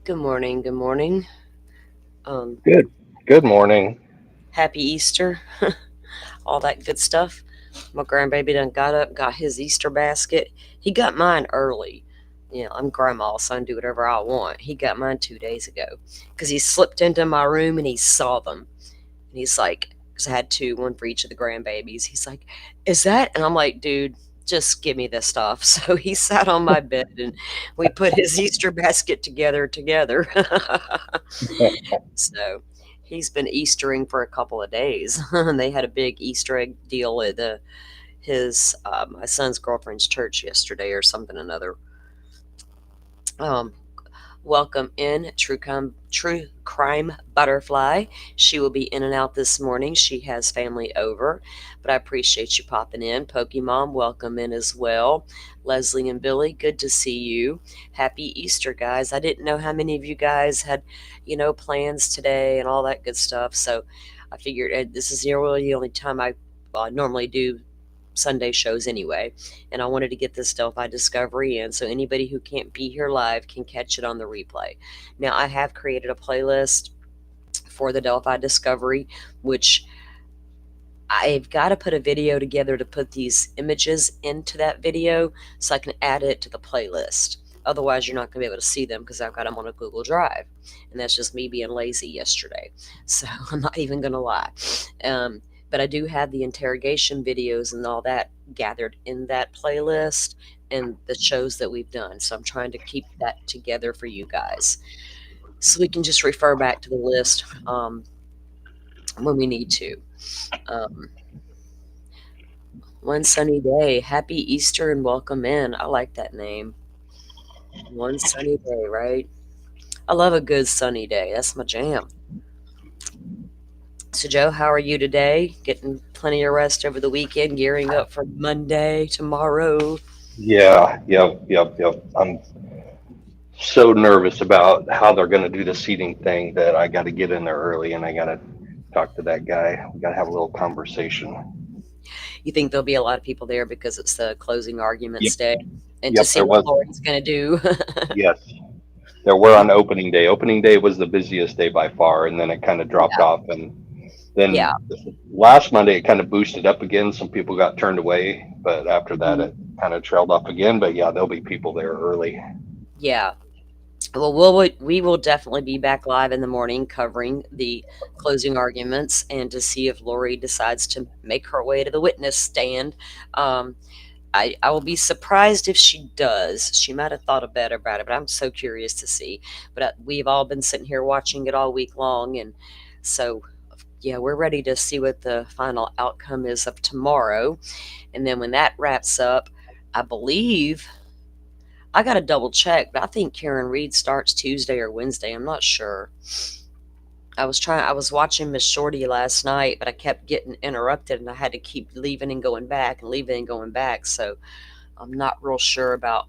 Good morning. Good morning. Um, Good. Good morning. Happy Easter. All that good stuff. My grandbaby done got up, got his Easter basket. He got mine early. I'm grandma, so I can do whatever I want. He got mine 2 days ago because he slipped into my room and he saw them. And he's like, because I had two, one for each of the grandbabies. He's like, "Is that?" And I'm like, "Dude, just give me this stuff." So he sat on my bed and we put his Easter basket together. So he's been Eastering for a couple of days. And they had a big Easter egg deal at his my son's girlfriend's church yesterday or something another. Um, Welcome in, True Crime Butterfly. She will be in and out this morning. She has family over, but I appreciate you popping in. Pokemon, welcome in as well. Leslie and Billy, good to see you. Happy Easter, guys. I didn't know how many of you guys had, plans today and all that good stuff. So I figured this is really the only time I normally do Sunday shows anyway, and I wanted to get this Delphi Discovery in so anybody who can't be here live can catch it on the replay. Now, I have created a playlist for the Delphi Discovery, which I've got to put a video together to put these images into that video so I can add it to the playlist. Otherwise, you're not going to be able to see them because I've got them on a Google Drive. And that's just me being lazy yesterday. So I'm not even going to lie. Um, but I do have the interrogation videos and all that gathered in that playlist and the shows that we've done. So I'm trying to keep that together for you guys. So we can just refer back to the list when we need to. Um, One sunny day. Happy Easter and welcome in. I like that name. One sunny day, right? I love a good sunny day. That's my jam. So, Joe, how are you today? Getting plenty of rest over the weekend, gearing up for Monday tomorrow. Yep. I'm so nervous about how they're going to do the seating thing that I got to get in there early and I got to talk to that guy. We got to have a little conversation. You think there'll be a lot of people there because it's the closing Yep. arguments day and to Yep. see There what was. Lori's going to do? Yes. There were on opening day. Opening day was the busiest day by far, and then it kind of dropped Yeah. off. And Yeah. then last Monday, it kind of boosted up again. Some people got turned away, but after that, Mhm. it kind of trailed off again. But yeah, there'll be people there early. Yeah. Well, we will definitely be back live in the morning covering the closing arguments and to see if Lori decides to make her way to the witness stand. Um, I will be surprised if she does. She might have thought better about it, but I'm so curious to see. But we've all been sitting here watching it all week long, and so yeah, we're ready to see what the final outcome is of tomorrow. And then when that wraps up, I believe I got to double check, but I think Karen Reed starts Tuesday or Wednesday. I'm not sure. I was watching Miss Shorty last night, but I kept getting interrupted and I had to keep leaving and going back and leaving and going back. So I'm not real sure about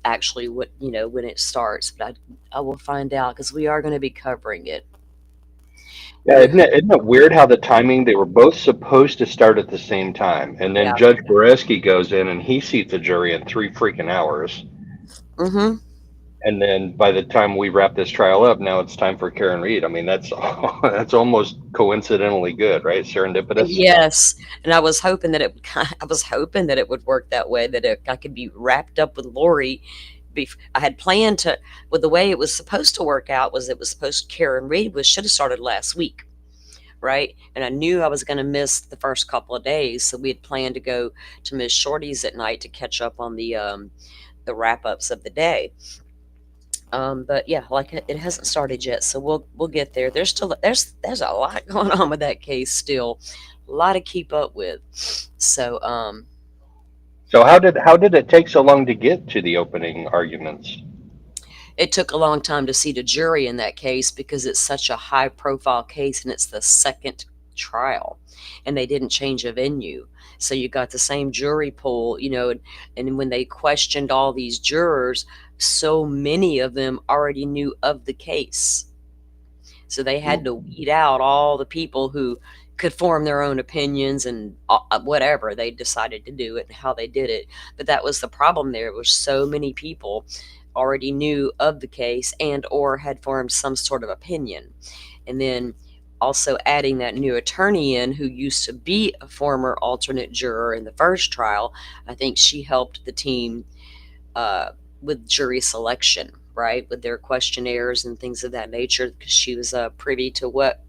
actually when it starts, but I will find out because we are going to be covering it. Yeah, Ugh, isn't it weird how the timing, they were both supposed to start at the same time. And then yeah. Judge Boreski goes in and he seats a jury in 3 freaking hours. Mm-hmm. And then by the time we wrap this trial up, now it's time for Karen Reed. I mean, that's that's almost coincidentally good, right? Serendipitous. Yes, and I was hoping that I was hoping that it would work that way, that I could be wrapped up with Lori. I had planned to, with the way it was supposed to work out, was it was supposed Karen Reed was should have started last week, right? And I knew I was going to miss the first couple of days, so we had planned to go to Miss Shorty's at night to catch up on the wrap ups of the day. But yeah, like it hasn't started yet, so we'll get there. There's a lot going on with that case still, a lot to keep up with. So So how did it take so long to get to the opening arguments? it took a long time to seat a jury in that case because it's such a high profile case and it's the second trial, and they didn't change a venue. So you got the same jury pool, and when they questioned all these jurors, so many of them already knew of the case. So they had to weed out all the people who could form their own opinions and whatever they decided to do it and how they did it. But that was the problem there. There were so many people already knew of the case and or had formed some sort of opinion. And then also adding that new attorney in who used to be a former alternate juror in the first trial, I think she helped the team uh, with jury selection, right? With their questionnaires and things of that nature, because she was privy to what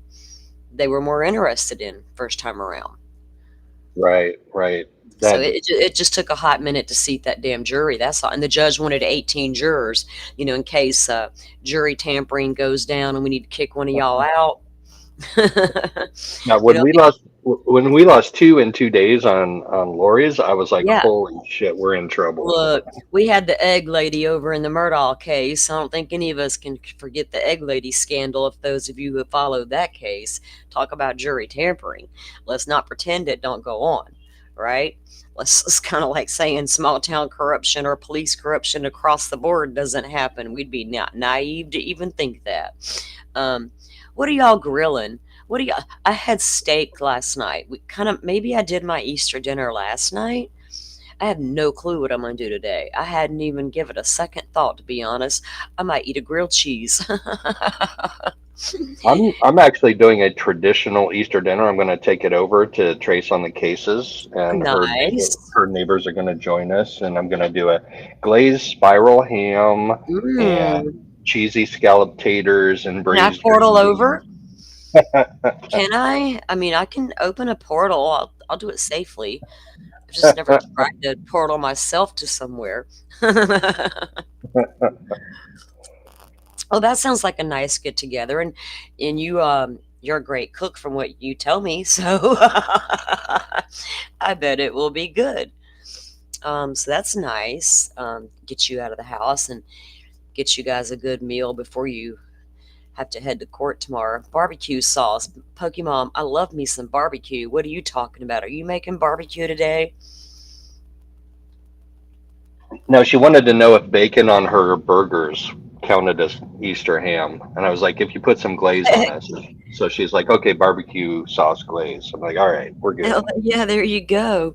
they were more interested in first time around. Right, right. So That it just took a hot minute to seat that damn jury. That's all. And the judge wanted 18 jurors, in case jury tampering goes down and we need to kick one of y'all out. now you know, when we lost two in 2 days on Lori's, I was like, yeah. holy shit, we're in trouble. Look, we had the egg lady over in the Murdaugh case. I don't think any of us can forget the egg lady scandal. If those of you who followed that case, talk about jury tampering. Let's not pretend it don't go on, right? It's kind of like saying small town corruption or police corruption across the board doesn't happen. We'd be not naive to even think that. Um, what are y'all grilling? What do y'all? I had steak last night. We kind of maybe I did my Easter dinner last night. I have no clue what I'm gonna do today. I hadn't even given it a second thought, to be honest. I might eat a grilled cheese. I'm actually doing a traditional Easter dinner. I'm going to take it over to Trace on the cases, and Nice. her neighbors are going to join us, and I'm going to do a glazed spiral ham Mm. and cheesy scallop taters and Can I braised portal green over? beans. Can I? I mean, I can open a portal. I'll do it safely. I've just never tried to portal myself to somewhere. Oh, that sounds like a nice get together, and you're a great cook from what you tell me, so I bet it will be good. So that's nice. Get you out of the house and get you guys a good meal before you have to head to court tomorrow. Barbecue sauce, Pokemon. I love me some barbecue. What are you talking about? Are you making barbecue today? No, she wanted to know if bacon on her burgers counted as Easter ham, and I was like, if you put some glaze on it. So she's like, okay, barbecue sauce glaze. I'm like, all right, we're good. Oh, yeah, there you go.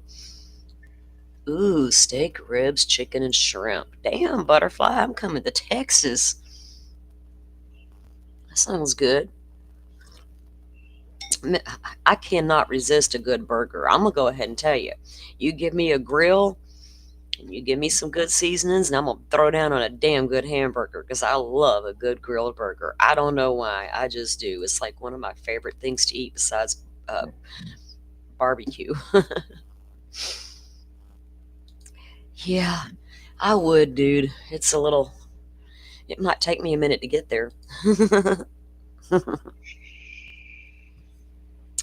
Ooh, steak, ribs, chicken, and shrimp. Damn, butterfly, I'm coming to Texas. That sounds good. I cannot resist a good burger. I'm gonna go ahead and tell you. You give me a grill and you give me some good seasonings, and I'm gonna throw down on a damn good hamburger because I love a good grilled burger. I don't know why, I just do. It's like one of my favorite things to eat besides barbecue. Yeah, I would, dude. It's a little. It might take me a minute to get there.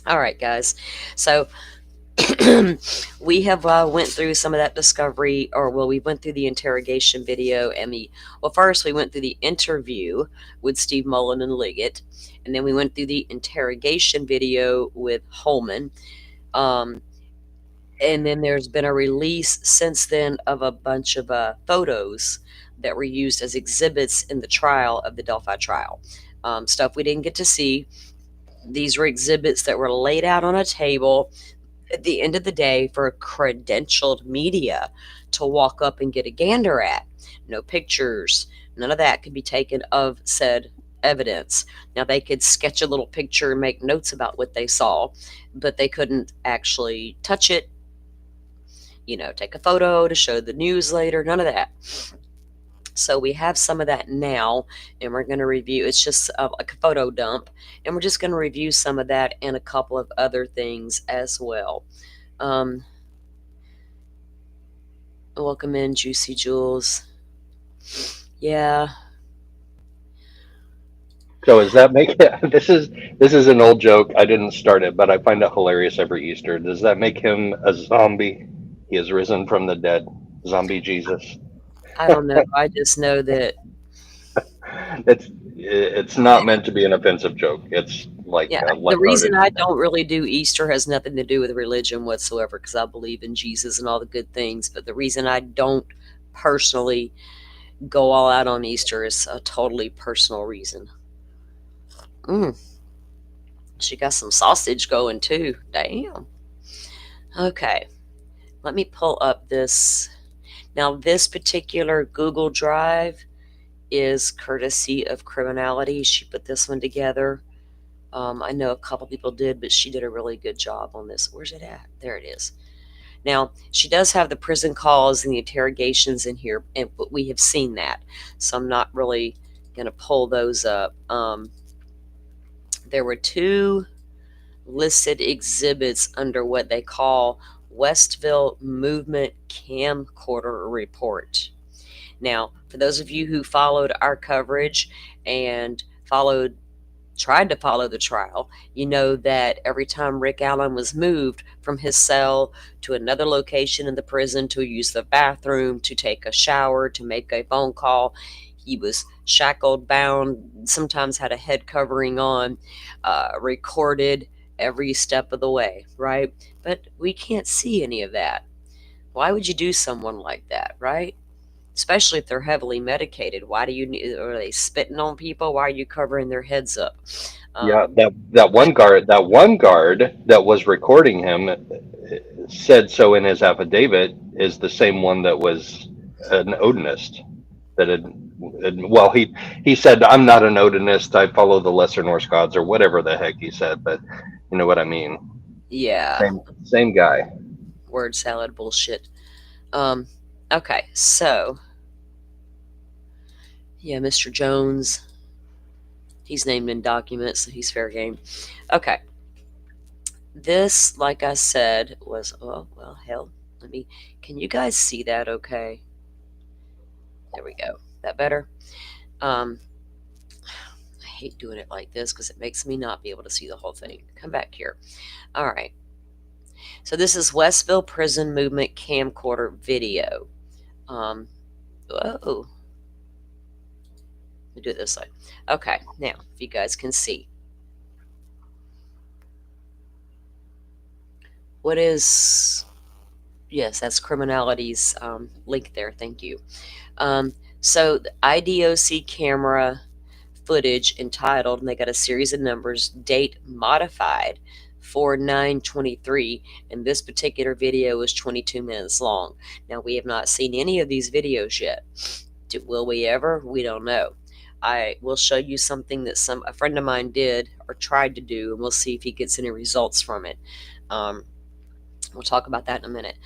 All right, guys. So we have went through some of that discovery, or well, we went through the interrogation video and first we went through the interview with Steve Mullen and Liggett, and then we went through the interrogation video with Holman. Um, and then there's been a release since then of a bunch of photos that were used as exhibits in the trial of the Delphi trial. Stuff we didn't get to see. These were exhibits that were laid out on a table at the end of the day for credentialed media to walk up and get a gander at. No pictures, none of that could be taken of said evidence. Now, they could sketch a little picture and make notes about what they saw, but they couldn't actually touch it, take a photo to show the news later, none of that. So we have some of that now, and we're going to review. It's just like a photo dump, and we're just going to review some of that and a couple of other things as well. Welcome in, Juicy Jules. Yeah. So does that make it? This is an old joke. I didn't start it, but I find it hilarious every Easter. Does that make him a zombie? He has risen from the dead. Zombie Jesus. I don't know. I just know that, It's not meant to be an offensive joke. It's like yeah, a the reason lighthearted. I don't really do Easter has nothing to do with religion whatsoever because I believe in Jesus and all the good things. But the reason I don't personally go all out on Easter is a totally personal reason. Mm, she got some sausage going too. Damn. Okay. Let me pull up this. Now, this particular Google Drive is courtesy of Criminality. She put this one together. I know a couple people did, but she did a really good job on this. Where's it at? There it is. Now, she does have the prison calls and the interrogations in here, but we have seen that. So I'm not really going to pull those up. There were 2 listed exhibits under what they call Westville Movement Camcorder Report. Now, for those of you who followed our coverage and tried to follow the trial, you know that every time Rick Allen was moved from his cell to another location in the prison to use the bathroom, to take a shower, to make a phone call, he was shackled, bound, sometimes had a head covering on, recorded every step of the way, right? But we can't see any of that. Why would you do someone like that, right? Especially if they're heavily medicated. Why do you need? Are they spitting on people? Why are you covering their heads up? Yeah, Um, that one guard that was recording him said so in his affidavit is the same one that was an Odinist that well, he said, I'm not an Odinist, I follow the lesser Norse gods, or whatever the heck he said, but you know what I mean. yeah, Same guy. word salad bullshit. Um, okay, so yeah, Mr. Jones, he's named in documents, so he's fair game. Okay, this, like I said, was well, hell. Can you guys see that? Okay, there we go. That better? Um, I hate doing it like this because it makes me not be able to see the whole thing. Come back here. All right. So this is Westville Prison Movement camcorder video. Whoa. Let me do it this way. Okay, now, if you guys can see. What is... Yes, that's Criminality's link there. Thank you. So the IDOC camera footage entitled, and they got a series of numbers, date modified for 9/23, and this particular video is 22 minutes long. Now, we have not seen any of these videos yet. Will we ever? We don't know. I will show you something that a friend of mine did or tried to do, and we'll see if he gets any results from it. We'll talk about that in a minute.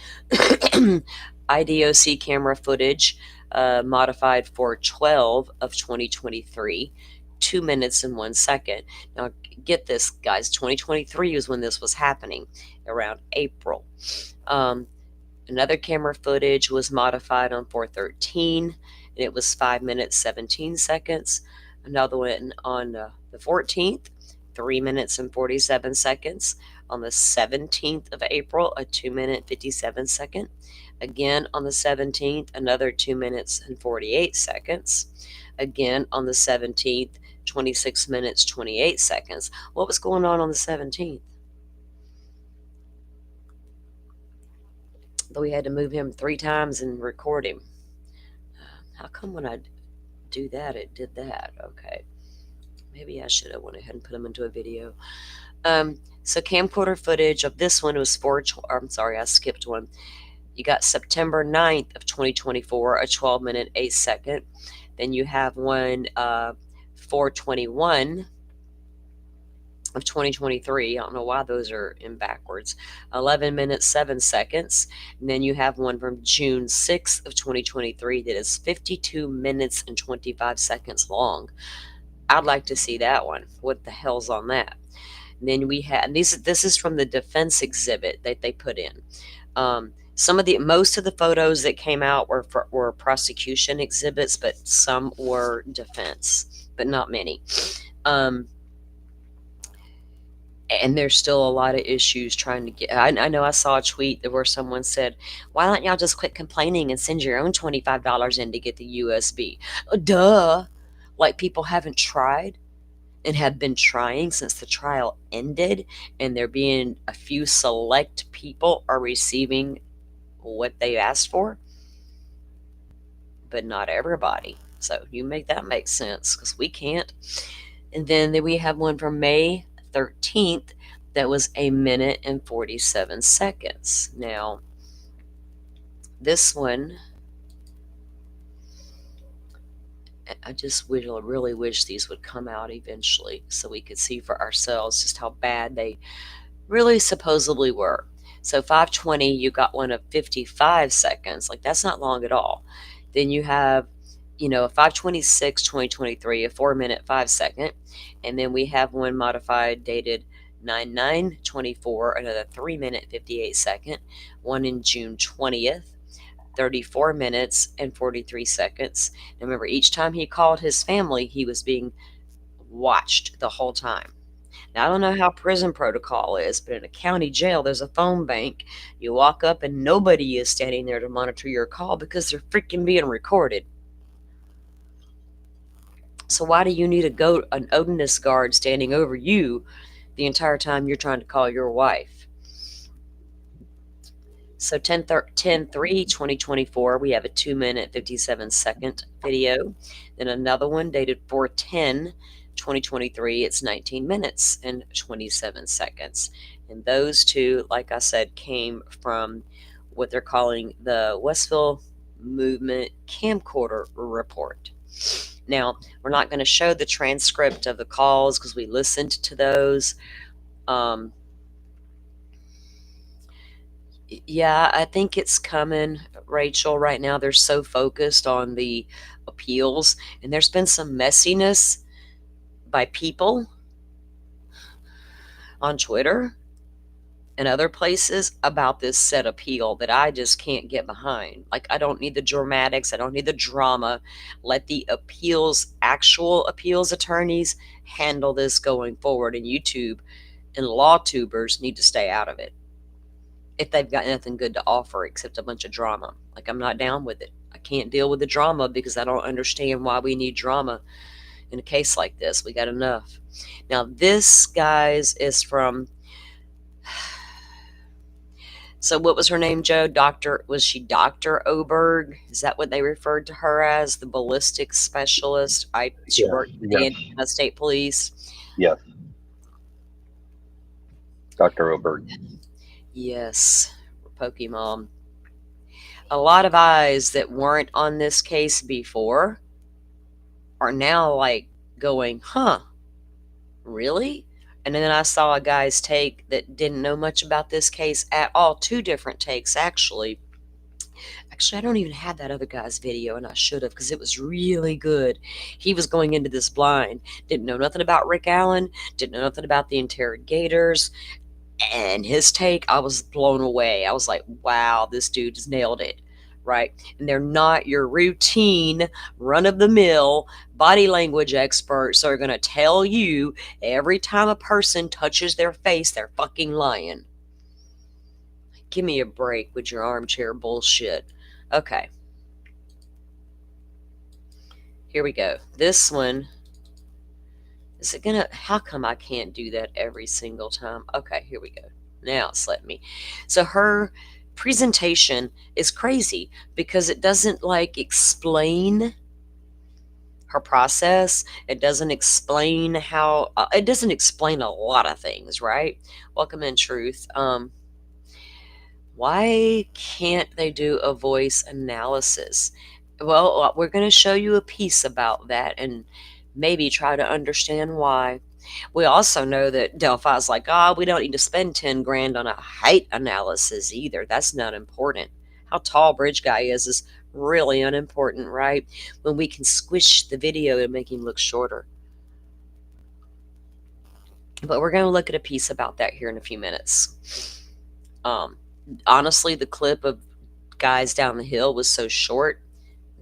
IDOC camera footage modified for 12 of 2023, 2 minutes and 1 second. Now, get this, guys. 2023 was when this was happening, around April. Another camera footage was modified on 4/13, and it was 5 minutes 17 seconds. Another one on the 14th, 3 minutes and 47 seconds. On the 17th of April, a 2 minute 57 second. Again on the 17th, another 2 minutes and 48 seconds. Again on the 17th, 26 minutes 28 seconds. What was going on the 17th? Though we had to move him 3 times and record him. How come when I do that, it did that? Okay. Maybe I should have went ahead and put him into a video. So camcorder footage of this one was I'm sorry, I skipped one. You got September 9th of 2024, a 12 minute 8 second. Then you have one 4/21 of 2023. I don't know why those are in backwards. 11 minutes 7 seconds. And then you have one from June 6th of 2023 that is 52 minutes and 25 seconds long. I'd like to see that one. What the hell's on that? And then we had this is from the defense exhibit that they put in. Most of the photos that came out were prosecution exhibits, but some were defense, but not many. And there's still a lot of issues trying to get. I know I saw a tweet where someone said, "Why don't y'all just quit complaining and send your own $25 in to get the USB?" Duh! Like people haven't tried and have been trying since the trial ended, and there being a few select people are receiving what they asked for, but not everybody. So you make that make sense, because we can't. And then we have one from May 13th that was 1 minute and 47 seconds. Now, this one, I just really wish these would come out eventually so we could see for ourselves just how bad they really supposedly were. So 520, you got one of 55 seconds. Like, that's not long at all. Then you have, a 526, 2023, a 4 minute, 5 second. And then we have one modified dated 9/9/24, another 3 minute, 58 second. One in June 20th, 34 minutes and 43 seconds. Now remember, each time he called his family, he was being watched the whole time. Now, I don't know how prison protocol is, but in a county jail, there's a phone bank. You walk up and nobody is standing there to monitor your call because they're freaking being recorded. So why do you need an Odinist guard standing over you the entire time you're trying to call your wife? So 10/3/2024, we have a 2 minute, 57 second video. Then another one dated 4/10/2023. It's 19 minutes and 27 seconds. And those two, like I said, came from what they're calling the Westville Movement Camcorder Report. Now, we're not going to show the transcript of the calls because we listened to those. Yeah, I think it's coming, Rachel. Right now, they're so focused on the appeals, and there's been some messiness by people on Twitter and other places about this said appeal that I just can't get behind. Like, I don't need the dramatics, I don't need the drama. Let the actual appeals attorneys handle this going forward, and YouTube and law tubers need to stay out of it if they've got nothing good to offer except a bunch of drama. Like, I'm not down with it. I can't deal with the drama because I don't understand why we need drama in a case like this. We got enough. Now, this, guys, is from... So what was her name, Joe? Was she Dr. Oberg? Is that what they referred to her as? The ballistics specialist? She worked for the Indiana State Police. Yes. Dr. Oberg. Yes. Pokemon. A lot of eyes that weren't on this case before are now like going, huh, really? And then I saw a guy's take that didn't know much about this case at all. 2 different takes, actually. Actually, I don't even have that other guy's video, and I should have, because it was really good. He was going into this blind, didn't know nothing about Rick Allen, didn't know nothing about the interrogators, and his take, I was blown away. I was like, wow, this dude has nailed it, right? And they're not your routine, run-of-the-mill body language experts who are going to tell you every time a person touches their face, they're fucking lying. Give me a break with your armchair bullshit. Okay. Here we go. This one, is it gonna... How come I can't do that every single time? Okay, here we go. Now it's letting me. So her presentation is crazy because it doesn't like explain her process. It doesn't explain how... it doesn't explain a lot of things, right? Welcome in, Truth. Why can't they do a voice analysis? Well, we're going to show you a piece about that and maybe try to understand why. We also know that Delphi's like, we don't need to spend 10 grand on a height analysis either. That's not important. How tall Bridge Guy is really unimportant, right? When we can squish the video and make him look shorter. But we're going to look at a piece about that here in a few minutes. Honestly, the clip of guys down the hill was so short,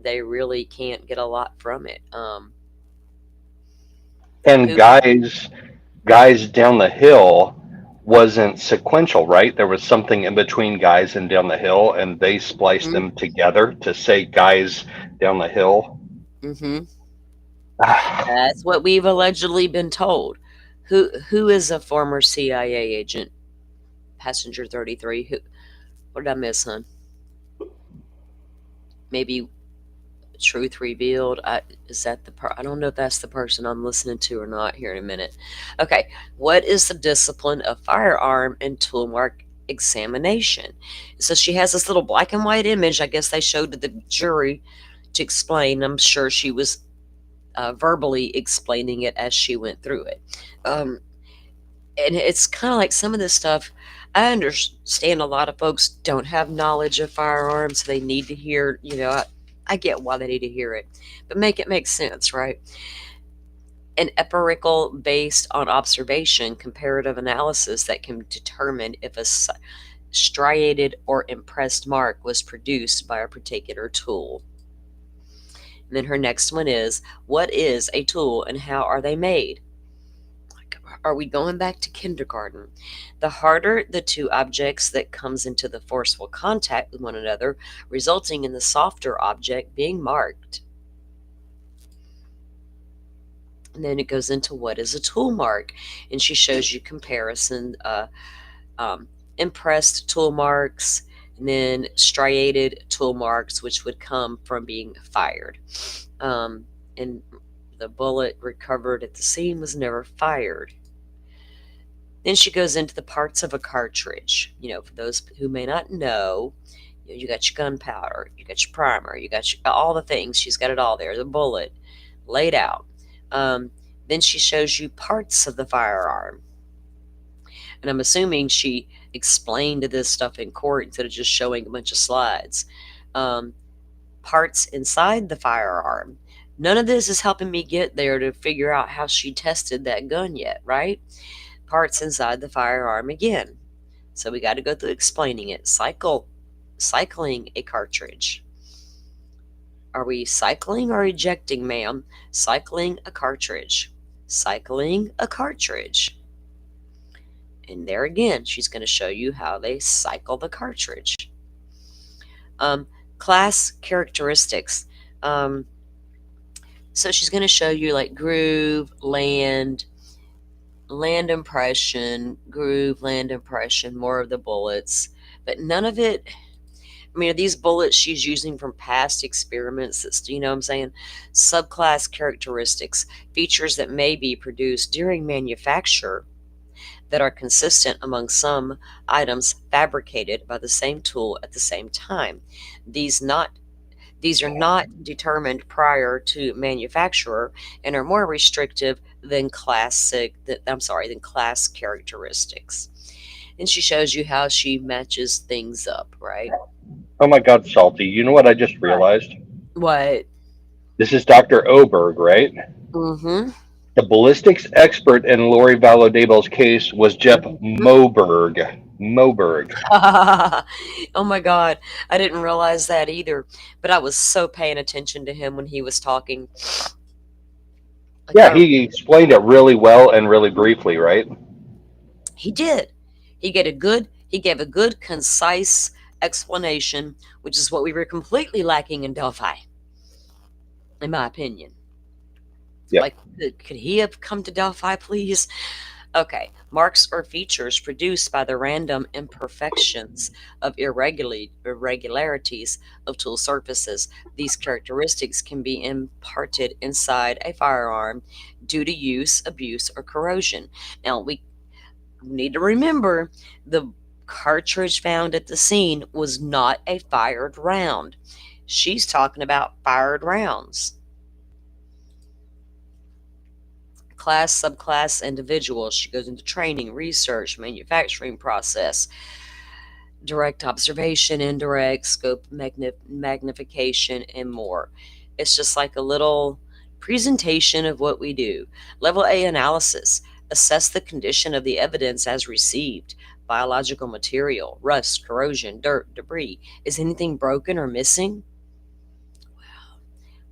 they really can't get a lot from it. And guys down the hill wasn't sequential, right? There was something in between guys and down the hill, and they spliced them together to say guys down the hill. That's what we've allegedly been told. Who is a former CIA agent? Passenger 33. What did I miss, hon? Maybe Truth Revealed. Is that I don't know if that's the person I'm listening to or not here in a minute. Okay. What is the discipline of firearm and tool mark examination? So she has this little black and white image. I guess they showed to the jury to explain. I'm sure she was verbally explaining it as she went through it. Um, and it's kind of like some of this stuff. I understand a lot of folks don't have knowledge of firearms. They need to hear, I get why they need to hear it, but make it make sense, right? An empirical based on observation comparative analysis that can determine if a striated or impressed mark was produced by a particular tool. And then her next one is, what is a tool and how are they made? Are we going back to kindergarten? The harder the two objects that comes into the forceful contact with one another, resulting in the softer object being marked. And then it goes into what is a tool mark, and she shows you comparison, um, impressed tool marks, and then striated tool marks, which would come from being fired. And the bullet recovered at the scene was never fired. Then she goes into the parts of a cartridge. For those who may not know, you got your gunpowder, you got your primer, you got all the things. She's got it all there. The bullet laid out. Then she shows you parts of the firearm. And I'm assuming she explained this stuff in court instead of just showing a bunch of slides. Parts inside the firearm. None of this is helping me get there to figure out how she tested that gun yet, right? Parts inside the firearm again. So we got to go through explaining it. Cycling a cartridge. Are we cycling or ejecting, ma'am? Cycling a cartridge. Cycling a cartridge. And there again, she's going to show you how they cycle the cartridge. Class characteristics. So she's going to show you like groove, land impression, groove, land impression, more of the bullets, but none of it. Are these bullets she's using from past experiments? That's, what I'm saying? Subclass characteristics, features that may be produced during manufacture that are consistent among some items fabricated by the same tool at the same time. These are not determined prior to manufacturer and are more restrictive than class characteristics. And she shows you how she matches things up, right? Oh my God, Salty. You know what I just realized? What? This is Dr. Oberg, right? Mm-hmm. The ballistics expert in Lori Valladable's case was Jeff Moberg. Moberg. Oh my God. I didn't realize that either. But I was so paying attention to him when he was talking. Yeah, he explained it really well and really briefly, right? He did. He gave a good, concise explanation, which is what we were completely lacking in Delphi, in my opinion. Yeah. Like, could he have come to Delphi, please? Okay, marks or features produced by the random imperfections of irregularities of tool surfaces. These characteristics can be imparted inside a firearm due to use, abuse, or corrosion. Now, we need to remember the cartridge found at the scene was not a fired round. She's talking about fired rounds. Class, subclass, individual. She goes into training, research, manufacturing process, direct observation, indirect, scope magnification, and more. It's just like a little presentation of what we do. Level A analysis. Assess the condition of the evidence as received. Biological material, rust, corrosion, dirt, debris. Is anything broken or missing? Well,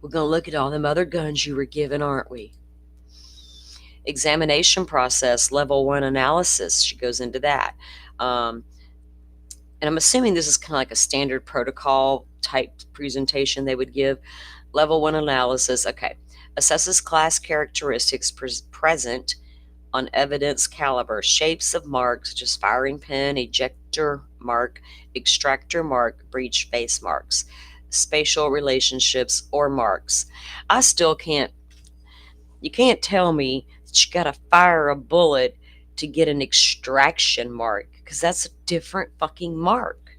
we're going to look at all them other guns you were given, aren't we? Examination process, level 1 analysis. She goes into that. And I'm assuming this is kind of like a standard protocol type presentation they would give. Level 1 analysis. Okay. Assesses class characteristics present on evidence caliber, shapes of marks such as firing pin, ejector mark, extractor mark, breech face marks, spatial relationships, or marks. I still can't. You can't tell me that you got to fire a bullet to get an extraction mark, because that's a different fucking mark.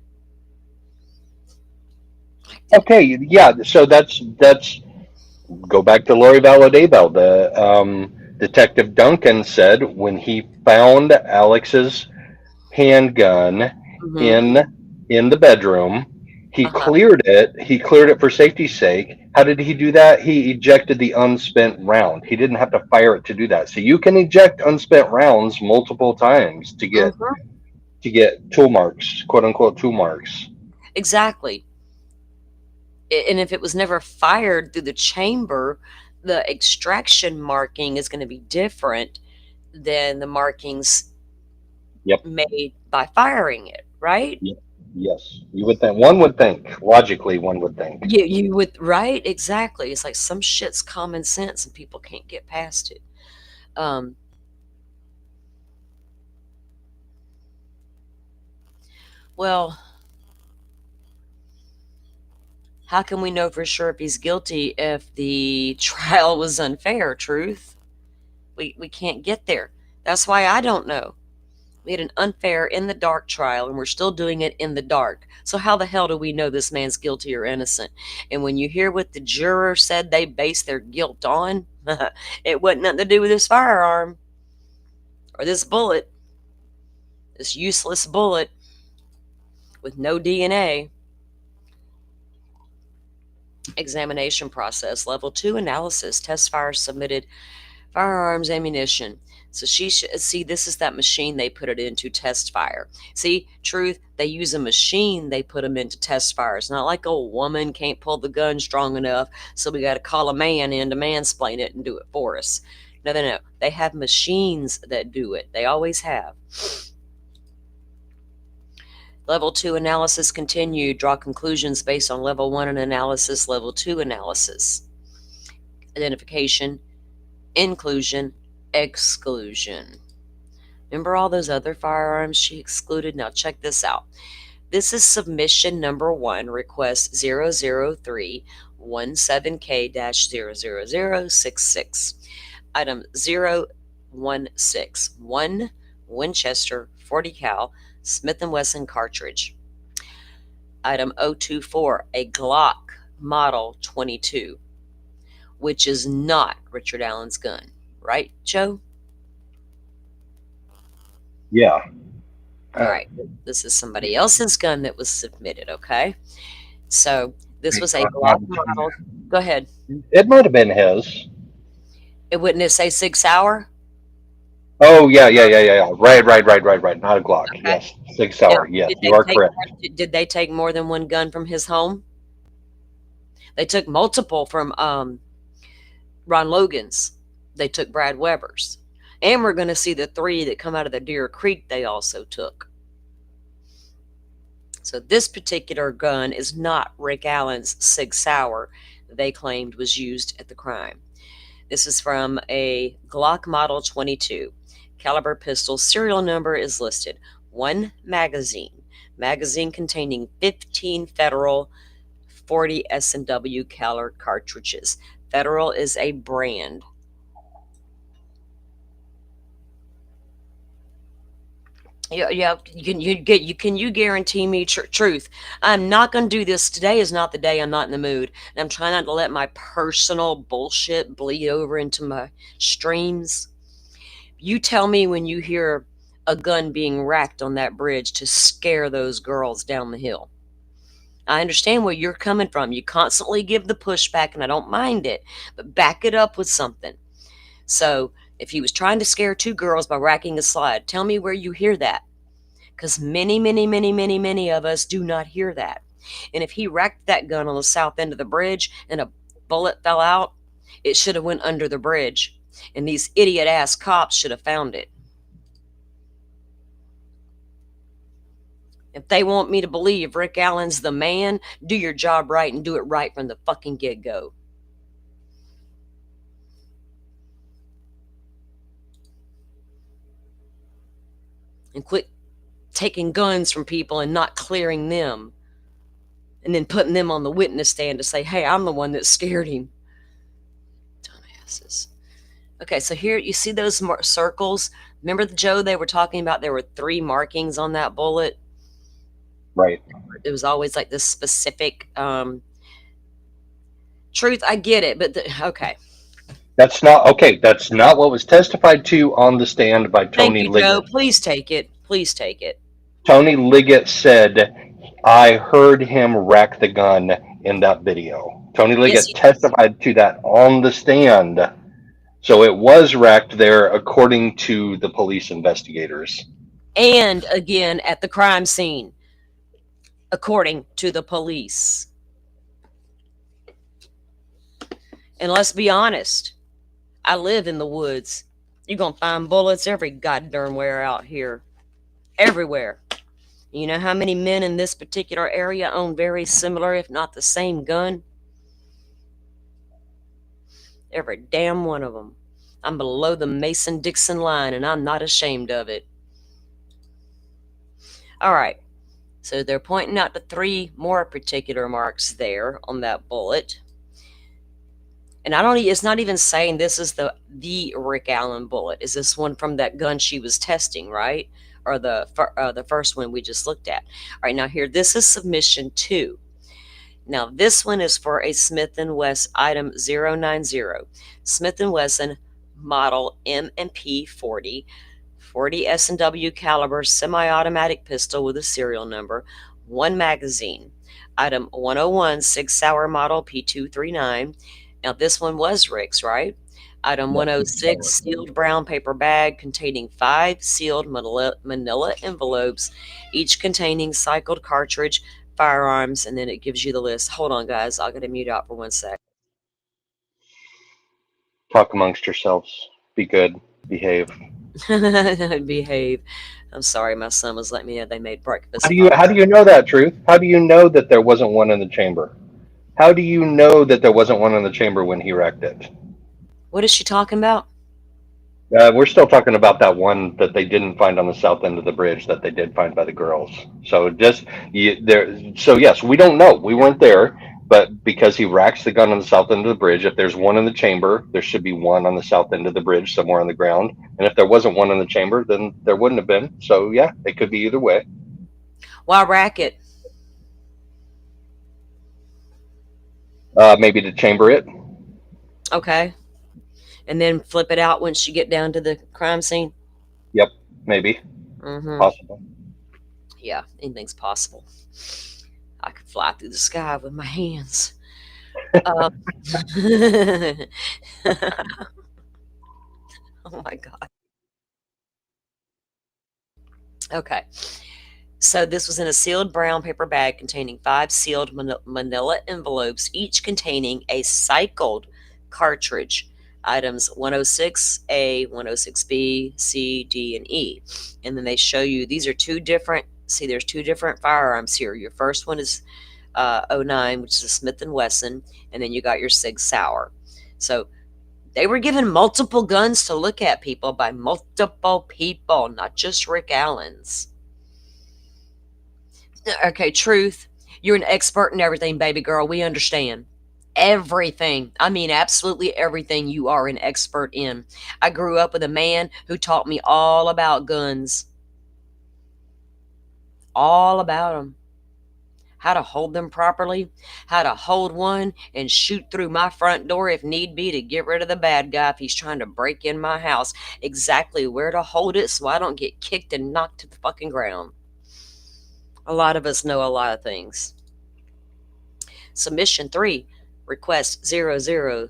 Okay, yeah. So that's go back to Lori Valadabel. The Detective Duncan said when he found Alex's handgun Mm-hmm. in the bedroom, he Uh-huh. cleared it. He cleared it for safety's sake. How did he do that? He ejected the unspent round. He didn't have to fire it to do that. So you can eject unspent rounds multiple times Mm-hmm. to get tool marks, quote unquote tool marks. Exactly. And if it was never fired through the chamber, the extraction marking is going to be different than the markings Yep. made by firing it, right? Yep. Yes. You would think one would think logically one would think. You would, right? Exactly. It's like some shit's common sense and people can't get past it. Um, well, how can we know for sure if he's guilty if the trial was unfair, Truth? We can't get there. That's why I don't know. We had an unfair in the dark trial and we're still doing it in the dark. So how the hell do we know this man's guilty or innocent? And when you hear what the juror said they based their guilt on, it wasn't nothing to do with this firearm or this bullet, this useless bullet with no DNA. Examination process. Level 2 analysis. Test fire submitted. Firearms ammunition. So she should see, this is that machine they put it into, test fire. See, Truth, they use a machine, they put them into test fire. It's not like a woman can't pull the gun strong enough, so we got to call a man in to mansplain it and do it for us. No, no, no. They have machines that do it. They always have. Level 2 analysis continued. Draw conclusions based on level 1 analysis, level 2 analysis. Identification, inclusion, exclusion. Remember all those other firearms she excluded? Now check this out. This is submission number 1, request 00317K-00066. Item 016, 1 Winchester 40 cal Smith & Wesson cartridge. Item 024, a Glock Model 22, which is not Richard Allen's gun. Right, Joe? Yeah. All right. This is somebody else's gun that was submitted, okay? So this was a Glock model. Go ahead. It might have been his. It wouldn't it say 6 hour? Oh yeah. Right. Not a Glock. Okay. Yes, 6 Now, hour. Yes, you are correct. did they take more than one gun from his home? They took multiple from Ron Logan's. They took Brad Weber's. And we're going to see the 3 that come out of the Deer Creek they also took. So this particular gun is not Rick Allen's Sig Sauer they claimed was used at the crime. This is from a Glock Model 22. Caliber pistol. Serial number is listed. 1 magazine. Magazine containing 15 Federal 40 S&W caliber cartridges. Federal is a brand. Yeah. Can you guarantee me truth? I'm not going to do this. Today is not the day. I'm not in the mood, and I'm trying not to let my personal bullshit bleed over into my streams. You tell me when you hear a gun being racked on that bridge to scare those girls down the hill. I understand where you're coming from. You constantly give the pushback, and I don't mind it, but back it up with something. So if he was trying to scare 2 girls by racking a slide, tell me where you hear that. Because many of us do not hear that. And if he racked that gun on the south end of the bridge and a bullet fell out, it should have went under the bridge. And these idiot-ass cops should have found it. If they want me to believe Rick Allen's the man, do your job right and do it right from the fucking get-go. And quit taking guns from people and not clearing them. And then putting them on the witness stand to say, hey, I'm the one that scared him. Dumbasses. Okay, so here you see those circles. Remember, Joe, they were talking about there were 3 markings on that bullet? Right. It was always like this specific Truth, I get it, but okay. That's not okay. That's not what was testified to on the stand by Thank Tony you, Joe. Liggett. Please take it. Please take it. Tony Liggett said, I heard him rack the gun in that video. Tony Yes, Liggett he, testified to that on the stand. So it was racked there according to the police investigators. and again at the crime scene, according to the police. And let's be honest, I live in the woods. You're gonna find bullets every goddamn where out here. Everywhere. You know how many men in this particular area own very similar, if not the same gun? Every damn one of them. I'm below the Mason Dixon line, and I'm not ashamed of it. All right. So they're pointing out the 3 more particular marks there on that bullet. And I don't. It's not even saying this is the Rick Allen bullet. Is this one from that gun she was testing, right? Or the first one we just looked at. All right. Now here, this is submission 2. Now this one is for a Smith & Wesson item 090, Smith & Wesson model M&P 40, 40 S&W caliber semi-automatic pistol with a serial number, 1 magazine. Item 101 Sig Sauer model P239. Now this one was Rick's, right? Item 106 sealed brown paper bag containing 5 sealed manila envelopes, each containing cycled cartridge, firearms, and then it gives you the list. Hold on, guys. I'll get to mute out for 1 sec. Talk amongst yourselves. Be good. Behave. Behave. I'm sorry, my son was letting me know they made breakfast. How do you know that, Truth? How do you know that there wasn't one in the chamber? How do you know that there wasn't one in the chamber when he wrecked it? What is she talking about? We're still talking about that one that they didn't find on the south end of the bridge that they did find by the girls. So there. So yes, we don't know. We weren't there, but because he racks the gun on the south end of the bridge, if there's one in the chamber, there should be one on the south end of the bridge somewhere on the ground. And if there wasn't one in the chamber, then there wouldn't have been. So yeah, it could be either way. Why rack it? Maybe to chamber it. Okay. And then flip it out once you get down to the crime scene? Yep, maybe. Mm-hmm. Possible. Yeah, anything's possible. I could fly through the sky with my hands. Oh my God. Okay. So this was in a sealed brown paper bag containing 5 sealed manila envelopes, each containing a cycled cartridge. Items 106A, 106B, C, D, and E. And then they show you, these are 2 different, see there's 2 different firearms here. Your first one is 09, which is a Smith & Wesson, and then you got your Sig Sauer. So they were given multiple guns to look at, people, by multiple people, not just Rick Allen's. Okay, Truth, you're an expert in everything, baby girl. We understand. Everything. I mean, absolutely everything you are an expert in. I grew up with a man who taught me all about guns. All about them. How to hold them properly, how to hold one and shoot through my front door if need be to get rid of the bad guy if he's trying to break in my house, exactly where to hold it so I don't get kicked and knocked to the fucking ground. A lot of us know a lot of things. Submission 3, request 0006.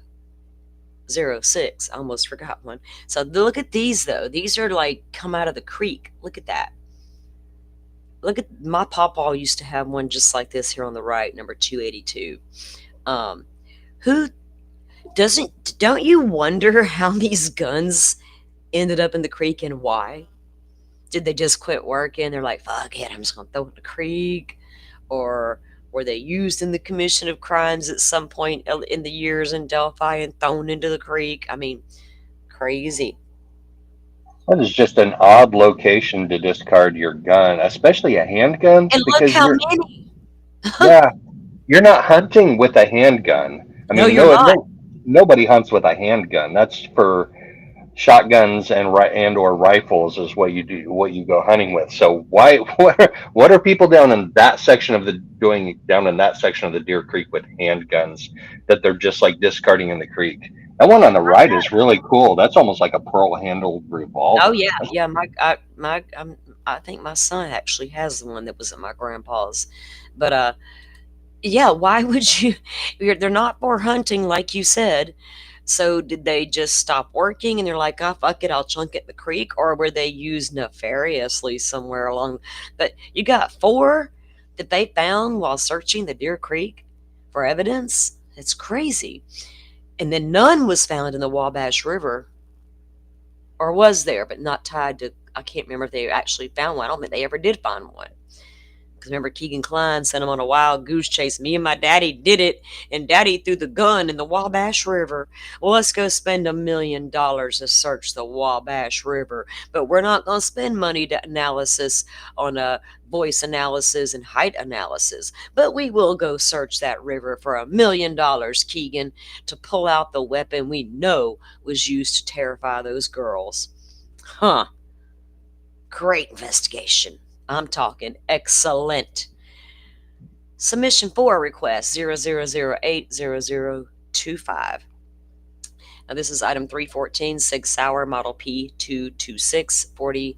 I almost forgot one. So look at these, though. These are like come out of the creek. Look at that. Look at my pawpaw used to have one just like this here on the right, number 282. Who doesn't? Don't you wonder how these guns ended up in the creek and why? Did they just quit working? They're like, fuck it, I'm just gonna throw it in the creek, or were they used in the commission of crimes at some point in the years in Delphi and thrown into the creek? I mean, crazy. That is just an odd location to discard your gun, especially a handgun, And look because how many. yeah, you're not hunting with a handgun. I No, mean, you're not. nobody hunts with a handgun. That's for shotguns and or rifles is what you do, what you go hunting with. So why what are people down in that section of the doing down in that section of the Deer Creek with handguns that they're just like discarding in the creek? That one on the right is really cool. That's almost like a pearl handled Oh revolver. yeah, yeah. I think my son actually has the one that was at my grandpa's, but yeah. Why would you? They're not for hunting, like you said. So did they just stop working and they're like, oh fuck it, I'll chunk it in the creek, or were they used nefariously somewhere along? But you got four that they found while searching the Deer Creek for evidence. It's crazy. And then none was found in the Wabash River, or was there, but not tied to. I can't remember if they actually found one. I don't think they ever did find one. Because remember, Keegan Klein sent him on a wild goose chase. Me and my daddy did it, and daddy threw the gun in the Wabash River. Well, let's go spend $1 million to search the Wabash River. But we're not going to spend money to analysis on voice analysis and height analysis. But we will go search that river for $1 million, Keegan, to pull out the weapon we know was used to terrify those girls. Huh. Great investigation. I'm talking excellent. Submission for request 00080025. Now, this is item 314, Sig Sauer Model P226 40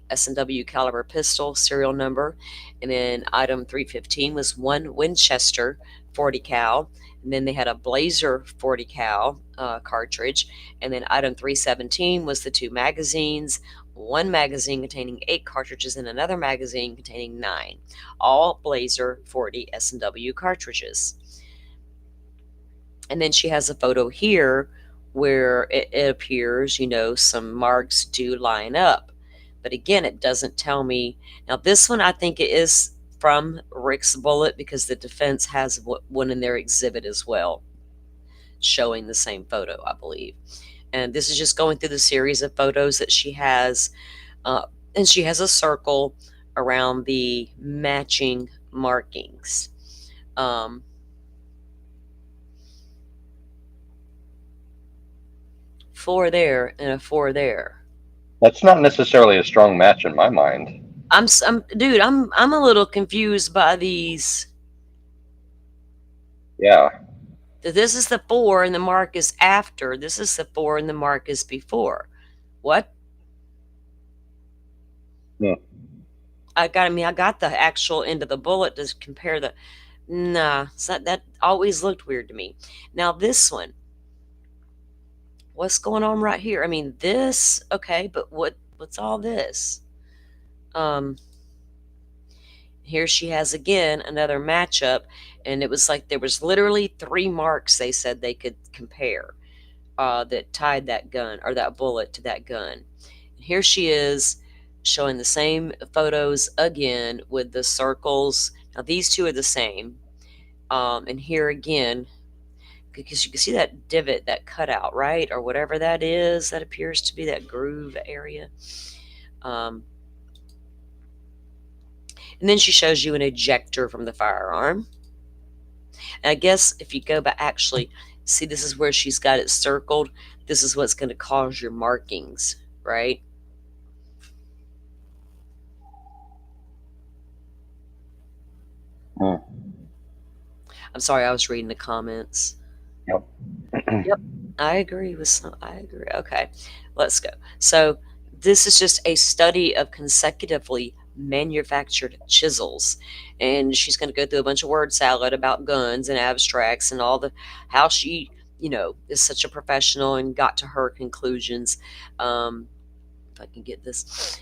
S&W caliber pistol, serial number. And then item 315 was one Winchester 40 cal. And then they had a Blazer 40 cal cartridge. And then item 317 was the two magazines, one magazine containing 8 cartridges and another magazine containing 9, all Blazer 40 S&W cartridges. And then she has a photo here where it appears, some marks do line up. But again, it doesn't tell me. Now, this one, I think it is from Rick's bullet because the defense has one in their exhibit as well, showing the same photo, I believe. And this is just going through the series of photos that she has. And she has a circle around the matching markings. 4 there and a 4 there. That's not necessarily a strong match in my mind. Dude, I'm a little confused by these. Yeah. This is the 4 and the mark is after. This is the 4 and the mark is before. What? Yeah. I got the actual end of the bullet to compare the. Nah, that always looked weird to me. Now this one. What's going on right here? I mean, this, okay, but what's all this? Here she has again another matchup, and it was like there was literally 3 marks they said they could compare that tied that gun or that bullet to that gun. And here she is showing the same photos again with the circles. Now these two are the same, and here again, because you can see that divot, that cutout, right, or whatever that is. That appears to be that groove area. And then she shows you an ejector from the firearm. And I guess if you go back, actually, see, this is where she's got it circled. This is what's going to cause your markings, right? Hmm. I'm sorry, I was reading the comments. Yep. Yep, I agree with some. I agree. Okay, let's go. So this is just a study of consecutively manufactured chisels, and she's going to go through a bunch of word salad about guns and abstracts and all the how she is such a professional and got to her conclusions. If I can get this.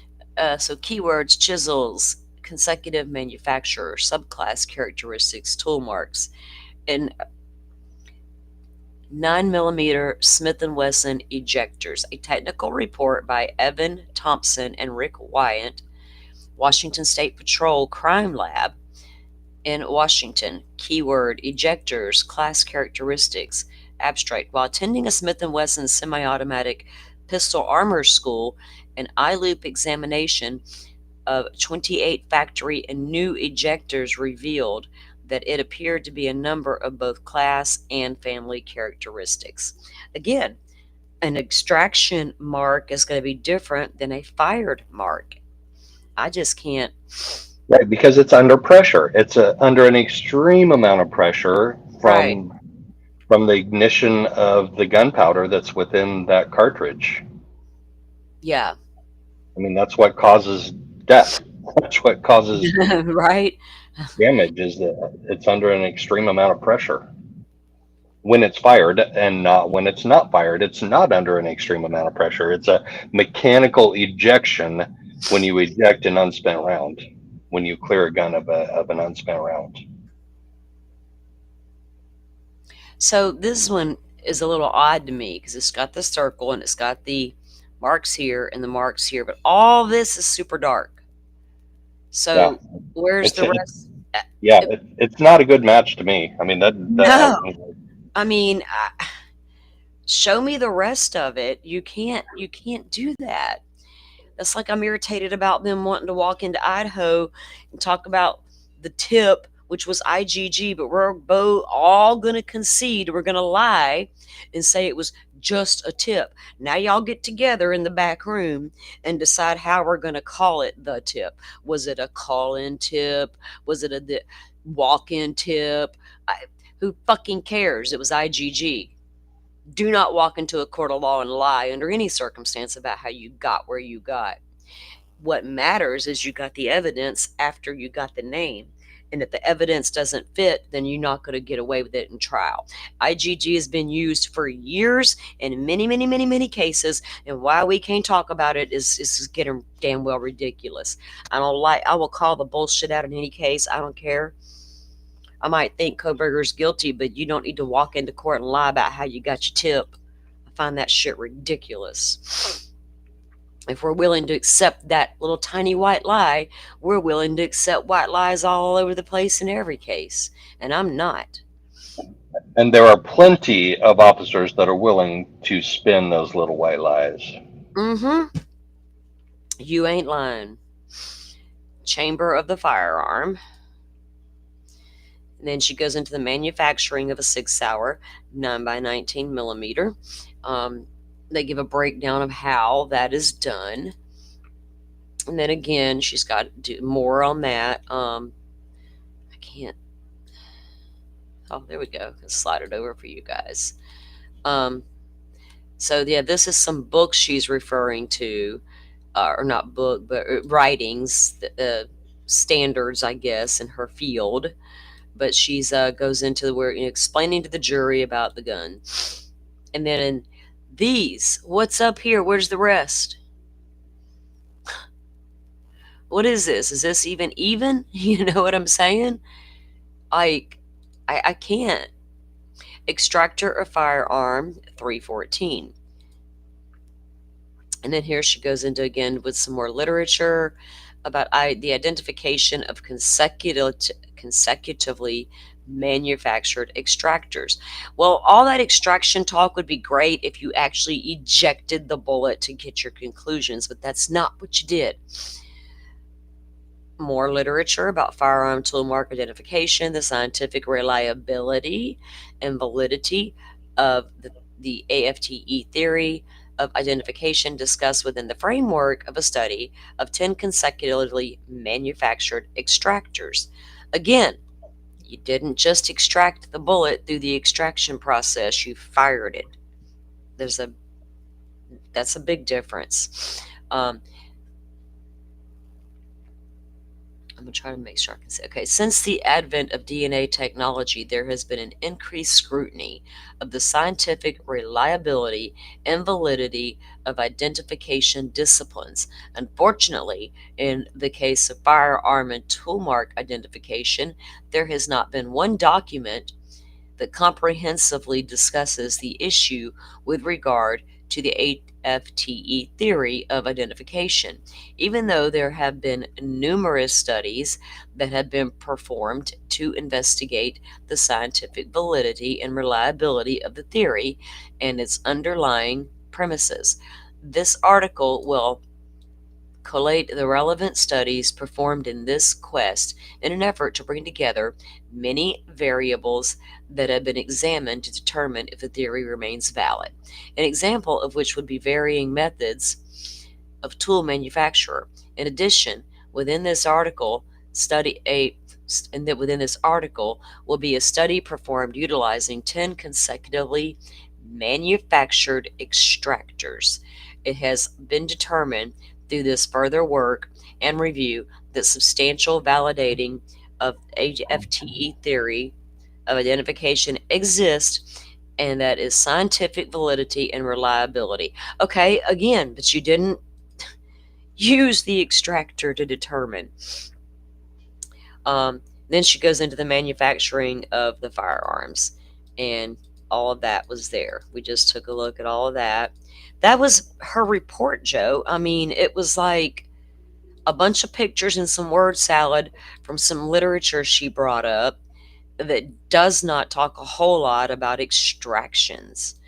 So keywords: chisels, consecutive manufacturer, subclass characteristics, tool marks, and 9mm Smith & Wesson ejectors. A technical report by Evan Thompson and Rick Wyatt, Washington State Patrol Crime Lab in Washington. Keyword: ejectors, class characteristics. Abstract: while attending a Smith & Wesson semi-automatic pistol armor school, an eye loop examination of 28 factory and new ejectors revealed that it appeared to be a number of both class and family characteristics. Again, An extraction mark is going to be different than a fired mark. I just can't. Right, because it's under pressure. It's under an extreme amount of pressure Right. from the ignition of the gunpowder that's within that cartridge. Yeah. I mean, that's what causes death. That's what causes Right. damage, is that it's under an extreme amount of pressure when it's fired, and not when it's not fired. It's not under an extreme amount of pressure. It's a mechanical ejection when you eject an unspent round, when you clear a gun of an unspent round. So this one is a little odd to me because it's got the circle and it's got the marks here and the marks here, but all this is super dark. Yeah, So where's it's the it, rest? Uh, yeah, it- it's not a good match to me. I mean, No, I mean, show me the rest of it. You can't do that. That's like I'm irritated about them wanting to walk into Idaho and talk about the tip, which was IGG, but we're both all going to concede, we're going to lie and say it was just a tip. Now y'all get together in the back room and decide how we're going to call it the tip. Was it a call-in tip? Was it a walk-in tip? Who fucking cares? It was IGG. Do not walk into a court of law and lie under any circumstance about how you got where you got. What matters is you got the evidence after you got the name. And if the evidence doesn't fit, then you're not going to get away with it in trial. IGG has been used for years in many, many, many, many cases. And why we can't talk about it is getting damn well ridiculous. I will call the bullshit out in any case. I don't care. I might think Koberger's guilty, but you don't need to walk into court and lie about how you got your tip. I find that shit ridiculous. If we're willing to accept that little tiny white lie, we're willing to accept white lies all over the place in every case. And I'm not. and there are plenty of officers that are willing to spin those little white lies. Mm-hmm. You ain't lying. Chamber of the firearm. And then she goes into the manufacturing of a 6 hour 9 by 19 millimeter. They give a breakdown of how that is done. And then again, she's got to do more on that. I can't. Oh, there we go. I'll slide it over for you guys. Um, so yeah, this is some books she's referring to, or not book, but writings, standards, I guess, in her field. But she's goes into where explaining to the jury about the gun, and then in these, what's up here? Where's the rest? What is this? Is this even even? You know what I'm saying? Like, I can't. Extractor of firearm 314. And then here she goes into again with some more literature about the identification of consecutively manufactured extractors. Well, all that extraction talk would be great if you actually ejected the bullet to get your conclusions, but that's not what you did. More literature about firearm tool mark identification, the scientific reliability and validity of the AFTE theory of identification discussed within the framework of a study of 10 consecutively manufactured extractors. Again, you didn't just extract the bullet through the extraction process, you fired it. That's a big difference. I'm going to try to make sure I can say. Okay, since the advent of DNA technology, there has been an increased scrutiny of the scientific reliability and validity of identification disciplines. Unfortunately, in the case of firearm and tool mark identification, there has not been one document that comprehensively discusses the issue with regard to the AFTE theory of identification, even though there have been numerous studies that have been performed to investigate the scientific validity and reliability of the theory and its underlying premises. This article will collate the relevant studies performed in this quest in an effort to bring together many variables that have been examined to determine if the theory remains valid. An example of which would be varying methods of tool manufacturer. In addition, within this article, study a and that within this article will be a study performed utilizing 10 consecutively manufactured extractors. It has been determined through this further work and review that substantial validating of FTE theory of identification exists and that is scientific validity and reliability. Okay, again, but you didn't use the extractor to determine. Then she goes into the manufacturing of the firearms, and all of that was there. We just took a look at all of that. That was her report, Joe. I mean, it was like a bunch of pictures and some word salad from some literature she brought up that does not talk a whole lot about extractions.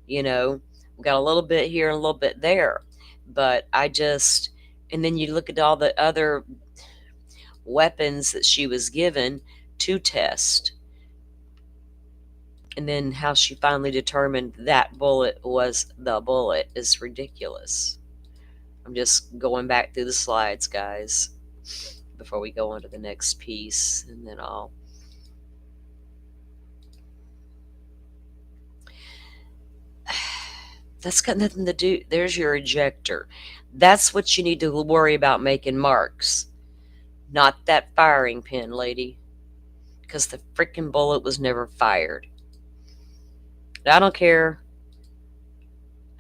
You know, we got a little bit here and a little bit there, but and then you look at all the other weapons that she was given to test, and then how she finally determined that bullet was the bullet is ridiculous. I'm just going back through the slides, guys, before we go on to the next piece, and then I'll. That's got nothing to do. There's your ejector. That's what you need to worry about making marks, not that firing pin, lady, because the freaking bullet was never fired. I don't care.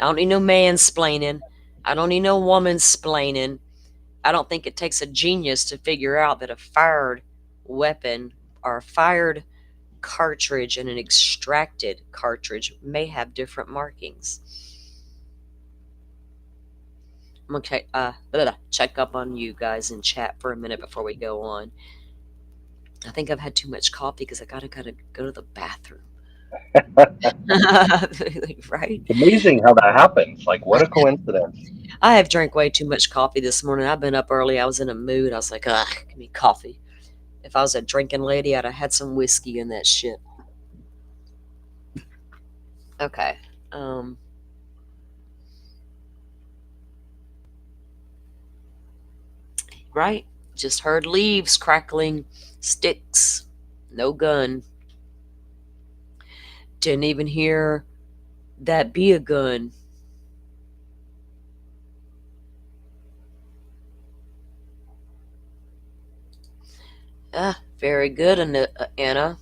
I don't need no mansplaining. I don't need no womansplaining. I don't think it takes a genius to figure out that a fired weapon or a fired cartridge and an extracted cartridge may have different markings. I'm gonna check up on you guys in chat for a minute before we go on. I think I've had too much coffee because I gotta go to the bathroom. Right? It's amazing how that happens. Like, what a coincidence. I have drank way too much coffee this morning. I've been up early. I was in a mood. I was like, ugh, give me coffee. If I was a drinking lady, I'd have had some whiskey in that shit. Okay. Right? Just heard leaves crackling, sticks, no gun. Didn't even hear that be a gun. Very good, Anna.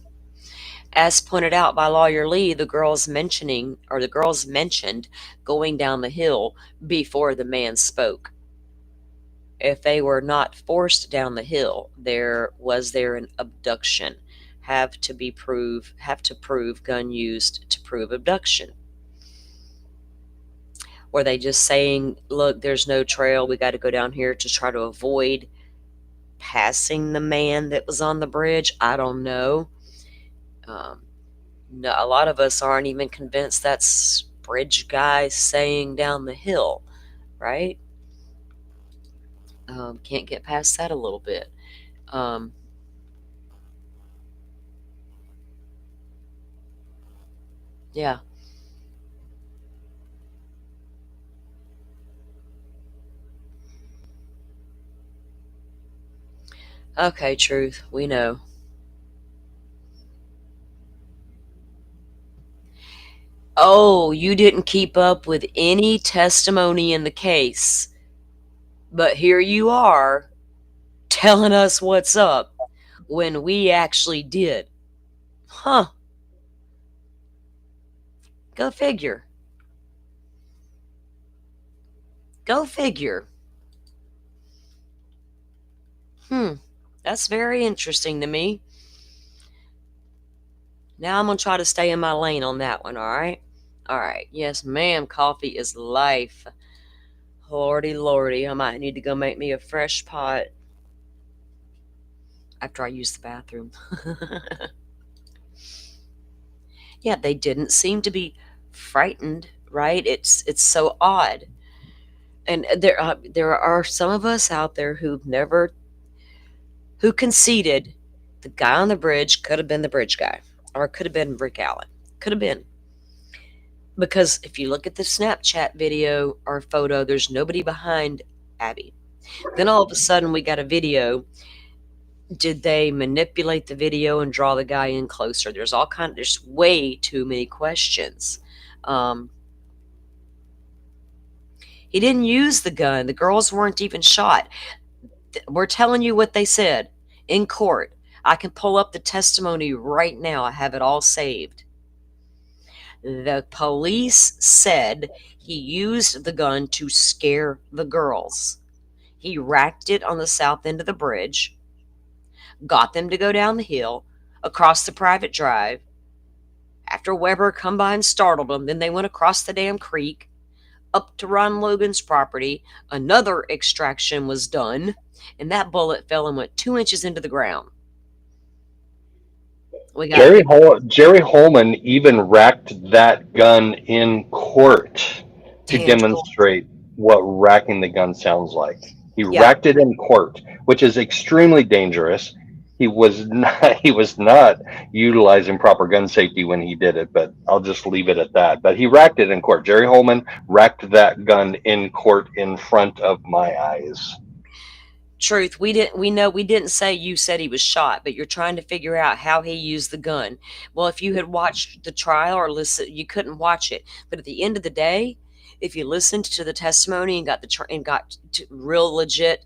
As pointed out by Lawyer Lee, the girls mentioned going down the hill before the man spoke. If they were not forced down the hill, there an abduction. Have to prove gun used to prove abduction. Were they just saying, look, there's no trail, we got to go down here to try to avoid passing the man that was on the bridge? I don't know. No, a lot of us aren't even convinced that's bridge guy saying down the hill, right? Can't get past that a little bit. Yeah. Okay, Truth, we know. Oh, you didn't keep up with any testimony in the case, but here you are telling us what's up when we actually did. Huh. Go figure. Go figure. That's very interesting to me. Now I'm going to try to stay in my lane on that one, all right? All right. Yes, ma'am. Coffee is life. Lordy, lordy. I might need to go make me a fresh pot after I use the bathroom. Yeah, they didn't seem to be frightened, right? It's so odd. And there are some of us out there who conceded the guy on the bridge could have been the bridge guy, or could have been Rick Allen. Could have been. Because if you look at the Snapchat video or photo, there's nobody behind Abby. Then all of a sudden we got a video. Did they manipulate the video and draw the guy in closer? There's way too many questions. Um, he didn't use the gun. The girls weren't even shot. We're telling you what they said in court. I can pull up the testimony right now. I have it all saved. The police said he used the gun to scare the girls. He racked it on the south end of the bridge, got them to go down the hill, across the private drive. After Weber come by and startled them, then they went across the damn creek, up to Ron Logan's property. Another extraction was done, and that bullet fell and went 2 inches into the ground. We got Jerry Holman even racked that gun in court to tangible. demonstrate what racking the gun sounds like. He Yeah, racked it in court, which is extremely dangerous. He was not utilizing proper gun safety when he did it, but I'll just leave it at that. But he racked it in court. Jerry Holman racked that gun in court in front of my eyes. truth. We didn't say you said he was shot, but you're trying to figure out how he used the gun. Well, if you had watched the trial or listen, you couldn't watch it. But at the end of the day, if you listened to the testimony and got to real legit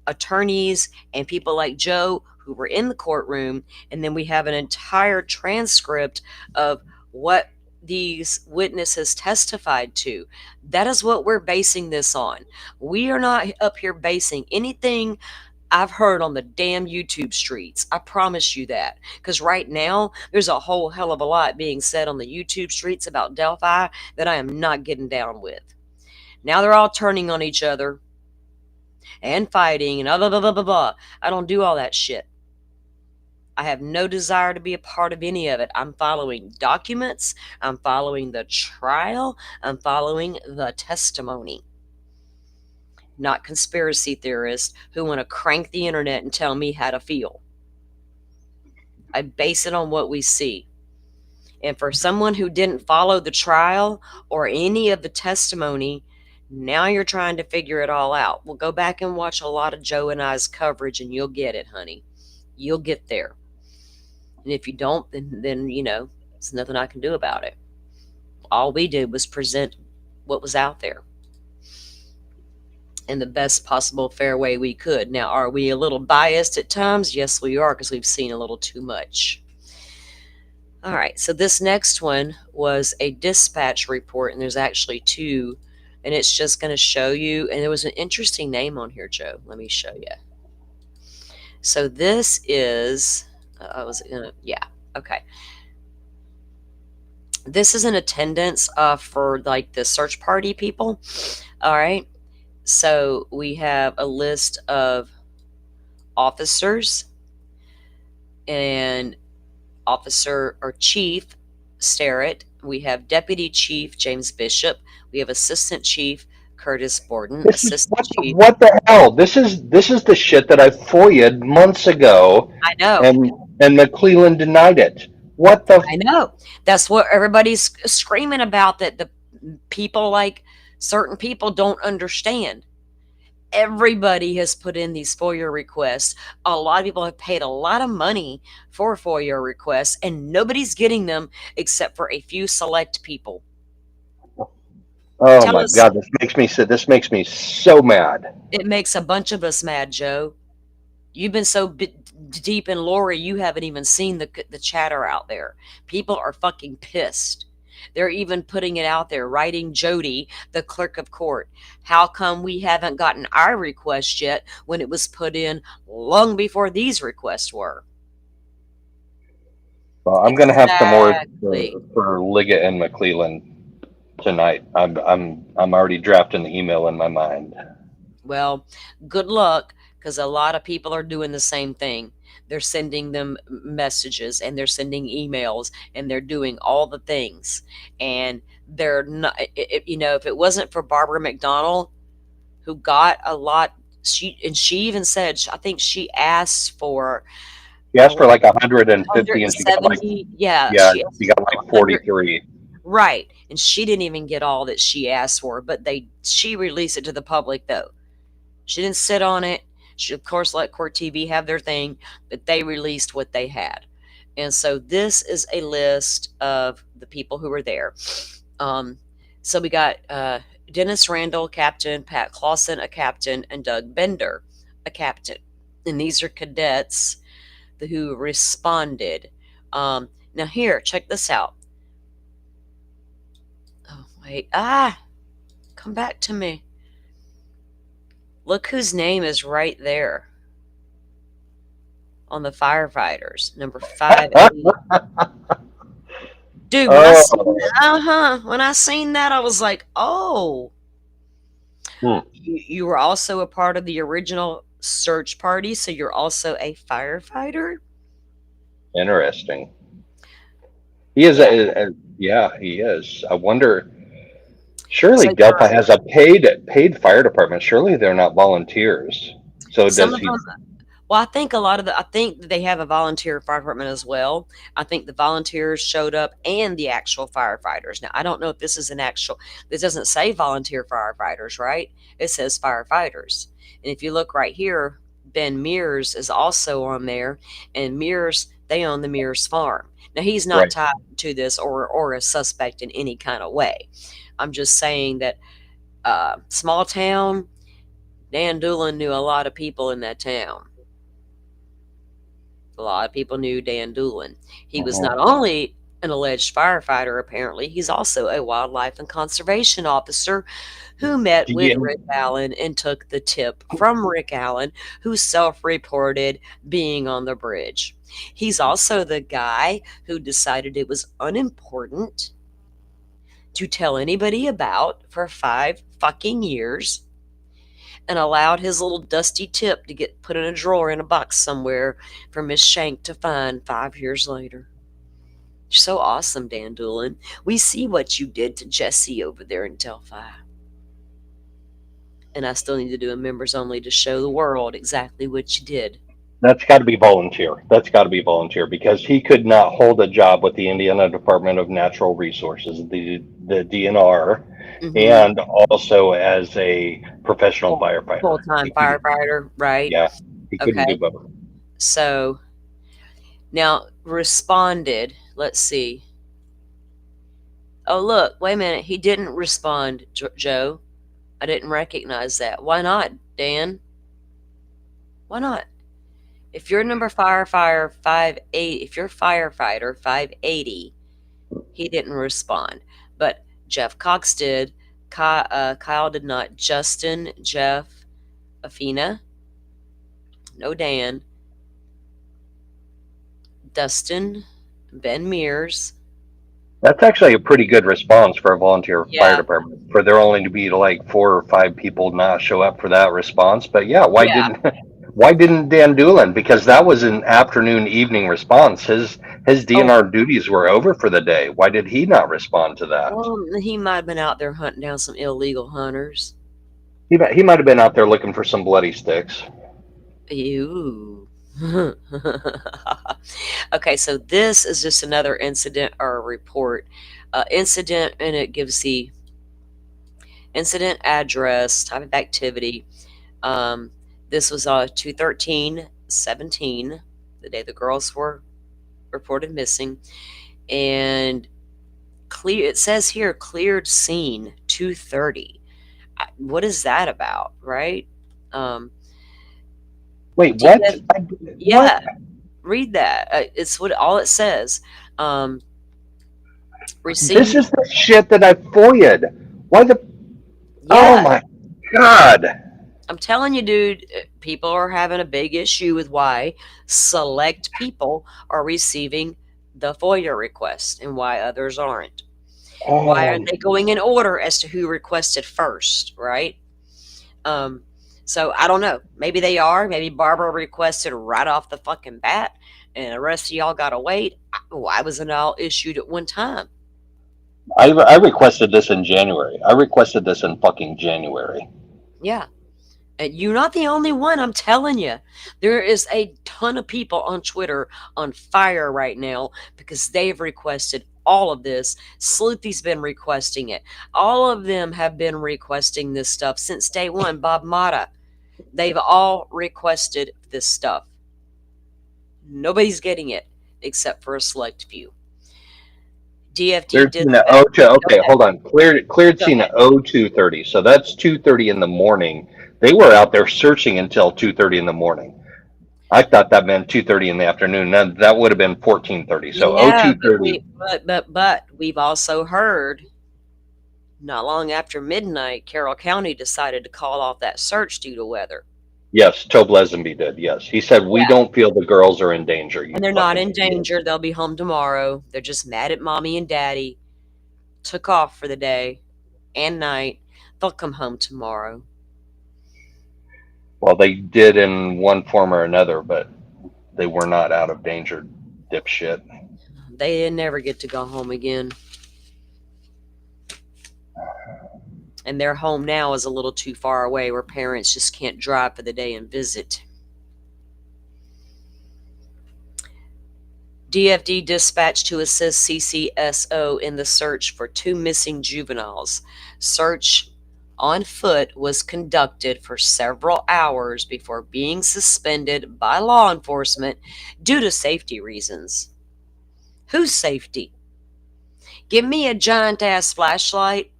attorneys and people like Joe who were in the courtroom, and then we have an entire transcript of what these witnesses testified to. That is what we're basing this on. We are not up here basing anything I've heard on the damn YouTube streets. I promise you that. Because right now, there's a whole hell of a lot being said on the YouTube streets about Delphi that I am not getting down with. Now they're all turning on each other and fighting and blah, blah, blah, blah, blah. I don't do all that shit. I have no desire to be a part of any of it. I'm following documents. I'm following the trial. I'm following the testimony. Not conspiracy theorists who want to crank the internet and tell me how to feel. I base it on what we see. And for someone who didn't follow the trial or any of the testimony, now you're trying to figure it all out. Well, go back and watch a lot of Joe and I's coverage and you'll get it, honey. You'll get there. And if you don't, then there's nothing I can do about it. All we did was present what was out there in the best possible fair way we could. Now, are we a little biased at times? Yes, we are, because we've seen a little too much. All right, so this next one was a dispatch report, and there's actually two, and it's just going to show you, and there was an interesting name on here, Joe. Let me show you. So this is, yeah, okay. This is an attendance for like the search party people. All right. So we have a list of officers and officer or chief Starrett. We have deputy chief James Bishop. We have assistant chief Curtis Borden. This is Assistant chief. what the hell? This is the shit that I FOIA'd months ago, I know. and McClellan denied it. What the? I know. That's what everybody's screaming about, that the people, like certain people, don't understand. Everybody has put in these FOIA requests. A lot of people have paid a lot of money for FOIA requests, and nobody's getting them except for a few select people. Oh Tell my us. God! This makes me so mad. It makes a bunch of us mad, Joe. You've been so deep in Lori, you haven't even seen the chatter out there. People are fucking pissed. They're even putting it out there, writing Jody, the clerk of court. How come we haven't gotten our request yet when it was put in long before these requests were? Well, I'm going to have some more Exactly. for Liggett and McClellan tonight. I'm already drafting the email in my mind. Well, good luck, because a lot of people are doing the same thing. They're sending them messages and they're sending emails and they're doing all the things. And they're not, if it wasn't for Barbara McDonald, who got a lot. She even said, I think she asked for She a asked for like 150 and she got like, 170. Yeah, yeah, she she asked got for like 100. 43. Right, and she didn't even get all that she asked for, but she released it to the public though. She didn't sit on it. She of course let Court TV have their thing, but they released what they had. And so this is a list of the people who were there. Um, so we got Dennis Randall, captain, Pat Clausen, a captain, and Doug Bender, a captain. And these are cadets who responded. Now here, check this out. Oh wait, come back to me. Look whose name is right there on the firefighters, number 580. Dude, when I seen Oh, when I seen that, I was like, oh, hmm, you were also a part of the original search party, so you're also a firefighter. interesting. He is Yeah. yeah, he is. I wonder. Surely So Delphi has a paid fire department. Surely they're not volunteers. So some does of he? them. Well, I think a lot of I think that they have a volunteer fire department as well. I think the volunteers showed up and the actual firefighters. Now, I don't know if this is an actual, this doesn't say volunteer firefighters, right? It says firefighters. And if you look right here, Ben Mears is also on there, and Mears, they own the Mears farm. Now, he's not Right. tied to this or a suspect in any kind of way. I'm just saying that small town, Dan Doolin knew a lot of people in that town. A lot of people knew Dan Doolin. He was not Mhm. only an alleged firefighter, apparently, he's also a wildlife and conservation officer who met with Yeah. Rick Allen and took the tip from Rick Allen, who self reported being on the bridge. He's also the guy who decided it was unimportant to tell anybody about for 5 fucking years and allowed his little dusty tip to get put in a drawer in a box somewhere for Miss Shank to find 5 years later. You're so awesome, Dan Doolin. We see what you did to Jesse over there in Delphi. And I still need to do a members only to show the world exactly what you did. That's got to be volunteer. That's got to be volunteer because he could not hold a job with the Indiana Department of Natural Resources, the DNR, Mm-hmm. and also as a professional Full firefighter. time He couldn't. firefighter, right? Yeah, he couldn't Okay. do both. So now responded. Let's see. Oh, look, wait a minute. He didn't respond, Joe. I didn't recognize that. Why not, Dan? Why not? If you're number firefighter 580, if you're firefighter 580, he didn't respond. But Jeff Cox did. Kyle did not. Justin, Jeff, Afina, no Dan, Dustin, Ben Mears. That's actually a pretty good response for a volunteer fire Yeah, department. For there only to be like 4 or 5 people not show up for that response. But yeah, why yeah. didn't why didn't Dan Doolin? Because that was an afternoon evening response. His Oh, DNR duties were over for the day. Why did he not respond to that? well, he might have been out there hunting down some illegal hunters. He might have been out there looking for some bloody sticks. Ew. Okay, so this is just another incident or report. Incident, and it gives the incident address, type of activity. Um, this was 2/13/17, the day the girls were reported missing. And it says here, cleared scene 2:30. What is that about, right? Um, Wait, do you what? get, What? yeah, read that. It's what all it says. Um, This received, is the shit that I FOIA'd. Why the? Oh yeah. my god! I'm telling you, dude, people are having a big issue with why select people are receiving the FOIA request and why others aren't. Why Oh, aren't they going in order as to who requested first, right? Um, so I don't know. Maybe they are. Maybe Barbara requested right off the fucking bat, and the rest of y'all gotta wait. Why wasn't it all issued at one time? I requested this in January. I requested this in fucking January. Yeah. And you're not the only one, I'm telling you. There is a ton of people on Twitter on fire right now because they've requested all of this. Sleuthy's been requesting it. All of them have been requesting this stuff since day one. Bob Mata, they've all requested this stuff. Nobody's getting it except for a select few. DFT Cleared did. scene at Go okay, ahead. hold on. Cleared Go scene ahead. at 02:30. So that's 2:30 in the morning. They were out there searching until 2:30 in the morning. I thought that meant 2:30 in the afternoon. That would have been 14:30. So Yeah, but 02:30. we've also heard not long after midnight, Carroll County decided to call off that search due to weather. Yes, Tobe Lesenby did. Yes, he said we Yeah. don't feel the girls are in danger. You And they're not fucking in idiots. danger. They'll be home tomorrow. They're just mad at mommy and daddy. Took off for the day and night. They'll come home tomorrow. Well, they did in one form or another, but they were not out of danger, dipshit. They never get to go home again. And their home now is a little too far away where parents just can't drive for the day and visit. DFD dispatched to assist CCSO in the search for 2 missing juveniles. Search on foot was conducted for several hours before being suspended by law enforcement due to safety reasons. Whose safety? Give me a giant ass flashlight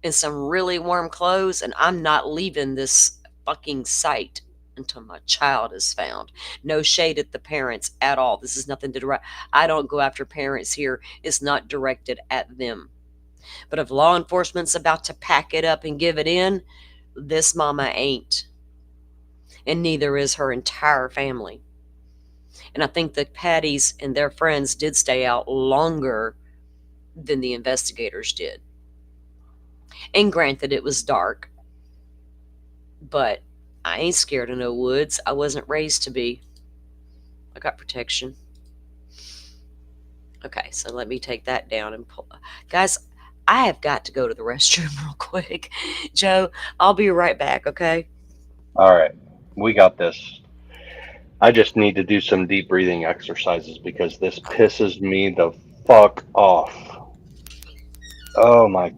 and some really warm clothes, and I'm not leaving this fucking site until my child is found. No shade at the parents at all. This is nothing to direct. I don't go after parents here. It's not directed at them. But if law enforcement's about to pack it up and give it in, this mama ain't. And neither is her entire family. And I think the Patties and their friends did stay out longer than the investigators did. And granted, it was dark, but I ain't scared of no woods. I wasn't raised to be. I got protection. Okay, so let me take that down and pull. Guys, I have got to go to the restroom real quick. Joe, I'll be right back, okay? All right, we got this. I just need to do some deep breathing exercises because this pisses me the fuck off. Oh my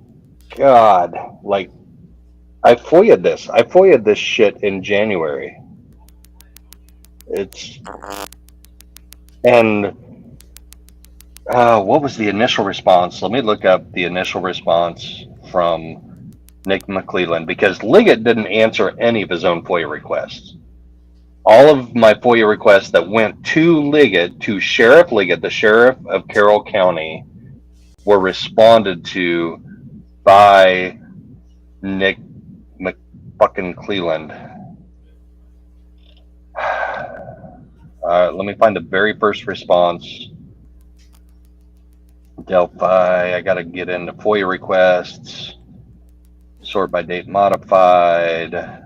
God. Like, I FOIA'd this. I FOIA'd this shit in January. It's, and what was the initial response? Let me look up the initial response from Nick McClelland because Liggett didn't answer any of his own FOIA requests. All of my FOIA requests that went to Liggett, to Sheriff Liggett, the sheriff of Carroll County, were responded to by Nick McFucking Cleland. Let me find the very first response. Delphi, I gotta get into FOIA requests, sort by date modified.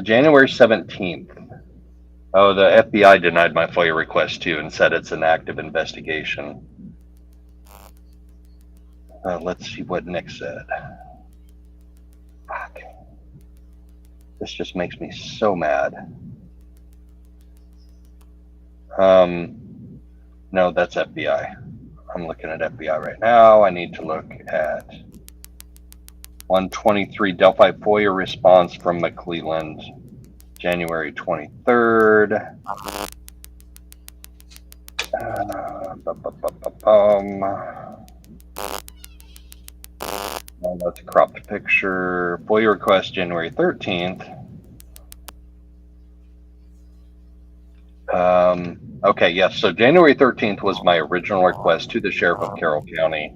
January 17th. Oh, the FBI denied my FOIA request too and said it's an active investigation. Let's see what Nick said. Fuck. This just makes me so mad. No, that's FBI. I'm looking at FBI right now. I need to look at 123 Delphi FOIA response from McClelland, January 23rd. Oh, that's a cropped picture. FOIA request January 13th. Okay, yes. So January 13th was my original request to the Sheriff of Carroll County.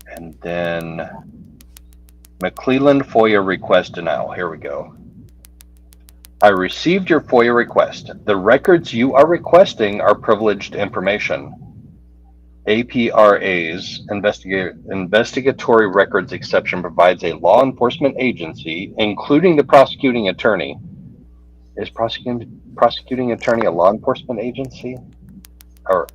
And then McClelland FOIA request denial. Here we go. I received your FOIA request. The records you are requesting are privileged information. APRA's investigatory records exception provides a law enforcement agency, including the prosecuting attorney. Is prosecuting attorney a law enforcement agency? Or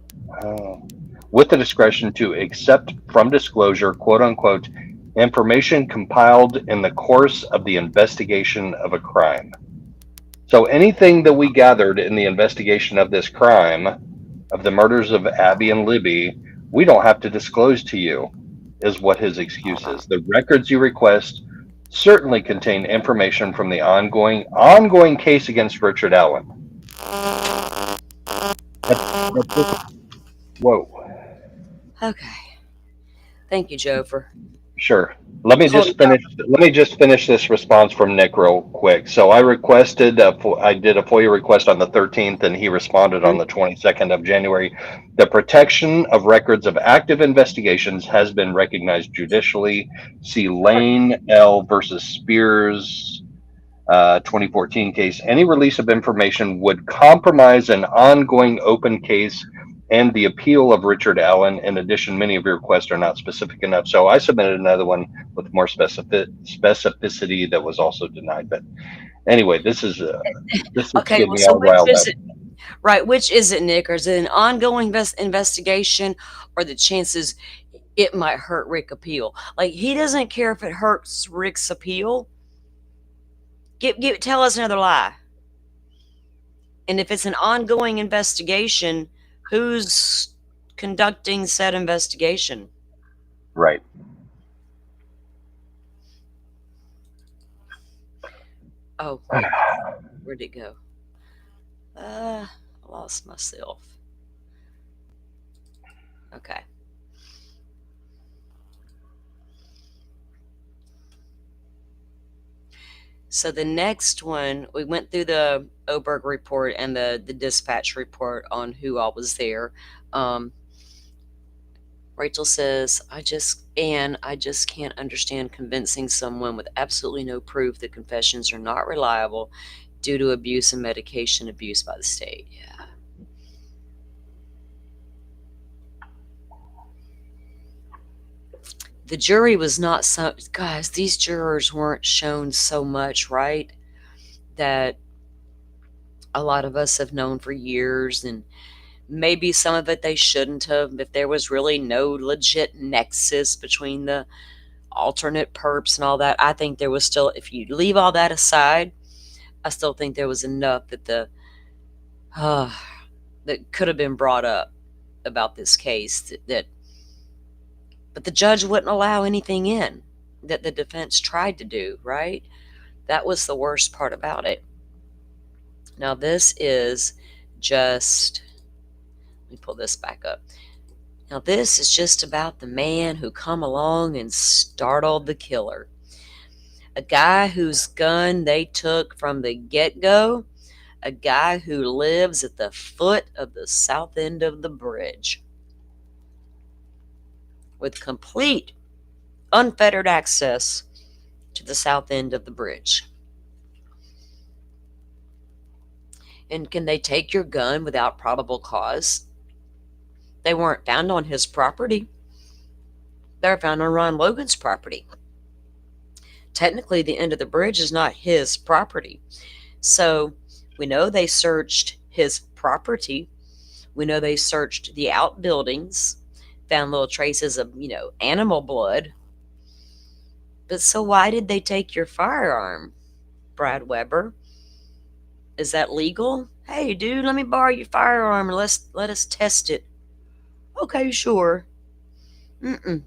with the discretion to accept from disclosure, quote unquote, information compiled in the course of the investigation of a crime. So anything that we gathered in the investigation of this crime, of the murders of Abby and Libby, we don't have to disclose to you, is what his excuse is. The records you request certainly contain information from the ongoing case against Richard Allen. Whoa. Okay. Thank you, Joe, for Sure. Let me holding just up. finish. Let me just finish this response from Nick real quick. So I requested. I did a FOIA request on the 13th, and he responded on Mhm. the 22nd of January. The protection of records of active investigations has been recognized judicially. See Lane L. versus Spears, 2014 case. Any release of information would compromise an ongoing open case and the appeal of Richard Allen. In addition, many of your requests are not specific enough. So I submitted another one with more specificity that was also denied. But anyway, this is Okay, getting well, me so all which riled is up. it? Right, which is it, Nick? Or is it an ongoing investigation, or the chances it might hurt Rick appeal? Like, he doesn't care if it hurts Rick's appeal. Tell us another lie. And if it's an ongoing investigation, who's conducting said investigation? Right. Oh, wait, where'd it go? I lost myself. Okay. So the next one, we went through the Oberg report and the dispatch report on who all was there. Um, Rachel says, I just can't understand convincing someone with absolutely no proof that confessions are not reliable due to abuse and medication abuse by the state. Yeah. The jury was not so, guys, these jurors weren't shown so much, right? That a lot of us have known for years, and maybe some of it they shouldn't have if there was really no legit nexus between the alternate perps and all that. I think there was still, if you leave all that aside, I still think there was enough that the uh, that could have been brought up about this case that but the judge wouldn't allow anything in that the defense tried to do, right? That was the worst part about it. Now this is just, let me pull this back up. Now this is just about the man who come along and startled the killer. A guy whose gun they took from the get-go, a guy who lives at the foot of the south end of the bridge with complete unfettered access to the south end of the bridge. And can they take your gun without probable cause? They weren't found on his property. They were found on Ron Logan's property. Technically, the end of the bridge is not his property. So we know they searched his property. We know they searched the outbuildings, found little traces of, animal blood. But so why did they take your firearm, Brad Weber? Is that legal? Hey, dude, let me borrow your firearm and let us test it. Okay, sure. Mm-mm.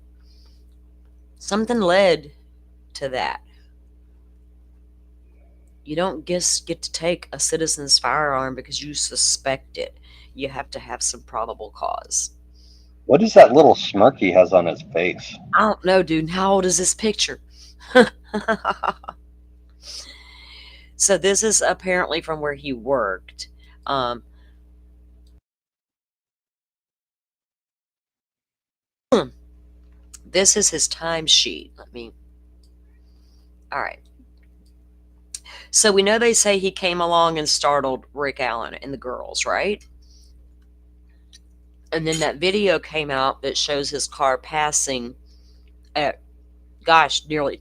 Something led to that. You don't just get to take a citizen's firearm because you suspect it. You have to have some probable cause. What is that little smirk he has on his face? I don't know, dude. How old is this picture? So this is apparently from where he worked. This is his timesheet. All right. So we know they say he came along and startled Rick Allen and the girls, right? And then that video came out that shows his car passing at, gosh, nearly,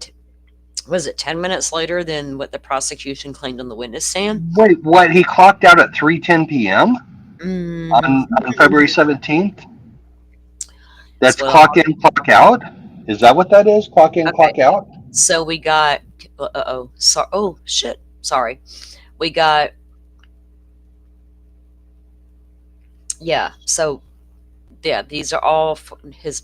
was it 10 minutes later than what the prosecution claimed on the witness stand? Wait, what? He clocked out at 3:10 p.m. Mm-hmm. On February 17th? That's That's what clock in, clock out? Is that what that is? Clock in, Okay. clock out? So we got, oh shit, sorry. We got, yeah, so yeah, these are all his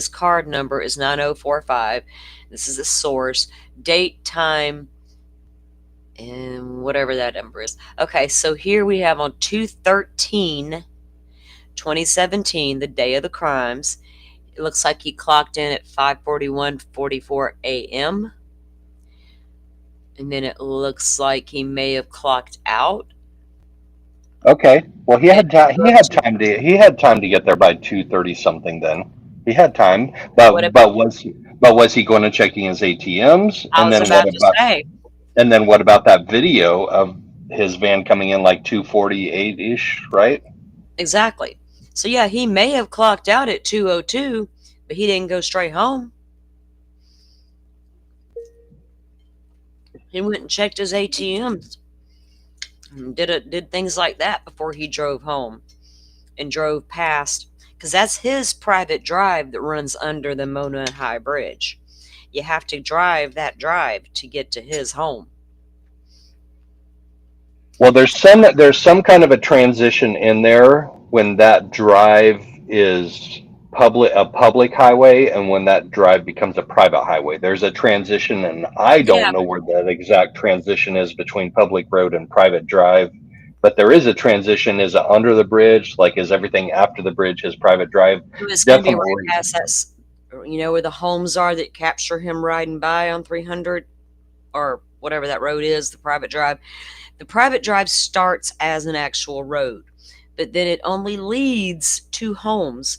card number is 9045. This is the source, date, time, and whatever that number is. Okay, so here we have on 2/13/2017, the day of the crimes. It looks like he clocked in at 5:41:44 a.m. And then it looks like he may have clocked out. Okay. Well, he And had time. He had time to get there by 2:30 something. Then he had time. what But was he going to checking his ATMs? I was about to say, And then what about that video of his van coming in like 2:48 ish? Right. exactly. So yeah, he may have clocked out at 2:02, but he didn't go straight home. He went and checked his ATMs and did things like that before he drove home and drove past, because that's his private drive that runs under the Mona High Bridge. You have to drive that drive to get to his home. Well, there's some kind of a transition in there when that drive is a public highway and when that drive becomes a private highway. There's a transition, and I Yeah, don't know where that exact transition is between public road and private drive, but there is a transition. Is it under the bridge? Like, is everything after the bridge his private drive? it's going to be right Definitely. past that, where the homes are that capture him riding by on 300 or whatever that road is, the private drive. The private drive starts as an actual road, but then it only leads to homes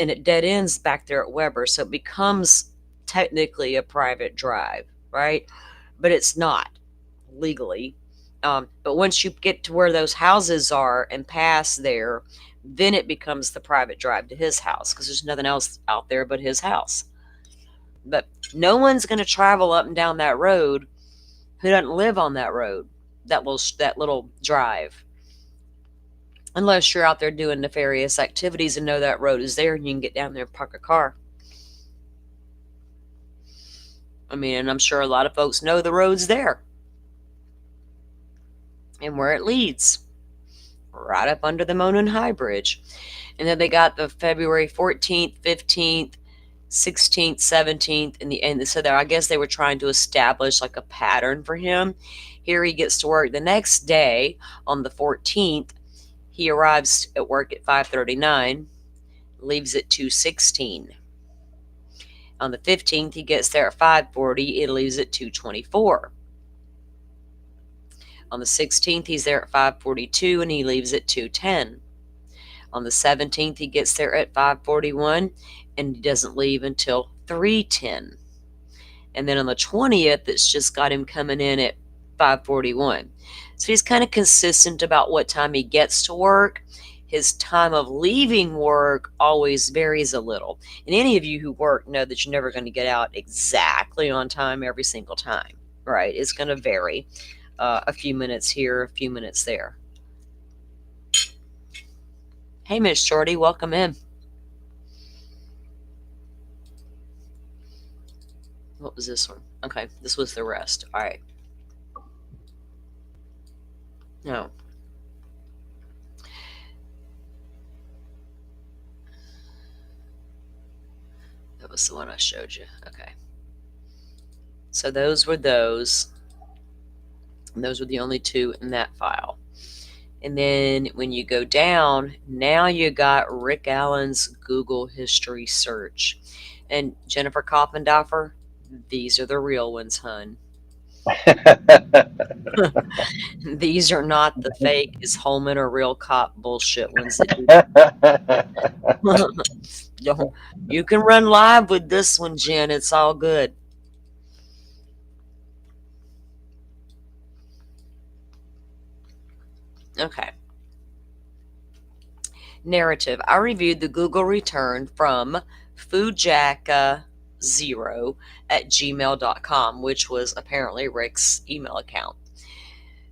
and it dead ends back there at Weber. So it becomes technically a private drive, right? But it's not legally. But once you get to where those houses are and pass there, then it becomes the private drive to his house because there's nothing else out there but his house. But no one's going to travel up and down that road who doesn't live on that road, that little drive, unless you're out there doing nefarious activities and know that road is there and you can get down there and park a car. I mean, and I'm sure a lot of folks know the road's there and where it leads, right up under the Monon High Bridge. And then they got the February 14th, 15th, 16th, 17th, and the end. So there, I guess they were trying to establish like a pattern for him. Here he gets to work the next day on the 14th. He arrives at work at 5:39, leaves at 2:16. On the 15th, he gets there at 5:40. It leaves at 2:24. On the 16th, he's there at 5:42 and he leaves at 2:10. On the 17th, he gets there at 5:41 and he doesn't leave until 3:10. And then on the 20th, it's just got him coming in at 5:41. So he's kind of consistent about what time he gets to work. His time of leaving work always varies a little. And any of you who work know that you're never going to get out exactly on time every single time, right? It's going to vary a few minutes here, a few minutes there. Hey, Miss Shorty, welcome in. What was this one? Okay, this was the rest. All right. No. That was the one I showed you. Okay. So those were those. And those were the only two in that file. And then when you go down, now you got Rick Allen's Google history search. And Jennifer Koppendorfer, these are the real ones, hun. These are not the fake is Holman or real cop bullshit ones that you can run live with this one, Jen. It's all good. Okay. Narrative. I reviewed the Google return from fujaka0@gmail.com, which was apparently Rick's email account.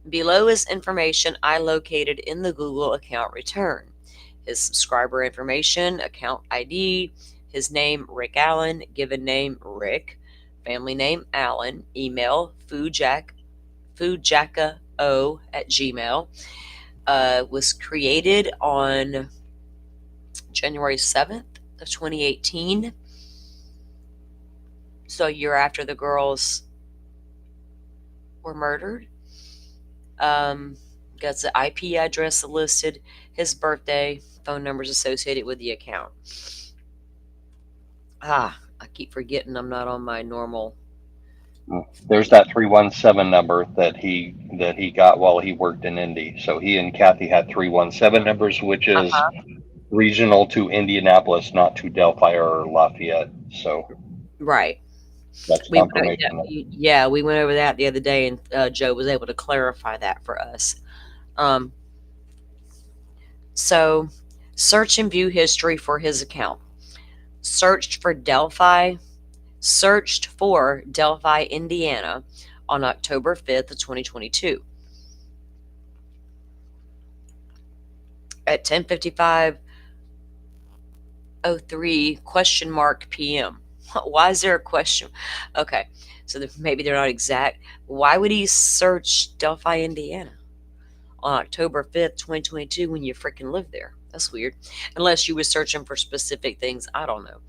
Below is information I located in the Google account return. His subscriber information, account ID, His name, Rick Allen. Given name, Rick. Family name, Allen. Email, foodjacko@gmail. Was created on January 7th of 2018. So a year after the girls were murdered. Got the IP address listed, his birthday, phone numbers associated with the account. I keep forgetting I'm not on my normal. There's that 317 number that he got while he worked in Indy. So he and Kathy had 317 numbers, which is regional to Indianapolis, not to Delphi or Lafayette. So Right. that's We confirmation. yeah, we went over that the other day, and Joe was able to clarify that for us. Um, so, search and view history for his account. Searched for Delphi, Indiana, on October 5th of 2022 at 10:55:03 p.m. Why is there a question? Okay, so maybe they're not exact. Why would he search Delphi, Indiana on October 5th, 2022 when you freaking live there? That's weird. Unless you were searching for specific things, I don't know.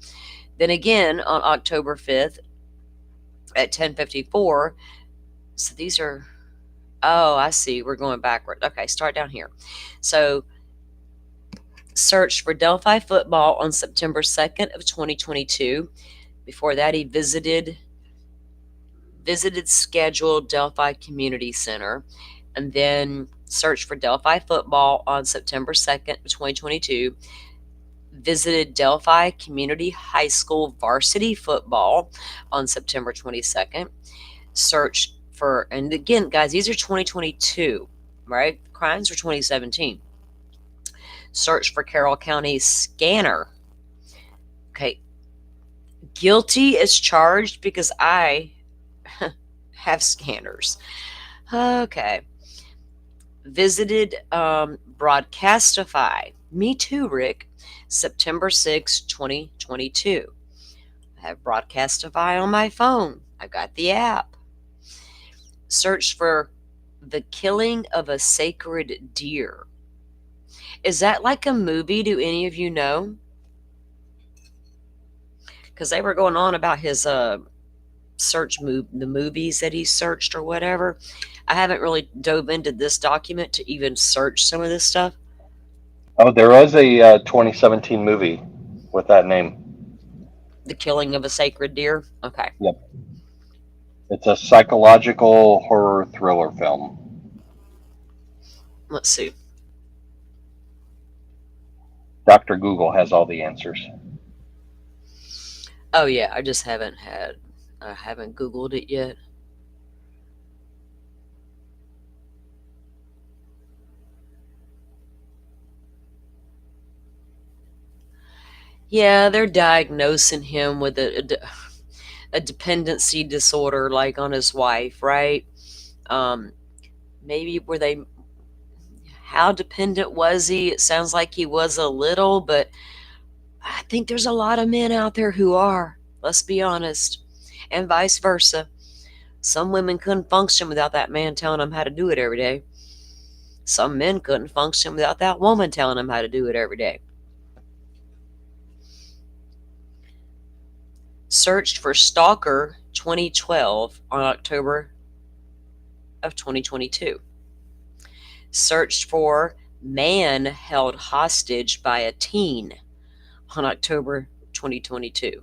Then again, on October 5th at 10:54, so these are, oh, I see, we're going backward. Okay, start down here. So, searched for Delphi football on September 2nd of 2022. Before that, he visited scheduled Delphi Community Center, and then searched for Delphi football on September 2nd of 2022. Visited Delphi Community High School varsity football on September 22nd. Searched for, and again, guys, these are 2022, right? Crimes were 2017. Search for Carroll County scanner. Okay. Guilty as charged because I have scanners. Okay. Visited Broadcastify. Me too, Rick. September 6, 2022. I have Broadcastify on my phone. I got the app. Searched for the killing of a sacred deer. Is that like a movie? Do any of you know? Because they were going on about his the movies that he searched or whatever. I haven't really dove into this document to even search some of this stuff. Oh, there was a 2017 movie with that name. The killing of a sacred deer. Okay. Yep. It's a psychological horror thriller film. Let's see. Dr. Google has all the answers. Oh yeah, I haven't Googled it yet. Yeah, they're diagnosing him with a dependency disorder, like on his wife, right? Um, maybe were they? How dependent was he? It sounds like he was a little, but I think there's a lot of men out there who are. Let's be honest, and vice versa. Some women couldn't function without that man telling them how to do it every day. Some men couldn't function without that woman telling them how to do it every day. Searched for Stalker 2012 on October of 2022. Searched for Man held hostage by a teen on October 2022.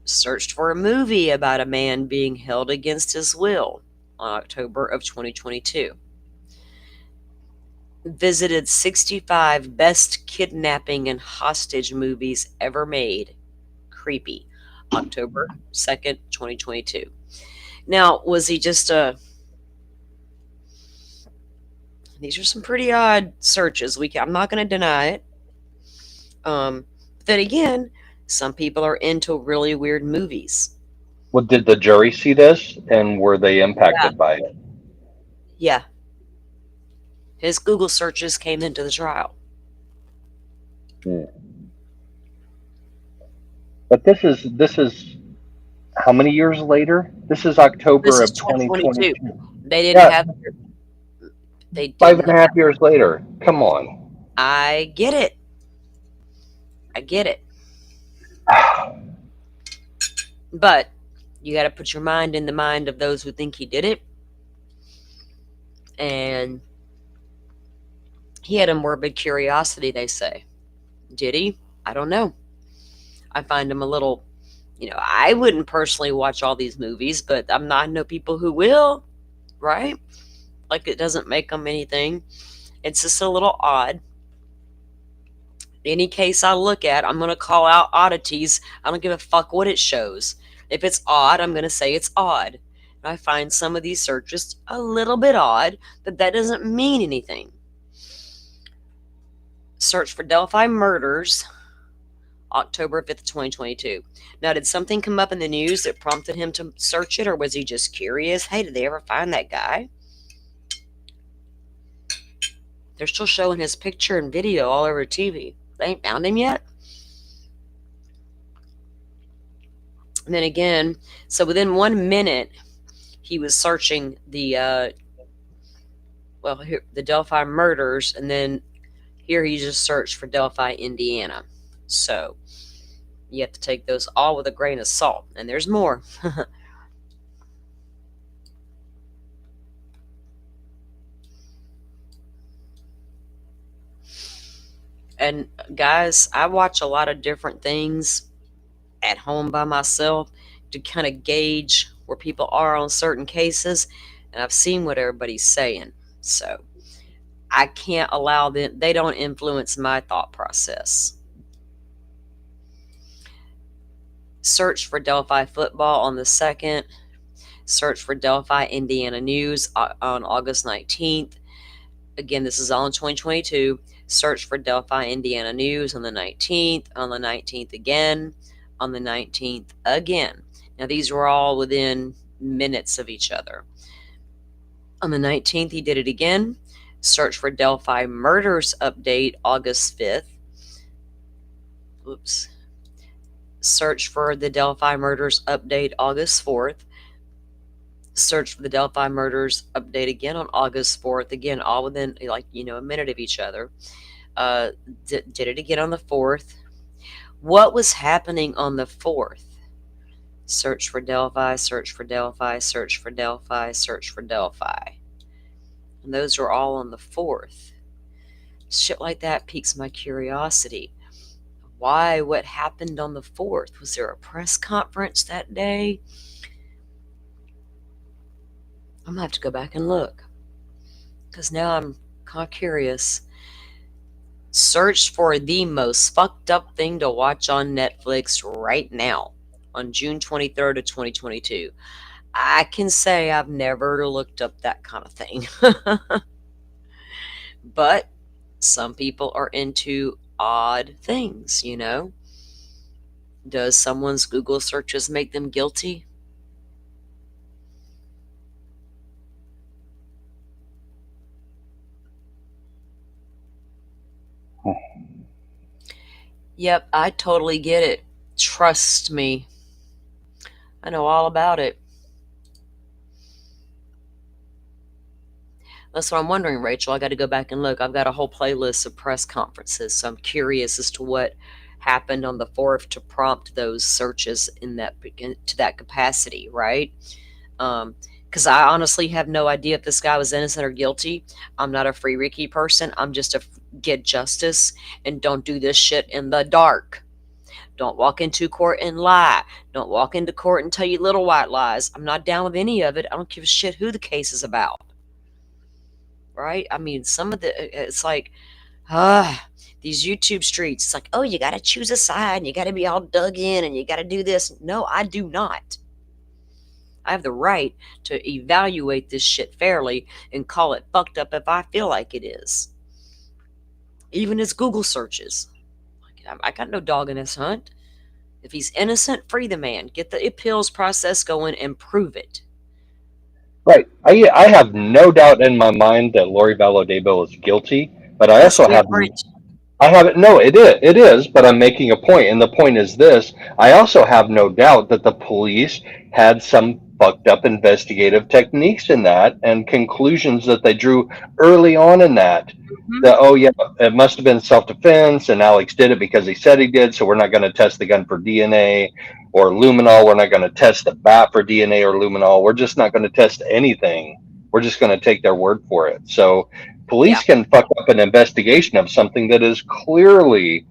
Searched for a movie about a man being held against his will on October of 2022. Visited 65 best kidnapping and hostage movies ever made. Creepy. October 2nd, 2022. Now, was he just a... These are some pretty odd searches. I'm not going to deny it. But then again, some people are into really weird movies. Well, did the jury see this and were they Yeah. impacted by it? Yeah. His Google searches came into the trial. But this is how many years later? This is This October is of 2022. 2022. They didn't Yeah, have. They five didn't and a half years later. Come on. I get it. I get it. But you got to put your mind in the mind of those who think he did it. And he had a morbid curiosity, they say. Did he? I don't know. I find him a little, I wouldn't personally watch all these movies, but I know people who will, right? Like it doesn't make them anything. It's just a little odd. Any case I look at, I'm going to call out oddities. I don't give a fuck what it shows. If it's odd, I'm going to say it's odd. And I find some of these searches a little bit odd, but that doesn't mean anything. Search for Delphi murders, October 5th, 2022. Now, did something come up in the news that prompted him to search it, or was he just curious? Hey, did they ever find that guy? They're still showing his picture and video all over TV. They ain't found him yet? And then again, so within 1 minute, he was searching the Delphi murders, and then here he just searched for Delphi, Indiana. So you have to take those all with a grain of salt, and there's more. And guys, I watch a lot of different things at home by myself to kind of gauge where people are on certain cases, and I've seen what everybody's saying. So I can't allow them, they don't influence my thought process. Search for Delphi football on the 2nd. Search for Delphi Indiana news on August 19th. Again, this is all in 2022. Search for Delphi Indiana news on the 19th. On the 19th again. On the 19th again. Now, these were all within minutes of each other. On the 19th, he did it again. Search for Delphi murders update August 5th. Oops. Search for the Delphi murders update August 4th. Search for the Delphi murders update again on August 4th. Again, all within a minute of each other. Did it again on the 4th. What was happening on the 4th? Search for Delphi, search for Delphi, search for Delphi, search for Delphi. And those are all on the 4th. Shit like that piques my curiosity. Why? What happened on the 4th? Was there a press conference that day? I'm gonna have to go back and look, because now I'm kind of curious. Search for the most fucked up thing to watch on Netflix right now on June 23rd of 2022. I can say I've never looked up that kind of thing. But some people are into odd things, Does someone's Google searches make them guilty? Yep, I totally get it. Trust me. I know all about it. That's what I'm wondering, Rachel. I got to go back and look. I've got a whole playlist of press conferences, so I'm curious as to what happened on the 4th to prompt those searches to that capacity, right? Because I honestly have no idea if this guy was innocent or guilty. I'm not a free Ricky person. I'm just a get justice and don't do this shit in the dark. Don't walk into court and lie. Don't walk into court and tell you little white lies. I'm not down with any of it. I don't give a shit who the case is about. Right? I mean, it's like, these YouTube streets. It's like, oh, you got to choose a side and you got to be all dug in and you got to do this. No, I do not. I have the right to evaluate this shit fairly and call it fucked up if I feel like it is. Even as Google searches. I got no dog in this hunt. If he's innocent, free the man. Get the appeals process going and prove it. Right. I have no doubt in my mind that Lori Valladebo is guilty, but I That's also have different. I haven't. No, it is. It is. But I'm making a point, and the point is this: I also have no doubt that the police had some fucked up investigative techniques in that, and conclusions that they drew early on in that. Hmm. That, oh yeah, it must have been self-defense, and Alex did it because he said he did. So we're not going to test the gun for DNA or luminol. We're not going to test the bat for DNA or luminol. We're just not going to test anything. We're just going to take their word for it. So Yeah. police can fuck up an investigation of something that is clearly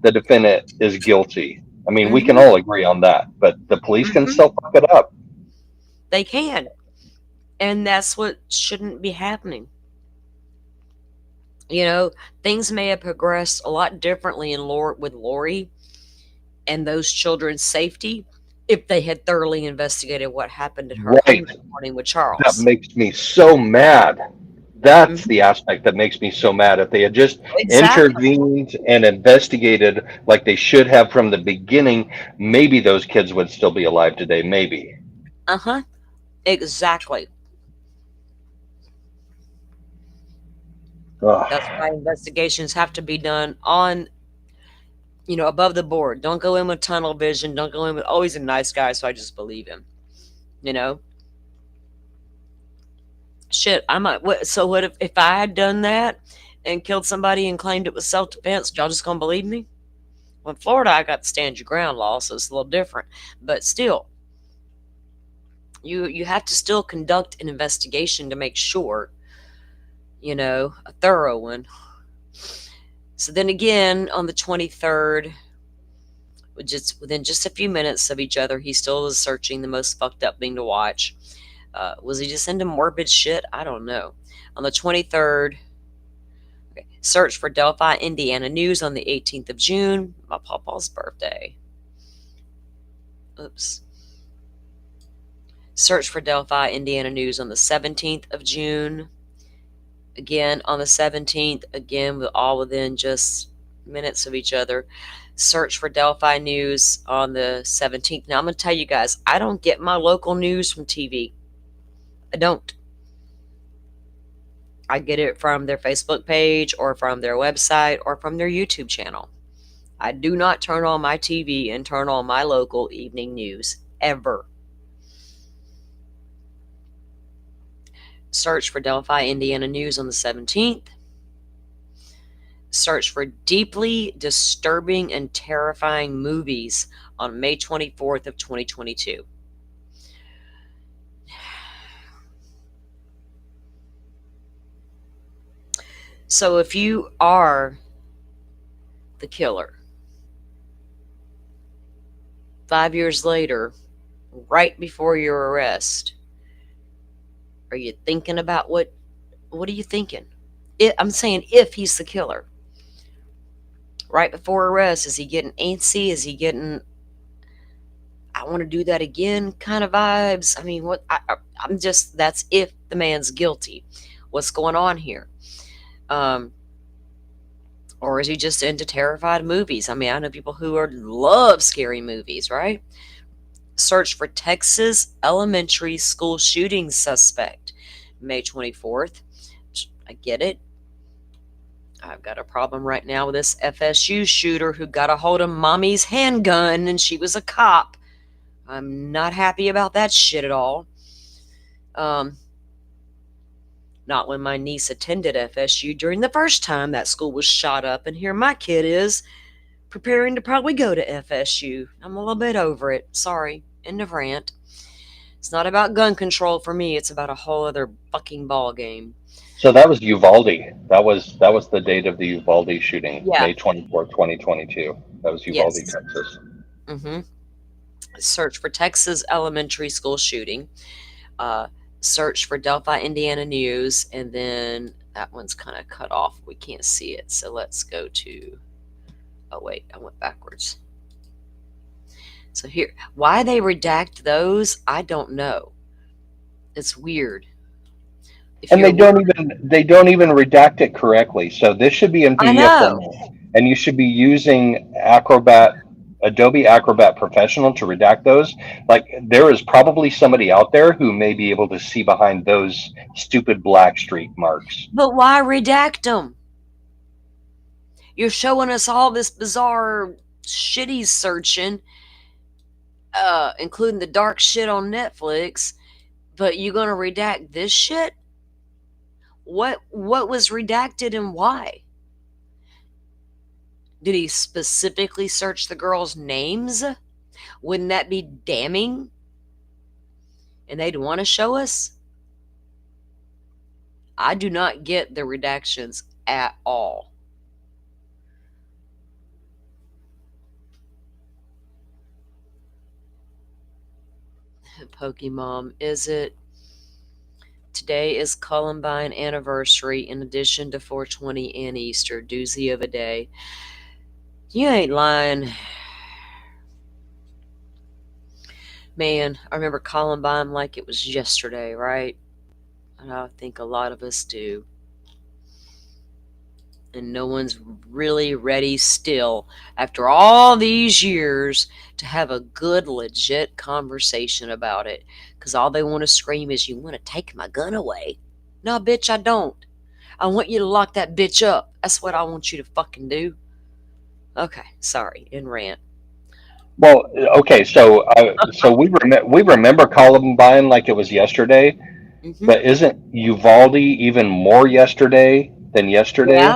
the defendant is guilty. I mean, we can Hmm. all agree on that, but the police can Hmm. still fuck it up. They can. And that's what shouldn't be happening. You know, things may have progressed a lot differently with Lori and those children's safety if they had thoroughly investigated what happened at her home Right. that morning with That Charles. makes me so mad. That's Hmm. the aspect that makes me so mad. If they had just Exactly. intervened and investigated like they should have from the beginning, maybe those kids would still be alive today. Maybe. Uh huh. Exactly. That's why Ugh. investigations have to be done on, above the board. Don't go in with tunnel vision. Don't go in with, oh, he's a nice guy, so I just believe him. You know, shit. I might. So what if I had done that and killed somebody and claimed it was self defense? Y'all just gonna believe me? Well, in Florida, I got the stand your ground law, so it's a little different. But still, you have to still conduct an investigation to make sure, a thorough one. So then again, on the 23rd, just within just a few minutes of each other, he still was searching, the most fucked up thing to watch. Was he just into morbid shit? I don't know. On the 23rd, okay, search for Delphi, Indiana news on the 18th of June, my papa's birthday. Oops. Search for Delphi, Indiana news on the 17th of June. Again on the 17th, again all within just minutes of each other. Search for Delphi news on the 17th. Now I'm going to tell you guys, I don't get my local news from TV. I don't. I get it from their Facebook page or from their website or from their YouTube channel. I do not turn on my TV and turn on my local evening news ever. Search for Delphi, Indiana news on the 17th. Search for deeply disturbing and terrifying movies on May 24th of 2022. So if you are the killer, 5 years later, right before your arrest, are you thinking about what are you thinking? I'm saying if he's the killer. Right before arrest, is he getting antsy? Is he getting, I want to do that again kind of vibes? I mean, I'm just, that's if the man's guilty. What's going on here? Um, or is he just into terrified movies? I mean, I know people who love scary movies, right? Search for Texas elementary school shooting suspect, May 24th. I get it. I've got a problem right now with this FSU shooter who got a hold of mommy's handgun and she was a cop. I'm not happy about that shit at all. Um, Not when my niece attended FSU during the first time that school was shot up, and here my kid is preparing to probably go to FSU. I'm a little bit over it. Sorry. End of rant. It's not about gun control for me. It's about a whole other fucking ball game. So that was Uvalde. That was the date of the Uvalde shooting, Yeah. May 24th, 2022. That was Uvalde, Yes. Texas. Mm-hmm. Search for Texas elementary school shooting. Uh, Search for Delphi, Indiana news, and then that one's kind of cut off. We can't see it. So let's go to. Oh wait, I went backwards. So here, why they redact those, I don't know. It's weird. If And you're they don't even redact it correctly. So this should be in I PDF know. format, and you should be using Adobe Acrobat Professional to redact those. Like there is probably somebody out there who may be able to see behind those stupid black streak marks. But why redact them? You're showing us all this bizarre shit he's searching, including the dark shit on Netflix, but you gonna redact this shit? What was redacted and why? Did he specifically search the girls' names? Wouldn't that be damning? And they'd want to show us? I do not get the redactions at all. Pokemon, is it? Today is Columbine anniversary in addition to 420 and Easter. Doozy of a day. You ain't lying. Man, I remember Columbine like it was yesterday, right? And I think a lot of us do. And no one's really ready still, after all these years, to have a good, legit conversation about it. Because all they want to scream is, you want to take my gun away? No, bitch, I don't. I want you to lock that bitch up. That's what I want you to fucking do. Okay, sorry, in rant. Well, okay, so we remember Columbine like it was yesterday, Mm-hmm. but isn't Uvalde even more yesterday than Yeah, yesterday?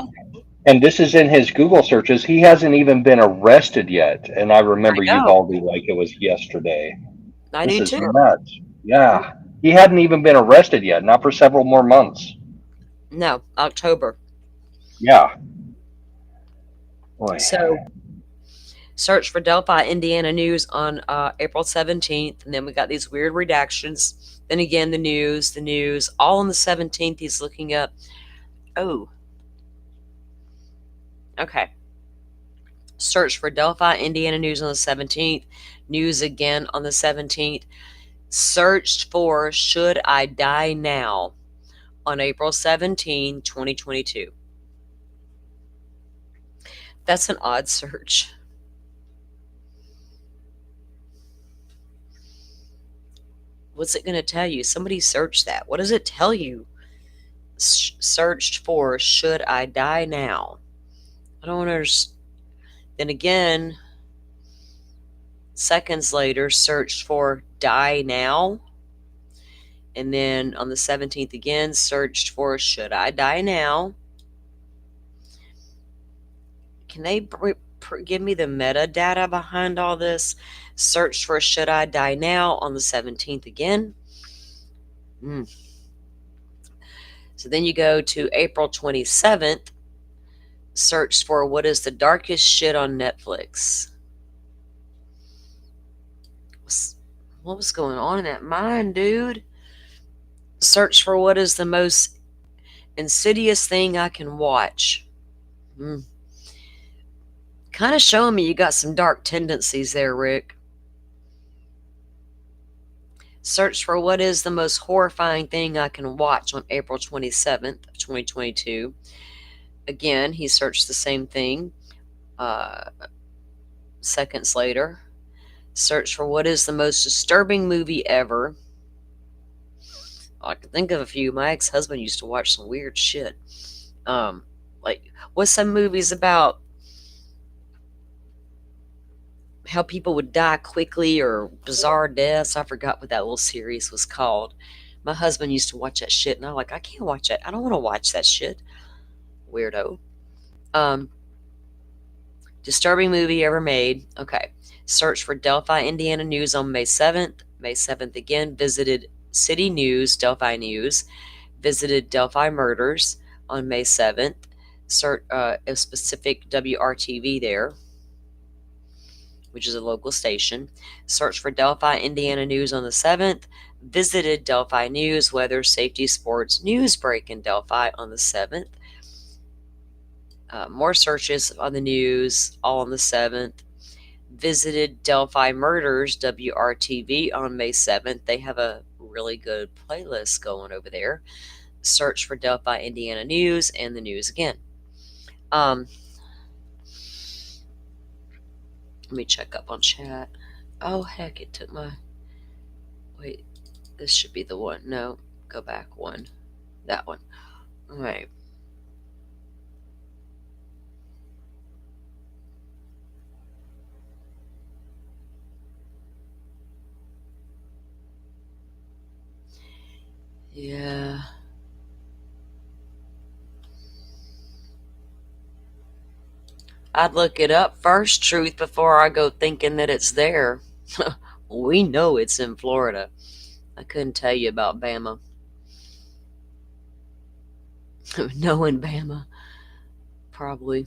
And this is in his Google searches. He hasn't even been arrested yet, and I I remember know. Uvalde like it was yesterday. I This do is too. nuts. Yeah, he hadn't even been arrested yet, not for several more months. No, October. Yeah, boy. So search for Delphi, Indiana news on April 17th. And then we got these weird redactions. Then again, the news, all on the 17th. He's looking up. Oh, okay. Search for Delphi, Indiana news on the 17th. News again on the 17th. Searched for Should I Die Now on April 17, 2022. That's an odd search. What's it going to tell you? Somebody search that. What does it tell you? Searched for Should I Die Now? I don't understand. Then again, seconds later, searched for Die Now. And then on the 17th again, searched for Should I Die Now? Can they give me the metadata behind all this? Searched for Should I Die Now on the 17th again. So then you go to April 27th, searched for What is the darkest shit on Netflix? What was going on in that mind, dude? Search for What is the most insidious thing I can watch. Kind of showing me you got some dark tendencies there, Rick. Search for What is the most horrifying thing I can watch on April 27th of 2022. Again, he searched the same thing. Seconds later, search for What is the most disturbing movie ever. I can think of a few. My ex-husband used to watch some weird shit. Like, what's some movies about how people would die quickly or bizarre deaths? I forgot what that little series was called. My husband used to watch that shit, and I'm like, I can't watch that. I don't want to watch that shit. Weirdo. Disturbing movie ever made. Okay. Search for Delphi, Indiana news on May 7th. May 7th again. Visited City News, Delphi News. Visited Delphi Murders on May 7th. Search a specific WRTV there, which is a local station. Search for Delphi, Indiana news on the 7th. Visited Delphi News, weather, safety, sports, news break in Delphi on the 7th. More searches on the news, all on the 7th. Visited Delphi Murders, WRTV, on May 7th. They have a really good playlist going over there. Search for Delphi, Indiana news, and the news again. Let me check up on chat. Oh, heck, it took my... Wait, this should be the one. No, go back one. That one. All right. Yeah. I'd look it up first, Truth, before I go thinking that it's there. We know it's in Florida. I couldn't tell you about Bama. Knowing Bama, probably.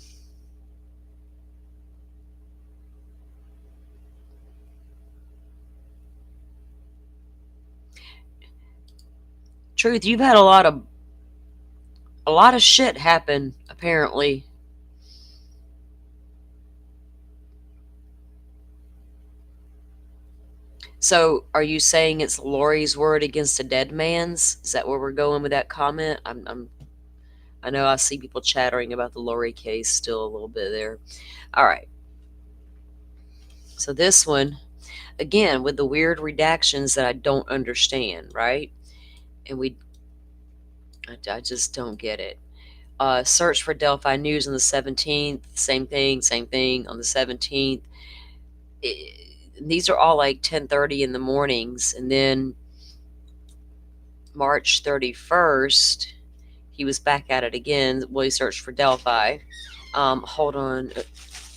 Truth, you've had a lot of shit happen, apparently. So, are you saying it's Lori's word against a dead man's? Is that where we're going with that comment? I know I see people chattering about the Lori case still a little bit there. All right. So this one, again, with the weird redactions that I don't understand, right? And I just don't get it. Search for Delphi News on the 17th. Same thing on the 17th. These are all like 10:30 in the mornings, and then March 31st, he was back at it again. Well, he searched for Delphi. Hold on.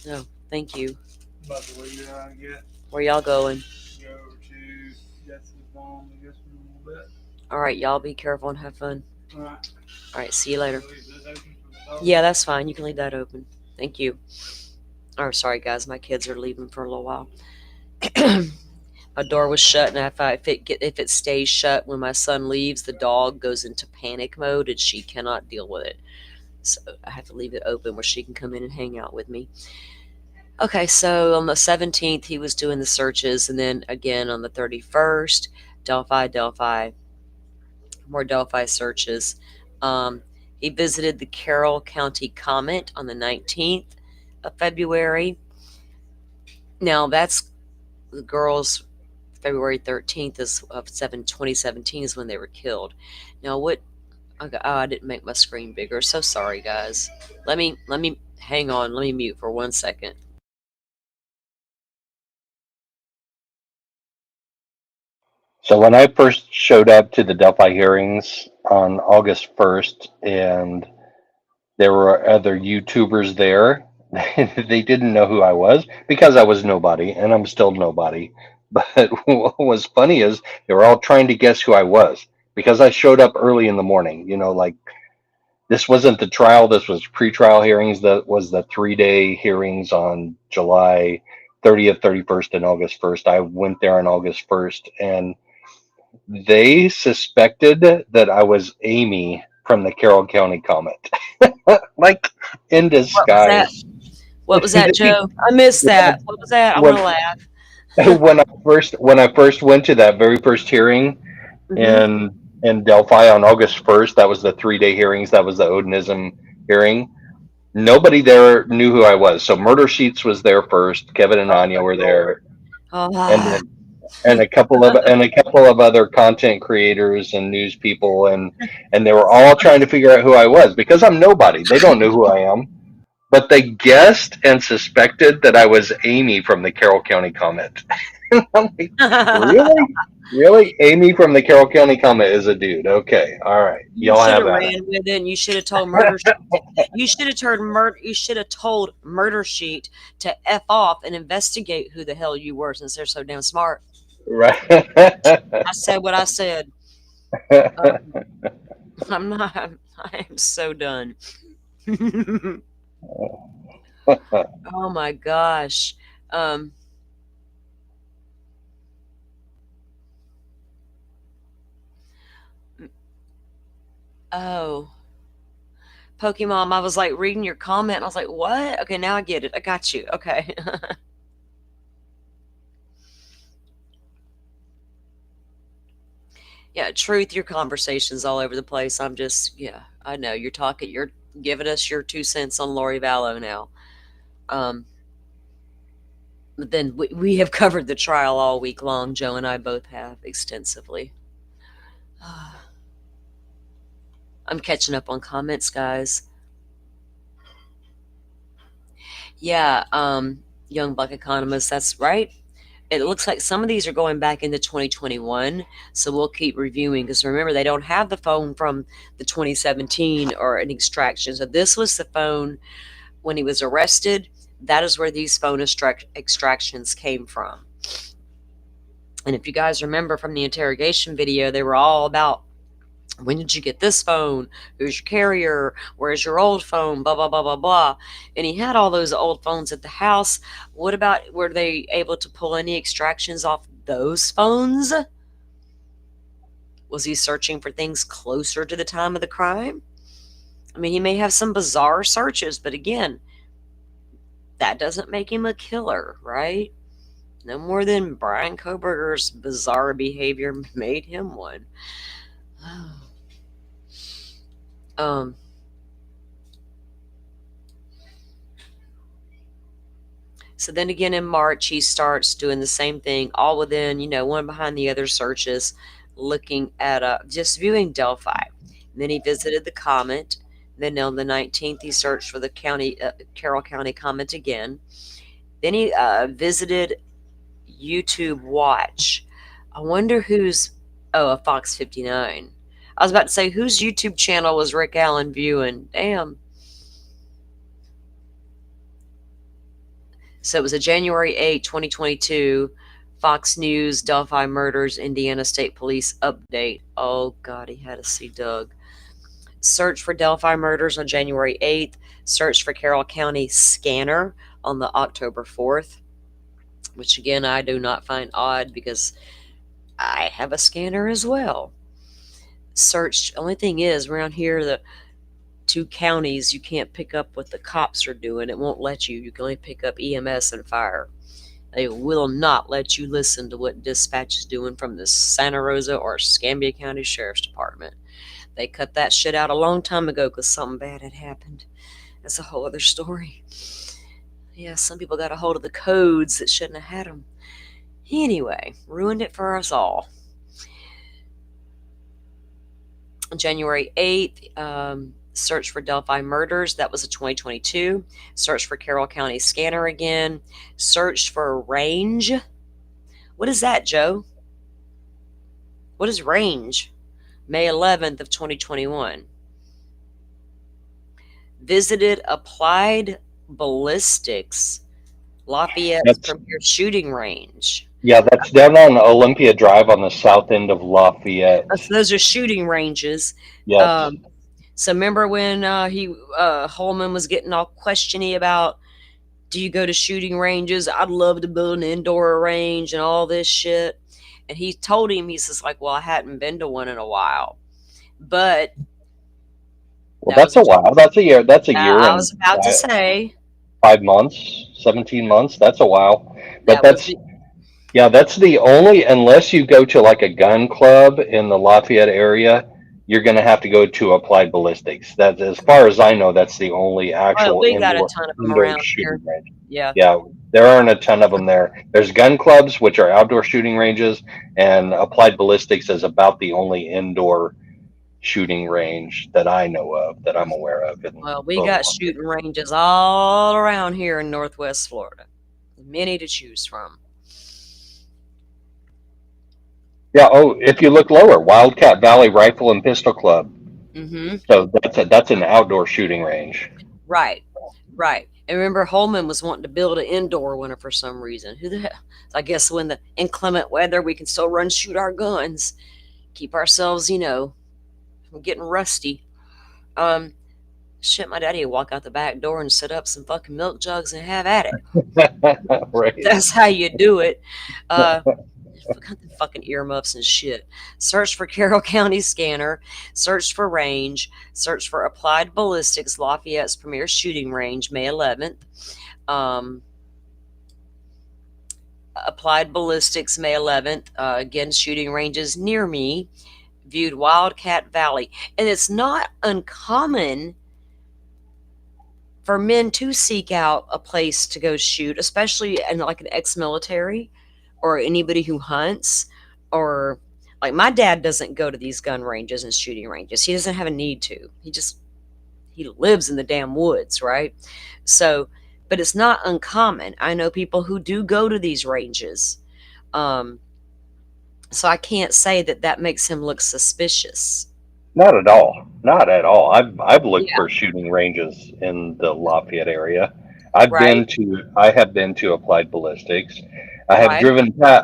No, thank you. About the way you're gonna get. Where y'all going? Go over to Jess's mom, I guess, in a little bit. All right, y'all be careful and have fun. All right. All right, see you later. Leave this open for the dog? Yeah, that's fine. You can leave that open. Thank you. Oh, sorry, guys. My kids are leaving for a little while. My door was shut, and if it stays shut when my son leaves, the dog goes into panic mode, and she cannot deal with it. So I have to leave it open where she can come in and hang out with me. Okay, so on the 17th, he was doing the searches, and then again on the 31st, Delphi, more Delphi searches. He visited the Carroll County Comment on the 19th of February. Now, that's the girls. February 13th of 2017 is when they were killed. Now, what? Okay, oh, I didn't make my screen bigger. So sorry, guys. Let me hang on. Let me mute for 1 second. So when I first showed up to the Delphi hearings on August 1st, and there were other YouTubers there, they didn't know who I was because I was nobody, and I'm still nobody. But what was funny is they were all trying to guess who I was because I showed up early in the morning. Like this wasn't the trial, this was pre-trial hearings. That was the 3-day hearings on July 30th, 31st, and August 1st. I went there on August 1st, and they suspected that I was Amy from the Carroll County Comet, like in What was that? disguise. What was that, Joe? I missed that. What was that? I want when to laugh. when I first went to that very first hearing Mm-hmm. in Delphi on August 1st, that was the 3-day hearings. That was the Odinism hearing. Nobody there knew who I was. So Murder Sheets was there first. Kevin and Oh, Anya good were Lord. there, Oh, and then and a couple of other content creators and news people, and they were all trying to figure out who I was because I'm nobody. They don't know who I am, but they guessed and suspected that I was Amy from the Carroll County Comet. I'm like, really? Really? Amy from the Carroll County Comet is a dude. Okay. All right. You Y'all should have have at it. ran with it, and you should have told Murder Sheet. You should have told Murder Sheet to f off and investigate who the hell you were, since they're so damn smart. Right. I said what I said. I'm not. I am so done. Oh my gosh. Um. Oh, Pokemon. I was like reading your comment, and I was like, "What?" Okay, now I get it. I got you. Okay. Yeah, truth. Your conversation's all over the place. I'm just. Yeah, I know you're talking. You're giving us your 2 cents on Lori Vallow now. Um. But then we have covered the trial all week long. Joe and I both have extensively. I'm catching up on comments, guys. Yeah, young black economist, that's right. It looks like some of these are going back into 2021, so we'll keep reviewing because remember they don't have the phone from the 2017 or an extraction. So this was the phone when he was arrested. That is where these phone extractions came from. And if you guys remember from the interrogation video, they were all about, when did you get this phone? Who's your carrier? Where's your old phone? Blah, blah, blah, blah, blah. And he had all those old phones at the house. What about, were they able to pull any extractions off those phones? Was he searching for things closer to the time of the crime? I mean, he may have some bizarre searches, but again, that doesn't make him a killer, right? No more than Brian Koberger's bizarre behavior made him one. Um, so then again in March, he starts doing the same thing, all within, one behind the other searches, looking at just viewing Delphi. And then he visited the comment. Then on the 19th, he searched for the Carroll County comment again. Then he visited YouTube Watch. I wonder who's, a Fox 59. I was about to say, whose YouTube channel was Rick Allen viewing? Damn. So it was a January 8, 2022, Fox News, Delphi Murders, Indiana State Police update. Oh, God, he had to see Doug. Search for Delphi Murders on January 8th. Search for Carroll County scanner on the October 4th, which, again, I do not find odd because I have a scanner as well. Search, only thing is, around here, the 2 counties, you can't pick up what the cops are doing. It won't let you. You can only pick up EMS and fire. They will not let you listen to what dispatch is doing from the Santa Rosa or Escambia County Sheriff's Department. They cut that shit out a long time ago because something bad had happened. That's a whole other story. Yeah, some people got a hold of the codes that shouldn't have had them. Anyway, ruined it for us all. January 8th, search for Delphi Murders. That was a 2022. Search for Carroll County scanner again. Search for range. What is that, Joe? What is range? May 11th of 2021. Visited Applied Ballistics, Lafayette's premier shooting range. Yeah, that's down on Olympia Drive on the south end of Lafayette. So those are shooting ranges. Yes. So remember when Holman was getting all questiony about, do you go to shooting ranges? I'd love to build an indoor range and all this shit. And he told him, he's just like, well, I hadn't been to one in a while. But well, that's a while. That's a year. That's a year. I was about to say 5 months, 17 months. That's a while. But that's the only, unless you go to like a gun club in the Lafayette area, you're going to have to go to Applied Ballistics. That's, as far as I know, that's the only actual we got a ton of them around here. range. Yeah. Yeah, there aren't a ton of them there. There's gun clubs, which are outdoor shooting ranges, and Applied Ballistics is about the only indoor shooting range that I know of, that I'm aware of. Well, we got shooting ranges all around here in Northwest Florida. Many to choose from. Yeah. Oh, if you look lower, Wildcat Valley Rifle and Pistol Club. Mm-hmm. So that's an outdoor shooting range. Right. And remember, Holman was wanting to build an indoor one for some reason. Who the hell? I guess when the inclement weather, we can still shoot our guns, keep ourselves, from getting rusty. Shit, my daddy would walk out the back door and set up some fucking milk jugs and have at it. Right. That's how you do it. Fucking earmuffs and shit. Search for Carroll County scanner. Search for range. Search for Applied Ballistics, Lafayette's premier shooting range, May 11th. Applied Ballistics, May 11th. Again, shooting ranges near me. Viewed Wildcat Valley. And it's not uncommon for men to seek out a place to go shoot, especially in like an ex-military or anybody who hunts, or like my dad doesn't go to these gun ranges and shooting ranges. He doesn't have a need to. He lives in the damn woods, right? So, but it's not uncommon. I know people who do go to these ranges. Um, so I can't say that that makes him look suspicious. Not at all. Not at all. I've looked Yeah. for shooting ranges in the Lafayette area. I've Right. been to I have been to Applied Ballistics. Right.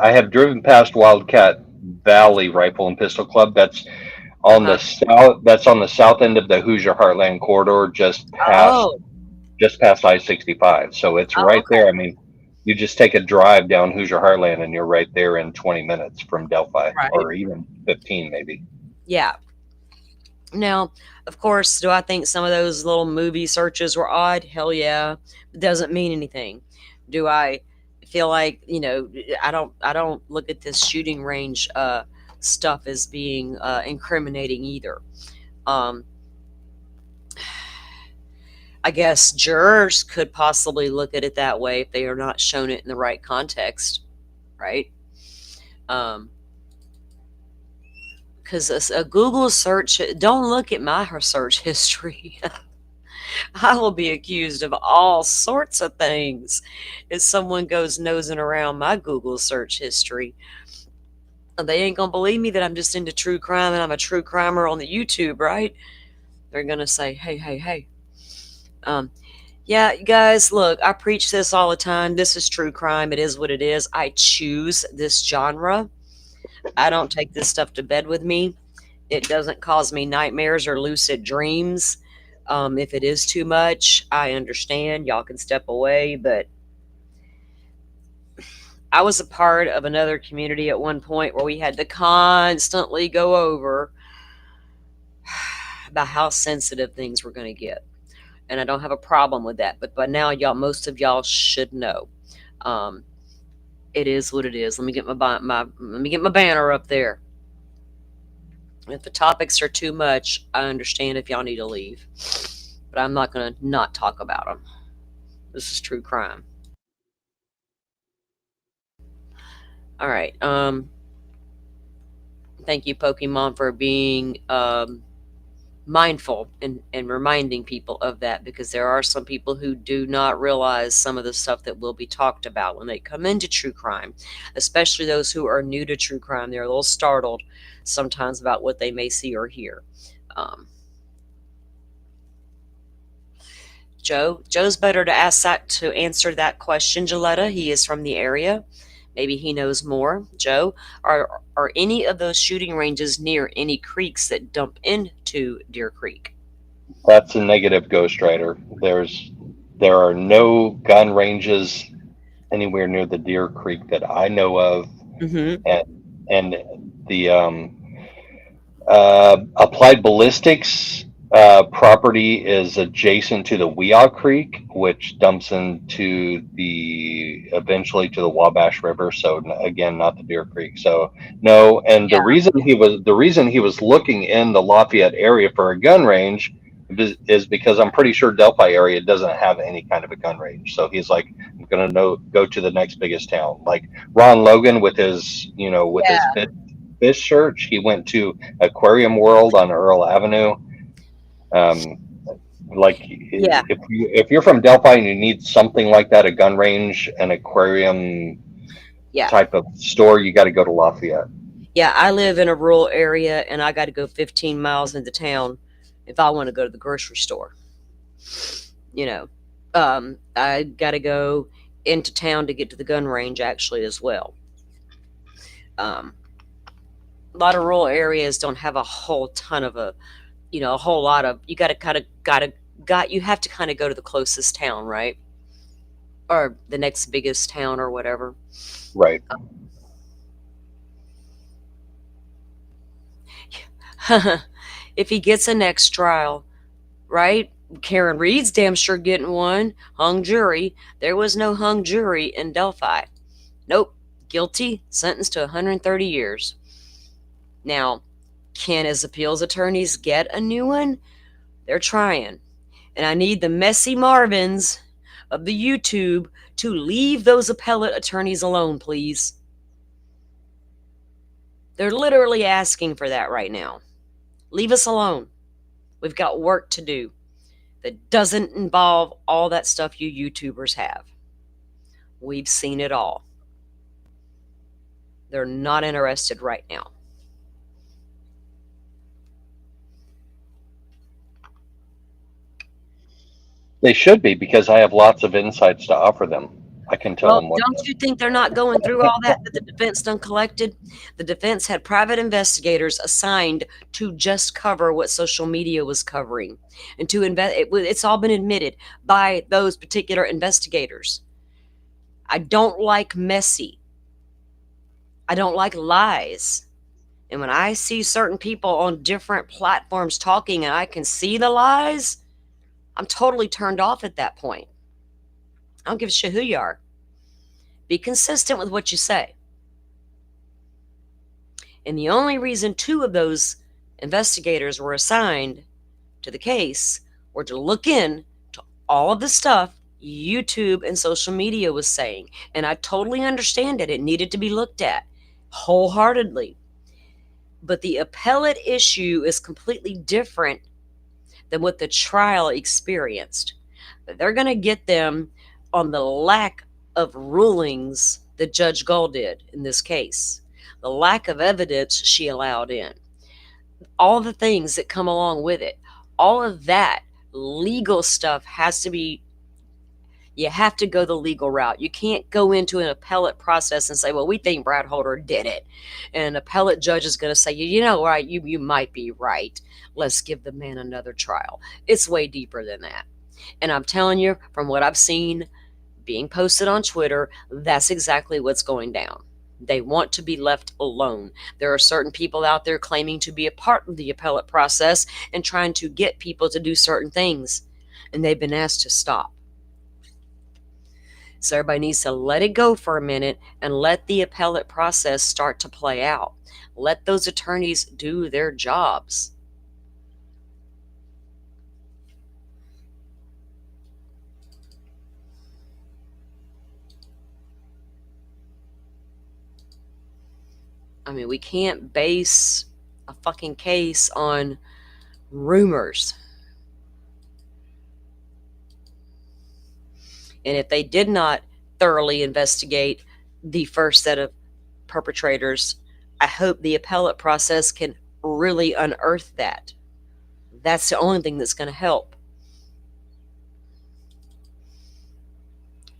I have driven past Wildcat Valley Rifle and Pistol Club. Uh-huh. That's on the south end of the Hoosier Heartland corridor, Oh. just past I-65. So it's Oh, right okay. there. I mean, you just take a drive down Hoosier Heartland and you're right there in 20 minutes from Delphi, Right. or even 15 maybe. Yeah. Now, of course, do I think some of those little movie searches were odd? Hell yeah. It doesn't mean anything. Do I feel like, I don't look at this shooting range stuff as being incriminating either. Um I guess jurors could possibly look at it that way if they are not shown it in the right context, right? Um because a Google search, don't look at my search history. I will be accused of all sorts of things if someone goes nosing around my Google search history. They ain't gonna believe me that I'm just into true crime and I'm a true crimer on the YouTube, right? They're gonna say, hey, hey, hey. Um, yeah, you guys, look, I preach this all the time. This is true crime. It is what it is. I choose this genre. I don't take this stuff to bed with me. It doesn't cause me nightmares or lucid dreams. If it is too much, I understand. Y'all can step away. But I was a part of another community at one point where we had to constantly go over about how sensitive things were going to get. And I don't have a problem with that. But by now, y'all, most of y'all should know. Um, it is what it is. Let me get let me get my banner up there. If the topics are too much, I understand if y'all need to leave, but I'm not going to not talk about them. This is true crime. All right. Thank you, Pokemon, for being mindful and reminding people of that, because there are some people who do not realize some of the stuff that will be talked about when they come into true crime, especially those who are new to true crime. They're a little startled sometimes about what they may see or hear. Um, Joe's better to ask that, to answer that question, Gilletta. He is from the area. Maybe he knows more. Joe, are any of those shooting ranges near any creeks that dump into Deer Creek? That's a negative, Ghost Rider. There are no gun ranges anywhere near the Deer Creek that I know of, Mm-hmm. and the Applied Ballistics property is adjacent to the Weow Creek, which dumps into the eventually to the Wabash River. So again, not the Deer Creek. So no, and Yeah. the reason he was looking in the Lafayette area for a gun range is because I'm pretty sure Delphi area doesn't have any kind of a gun range. So he's like, I'm gonna go to the next biggest town, like Ron Logan with his with his Yeah. fish search. He went to Aquarium World on Earl Avenue. Um, like Yeah. if you're from Delphi and you need something like that, a gun range, an aquarium Yeah. type of store, you got to go to Lafayette. Yeah. I live in a rural area and I got to go 15 miles into town if I want to go to the grocery store. You know, I got to go into town to get to the gun range actually as well. Um, a lot of rural areas don't have a whole ton of a whole lot of, you got to kind of got you have to kind of go to the closest town, right? Or the next biggest town or whatever. Right. If he gets a next trial, right? Karen Reed's damn sure getting one. Hung jury. There was no hung jury in Delphi. Nope. Guilty, sentenced to 130 years. Now, can his appeals attorneys get a new one? They're trying. And I need the messy Marvins of the YouTube to leave those appellate attorneys alone, please. They're literally asking for that right now. Leave us alone. We've got work to do that doesn't involve all that stuff you YouTubers have. We've seen it all. They're not interested right now. They should be, because I have lots of insights to offer them. I can tell Well, them what. don't you think they're not going through all that the defense done collected? The defense had private investigators assigned to just cover what social media was covering, and to it's all been admitted by those particular investigators. I don't like messy. I don't like lies. And when I see certain people on different platforms talking and I can see the lies, I'm totally turned off at that point. I don't give a shit who you are. Be consistent with what you say. And the only reason two of those investigators were assigned to the case were to look in to all of the stuff YouTube and social media was saying. And I totally understand it. It needed to be looked at wholeheartedly. But the appellate issue is completely different than what the trial experienced. They're going to get them on the lack of rulings that Judge Gull did in this case, the lack of evidence she allowed in, all the things that come along with it. All of that legal stuff has to be, you have to go the legal route. You can't go into an appellate process and say, well, we think Brad Holder did it. And an appellate judge is going to say, you know, right, you might be right. Let's give the man another trial. It's way deeper than that. And I'm telling you, from what I've seen being posted on Twitter, that's exactly what's going down. They want to be left alone. There are certain people out there claiming to be a part of the appellate process and trying to get people to do certain things. And they've been asked to stop. So everybody needs to let it go for a minute and let the appellate process start to play out. Let those attorneys do their jobs. I mean, we can't base a fucking case on rumors. And if they did not thoroughly investigate the first set of perpetrators, I hope the appellate process can really unearth that. That's the only thing that's going to help.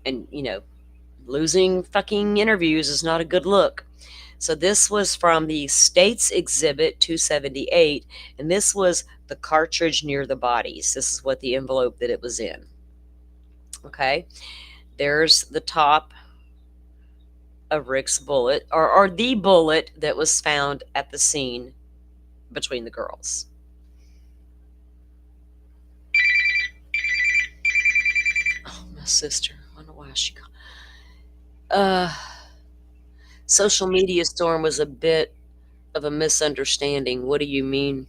And, you know, losing fucking interviews is not a good look. So this was from the State's Exhibit 278, and this was the cartridge near the bodies. This is what the envelope that it was in. Okay, there's the top of Rick's bullet, or the bullet that was found at the scene between the girls. Oh, my sister. I don't know why she got. Social media storm was a bit of a misunderstanding. What do you mean?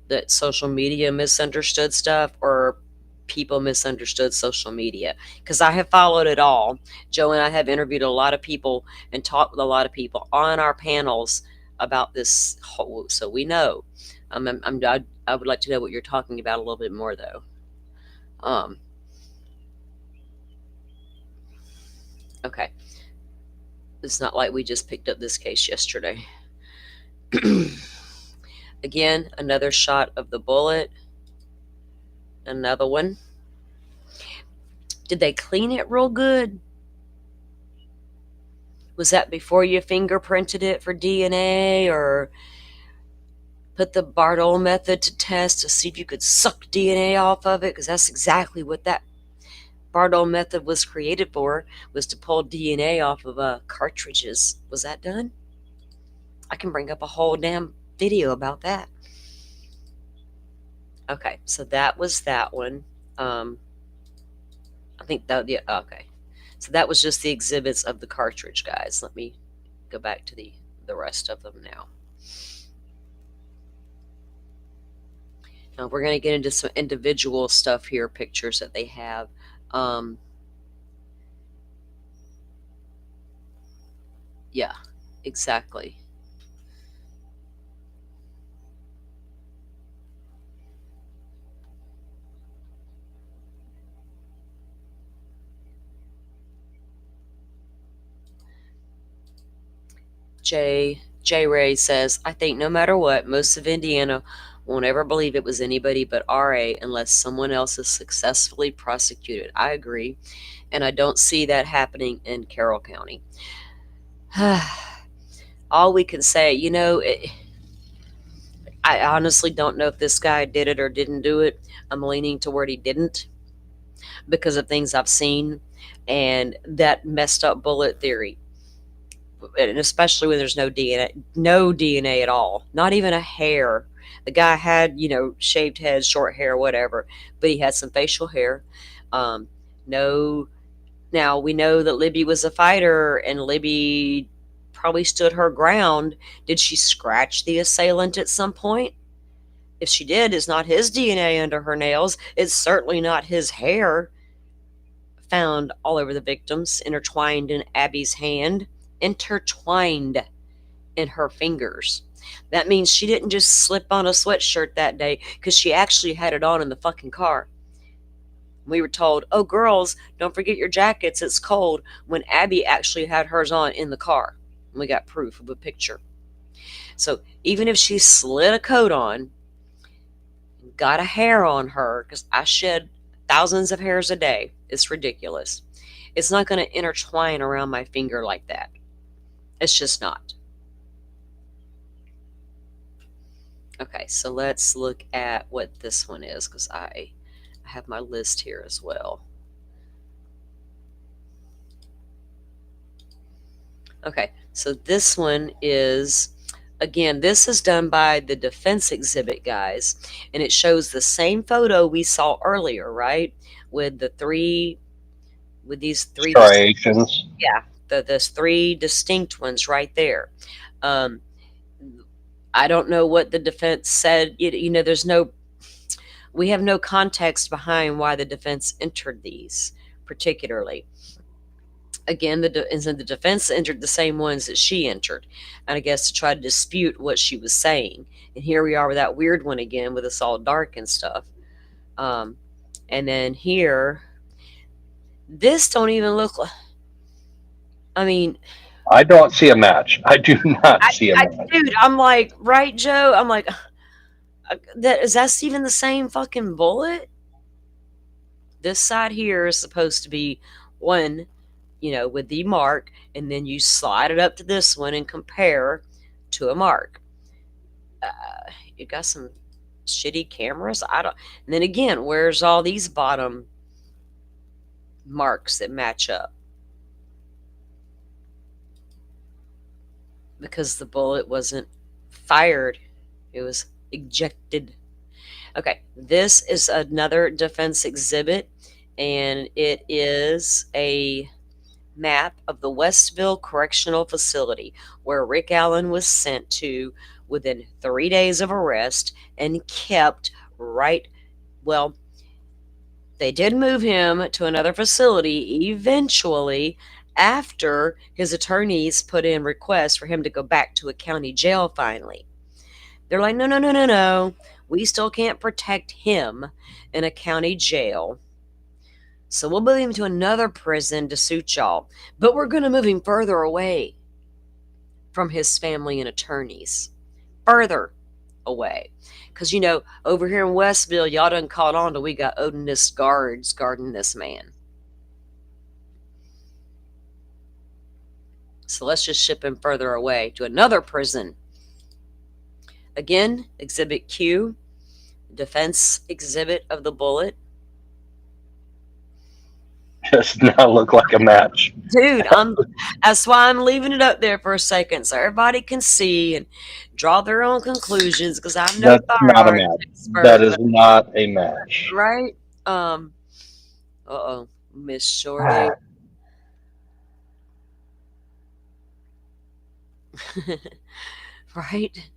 That social media misunderstood stuff, or people misunderstood social media? Because I have followed it all. Joe and I have interviewed a lot of people and talked with a lot of people on our panels about this whole, so we know. I would like to know what you're talking about a little bit more, though. Okay. It's not like we just picked up this case yesterday. Again, another shot of the bullet. Another one. Did they clean it real good? Was that before you fingerprinted it for DNA, or put the Bartol method to test to see if you could suck DNA off of it? Because that's exactly what that Bartol method was created for, was to pull DNA off of cartridges. Was that done? I can bring up a whole damn video about that. Okay, so that was that one. I think that, yeah, okay. So that was just the exhibits of the cartridge, guys. Let me go back to the rest of them now. Now we're going to get into some individual stuff here, pictures that they have. Yeah, exactly. J Ray says, I think no matter what, most of Indiana won't ever believe it was anybody but RA unless someone else is successfully prosecuted. I agree, and I don't see that happening in Carroll County. All we can say, I honestly don't know if this guy did it or didn't do it. I'm leaning toward he didn't because of things I've seen and that messed up bullet theory. And especially when there's no DNA at all, not even a hair. The guy had, shaved head, short hair, whatever, but he had some facial hair. No, now we know that Libby was a fighter, and Libby probably stood her ground. Did she scratch the assailant at some point? If she did, it's not his DNA under her nails. It's certainly not his hair found all over the victims, intertwined in Abby's hand, intertwined in her fingers. That means she didn't just slip on a sweatshirt that day because she actually had it on in the fucking car. We were told, oh, girls, don't forget your jackets, it's cold, when Abby actually had hers on in the car. And we got proof of a picture. So even if she slid a coat on, got a hair on her, because I shed thousands of hairs a day, it's ridiculous. It's not going to intertwine around my finger like that. It's just not. Okay, so let's look at what this one is, because I have my list here as well. Okay, so this one is, again, this is done by the defense exhibit guys, and it shows the same photo we saw earlier, right? With these three, Striations. yeah, those three distinct ones right there. I don't know what the defense said. We have no context behind why the defense entered these particularly. Again, the defense entered the same ones that she entered, and I guess to try to dispute what she was saying. And here we are with that weird one again, with us all dark and stuff. And then here, this don't even look like. I mean, I don't see a match. I do not see a match. dude, I'm like, right, Joe? I'm like, that's even the same fucking bullet? This side here is supposed to be one, with the mark, and then you slide it up to this one and compare to a mark. You got some shitty cameras. And then again, where's all these bottom marks that match up? Because the bullet wasn't fired, it was ejected. Okay, this is another defense exhibit, and it is a map of the Westville Correctional Facility where Rick Allen was sent to within 3 days of arrest and kept well, they did move him to another facility eventually after his attorneys put in requests for him to go back to a county jail finally. They're like, no. We still can't protect him in a county jail. So we'll move him to another prison to suit y'all. But we're going to move him further away from his family and attorneys. Further away. Because, over here in Westville, y'all done caught on to we got Odinist guards guarding this man. So let's just ship him further away to another prison. Again, Exhibit Q, defense exhibit of the bullet. Does not look like a match. Dude, that's why I'm leaving it up there for a second so everybody can see and draw their own conclusions, because I'm no That's not a match. expert, That is not a match. right? Miss Shorty. Right?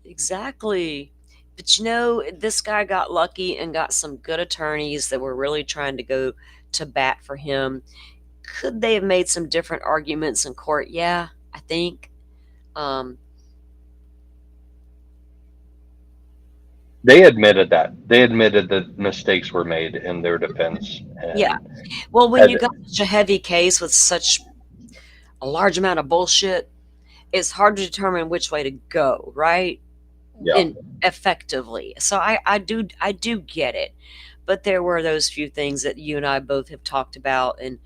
Exactly. But this guy got lucky and got some good attorneys that were really trying to go to bat for him. Could they have made some different arguments in court? Yeah, I think. They admitted that. They admitted that mistakes were made in their defense. Yeah. Well, when you got such a heavy case with such a large amount of bullshit, it's hard to determine which way to go, right? Yeah. And effectively. So I do get it. But there were those few things that you and I both have talked about, and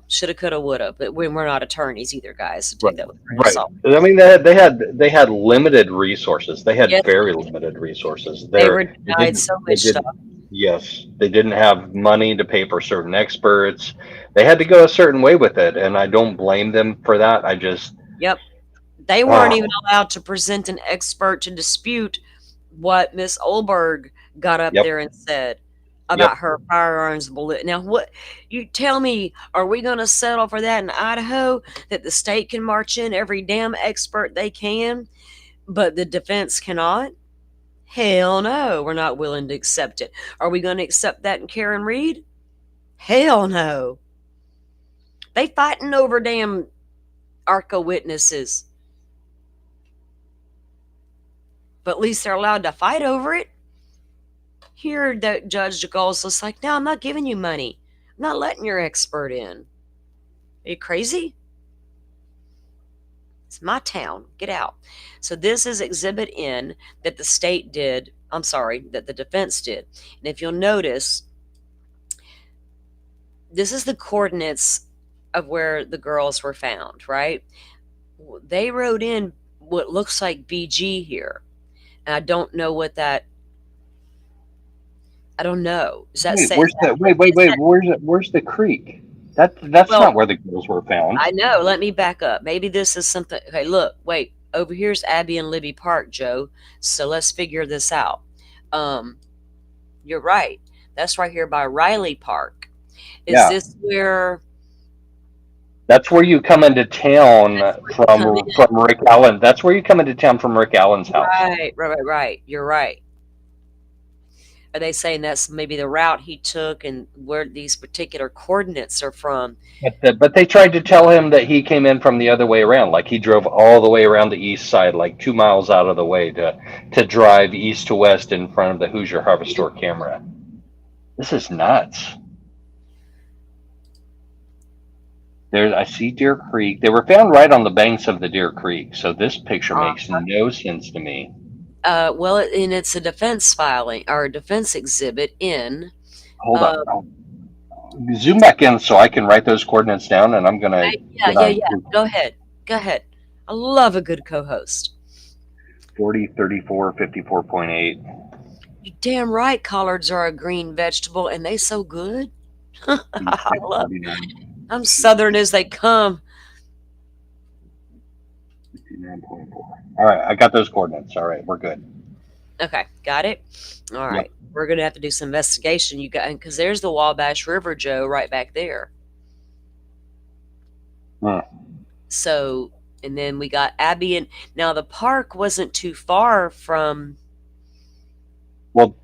shoulda, coulda, woulda. But we're not attorneys either, guys. So Right. take that with a grain of Right. salt. I mean, they had limited resources. They had Yes, very limited resources. they were They denied didn't. so They much stuff. didn't. Yes, they didn't have money to pay for certain experts. They had to go a certain way with it, and I don't blame them for that. I just, Yep. They weren't even oh, allowed to present an expert to dispute what Miss Olberg got up yep, there and said yep. about her firearms bullet. Now, what you tell me? Are we going to settle for that in Idaho? That the state can march in every damn expert they can, but the defense cannot? Hell no, we're not willing to accept it. Are we going to accept that in Karen Reed? Hell no. They fighting over damn ARCA witnesses, but at least they're allowed to fight over it. Here, the Judge DeGaule's just like, no, I'm not giving you money. I'm not letting your expert in. Are you crazy? It's my town. Get out. So this is Exhibit N that the state did. I'm sorry, that the defense did. And if you'll notice, this is the coordinates of where the girls were found, right? They wrote in what looks like BG here. And I don't know what that, I don't know. Does that Wait, say, where's the wait, wait, is wait? that, Where's the creek? That's well, not where the girls were found. I know. Let me back up. Maybe this is something. Okay, look, wait. Over here's Abby and Libby Park, Joe. So let's figure this out. Um, you're right. That's right here by Riley Park. Is Yeah, this where? that's where you come into That's town where you come in. from Rick Allen. That's where you come into town from Rick Allen's house. Right. You're right. Are they saying that's maybe the route he took and where these particular coordinates are from? But they tried to tell him that he came in from the other way around. Like he drove all the way around the east side, like 2 miles out of the way to drive east to west in front of the Hoosier Harvest Store camera. This is nuts. There, I see Deer Creek. They were found right on the banks of the Deer Creek, so this picture makes no sense to me. Well, and it's a defense filing or a defense exhibit in. Hold Uh, on. Zoom back in so I can write those coordinates down, and I'm gonna get on yeah. Go ahead. I love a good co-host. 40, 34, 54.8. You damn right collards are a green vegetable and they so good. I love it. I'm southern as they come. 59.4. All right, I got those coordinates. All right, we're good. Okay, got it? All Yep. right. We're going to have to do some investigation. You got, because there's the Wabash River, Joe, right back there. Hmm. So, and then we got Abby, and now the park wasn't too far from Well,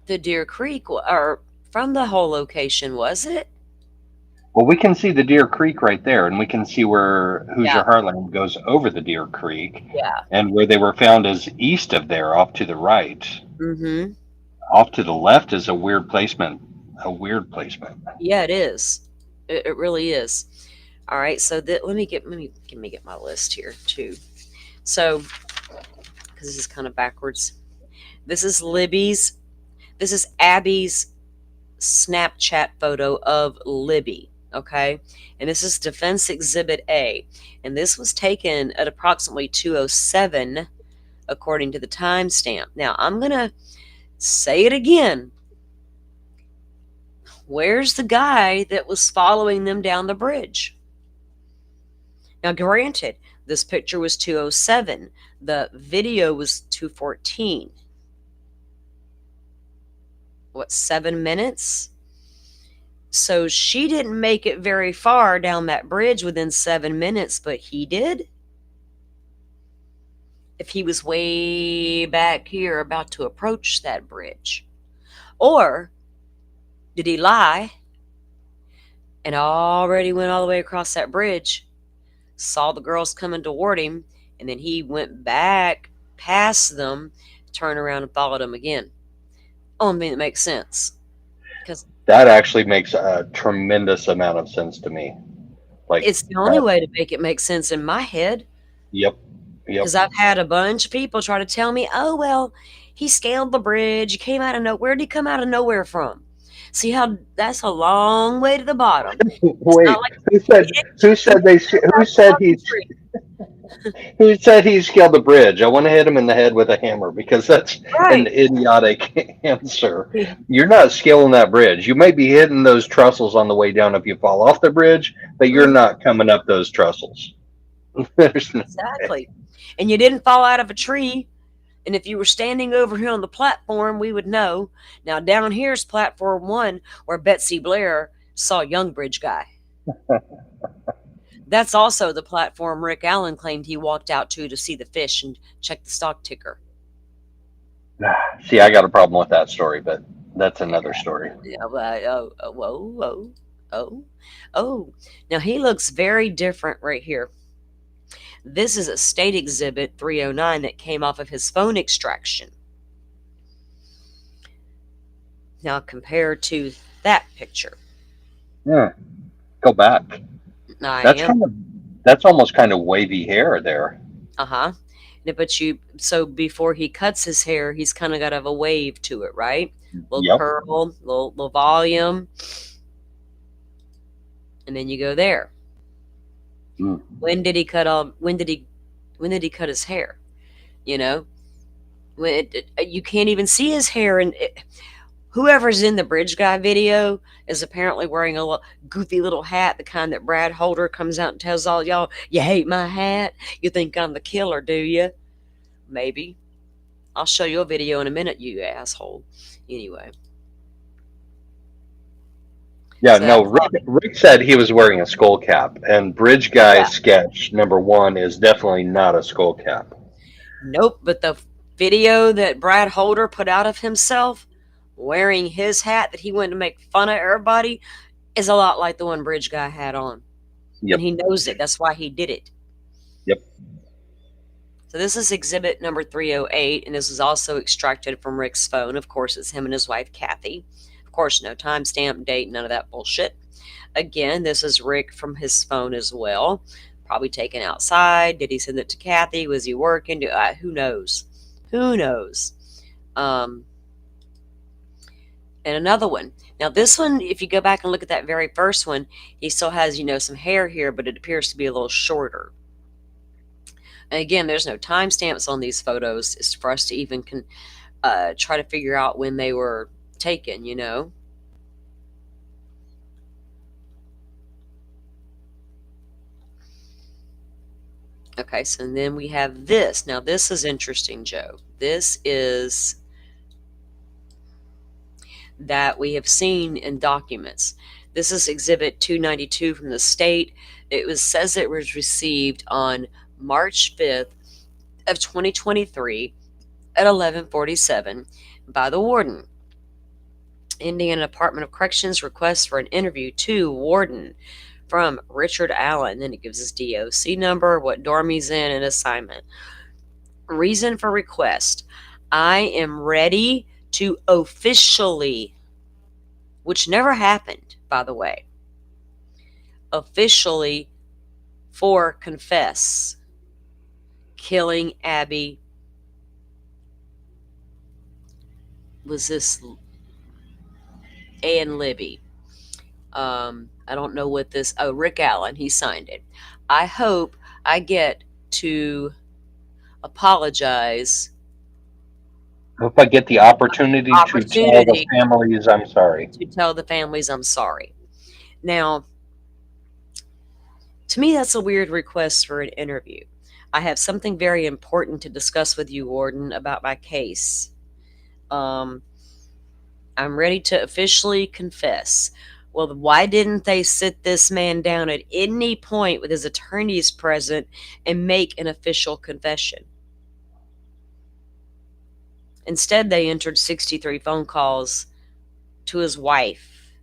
the Deer Creek or from the whole location, was it? we can see the Deer Creek right there, and we can see where Hoosier Yeah, Heartland goes over the Deer Creek, yeah. and where they were found is east of there, off to the right. Mm-hmm. Off to the left is a weird placement. A weird placement. Yeah, it is. It really is. All right, so let me get my list here too. So, because this is kind of backwards. This is Libby's. This is Abby's Snapchat photo of Libby. Okay, and this is Defense Exhibit A, and this was taken at approximately 2:07, according to the timestamp. Now I'm gonna say it again. Where's the guy that was following them down the bridge? Now, granted, this picture was 2:07. The video was 2:14. What, 7 minutes? So she didn't make it very far down that bridge within 7 minutes, but he did. If he was way back here about to approach that bridge. Or did he lie and already went all the way across that bridge, saw the girls coming toward him, and then he went back past them, turned around and followed them again? Only thing that makes sense. Because That actually makes a tremendous amount of sense to me. Like, It's the only way to make it make sense in my head. yep, yep. Because I've had a bunch of people try to tell me, oh, well, he scaled the bridge. He came out of nowhere. Where did he come out of nowhere from? See how that's a long way to the bottom. It's not Wait, like who he said didn't, who he said didn't they come out who of the said fucking he tree. who said he scaled the bridge? I want to hit him in the head with a hammer because that's an Right. idiotic answer. You're not scaling that bridge. You may be hitting those trestles on the way down if you fall off the bridge, but you're Mhm. not coming up those trestles. There's no way. Exactly. And you didn't fall out of a tree. And if you were standing over here on the platform, we would know. Now, down here's platform 1 where Betsy Blair saw Young Bridge Guy. That's also the platform Rick Allen claimed he walked out to see the fish and check the stock ticker. See, I got a problem with that story, but that's another story. Yeah, but, oh. Now, he looks very different right here. This is a state exhibit 309 that came off of his phone extraction. Now, compared to that picture. Yeah, go back. I That's am. that's almost kind of wavy hair there. Uh-huh. But so before he cuts his hair, he's kind of got to have a wave to it, right? Little Yep. curl, little volume, and then you go there. Mm. When did he cut off? When did he cut his hair? You know, you can't even see his hair, and whoever's in the bridge guy video is apparently wearing a goofy little hat, the kind that Brad Holder comes out and tells all y'all, you hate my hat? You think I'm the killer, do you? Maybe. I'll show you a video in a minute, you asshole. Anyway. Yeah, So no, that's all. Rick said he was wearing a skull cap, and Bridge Guy Yeah. sketch #1 is definitely not a skull cap. Nope. But the video that Brad Holder put out of himself wearing his hat that he went to make fun of everybody is a lot like the one Bridge Guy had on. Yep. And he knows it. That's why he did it. Yep. So this is exhibit number 308, and this is also extracted from Rick's phone. Of course, it's him and his wife, Kathy. Of course, no timestamp, date, none of that bullshit. Again, this is Rick from his phone as well. Probably taken outside. Did he send it to Kathy? Was he working? Who knows? Who knows? And another one. Now, this one, if you go back and look at that very first one, he still has, some hair here, but it appears to be a little shorter. And again, there's no timestamps on these photos. It's for us to even try to figure out when they were taken, Okay, so then we have this. Now, this is interesting, Joe. This is that we have seen in documents. This is Exhibit 292 from the state. Says it was received on March 5th of 2023 at 11:47 by the warden. Indiana Department of Corrections request for an interview to warden from Richard Allen. Then it gives his DOC number, what dorm he's in, and assignment. Reason for request. I am ready to officially, which never happened, by the way, officially confess killing Abby. Was this and Libby? I don't know what this. Oh, Rick Allen, he signed it. I hope I get to apologize. If I get the opportunity to tell the families I'm sorry. To tell the families I'm sorry. Now, to me, that's a weird request for an interview. I have something very important to discuss with you, Warden, about my case. I'm ready to officially confess. Well, why didn't they sit this man down at any point with his attorneys present and make an official confession? Instead, they entered 63 phone calls to his wife,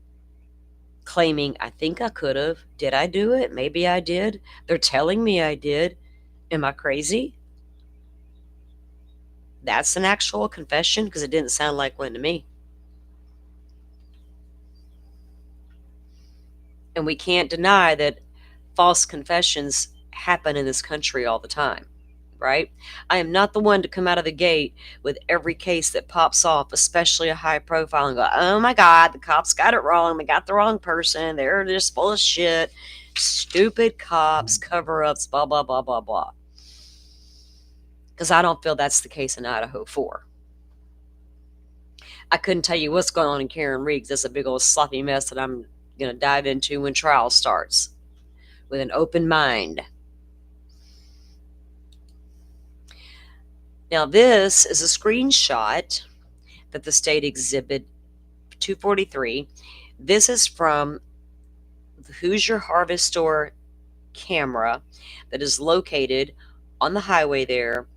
claiming, I think I could have. Did I do it? Maybe I did. They're telling me I did. Am I crazy? That's an actual confession? Because it didn't sound like one to me. And we can't deny that false confessions happen in this country all the time, right? I am not the one to come out of the gate with every case that pops off, especially a high profile, and go, oh my God, the cops got it wrong. They got the wrong person. They're just full of shit. Stupid cops, cover ups, blah, blah, blah, blah, blah. Because I don't feel that's the case in Idaho 4. I couldn't tell you what's going on in Karen Riggs. That's a big old sloppy mess that I'm going to dive into when trial starts with an open mind. Now, this is a screenshot that the state exhibit 243. This is from the Hoosier Harvest Store camera that is located on the highway there.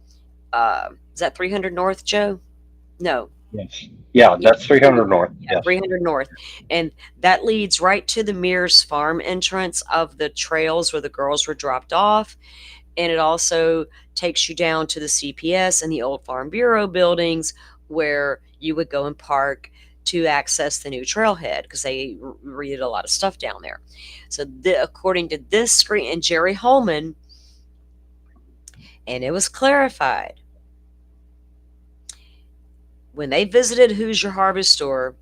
Is that 300 North, Joe? No. Yes. Yeah, that's 300 North. Yeah, Yes. 300 North. And that leads right to the Mears Farm entrance of the trails where the girls were dropped off. And it also takes you down to the CPS and the old Farm Bureau buildings where you would go and park to access the new trailhead, because they redid a lot of stuff down there. So according to this screen, and Jerry Holman, and it was clarified, when they visited Hoosier Harvest Store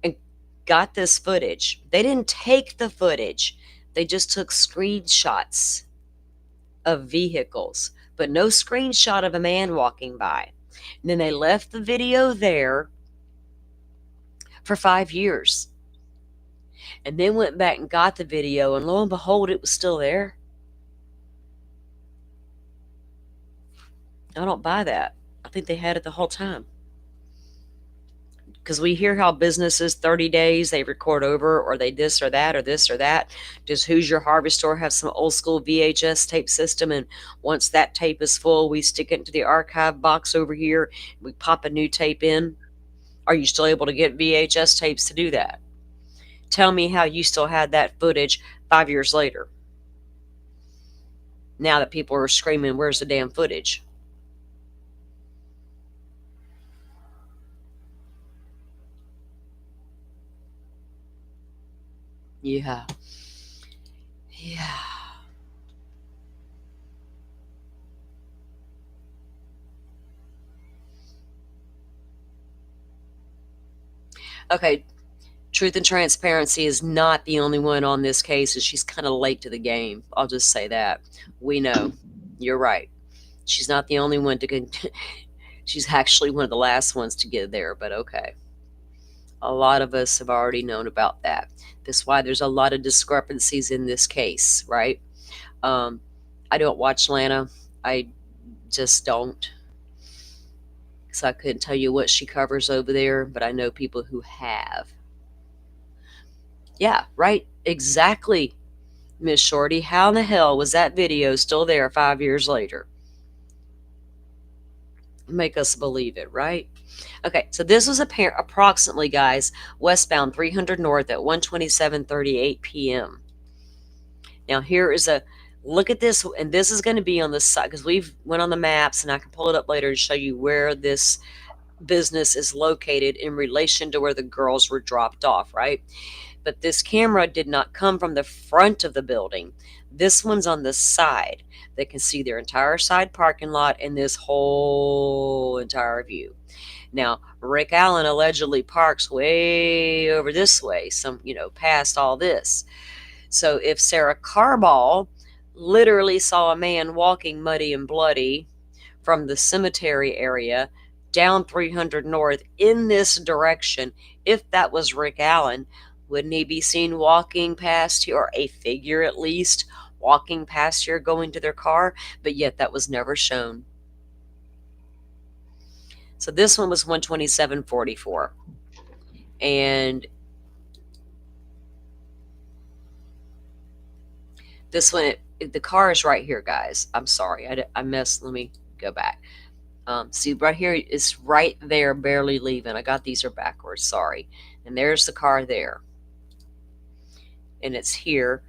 and got this footage, they didn't take the footage. They just took screenshots of vehicles, but no screenshot of a man walking by. And then they left the video there for 5 years. And then went back and got the video, and lo and behold, it was still there. I don't buy that. I think they had it the whole time. Because we hear how businesses, 30 days, they record over, or they this or that, or this or that. Does Hoosier Harvest Store have some old school VHS tape system? And once that tape is full, we stick it into the archive box over here. We pop a new tape in. Are you still able to get VHS tapes to do that? Tell me how you still had that footage 5 years later. Now that people are screaming, where's the damn footage? Yeah. Yeah. Okay, Truth and Transparency is not the only one on this case, and she's kind of late to the game. I'll just say that. We know. You're right. She's not the only one to get. She's actually one of the last ones to get there, but okay. A lot of us have already known about that. That's why there's a lot of discrepancies in this case, right? I don't watch Lana. I just don't. So I couldn't tell you what she covers over there, but I know people who have. Yeah, right. Exactly, Miss Shorty. How in the hell was that video still there 5 years later? Make us believe it, right? Okay, so this was approximately, guys, westbound 300 North at 1:27:38 p.m. Now here is a look at this, and this is going to be on the side, because we've went on the maps, and I can pull it up later to show you where this business is located in relation to where the girls were dropped off, right? But this camera did not come from the front of the building. This one's on the side. They can see their entire side parking lot and this whole entire view. Now, Rick Allen allegedly parks way over this way, past all this. So if Sarah Carball literally saw a man walking muddy and bloody from the cemetery area down 300 North in this direction, if that was Rick Allen, wouldn't he be seen walking past here, or a figure at least, walking past here going to their car? But yet that was never shown. So this one was 1:27:44. And this one, the car is right here, guys. I'm sorry. I missed. Let me go back. See, right here, it's right there, barely leaving. I got these are backwards. Sorry. And there's the car there. And it's here.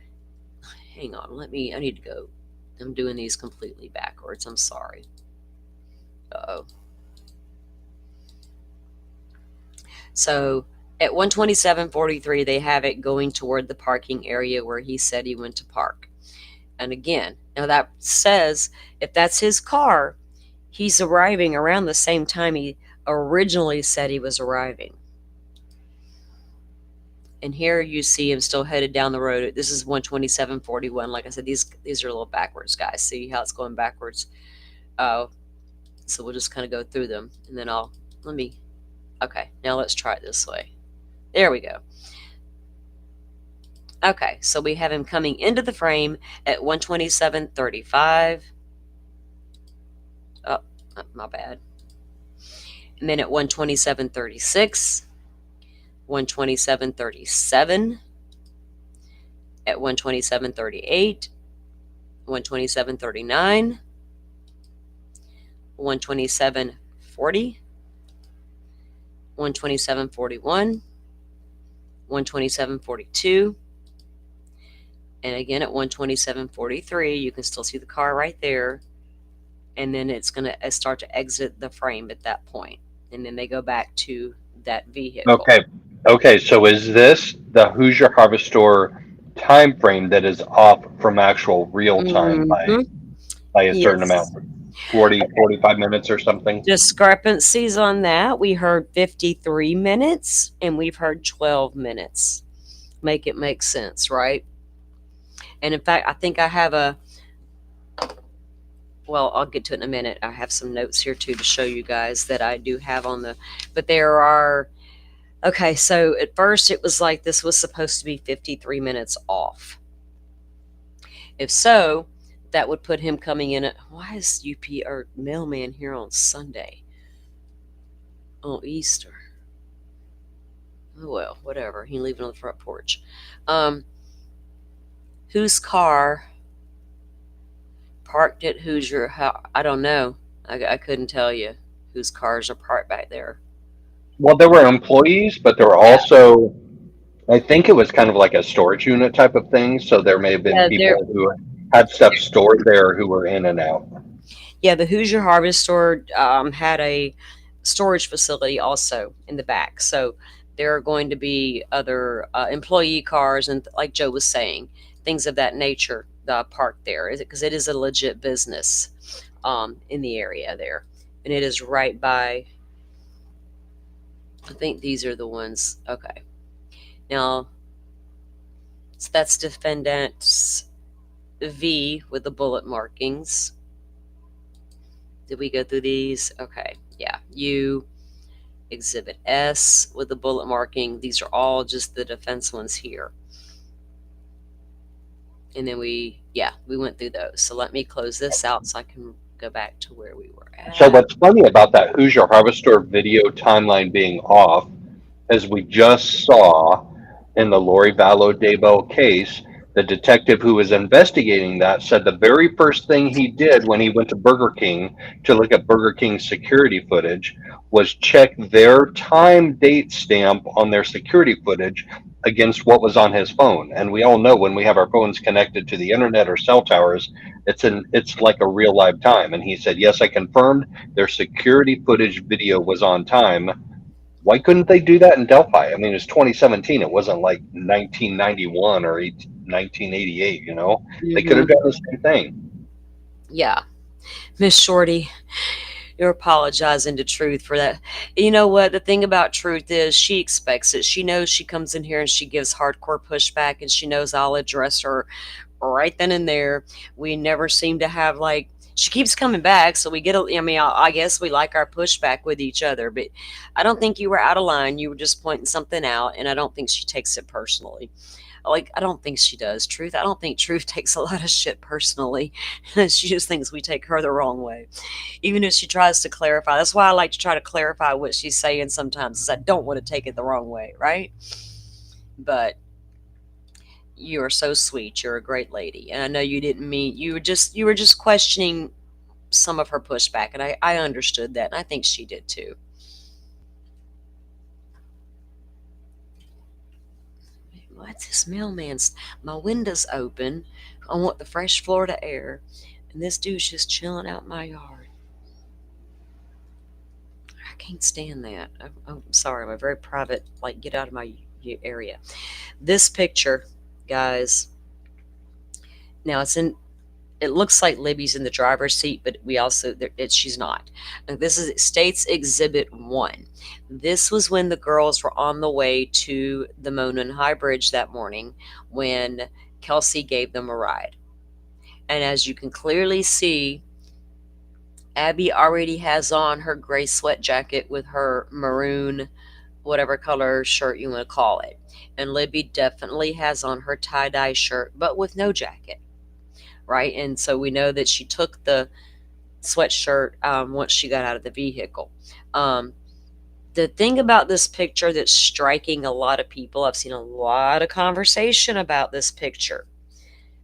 Hang on. I need to go. I'm doing these completely backwards. I'm sorry. Uh-oh. So at 1:27:43, they have it going toward the parking area where he said he went to park. And again, now that says if that's his car, he's arriving around the same time he originally said he was arriving. And here you see him still headed down the road. This is 12741. Like I said, these are a little backwards, guys. See how it's going backwards? So we'll just kind of go through them, and then okay, now let's try it this way. There we go. Okay, so we have him coming into the frame at 127.35. Oh, my bad. And then at 127.36, 127.37, at 127.38, 127.39, 127.40, 127.41, 127.42, and again at 127.43. You can still see the car right there, and then it's going to start to exit the frame at that point, and then they go back to that vehicle. Okay, so is this the Hoosier Harvestor time frame that is off from actual real time Mm-hmm. by a certain Yes. amount, 40, 45 minutes or something? Discrepancies on that. We heard 53 minutes and we've heard 12 minutes. Make it make sense, right? And in fact, I think I have well, I'll get to it in a minute. I have some notes here too to show you guys that I do have but there are, okay, so at first it was like this was supposed to be 53 minutes off. If so, that would put him coming in at, why is UP or mailman here on Sunday? On Easter. Oh well, whatever. He leaving on the front porch. Whose car parked at Hoosier? I don't know. I couldn't tell you whose cars are parked back there. Well, there were employees, but there were also, I think it was kind of like a storage unit type of thing. So there may have been Yeah, people who had stuff stored there who were in and out. yeah. The Hoosier Harvest Store had a storage facility also in the back, so there are going to be other employee cars and, like Joe was saying, things of that nature parked there, because it is a legit business in the area there, and it is right by. I think these are the ones. Okay, now so that's defendant V with the bullet markings. Did we go through these? Okay, yeah. U, exhibit S with the bullet marking. These are all just the defense ones here. And then we went through those. So let me close this out so I can go back to where we were at. So what's funny about that Hoosier Harvestor video timeline being off, as we just saw in the Lori Vallow Daybell case, the detective who was investigating that said the very first thing he did when he went to Burger King to look at Burger King's security footage was check their time date stamp on their security footage against what was on his phone. And we all know when we have our phones connected to the internet or cell towers, it's like a real live time. And he said, yes, I confirmed their security footage video was on time. Why couldn't they do that in Delphi? I mean, it's 2017. It wasn't like 1991 or 1988, you know? They could have done the same thing. Yeah. Miss Shorty, you're apologizing to Truth for that. You know what? The thing about Truth is she expects it. She knows she comes in here and she gives hardcore pushback, and she knows I'll address her right then and there. We never seem to have she keeps coming back, so we get I guess we like our pushback with each other, but I don't think you were out of line. You were just pointing something out, and I don't think she takes it personally. I don't think she does. Truth, I don't think Truth takes a lot of shit personally. She just thinks we take her the wrong way, even if she tries to clarify. That's why I like to try to clarify what she's saying sometimes, because I don't want to take it the wrong way, right? But you are so sweet. You're a great lady, and I know you didn't mean, you were just questioning some of her pushback, and I understood that, and I think she did too. What's this mailman's? My window's open. I want the fresh Florida air, and this dude's just chilling out in my yard. I can't stand that. I'm sorry. I'm a very private. Get out of my area. This picture, guys. Now it's in it looks like Libby's in the driver's seat, but we also she's not. This is States Exhibit 1. This was when the girls were on the way to the Monon High Bridge that morning when Kelsey gave them a ride. And as you can clearly see, Abby already has on her gray sweat jacket with her maroon, whatever color shirt you want to call it. And Libby definitely has on her tie-dye shirt, but with no jacket, right? And so we know that she took the sweatshirt once she got out of the vehicle. The thing about this picture that's striking a lot of people, I've seen a lot of conversation about this picture,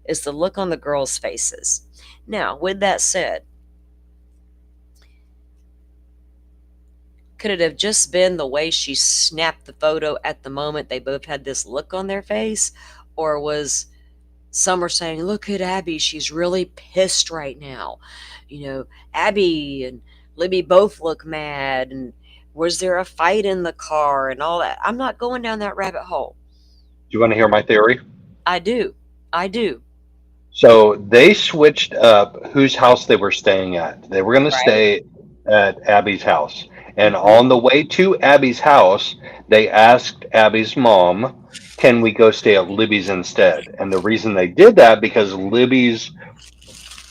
is the look on the girls' faces. Now, with that said, could it have just been the way she snapped the photo at the moment they both had this look on their face? Or was some were saying, look at Abby, she's really pissed right now. You know, Abby and Libby both look mad. And was there a fight in the car and all that? I'm not going down that rabbit hole. Do you want to hear my theory? I do. I do. So they switched up whose house they were staying at. They were going to Right? stay at Abby's house. And Hmm. on the way to Abby's house, they asked Abby's mom, can we go stay at Libby's instead? And the reason they did that because Libby's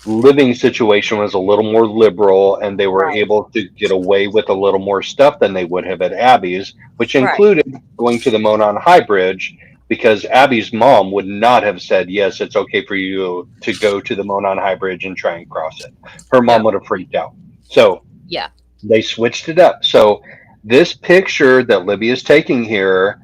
living situation was a little more liberal and they were Right. able to get away with a little more stuff than they would have at Abby's, which Right. included going to the Monon High Bridge because Abby's mom would not have said, yes, it's okay for you to go to the Monon High Bridge and try and cross it. Her No. mom would have freaked out. So Yeah. they switched it up. So this picture that Libby is taking here,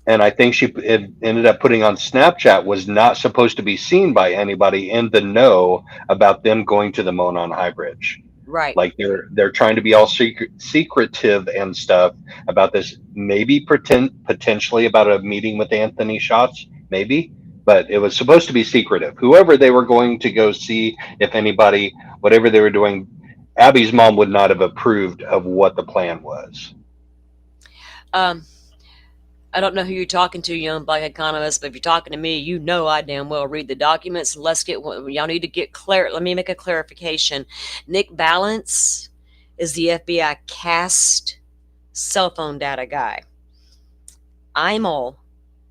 and I think it ended up putting on Snapchat, was not supposed to be seen by anybody in the know about them going to the Monon High Bridge. Right. Like they're trying to be all secretive and stuff about this. Maybe pretend potentially about a meeting with Anthony Schatz, maybe, but it was supposed to be secretive. Whoever they were going to go see, if anybody, whatever they were doing, Abby's mom would not have approved of what the plan was. Um, I don't know who you're talking to, young black economist, but if you're talking to me, you know I damn well read the documents. Let's get y'all need to get clear. Let me make a clarification. Nick Balance is the FBI cast cell phone data guy. Imel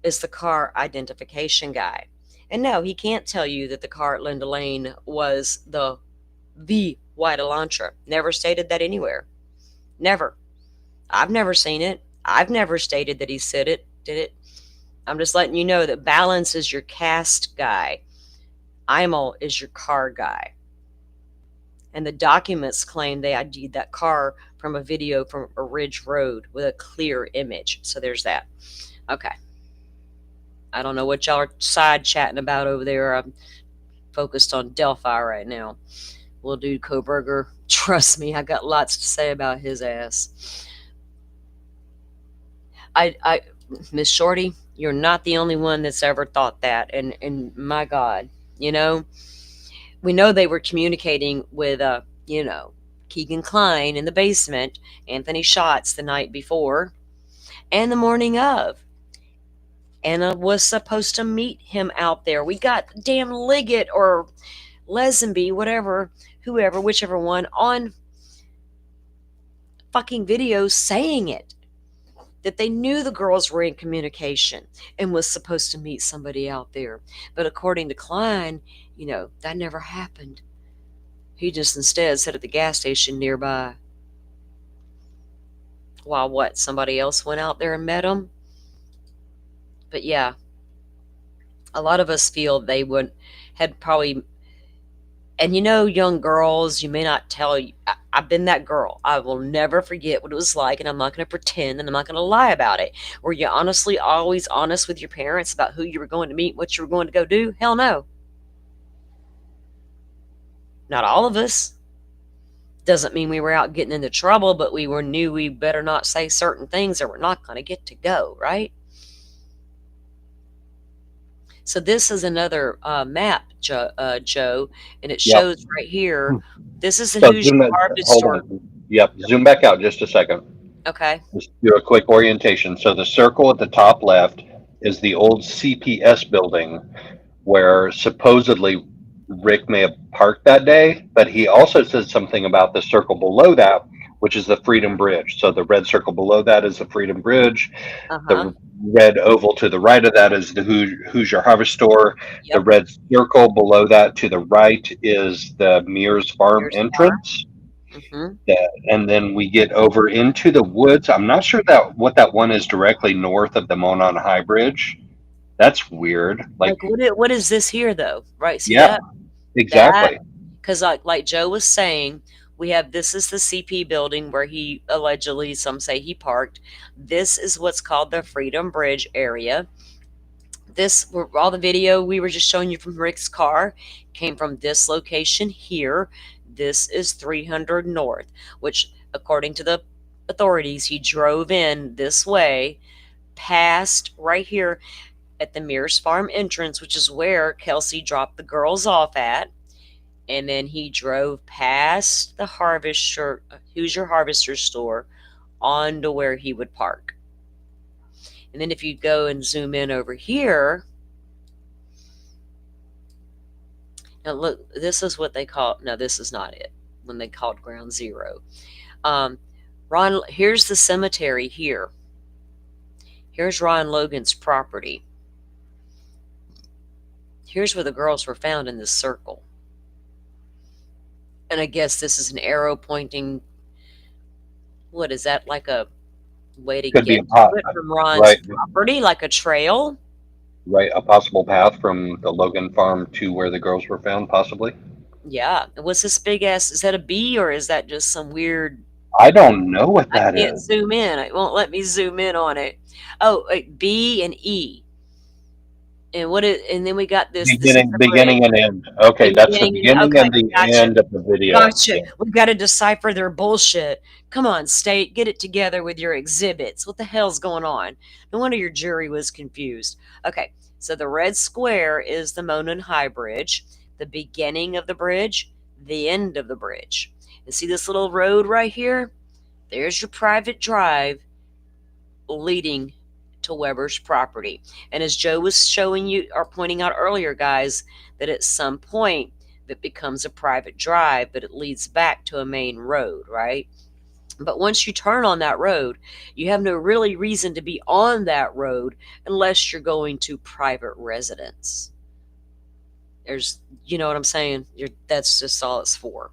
is the car identification guy. And no, he can't tell you that the car at Linda Lane was the white Elantra. Never stated that anywhere. Never. I've never seen it. I've never stated that he said it, did it. I'm just letting you know that Balance is your cast guy. Imel is your car guy. And the documents claim they ID'd that car from a video from a Ridge Road with a clear image. So there's that. Okay. I don't know what y'all are side chatting about over there. I'm focused on Delphi right now. Little dude Koberger, trust me, I got lots to say about his ass. I Miss Shorty, you're not the only one that's ever thought that. And my God, you know, we know they were communicating with Keegan Klein in the basement, Anthony Schatz the night before, and the morning of. Anna was supposed to meet him out there. We got damn Liggett or Lesenby, whatever, whoever, whichever one, on fucking video saying it. That they knew the girls were in communication and was supposed to meet somebody out there. But according to Klein, that never happened. He just instead sat at the gas station nearby. While what? Somebody else went out there and met him? But yeah, a lot of us feel they would had probably. And young girls, you may not tell you. I've been that girl. I will never forget what it was like, and I'm not going to pretend, and I'm not going to lie about it. Were you honestly always honest with your parents about who you were going to meet, what you were going to go do? Hell no. Not all of us. Doesn't mean we were out getting into trouble, but knew we better not say certain things or we're not going to get to go, right? So this is another map, Joe, and it Yep. shows right here. This is the So Hoosier Harvest hold Store. on. Yep. Zoom back out just a second. Okay. Just do a quick orientation. So the circle at the top left is the old CPS building where supposedly Rick may have parked that day, but he also said something about the circle below that, which is the Freedom Bridge. So the red circle below that is the Freedom Bridge. Uh-huh. The red oval to the right of that is the Hoosier Harvest Store. The Yep. red circle below that to the right is the Mears Farm Here's farm. entrance. Mm-hmm. And then we get over into the woods. I'm not sure that what that one is directly north of the Monon High Bridge. That's weird. Like, Like what is this here though? Right? See yeah, that? That exactly. because like Joe was saying, we have this is the CP building where he allegedly, some say he parked. This is what's called the Freedom Bridge area. This all the video we were just showing you from Rick's car came from this location here. This is 300 North, which according to the authorities, he drove in this way past right here at the Mears Farm entrance, which is where Kelsey dropped the girls off at. And then he drove past the Harvester, Hoosier Harvester store, on to where he would park. And then if you go and zoom in over here, now look, this is what they call, no, this is not it, when they called ground zero. Ron, here's the cemetery here. Here's Ron Logan's property. Here's where the girls were found in this circle. And I guess this is an arrow pointing, what is that, like a way to Could be get a to it from Ron's right, property, like a trail? right, a possible path from the Logan farm to where the girls were found, possibly. Yeah. And what's this big ass? Is that a B or is that just some weird? I don't know what I that can't is. zoom in. It won't let me zoom in on it. Oh, wait, B and E. And what is? And then we got this. This is the bridge. Beginning and end. Okay, that's the Beginning and beginning okay, and the gotcha. end of the video. Gotcha. Yeah. We've got to decipher their bullshit. Come on, state, get it together with your exhibits. What the hell's going on? No wonder your jury was confused. Okay, so the red square is the Monon High Bridge, the beginning of the bridge, the end of the bridge. And see this little road right here? There's your private drive leading to Weber's property. And as Joe was showing you or pointing out earlier, guys, that at some point that becomes a private drive, but it leads back to a main road, right? But once you turn on that road, you have no really reason to be on that road unless you're going to private residence. There's, you know what I'm saying? That's just all it's for.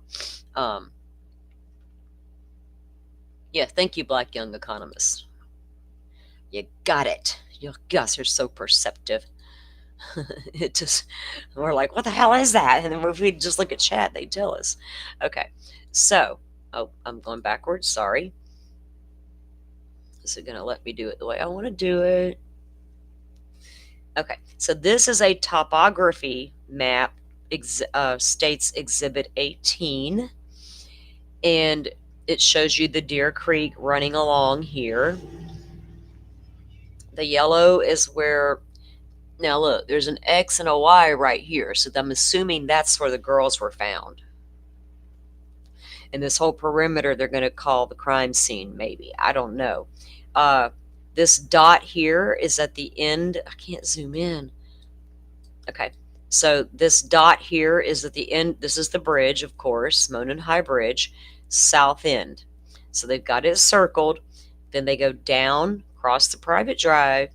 Yeah, thank you, Black Young Economist. You got it. You guys are so perceptive. It just, we're like, what the hell is that? And then if we just look at chat, they tell us. Okay, so, oh, I'm going backwards. Sorry. Is it going to let me do it the way I want to do it? Okay, so this is a topography map, states Exhibit 18. And it shows you the Deer Creek running along here. The yellow is where, now look, there's an X and a Y right here. So I'm assuming that's where the girls were found. And this whole perimeter they're going to call the crime scene, maybe. I don't know. This dot here is at the end. I can't zoom in. Okay. So this dot here is at the end. This is the bridge, of course, Monon High Bridge, south end. So they've got it circled. Then they go down, across the private drive,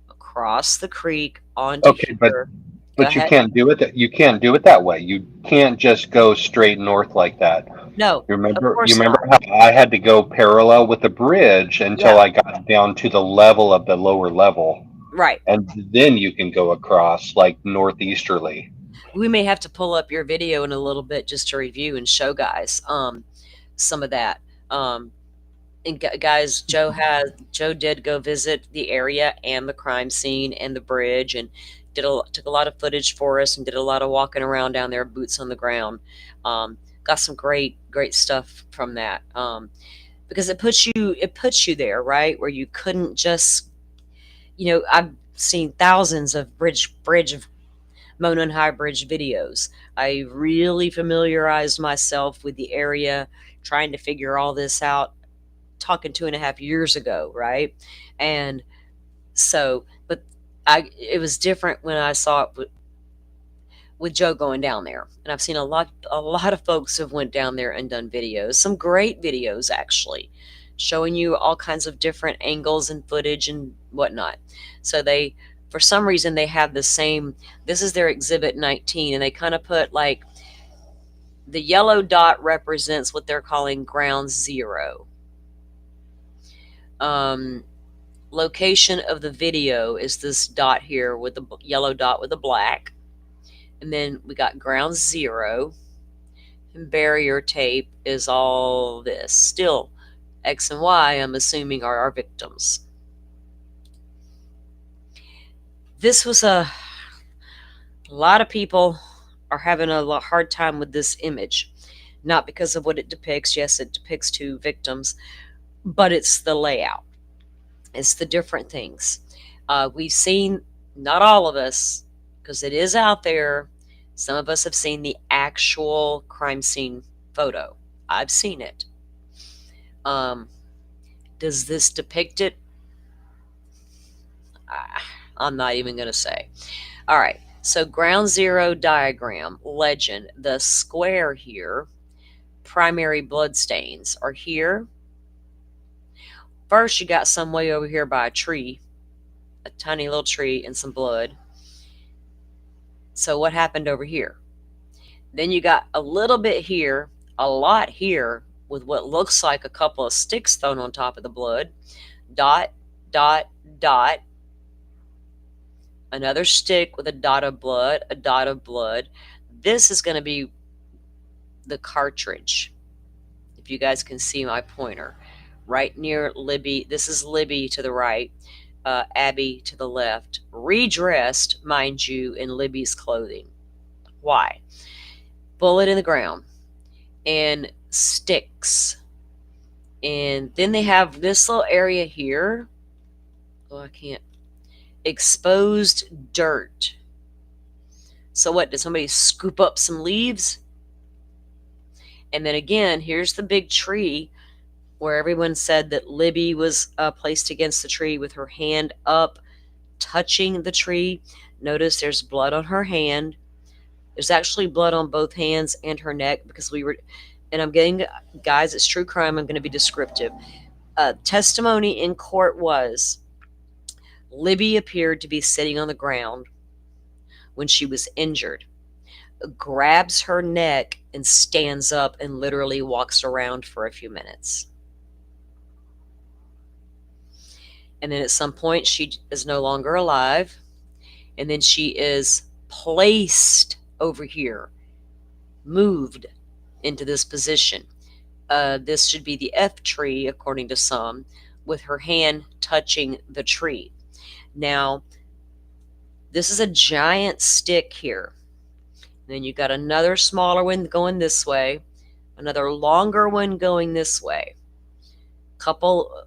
across the creek, onto Okay, here. but you can't do it. You can't do it that way. You can't just go straight north like that. No, You of remember? You course remember not. how I had to go parallel with the bridge until Yeah, I got down to the level of the lower level, right. and then you can go across like northeasterly. We may have to pull up your video in a little bit just to review and show guys some of that. And guys, Joe did go visit the area and the crime scene and the bridge, and took a lot of footage for us and did a lot of walking around down there, boots on the ground. Got some great stuff from that, because it puts you there, right, where you couldn't just, I've seen thousands of bridge of Monon High Bridge videos. I really familiarized myself with the area, trying to figure all this out, talking 2.5 years ago, right? And so, but it was different when I saw it with Joe going down there. And I've seen a lot of folks have went down there and done videos, some great videos actually, showing you all kinds of different angles and footage and whatnot. So they, for some reason, they have the same, this is their exhibit 19, and they kind of put like, the yellow dot represents what they're calling ground zero. Location of the video is this dot here with the yellow dot with the black. And then we got ground zero. And barrier tape is all this. Still, X and Y, I'm assuming, are our victims. This was a lot of people are having a hard time with this image. Not because of what it depicts. Yes, it depicts two victims. But it's the layout. It's the different things. We've seen, not all of us, because it is out there, some of us have seen the actual crime scene photo. I've seen it. Does this depict it? I'm not even going to say. All right. So ground zero diagram, legend, the square here, primary blood stains are here. First, you got some way over here by a tree, a tiny little tree and some blood. So what happened over here? Then you got a little bit here, a lot here, with what looks like a couple of sticks thrown on top of the blood. Dot, dot, dot. Another stick with a dot of blood, a dot of blood. This is going to be the cartridge. If you guys can see my pointer. Right near Libby. This is Libby to the right. Abby to the left. Redressed, mind you, in Libby's clothing. Why? Bullet in the ground. And sticks. And then they have this little area here. Oh, I can't. Exposed dirt. So what? Did somebody scoop up some leaves? And then again, here's the big tree where everyone said that Libby was placed against the tree with her hand up, touching the tree. Notice there's blood on her hand. There's actually blood on both hands and her neck because we were, and I'm getting, guys, it's true crime. I'm going to be descriptive. Testimony in court was Libby appeared to be sitting on the ground when she was injured, grabs her neck and stands up and literally walks around for a few minutes. And then at some point she is no longer alive. And then she is placed over here, moved into this position. This should be the F tree, according to some, with her hand touching the tree. Now, this is a giant stick here. And then you got another smaller one going this way, another longer one going this way. Couple,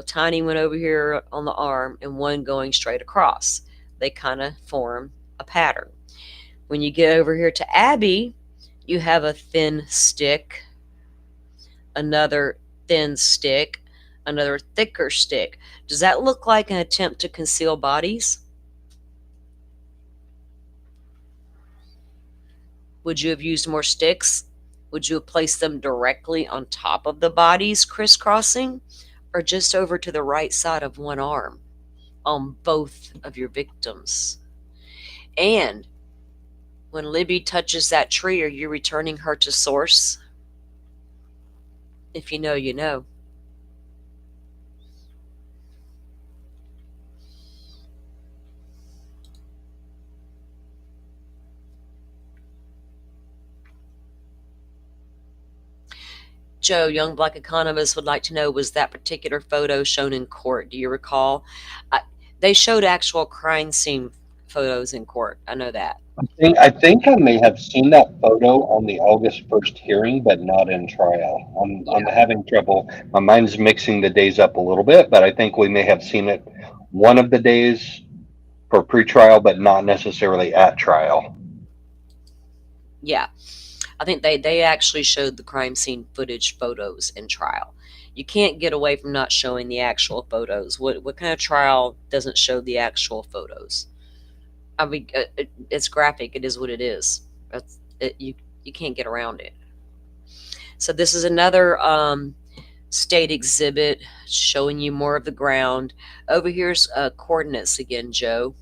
tiny one over here on the arm, and one going straight across. They kind of form a pattern. When you get over here to Abby, you have a thin stick, another thin stick, another thicker stick. Does that look like an attempt to conceal bodies? Would you have used more sticks? Would you have placed them directly on top of the bodies, crisscrossing, or just over to the right side of one arm on both of your victims? And when Libby touches that tree, are you returning her to source? If you know, you know. Joe, Young Black Economist, would like to know, was that particular photo shown in court? Do you recall? They showed actual crime scene photos in court. I know that. I think I may have seen that photo on the August 1st hearing, but not in trial. I'm having trouble. My mind's mixing the days up a little bit, but I think we may have seen it one of the days for pretrial, but not necessarily at trial. Yeah. I think they actually showed the crime scene footage photos in trial. You can't get away from not showing the actual photos. What kind of trial doesn't show the actual photos? I mean, it's graphic. It is what it is. You can't get around it. So this is another state exhibit showing you more of the ground. Over here's coordinates again, Joe.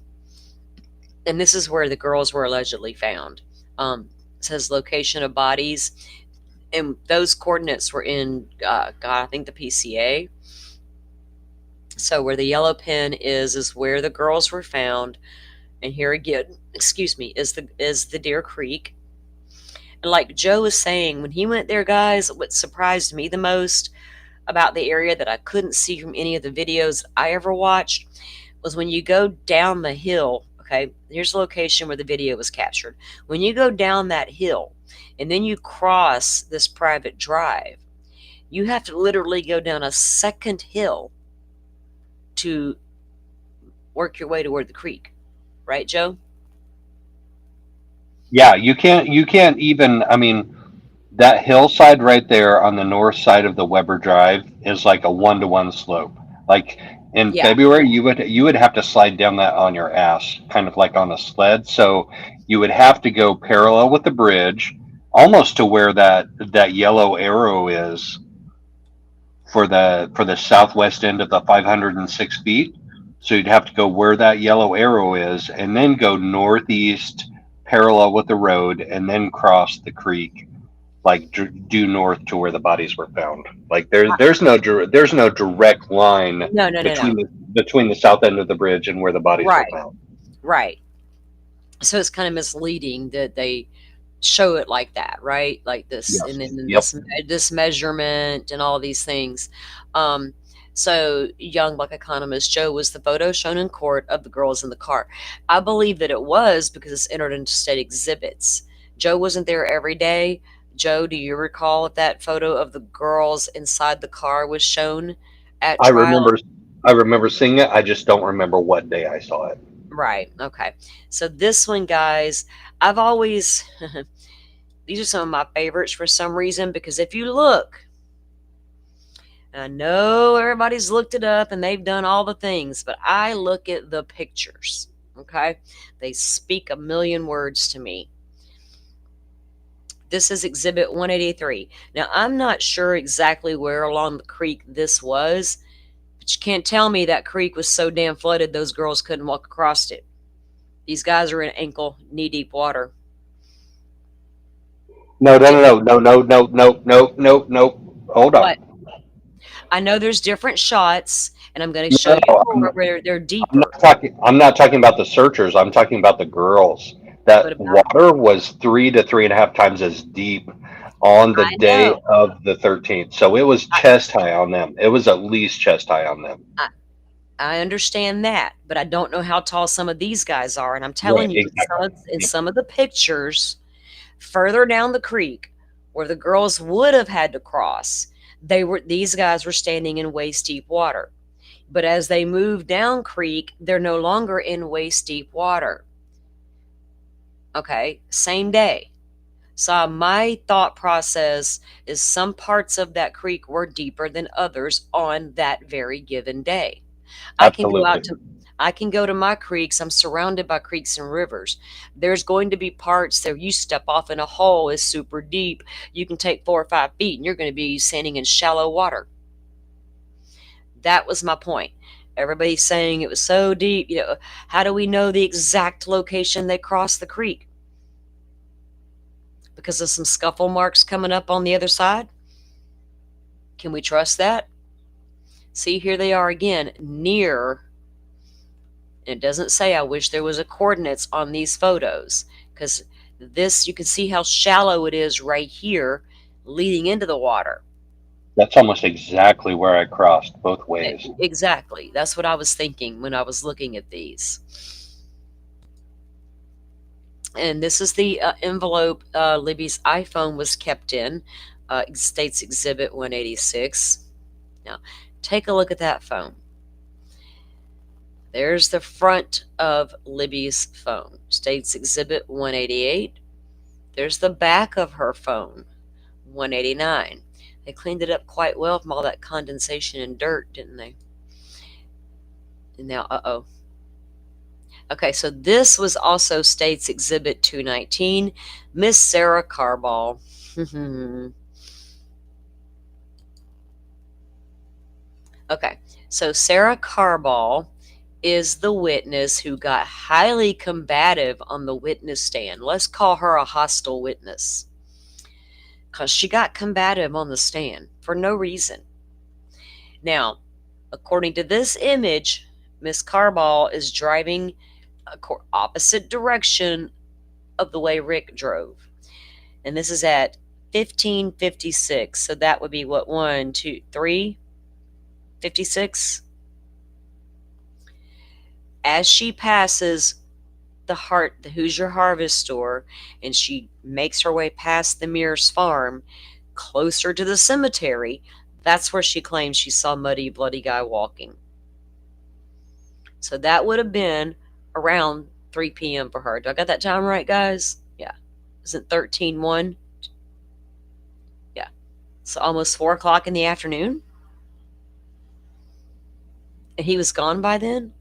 And this is where the girls were allegedly found. It says location of bodies, and those coordinates were in God, I think the PCA. So where the yellow pin is where the girls were found, and here again, excuse me, is the Deer Creek. And like Joe was saying, when he went there, guys, what surprised me the most about the area that I couldn't see from any of the videos I ever watched was when you go down the hill. Okay, here's the location where the video was captured. When you go down that hill and then you cross this private drive, you have to literally go down a second hill to work your way toward the creek. Right, Joe? Yeah, you can't even, I mean, that hillside right there on the north side of the Weber Drive is like a 1-to-1 slope. Like in Yeah. February, you would have to slide down that on your ass, kind of like on a sled. So you would have to go parallel with the bridge, almost to where that yellow arrow is for the southwest end of the 506 feet. So you'd have to go where that yellow arrow is, and then go northeast parallel with the road, and then cross the creek like due north to where the bodies were found. Like there's no direct line No, no, no, no. between the south end of the bridge and where the bodies were Right, found. right. So it's kind of misleading that they show it like that, right? Like this, Yes. and then Yep. this measurement and all these things. Um, so young black economist Joe, was the photo shown in court of the girls in the car? I believe that it was because it's entered into state exhibits. Joe wasn't there every day. Joe, do you recall if that photo of the girls inside the car was shown at I trial? remember I remember seeing it. I just don't remember what day I saw it. Right. Okay. So this one, guys, I've always these are some of my favorites for some reason, because if you look, and I know everybody's looked it up and they've done all the things, but I look at the pictures. Okay. They speak a million words to me. This is Exhibit 183. Now, I'm not sure exactly where along the creek this was, but you can't tell me that creek was so damn flooded those girls couldn't walk across it. These guys are in ankle, knee deep water. No, no, Did no, no, no, no, no, no, no, no. Hold on. what? I know there's different shots, and I'm going to No, show you no, more where they're I'm deeper. not talking. I'm not talking about the searchers. I'm talking about the girls. But That about, water was 3 to 3.5 times as deep on the I day know, of the 13th. So it was I, chest high on them. It was at least chest high on them. I, I understand that, but I don't know how tall some of these guys are. And I'm Right. telling you, Exactly. in Yep. some of the pictures further down the creek where the girls would have had to cross, these guys were standing in waist deep water. But as they move down creek, they're no longer in waist deep water. Okay, same day. So my thought process is some parts of that creek were deeper than others on that very given day. I can go out Absolutely. to I can go to my creeks. I'm surrounded by creeks and rivers. There's going to be parts that you step off in a hole is super deep. You can take 4 or 5 feet and you're going to be standing in shallow water. That was my point. Everybody's saying it was so deep. How do we know the exact location they crossed the creek? Because of some scuffle marks coming up on the other side? Can we trust that? See, here they are again, near. And it doesn't say I wish there was a coordinates on these photos, because this, you can see how shallow it is right here leading into the water. That's almost exactly where I crossed both ways. Exactly. That's what I was thinking when I was looking at these. And this is the envelope Libby's iPhone was kept in, States Exhibit 186. Now, take a look at that phone. There's the front of Libby's phone, States Exhibit 188. There's the back of her phone, 189. They cleaned it up quite well from all that condensation and dirt, didn't they? And now, uh-oh. Okay, so this was also State's Exhibit 219, Miss Sarah Carball. Okay, so Sarah Carball is the witness who got highly combative on the witness stand. Let's call her a hostile witness, because she got combative on the stand for no reason. Now, according to this image, Miss Carball is driving opposite direction of the way Rick drove. And this is at 1556. So that would be what, 1, 2, 3, 56? As she passes the Hoosier Harvest store and she makes her way past the Mears farm, closer to the cemetery, that's where she claims she saw Muddy Bloody Guy walking. So that would have been around 3 p.m. for her. Do I got that time right, guys? Yeah. Isn't 13:01? Yeah. So almost 4 o'clock in the afternoon? And he was gone by then?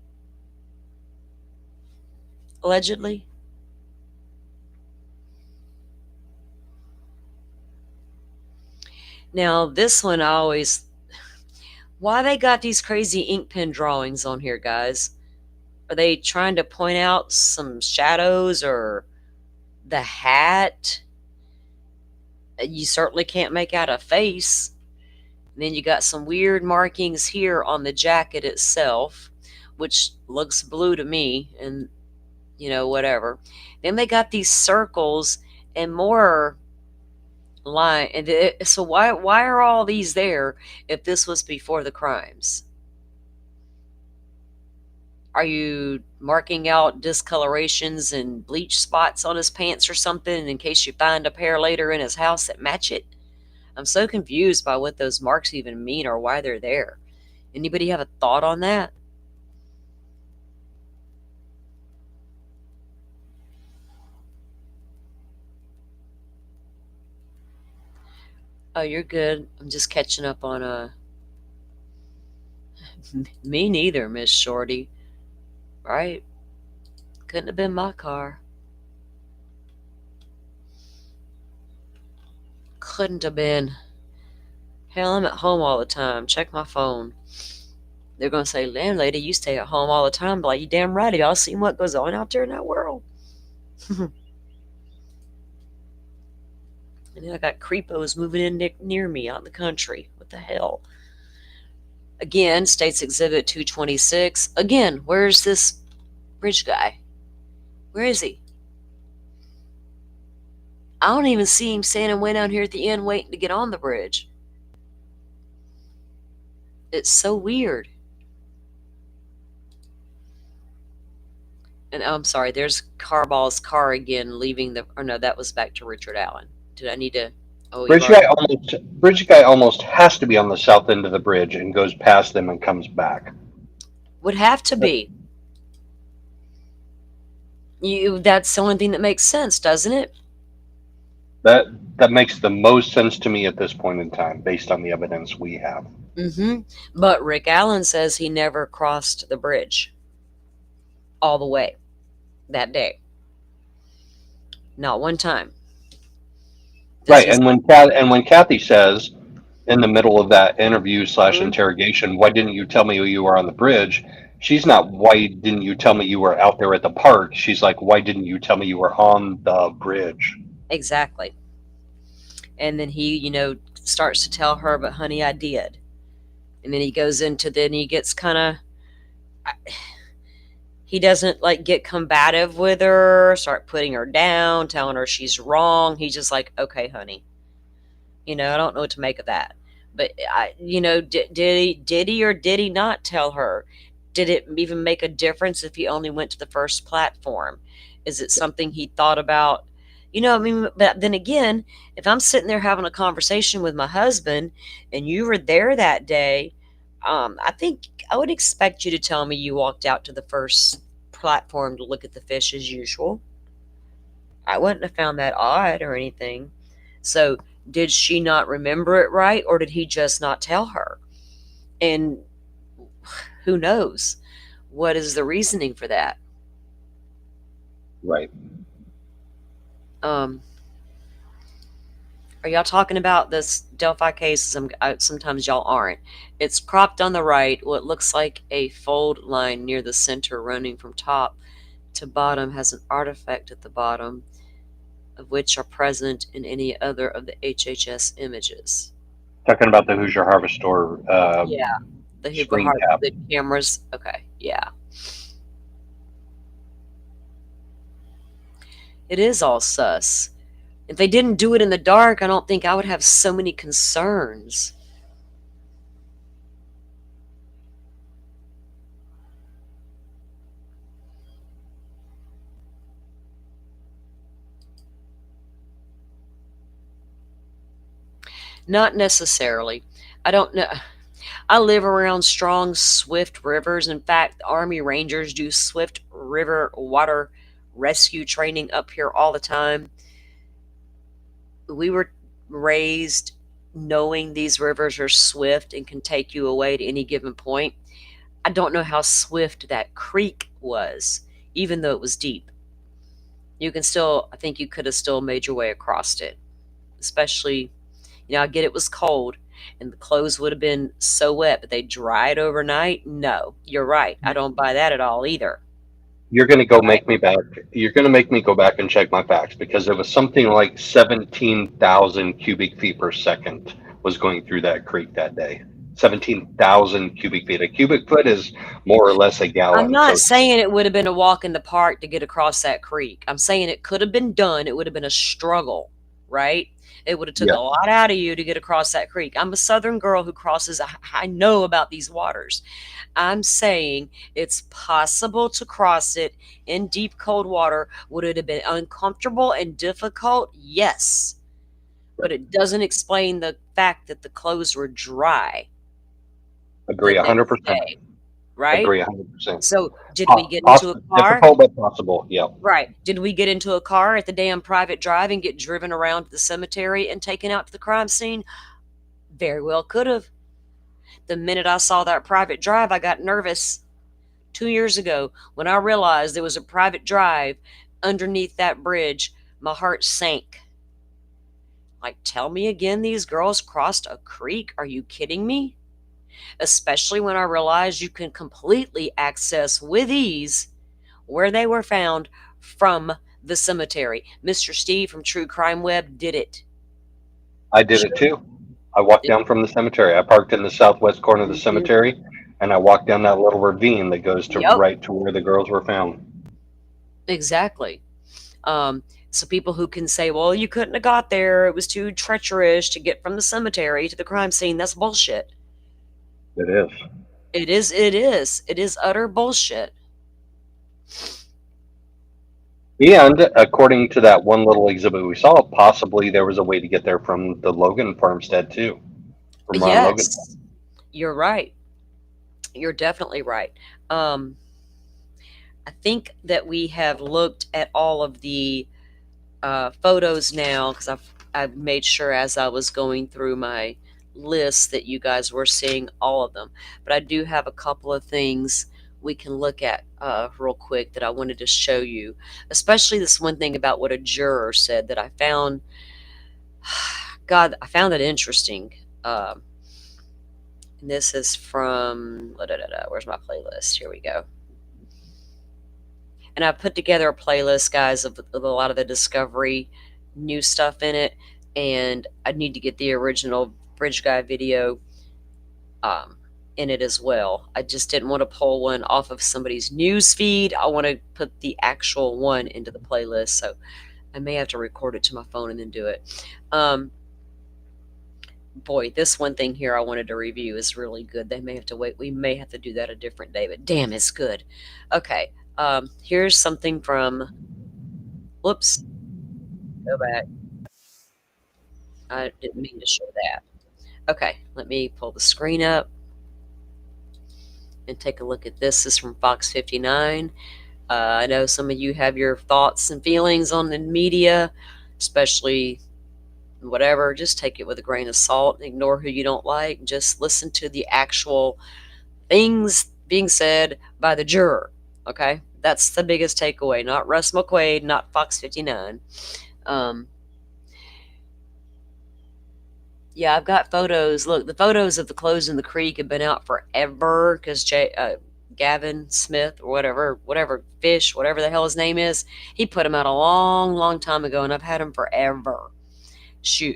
Allegedly? Now, this one I always... Why they got these crazy ink pen drawings on here, guys? Are they trying to point out some shadows or the hat? You certainly can't make out a face. And then you got some weird markings here on the jacket itself, which looks blue to me, and whatever. Then they got these circles and more line. And so why are all these there if this was before the crimes? Are you marking out discolorations and bleach spots on his pants or something in case you find a pair later in his house that match it? I'm so confused by what those marks even mean or why they're there. Anybody have a thought on that? Oh, you're good. I'm just catching up on me neither, Miss Shorty. Right? Couldn't have been my car. Couldn't have been. Hell, I'm at home all the time. Check my phone. They're going to say, landlady, you stay at home all the time. But like, you damn right. Have y'all seen what goes on out there in that world? And then I got creepos moving in near me out in the country. What the hell? Again, State's Exhibit 226. Again, where's this bridge guy? Where is he? I don't even see him standing way down here at the end waiting to get on the bridge. It's so weird. And I'm sorry, there's Carball's car again leaving the... Or no, that was back to Richard Allen. Did I need to... Oh, Bridge guy almost has to be on the south end of the bridge and goes past them and comes back. Would have to be. That's the only thing that makes sense, doesn't it? That makes the most sense to me at this point in time, based on the evidence we have. Mm-hmm. But Rick Allen says he never crossed the bridge all the way that day. Not one time. Right, and when Kathy says in the middle of that interview / interrogation, why didn't you tell me you were on the bridge? She's not, why didn't you tell me you were out there at the park? She's like, why didn't you tell me you were on the bridge? Exactly. And then he, starts to tell her, but honey, I did. And then he goes into, then he gets kind of, he doesn't like get combative with her, start putting her down, telling her she's wrong. He's just like, okay, honey. I don't know what to make of that. But did he or did he not tell her? Did it even make a difference if he only went to the first platform? Is it something he thought about? But then again, if I'm sitting there having a conversation with my husband and you were there that day, I think I would expect you to tell me you walked out to the first platform to look at the fish as usual. I wouldn't have found that odd or anything. So did she not remember it right, or did he just not tell her? And who knows? What is the reasoning for that? Right. Are y'all talking about this Delphi case? Sometimes y'all aren't. It's cropped on the right. What looks like a fold line near the center running from top to bottom has an artifact at the bottom, of which are present in any other of the HHS images. Talking about the Hoosier Harvest Store Yeah, the Hoover screen Heart, cap. the cameras. Okay, yeah. It is all sus. If they didn't do it in the dark, I don't think I would have so many concerns. Not necessarily. I don't know. I live around strong, swift rivers. In fact, the Army Rangers do swift river water rescue training up here all the time. We were raised knowing these rivers are swift and can take you away to any given point. I don't know how swift that creek was, even though it was deep. You can still, I think you could have still made your way across it, especially, I get it was cold and the clothes would have been so wet, but they dried overnight. No, you're right. I don't buy that at all either. You're going to go make me back. You're going to make me go back and check my facts because it was something like 17,000 cubic feet per second was going through that creek that day. 17,000 cubic feet. A cubic foot is more or less a I'm gallon. So not saying it would have been a walk in the park to get across that creek. I'm saying it could have been done. It would have been a struggle, right? It would have took a yeah, lot out of you to get across that creek. I'm a southern girl who crosses. I know about these waters. I'm saying it's possible to cross it in deep cold water. Would it have been uncomfortable and difficult? Yes. But it doesn't explain the fact that the clothes were dry the agree next 100%. day, right? Agree 100%. So did we get into a Possible, car? difficult but possible. Yeah, Right. Did we get into a car at the damn private drive and get driven around to the cemetery and taken out to the crime scene? Very well could have. The minute I saw that private drive, I got nervous. 2 years ago, when I realized there was a private drive underneath that bridge, my heart sank. Like, tell me again, these girls crossed a creek? Are you kidding me? Especially when I realized you can completely access with ease where they were found from the cemetery. Mr. Steve from True Crime Web did it. I did it Sure. too. I walked down from the cemetery. I parked in the southwest corner of the Mhm. cemetery, and I walked down that little ravine that goes to Yep, right to where the girls were found. exactly. So people who can say, well, you couldn't have got there, it was too treacherous to get from the cemetery to the crime scene, that's bullshit. It is. It is utter bullshit. And according to that one little exhibit we saw, possibly there was a way to get there from the Logan farmstead too, from Ron Logan. Yes, you're right. You're definitely right. Um, I think that we have looked at all of the photos now because I've made sure as I was going through my list that you guys were seeing all of them. But I do have a couple of things we can look at real quick that I wanted to show you, especially this one thing about what a juror said that I found. God, I found it interesting. And this is from where's my playlist? Here we go. And I've put together a playlist, guys, of a lot of the Discovery new stuff in it. And I need to get the original Bridge Guy video in it as well. I just didn't want to pull one off of somebody's news feed. I want to put the actual one into the playlist. So I may have to record it to my phone and then do it. Boy, this one thing here I wanted to review is really good. They may have to wait. We may have to do that a different day, but damn, it's good. Okay. Here's something from, whoops, go back. I didn't mean to show that. Okay, let me pull the screen up and take a look at this. This is from Fox 59. I know some of you have your thoughts and feelings on the media, especially whatever. Just take it with a grain of salt. Ignore who you don't like. Just listen to the actual things being said by the juror. Okay, that's the biggest takeaway. Not Russ McQuaid, not Fox 59. Yeah, I've got photos. Look, the photos of the clothes in the creek have been out forever because Gavin Smith or whatever Fish, whatever the hell his name is, he put them out a long, long time ago, and I've had them forever.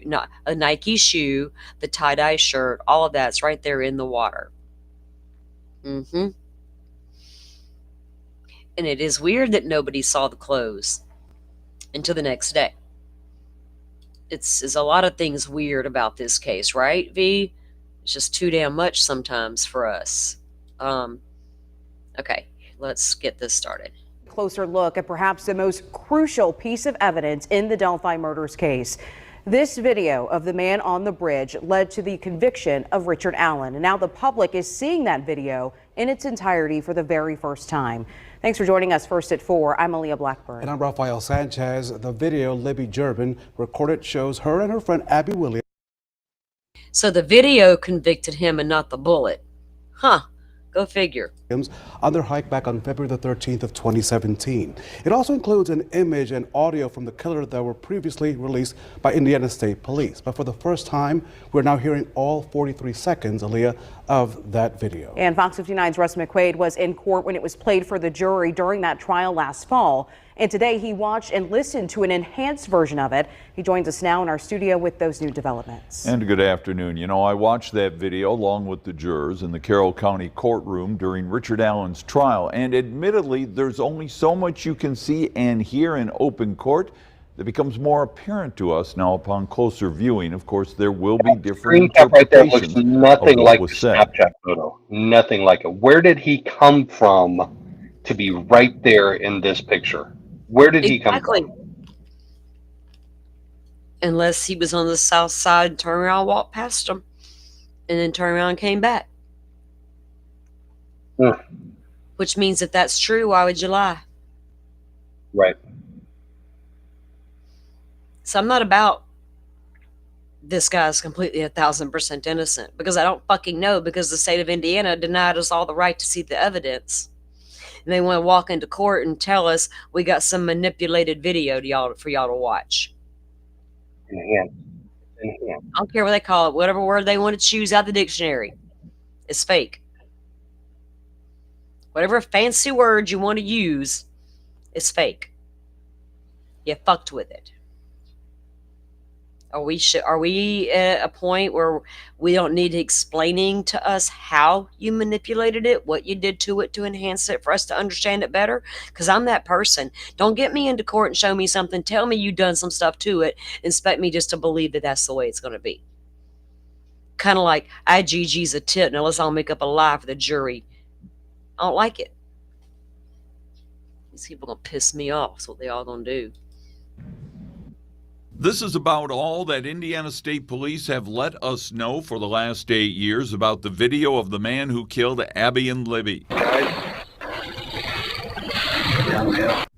Not a Nike shoe, the tie-dye shirt, all of that's right there in the water. Mm-hmm. And it is weird that nobody saw the clothes until the next day. It's a lot of things weird about this case, right, V? It's just too damn much sometimes for us. Okay, let's get this started. Closer look at perhaps the most crucial piece of evidence in the Delphi murders case. This video of the man on the bridge led to the conviction of Richard Allen, and now the public is seeing that video in its entirety for the very first time. Thanks for joining us. First at 4, I'm Aaliyah Blackburn. And I'm Rafael Sanchez. The video Libby Durbin recorded shows her and her friend Abby Williams. So the video convicted him and not the bullet. Huh. Go figure. On their hike back on February the 13th of 2017. It also includes an image and audio from the killer that were previously released by Indiana State Police. But for the first time, we're now hearing all 43 seconds, Aaliyah, of that video. And Fox 59's Russ McQuaid was in court when it was played for the jury during that trial last fall. And today he watched and listened to an enhanced version of it. He joins us now in our studio with those new developments. And good afternoon. You know, I watched that video along with the jurors in the Carroll County courtroom during Richard Allen's trial. And admittedly, there's only so much you can see and hear in open court that becomes more apparent to us now upon closer viewing. Of course, there will be different Screen cap right there interpretations looks nothing of what like the was said. Snapchat photo. Nothing like it. Where did he come from to be right there in this picture? Where did he come from? Unless he was on the south side and turned around, walked past him, and then turned around and came back. Which means if that's true, why would you lie? Right. So I'm not about this guy's completely 1,000% innocent, because I don't fucking know, because the state of Indiana denied us all the right to see the evidence. And they want to walk into court and tell us we got some manipulated video for y'all to watch. Enhanced. I don't care what they call it, whatever word they want to choose out of the dictionary. It's fake. Whatever fancy word you want to use, it's fake. You fucked with it. Are we at a point where we don't need explaining to us how you manipulated it, what you did to it to enhance it for us to understand it better? Because I'm that person. Don't get me into court and show me something. Tell me you've done some stuff to it. Expect me just to believe that that's the way it's going to be. Kind of like IGG's a tit, and unless I'll make up a lie for the jury. I don't like it. These people are going to piss me off. That's what they all going to do. This is about all that Indiana State Police have let us know for the last 8 years about the video of the man who killed Abby and Libby.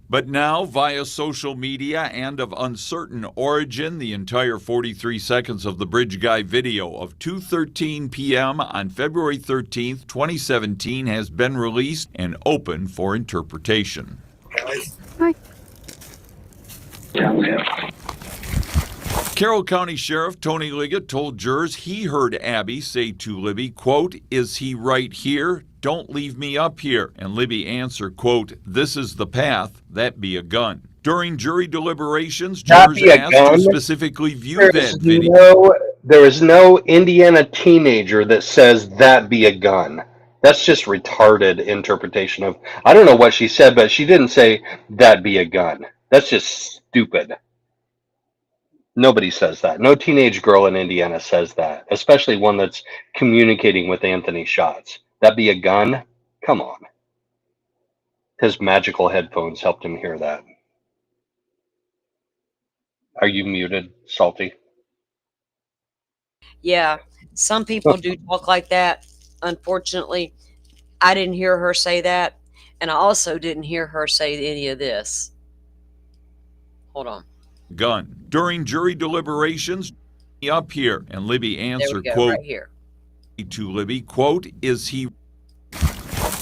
But now, via social media and of uncertain origin, the entire 43 seconds of the Bridge Guy video of 2:13 p.m. on February 13th, 2017 has been released and open for interpretation. Hi. Carroll County Sheriff Tony Liggett told jurors he heard Abby say to Libby, quote, "Is he right here? Don't leave me up here." And Libby answered, quote, "This is the path. That be a gun." During jury deliberations, jurors asked to specifically view that video. There is no Indiana teenager that says that be a gun. That's just retarded interpretation of, I don't know what she said, but she didn't say that be a gun. That's just stupid. Nobody says that. No teenage girl in Indiana says that, especially one that's communicating with Anthony Shots. That be a gun? Come on. His magical headphones helped him hear that. Are you muted, Salty? Yeah, some people do talk like that. Unfortunately, I didn't hear her say that, and I also didn't hear her say any of this. Hold on. Gun. During jury deliberations, up here, and Libby answered, there we go, quote, right here. To Libby, quote, "Is he..."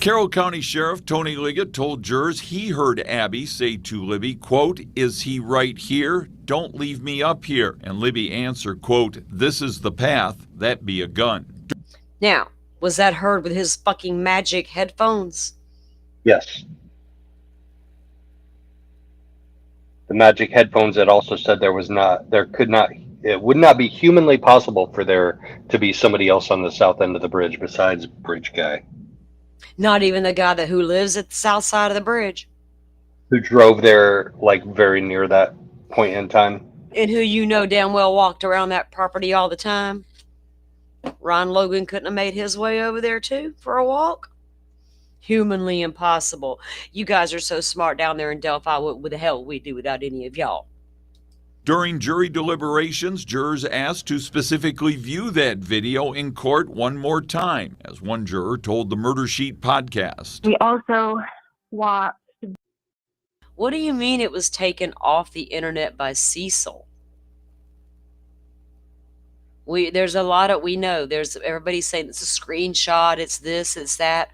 Carroll County Sheriff Tony Liggett told jurors he heard Abby say to Libby, quote, "Is he right here? Don't leave me up here." And Libby answered, quote, "This is the path. That be a gun." Now, was that heard with his fucking magic headphones? Yes. The magic headphones that also said it would not be humanly possible for there to be somebody else on the south end of the bridge besides bridge guy. Not even the guy who lives at the south side of the bridge. Who drove there like very near that point in time. And who you know damn well walked around that property all the time. Ron Logan couldn't have made his way over there too for a walk? Humanly impossible. You guys are so smart down there in Delphi. What the hell would we do without any of y'all? During jury deliberations, jurors asked to specifically view that video in court one more time, as one juror told the Murder Sheet podcast. We also watched. What do you mean it was taken off the internet by Cecil? There's a lot of, we know, there's everybody's saying it's a screenshot, it's this, it's that.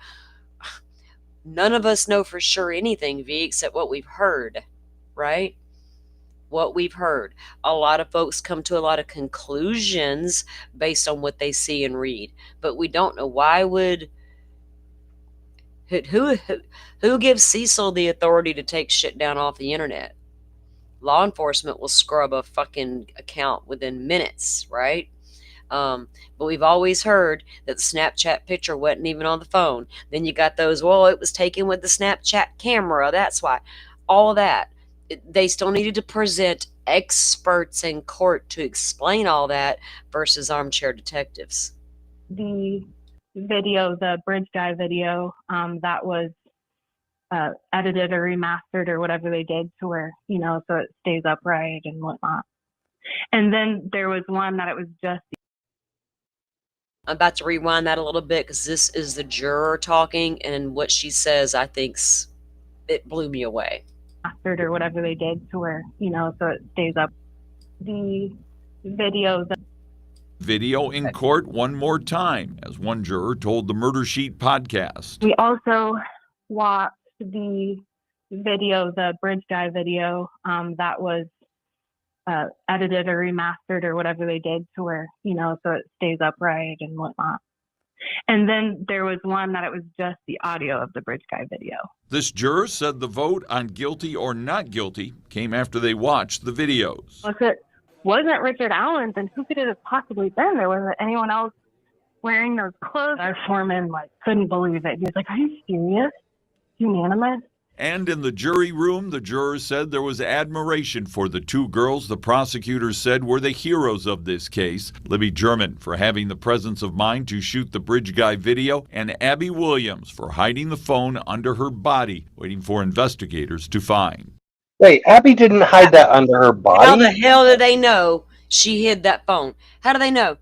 None of us know for sure anything, V, except what we've heard, right? What we've heard. A lot of folks come to a lot of conclusions based on what they see and read, but we don't know. Why would who gives Cecil the authority to take shit down off the internet? Law enforcement will scrub a fucking account within minutes, right? But we've always heard that the Snapchat picture wasn't even on the phone. Then you got those, well, it was taken with the Snapchat camera, that's why. All of that. They still needed to present experts in court to explain all that versus armchair detectives. The video, the bridge guy video, that was edited or remastered or whatever they did to where, so it stays upright and whatnot. And then there was one that it was just. I'm about to rewind that a little bit because this is the juror talking, and what she says, I think, it blew me away. Mastered or whatever they did to where, so it stays up. The video. Video in court one more time, as one juror told the Murder Sheet podcast. We also watched the video, the bridge guy video, that was edited or remastered or whatever they did to where, so it stays upright and whatnot. And then there was one that it was just the audio of the bridge guy video. This juror said the vote on guilty or not guilty came after they watched the videos. If it wasn't Richard Allen, then who could it have possibly been? There wasn't anyone else wearing those clothes. Our foreman couldn't believe it. He was like, "Are you serious? Unanimous?" And in the jury room, the jurors said there was admiration for the two girls the prosecutors said were the heroes of this case. Libby German for having the presence of mind to shoot the bridge guy video, and Abby Williams for hiding the phone under her body, waiting for investigators to find. Wait, Abby didn't hide that under her body? How the hell do they know she hid that phone? How do they know?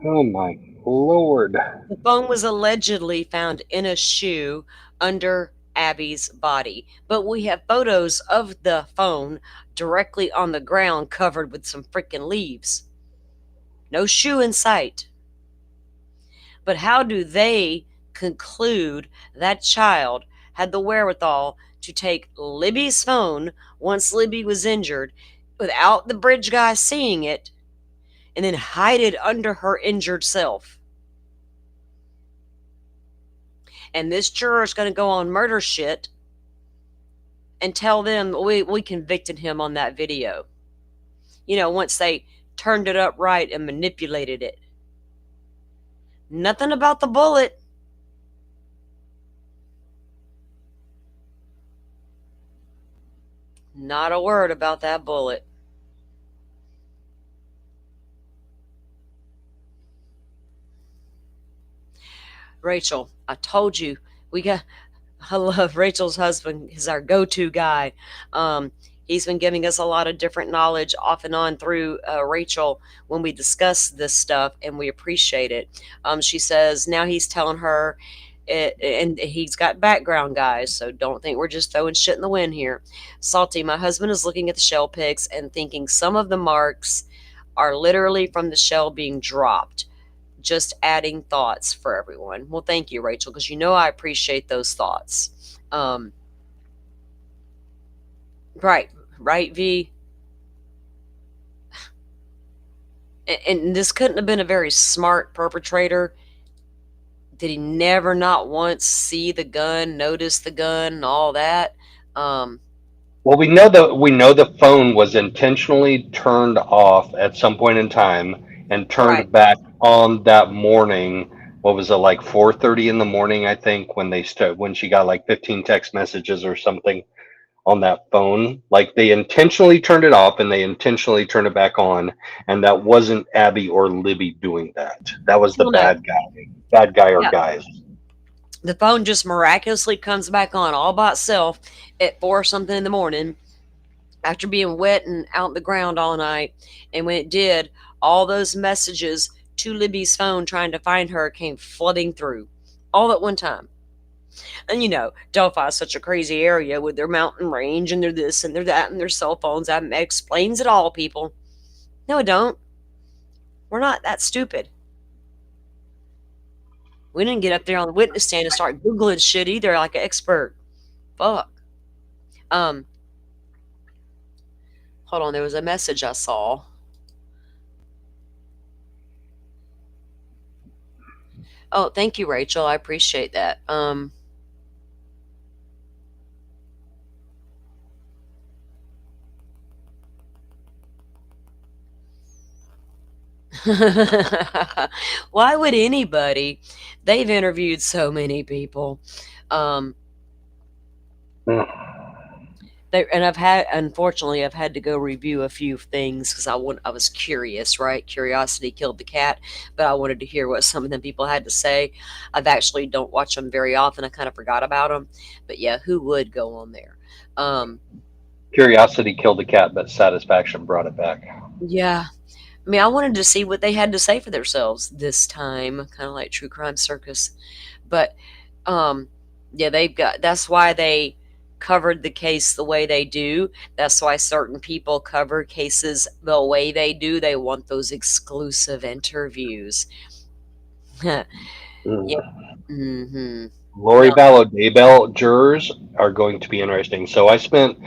Oh my Lord. The phone was allegedly found in a shoe under Abby's body, but we have photos of the phone directly on the ground covered with some freaking leaves. No shoe in sight. But how do they conclude that child had the wherewithal to take Libby's phone once Libby was injured without the bridge guy seeing it and then hide it under her injured self? And this juror is going to go on murder shit and tell them we convicted him on that video. Once they turned it up right and manipulated it. Nothing about the bullet. Not a word about that bullet. Rachel, I told you, I love Rachel's husband. He's our go-to guy. He's been giving us a lot of different knowledge off and on through Rachel when we discuss this stuff, and we appreciate it. She says now he's telling her, and he's got background, guys, so don't think we're just throwing shit in the wind here. Salty, my husband is looking at the shell pics and thinking some of the marks are literally from the shell being dropped. just adding thoughts for everyone. Well, thank you, Rachel, because I appreciate those thoughts. Right, V. And this couldn't have been a very smart perpetrator. Did he never not once see the gun, notice the gun, and all that? Well, we know the phone was intentionally turned off at some point in time and turned Right. back on that morning. What was it, like 4:30 in the morning? I think when she got like 15 text messages or something on that phone. Like they intentionally turned it off and they intentionally turned it back on, and that wasn't Abby or Libby doing that. That was the Well, no. bad guy or Yeah. guys. The phone just miraculously comes back on all by itself at 4 something in the morning after being wet and out in the ground all night. And when it did, all those messages to Libby's phone trying to find her came flooding through all at one time. And Delphi is such a crazy area with their mountain range and their this and their that and their cell phones. That explains it all, people. No, it don't. We're not that stupid. We didn't get up there on the witness stand and start Googling shit either like an expert. Fuck. Hold on, there was a message I saw. Oh, thank you, Rachel. I appreciate that. Why would anybody? They've interviewed so many people. Unfortunately, I've had to go review a few things because I was curious, right? Curiosity killed the cat, but I wanted to hear what some of them people had to say. I've actually don't watch them very often. I kind of forgot about them, but yeah, who would go on there? Curiosity killed the cat, but satisfaction brought it back. Yeah. I mean, I wanted to see what they had to say for themselves this time, kind of like True Crime Circus. But yeah, that's why they covered the case the way they do. That's why certain people cover cases the way they do. They want those exclusive interviews. Yeah. Mm-hmm. Lori No. Vallow Daybell jurors are going to be interesting. So I spent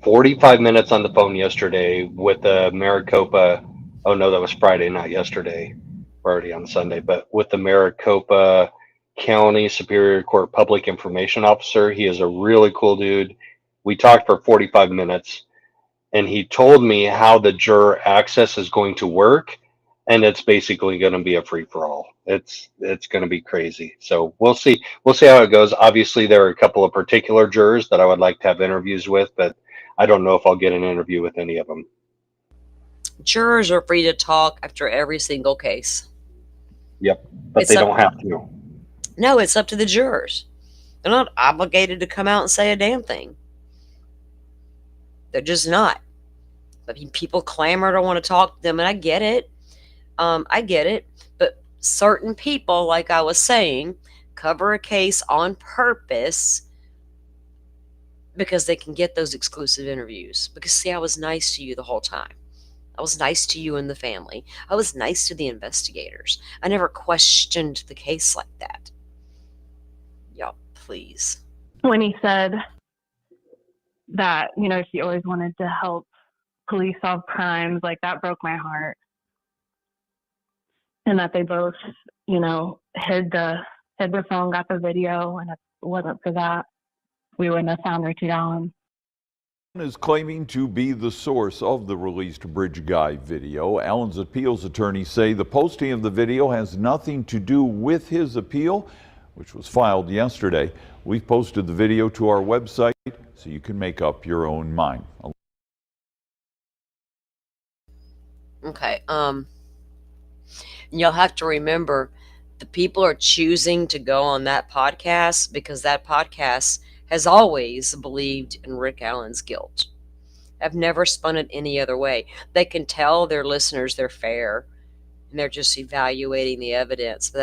45 minutes on the phone yesterday with the Maricopa. Oh no, that was Friday, not yesterday. We're already on Sunday, but with the Maricopa County Superior Court Public Information Officer. He is a really cool dude. We talked for 45 minutes and he told me how the juror access is going to work, and it's basically going to be a free for all. It's going to be crazy. So we'll see how it goes. Obviously there are a couple of particular jurors that I would like to have interviews with, but I don't know if I'll get an interview with any of them. Jurors are free to talk after every single case. Yep, but they don't have to. No, it's up to the jurors. They're not obligated to come out and say a damn thing. They're just not. I mean, people clamor to want to talk to them, and I get it. But certain people, like I was saying, cover a case on purpose because they can get those exclusive interviews. Because, see, I was nice to you the whole time. I was nice to you and the family. I was nice to the investigators. I never questioned the case like that. Y'all, please. When he said that, she always wanted to help police solve crimes, like that broke my heart. And that they both, hid their phone, got the video, and if it wasn't for that, we wouldn't have found Richard Allen. Is claiming to be the source of the released Bridge Guy video. Allen's appeals attorneys say the posting of the video has nothing to do with his appeal, which was filed yesterday. We've posted the video to our website so you can make up your own mind. Okay, you'll have to remember the people are choosing to go on that podcast because that podcast has always believed in Rick Allen's guilt. I've never spun it any other way. They can tell their listeners they're fair and they're just evaluating the evidence, but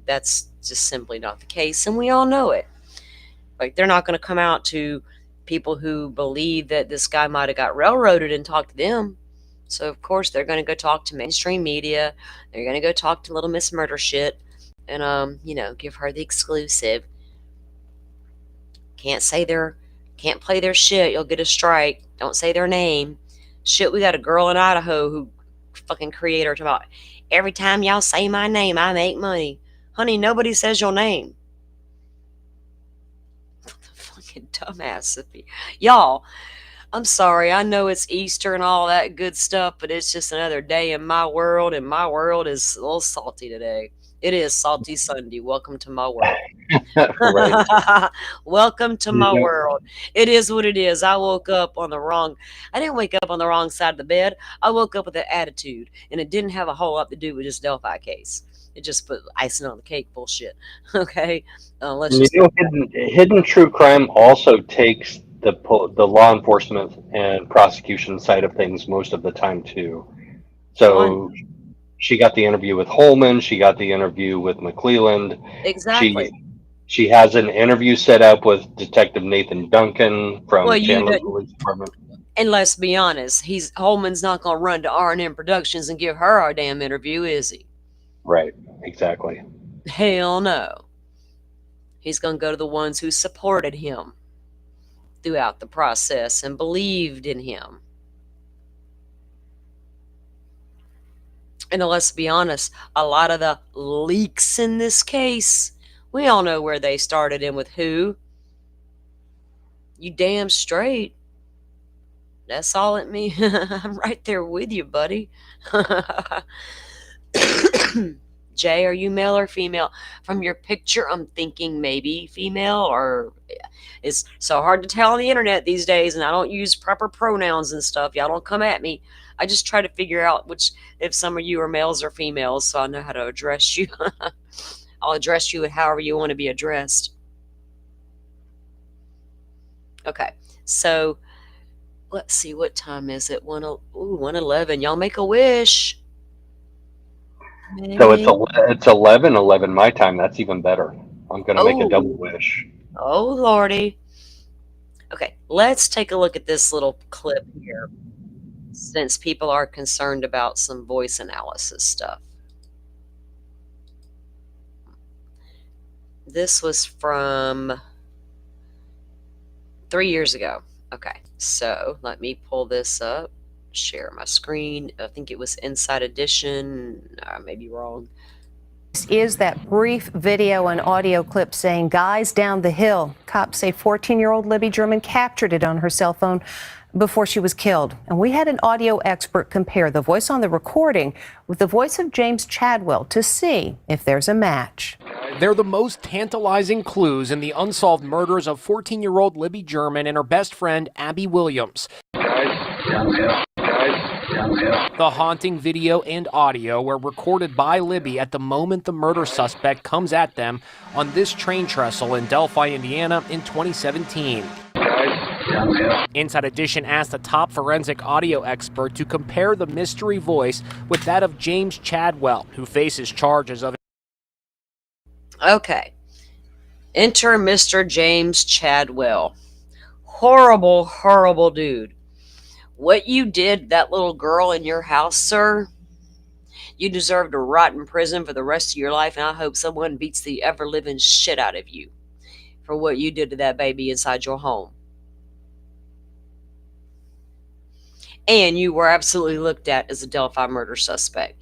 that's just simply not the case, and we all know it. Like, they're not going to come out to people who believe that this guy might have got railroaded and talk to them. So, of course, they're going to go talk to mainstream media. They're going to go talk to Little Miss Murder shit and, give her the exclusive. Can't play their shit. You'll get a strike. Don't say their name. Shit, we got a girl in Idaho who fucking creator talking about every time y'all say my name, I make money. Honey, nobody says your name. Fucking dumbass. Y'all, I'm sorry. I know it's Easter and all that good stuff, but it's just another day in my world, and my world is a little salty today. It is Salty Sunday. Welcome to my world. Right. Welcome to my Yeah. world. It is what it is. I didn't wake up on the wrong side of the bed. I woke up with an attitude, and it didn't have a whole lot to do with this Delphi case. It just put icing on the cake bullshit. Okay? Let's just. Hidden true crime also takes the law enforcement and prosecution side of things most of the time too. So she got the interview with Holman. She got the interview with McClelland. Exactly. She has an interview set up with Detective Nathan Duncan from Well, you Chandler don't. Police Department. And let's be honest, Holman's not going to run to R&M Productions and give her a damn interview, is he? Right, exactly. Hell no. He's going to go to the ones who supported him throughout the process and believed in him. And let's be honest, a lot of the leaks in this case, we all know where they started and with who. You damn straight. That's all it means. I'm right there with you, buddy. Jay, are you male or female? From your picture, I'm thinking maybe female, or it's so hard to tell on the internet these days, and I don't use proper pronouns and stuff. Y'all don't come at me. I just try to figure out if some of you are males or females, so I know how to address you. I'll address you however you want to be addressed. Okay, so let's see, what time is it? 1:11. Y'all make a wish. So it's 11 my time. That's even better. I'm gonna make a double wish. Oh, Lordy. Okay, let's take a look at this little clip here, since people are concerned about some voice analysis stuff. This was from 3 years ago. Okay, so let me pull this up, share my screen. I think it was Inside Edition. I may be wrong. This is that brief video and audio clip saying, "Guys down the hill." Cops say 14-year-old Libby German captured it on her cell phone before she was killed. And we had an audio expert compare the voice on the recording with the voice of James Chadwell to see if there's a match. They're the most tantalizing clues in the unsolved murders of 14-year-old Libby German and her best friend, Abby Williams. The haunting video and audio were recorded by Libby at the moment the murder suspect comes at them on this train trestle in Delphi, Indiana in 2017. Inside Edition asked a top forensic audio expert to compare the mystery voice with that of James Chadwell, who faces charges of... Okay. Enter Mr. James Chadwell. Horrible, horrible dude. What you did to that little girl in your house, sir, you deserve to rot in prison for the rest of your life, and I hope someone beats the ever-living shit out of you for what you did to that baby inside your home. And you were absolutely looked at as a Delphi murder suspect.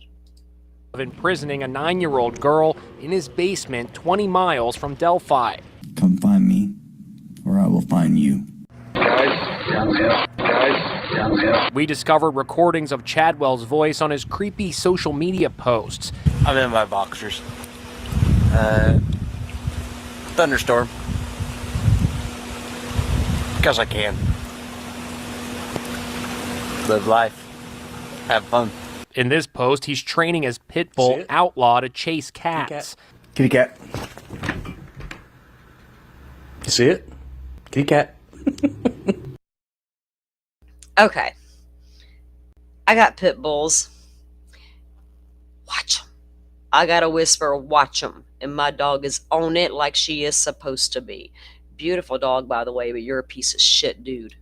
Of imprisoning a 9-year-old girl in his basement 20 miles from Delphi. Come find me, or I will find you. We discovered recordings of Chadwell's voice on his creepy social media posts. I'm in my boxers. Thunderstorm. Because I can. Live life. Have fun. In this post, he's training his pit bull outlaw to chase cats. Kitty cat. You see it? Kitty cat. Okay. I got pit bulls. Watch them. I got to whisper, watch them. And my dog is on it like she is supposed to be. Beautiful dog, by the way, but you're a piece of shit, dude.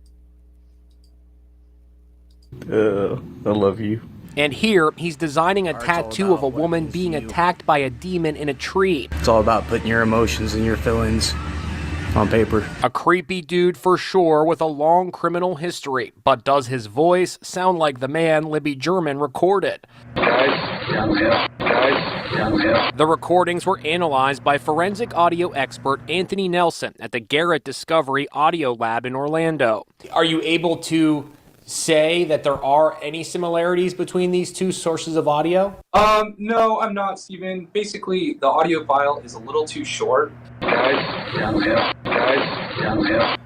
I love you. And here, he's designing a Art's all tattoo about of a what woman means to being you. attacked by a demon in a tree. It's all about putting your emotions and your feelings on paper. A creepy dude for sure with a long criminal history. But does his voice sound like the man Libby German recorded? The recordings were analyzed by forensic audio expert Anthony Nelson at the Garrett Discovery Audio Lab in Orlando. Are you able to say that there are any similarities between these two sources of audio? No, I'm not, Steven. Basically, the audio file is a little too short.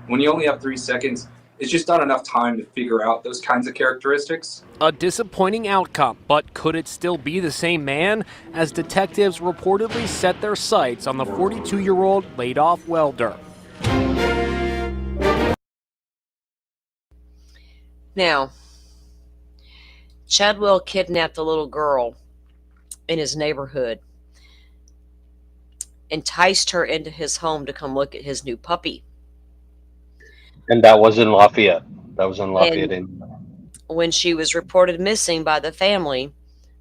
When you only have 3 seconds, it's just not enough time to figure out those kinds of characteristics. A disappointing outcome, but could it still be the same man? As detectives reportedly set their sights on the 42-year-old laid-off welder. Now, Chadwell kidnapped a little girl in his neighborhood, enticed her into his home to come look at his new puppy. And that was in Lafayette. That was in Lafayette. When she was reported missing by the family,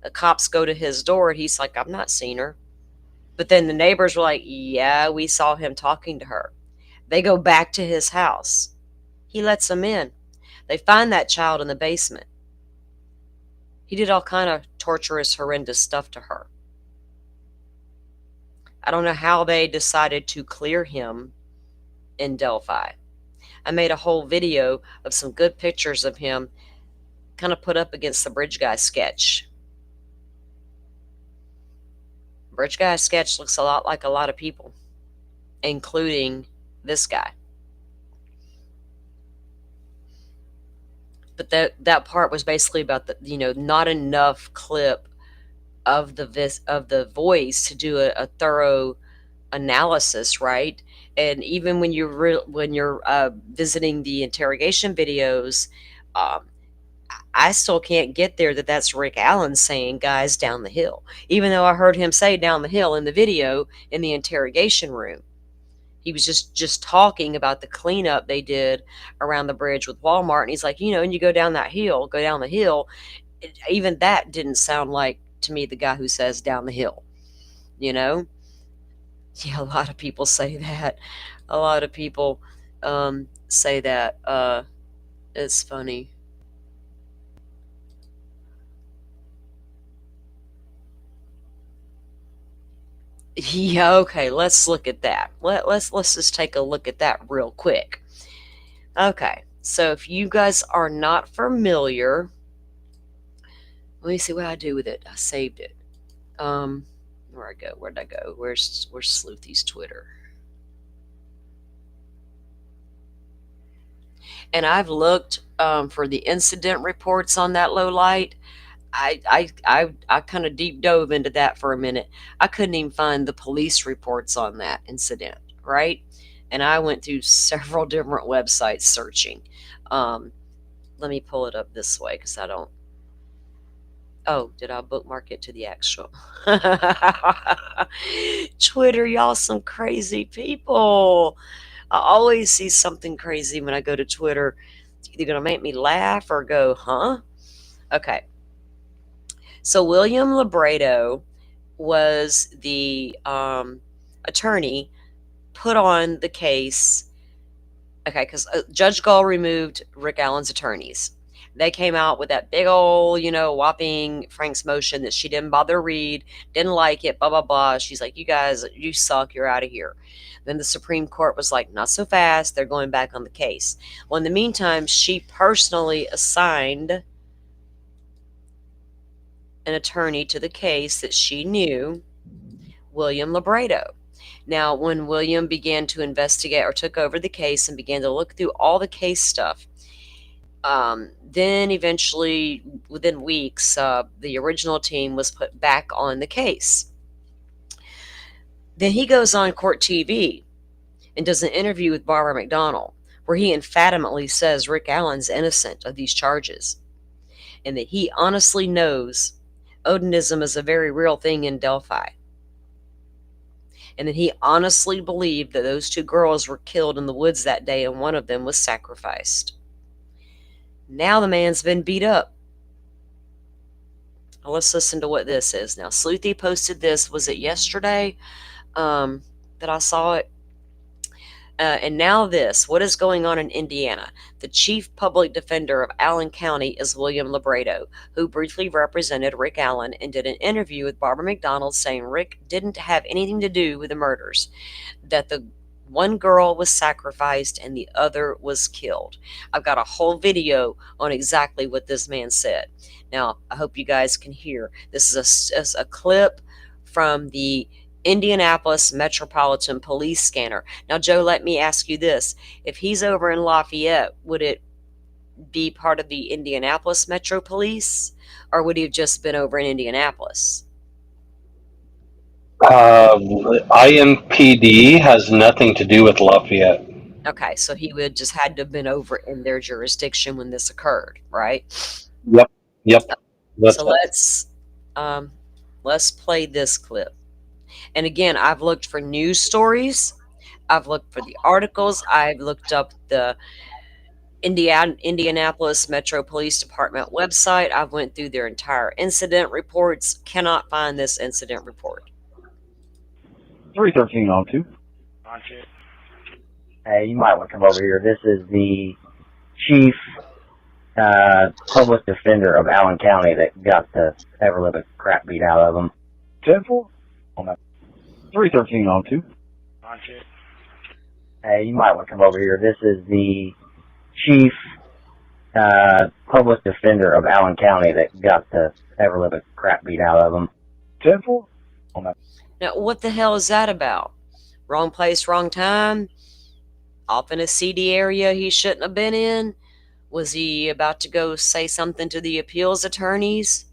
the cops go to his door. He's like, I've not seen her. But then the neighbors were like, yeah, we saw him talking to her. They go back to his house. He lets them in. They find that child in the basement. He did all kind of torturous, horrendous stuff to her. I don't know how they decided to clear him in Delphi. I made a whole video of some good pictures of him kind of put up against the Bridge Guy sketch. Bridge Guy sketch looks a lot like a lot of people, including this guy. But that part was basically about the, not enough clip of the voice to do a thorough analysis, right? And even when you're visiting the interrogation videos, I still can't get there that's Rick Allen saying guys down the hill, even though I heard him say down the hill in the video in the interrogation room. He was just talking about the cleanup they did around the bridge with Walmart, and he's like, and you go down the hill. Even that didn't sound like to me the guy who says down the hill. Yeah, a lot of people say that. A lot of people say that. It's funny. Yeah, okay, let's look at that. Let's just take a look at that real quick. Okay, so if you guys are not familiar, let me see what I do with it. I saved it. Where'd I go? Where's Sleuthy's Twitter? And I've looked for the incident reports on that low light. I kind of deep dove into that for a minute. I couldn't even find the police reports on that incident, right? And I went through several different websites searching. Let me pull it up this way because I don't. Oh, did I bookmark it to the actual? Twitter, y'all some crazy people. I always see something crazy when I go to Twitter. It's either going to make me laugh or go, huh? Okay. So William Libredo was the attorney put on the case. Okay, because Judge Gull removed Rick Allen's attorneys. They came out with that big old, whopping Frank's motion that she didn't bother read, didn't like it, blah, blah, blah. She's like, you guys, you suck, you're out of here. Then the Supreme Court was like, not so fast, they're going back on the case. Well, in the meantime, she personally assigned an attorney to the case that she knew, William Libredo. Now, when William began to investigate or took over the case and began to look through all the case stuff, then eventually, within weeks, the original team was put back on the case. Then he goes on Court TV and does an interview with Barbara McDonald, where he emphatically says Rick Allen's innocent of these charges, and that he honestly knows Odinism is a very real thing in Delphi, and that he honestly believed that those two girls were killed in the woods that day and one of them was sacrificed. Now the man's been beat up. Now let's listen to what this is. Now, Sleuthy posted this. Was it yesterday that I saw it? And now this. What is going on in Indiana? The chief public defender of Allen County is William Libredo, who briefly represented Rick Allen and did an interview with Barbara McDonald saying Rick didn't have anything to do with the murders, that the one girl was sacrificed and the other was killed. I've got a whole video on exactly what this man said. Now, I hope you guys can hear. This is a clip from the Indianapolis Metropolitan Police scanner. Now, Joe, let me ask you this. If he's over in Lafayette, would it be part of the Indianapolis Metro Police, or would he have just been over in Indianapolis? IMPD has nothing to do with Lafayette. Okay, so he would just had to have been over in their jurisdiction when this occurred, right? Yep. So let's play this clip. And again, I've looked for news stories. I've looked for the articles. I've looked up the Indianapolis Metro Police Department website. I've went through their entire incident reports. Cannot find this incident report. 31302. Hey, you might want to come over here. This is the chief public defender of Allen County that got the ever-living crap beat out of them. 10-4? 31302. Hey, you might want to come over here. This is the chief public defender of Allen County that got the ever-living crap beat out of them. 10-4? Now, what the hell is that about? Wrong place, wrong time? Off in a seedy area he shouldn't have been in? Was he about to go say something to the appeals attorneys?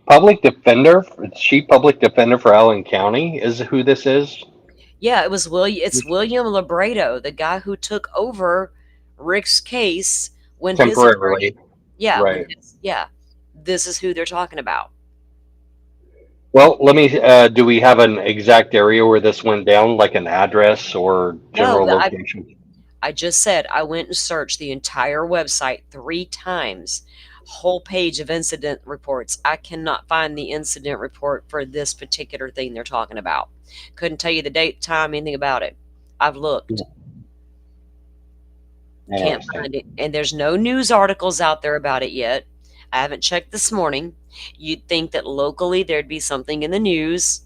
Public defender, chief public defender for Allen County is who this is. Yeah, it's William Libredo, the guy who took over Rick's case when temporarily. Right. This is who they're talking about. Well, let me. Do we have an exact area where this went down, like an address or general location? I just said I went and searched the entire website 3 times. Whole page of incident reports. I cannot find the incident report for this particular thing they're talking about. Couldn't tell you the date, time, anything about it. I've looked. Can't find it. And there's no news articles out there about it yet. I haven't checked this morning. You'd think that locally there'd be something in the news.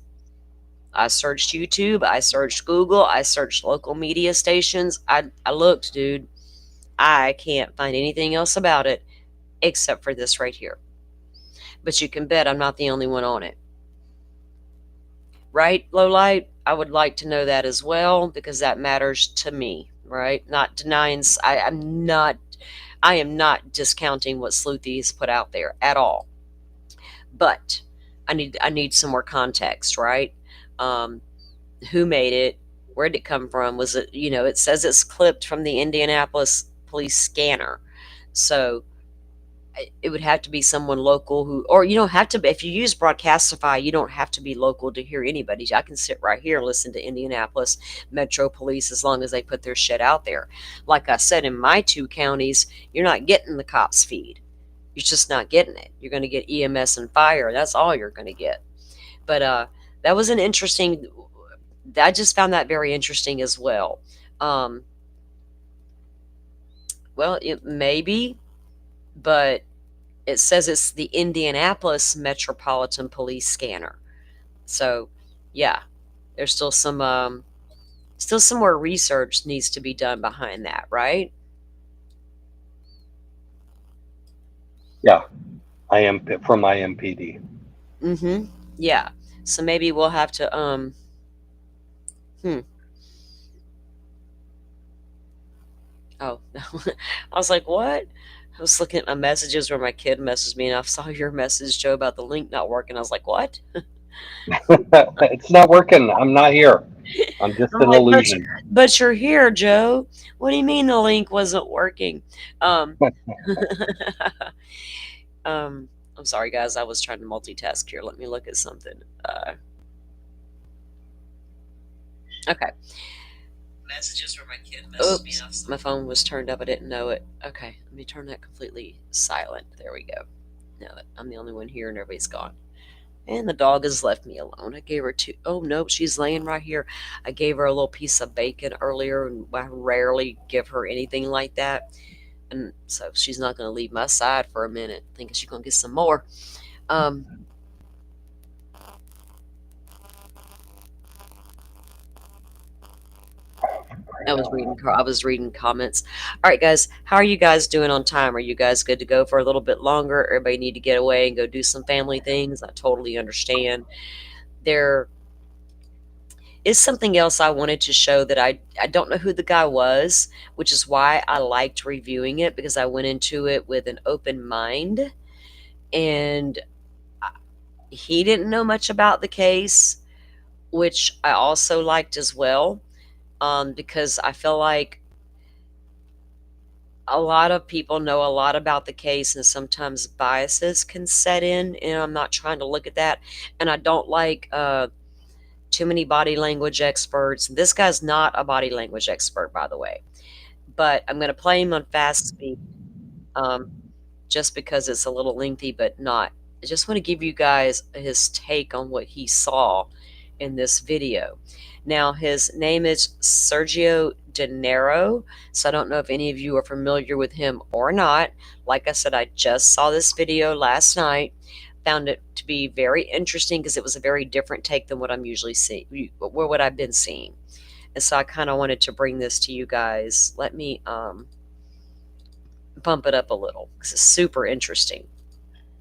I searched YouTube. I searched Google. I searched local media stations. I looked, dude. I can't find anything else about it except for this right here. But you can bet I'm not the only one on it. Right, Lowlight? I would like to know that as well, because that matters to me, right? Not denying. I am not discounting what Sleuthy has put out there at all. But I need some more context, right? Who made it? Where did it come from? Was it, it says it's clipped from the Indianapolis police scanner. So it would have to be someone local or you don't have to be, if you use Broadcastify, you don't have to be local to hear anybody. I can sit right here and listen to Indianapolis Metro Police as long as they put their shit out there. Like I said, in my 2 counties, you're not getting the cops feed. You're just not getting it. You're going to get EMS and fire. That's all you're going to get. But that was an interesting, I just found that very interesting as well. Well, it maybe, but it says it's the Indianapolis Metropolitan Police scanner. So, yeah, there's still some more research needs to be done behind that, right? Yeah, I am from IMPD. Yeah. So maybe we'll have to Oh, I was like, what? I was looking at my messages where my kid messaged me, and I saw your message, Joe, about the link not working. I was like, what? It's not working. I'm not here. I'm just an illusion. But you're here, Joe. What do you mean the link wasn't working? I'm sorry, guys. I was trying to multitask here. Let me look at something. Okay. Messages where my kid messaged me. Oops, my phone was turned up. I didn't know it. Okay, let me turn that completely silent. There we go. Now that I'm the only one here and everybody's gone. And the dog has left me alone. I gave her oh no, she's laying right here. I gave her a little piece of bacon earlier, and I rarely give her anything like that. And so she's not going to leave my side for a minute, thinking she's going to get some more. I was reading comments. All right, guys, how are you guys doing on time? Are you guys good to go for a little bit longer? Everybody need to get away and go do some family things. I totally understand. There is something else I wanted to show that I don't know who the guy was, which is why I liked reviewing it, because I went into it with an open mind, and he didn't know much about the case, which I also liked as well, because I feel like a lot of people know a lot about the case, and sometimes biases can set in, and I'm not trying to look at that. And I don't like too many body language experts. This guy's not a body language expert, by the way, but I'm going to play him on fast speed just because it's a little lengthy, but not. I just want to give you guys his take on what he saw in this video. Now, his name is Sergio De Niro, so I don't know if any of you are familiar with him or not. Like I said, I just saw this video last night. Found it to be very interesting because it was a very different take than what I'm usually seeing, or what I've been seeing. And so I kind of wanted to bring this to you guys. Let me bump it up a little because it's super interesting.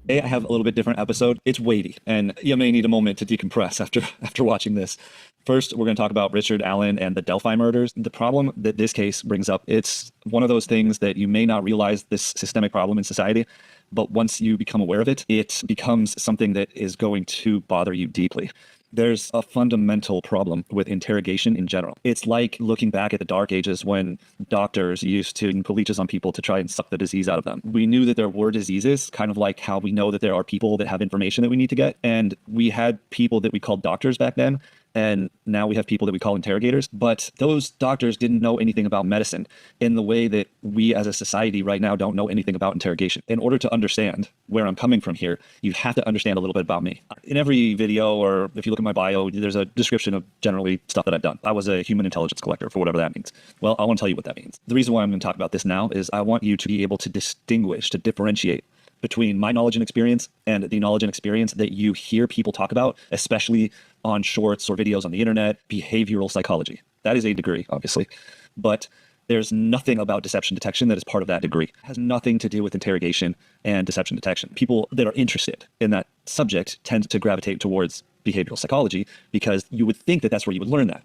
Today I have a little bit different episode. It's weighty, and you may need a moment to decompress after watching this. First, we're going to talk about Richard Allen and the Delphi murders. The problem that this case brings up, it's one of those things that you may not realize this systemic problem in society, but once you become aware of it, it becomes something that is going to bother you deeply. There's a fundamental problem with interrogation in general. It's like looking back at the dark ages when doctors used to put leeches on people to try and suck the disease out of them. We knew that there were diseases, kind of like how we know that there are people that have information that we need to get. And we had people that we called doctors back then. And now we have people that we call interrogators, but those doctors didn't know anything about medicine in the way that we as a society right now don't know anything about interrogation. In order to understand where I'm coming from here, you have to understand a little bit about me. In every video, or if you look at my bio, there's a description of generally stuff that I've done. I was a human intelligence collector, for whatever that means. Well, I want to tell you what that means. The reason why I'm going to talk about this now is I want you to be able to distinguish, to differentiate between my knowledge and experience and the knowledge and experience that you hear people talk about, especially on shorts or videos on the internet. Behavioral psychology. That is a degree, obviously, but there's nothing about deception detection that is part of that degree. It has nothing to do with interrogation and deception detection. People that are interested in that subject tend to gravitate towards behavioral psychology because you would think that that's where you would learn that.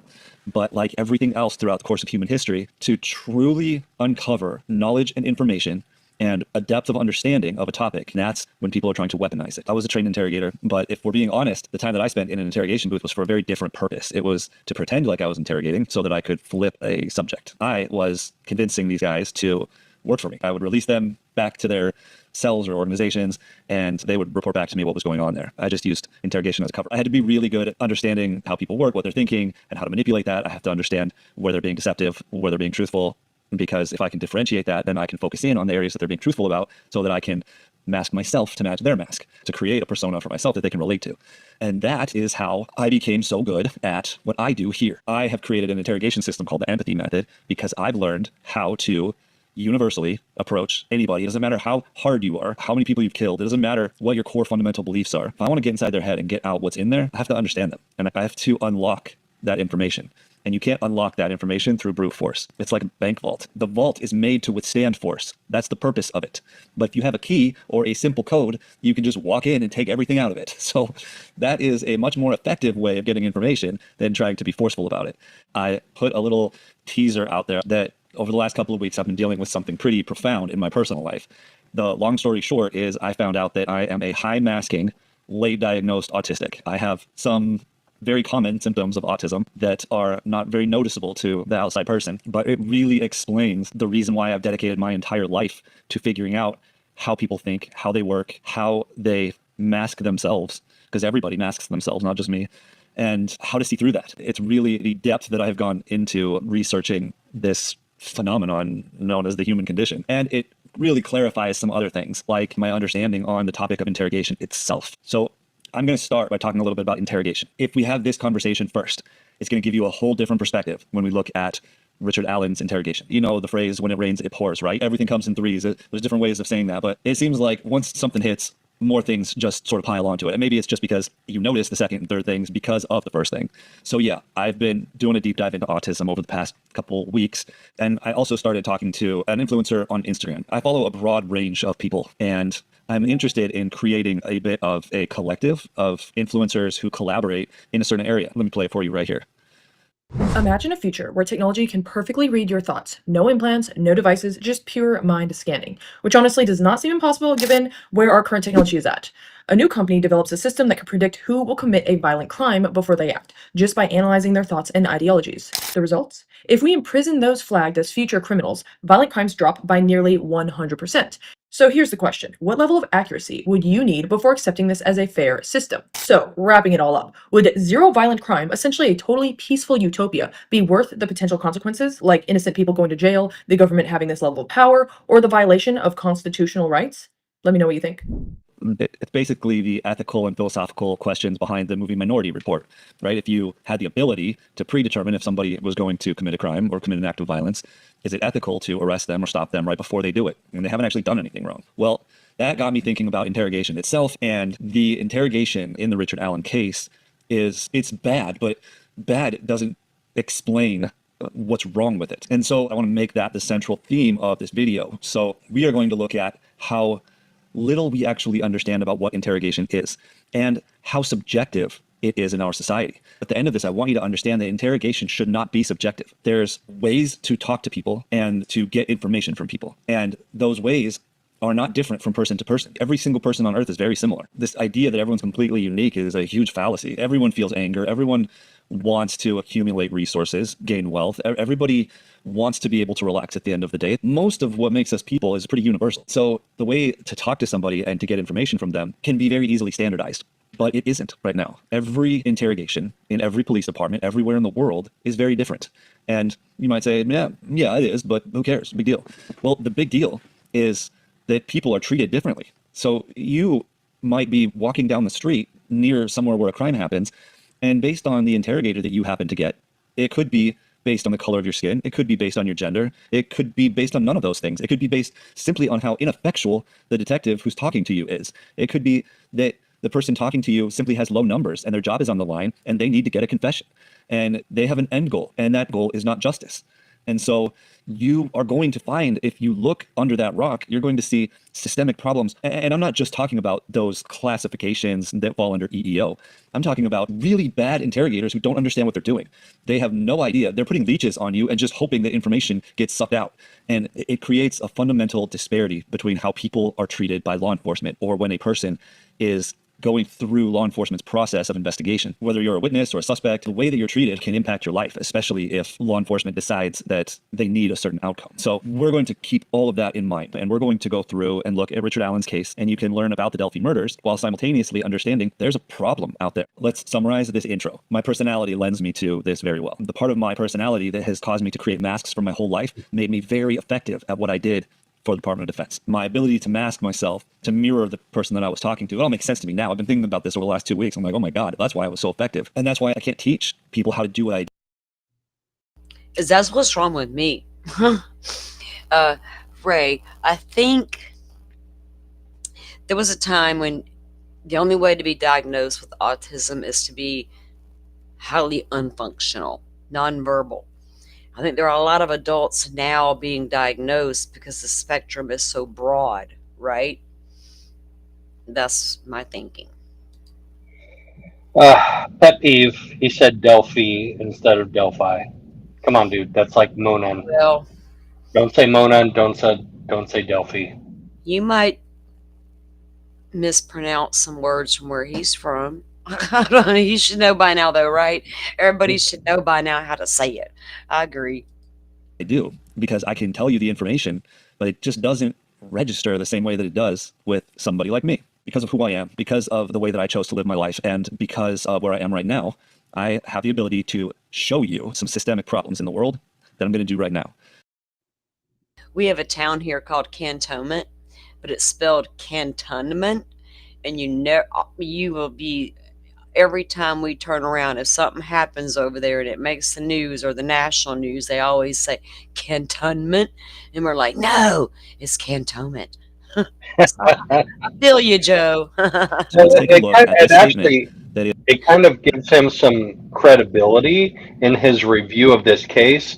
But like everything else throughout the course of human history, to truly uncover knowledge and information and a depth of understanding of a topic, that's when people are trying to weaponize it. I was a trained interrogator, but if we're being honest, the time that I spent in an interrogation booth was for a very different purpose. It was to pretend like I was interrogating so that I could flip a subject. I was convincing these guys to work for me. I would release them back to their cells or organizations, and they would report back to me what was going on there. I just used interrogation as a cover. I had to be really good at understanding how people work, what they're thinking, and how to manipulate that. I have to understand where they're being deceptive, where they're being truthful, because if I can differentiate that, then I can focus in on the areas that they're being truthful about so that I can mask myself to match their mask, to create a persona for myself that they can relate to. And that is how I became so good at what I do here. I have created an interrogation system called the empathy method because I've learned how to universally approach anybody. It doesn't matter how hard you are, how many people you've killed. It doesn't matter what your core fundamental beliefs are. If I want to get inside their head and get out what's in there, I have to understand them. And I have to unlock that information. And you can't unlock that information through brute force. It's like a bank vault. The vault is made to withstand force. That's the purpose of it. But if you have a key or a simple code, you can just walk in and take everything out of it. So that is a much more effective way of getting information than trying to be forceful about it. I put a little teaser out there that over the last couple of weeks, I've been dealing with something pretty profound in my personal life. The long story short is I found out that I am a high masking, late diagnosed autistic. I have some very common symptoms of autism that are not very noticeable to the outside person, but it really explains the reason why I've dedicated my entire life to figuring out how people think, how they work, how they mask themselves, because everybody masks themselves, not just me, and how to see through that. It's really the depth that I've gone into researching this phenomenon known as the human condition. And it really clarifies some other things, like my understanding on the topic of interrogation itself. So I'm going to start by talking a little bit about interrogation. If we have this conversation first, it's going to give you a whole different perspective when we look at Richard Allen's interrogation. You know the phrase, when it rains, it pours, right? Everything comes in threes. There's different ways of saying that, but it seems like once something hits, more things just sort of pile onto it. And maybe it's just because you notice the second and third things because of the first thing. So yeah, I've been doing a deep dive into autism over the past couple weeks. And I also started talking to an influencer on Instagram. I follow a broad range of people, and I'm interested in creating a bit of a collective of influencers who collaborate in a certain area. Let me play it for you right here. Imagine a future where technology can perfectly read your thoughts. No implants, no devices, just pure mind scanning, which honestly does not seem impossible given where our current technology is at. A new company develops a system that can predict who will commit a violent crime before they act, just by analyzing their thoughts and ideologies. The results? If we imprison those flagged as future criminals, violent crimes drop by nearly 100%. So here's the question. What level of accuracy would you need before accepting this as a fair system? So, wrapping it all up, would zero violent crime, essentially a totally peaceful utopia, be worth the potential consequences, like innocent people going to jail, the government having this level of power, or the violation of constitutional rights? Let me know what you think. It's basically the ethical and philosophical questions behind the movie Minority Report, right? If you had the ability to predetermine if somebody was going to commit a crime or commit an act of violence, is it ethical to arrest them or stop them right before they do it? And they haven't actually done anything wrong. Well, that got me thinking about interrogation itself, and the interrogation in the Richard Allen case it's bad, but bad doesn't explain what's wrong with it. And so I want to make that the central theme of this video. So we are going to look at how little we actually understand about what interrogation is and how subjective it is in our society. At the end of this, I want you to understand that interrogation should not be subjective. There's ways to talk to people and to get information from people. And those ways are not different from person to person. Every single person on earth is very similar. This idea that everyone's completely unique is a huge fallacy. Everyone feels anger. Everyone wants to accumulate resources, gain wealth. Everybody wants to be able to relax at the end of the day. Most of what makes us people is pretty universal. So the way to talk to somebody and to get information from them can be very easily standardized, but it isn't right now. Every interrogation in every police department, everywhere in the world, is very different. And you might say, yeah, it is, but who cares? Big deal. Well, the big deal is that people are treated differently. So you might be walking down the street near somewhere where a crime happens, and based on the interrogator that you happen to get, it could be based on the color of your skin. It could be based on your gender. It could be based on none of those things. It could be based simply on how ineffectual the detective who's talking to you is. It could be that the person talking to you simply has low numbers and their job is on the line and they need to get a confession. And they have an end goal, and that goal is not justice. And so you are going to find, if you look under that rock, you're going to see systemic problems. And I'm not just talking about those classifications that fall under EEO. I'm talking about really bad interrogators who don't understand what they're doing. They have no idea. They're putting leeches on you and just hoping that information gets sucked out. And it creates a fundamental disparity between how people are treated by law enforcement, or when a person is going through law enforcement's process of investigation. Whether you're a witness or a suspect, the way that you're treated can impact your life, especially if law enforcement decides that they need a certain outcome. So we're going to keep all of that in mind, and we're going to go through and look at Richard Allen's case, and you can learn about the Delphi murders while simultaneously understanding there's a problem out there. Let's summarize this intro. My personality lends me to this very well. The part of my personality that has caused me to create masks for my whole life made me very effective at what I did for the Department of Defense. My ability to mask myself to mirror the person that I was talking to, it all makes sense to me now. I've been thinking about this over the last 2 weeks. I'm like, oh my God, that's why I was so effective. And that's why I can't teach people how to do what I do. Is that's what's wrong with me. Ray, I think there was a time when the only way to be diagnosed with autism is to be highly unfunctional, nonverbal. I think there are a lot of adults now being diagnosed because the spectrum is so broad, right? That's my thinking. Pet peeve, he said Delphi instead of Delphi. Come on, dude, that's like Monan. Well, don't say Monan, don't say Delphi. You might mispronounce some words from where he's from. I don't know, you should know by now, though, right? Everybody should know by now how to say it. I agree. I do, because I can tell you the information, but it just doesn't register the same way that it does with somebody like me. because of who I am, because of the way that I chose to live my life, and because of where I am right now, I have the ability to show you some systemic problems in the world that I'm going to do right now. We have a town here called Cantonment, but it's spelled Cantonment, and you will be, every time we turn around, if something happens over there and it makes the news or the national news, they always say Cantonment, and we're like, no, it's Cantonment. So, I feel you, Joe. So let's take a look at this actually, statement that is it kind of gives him some credibility in his review of this case,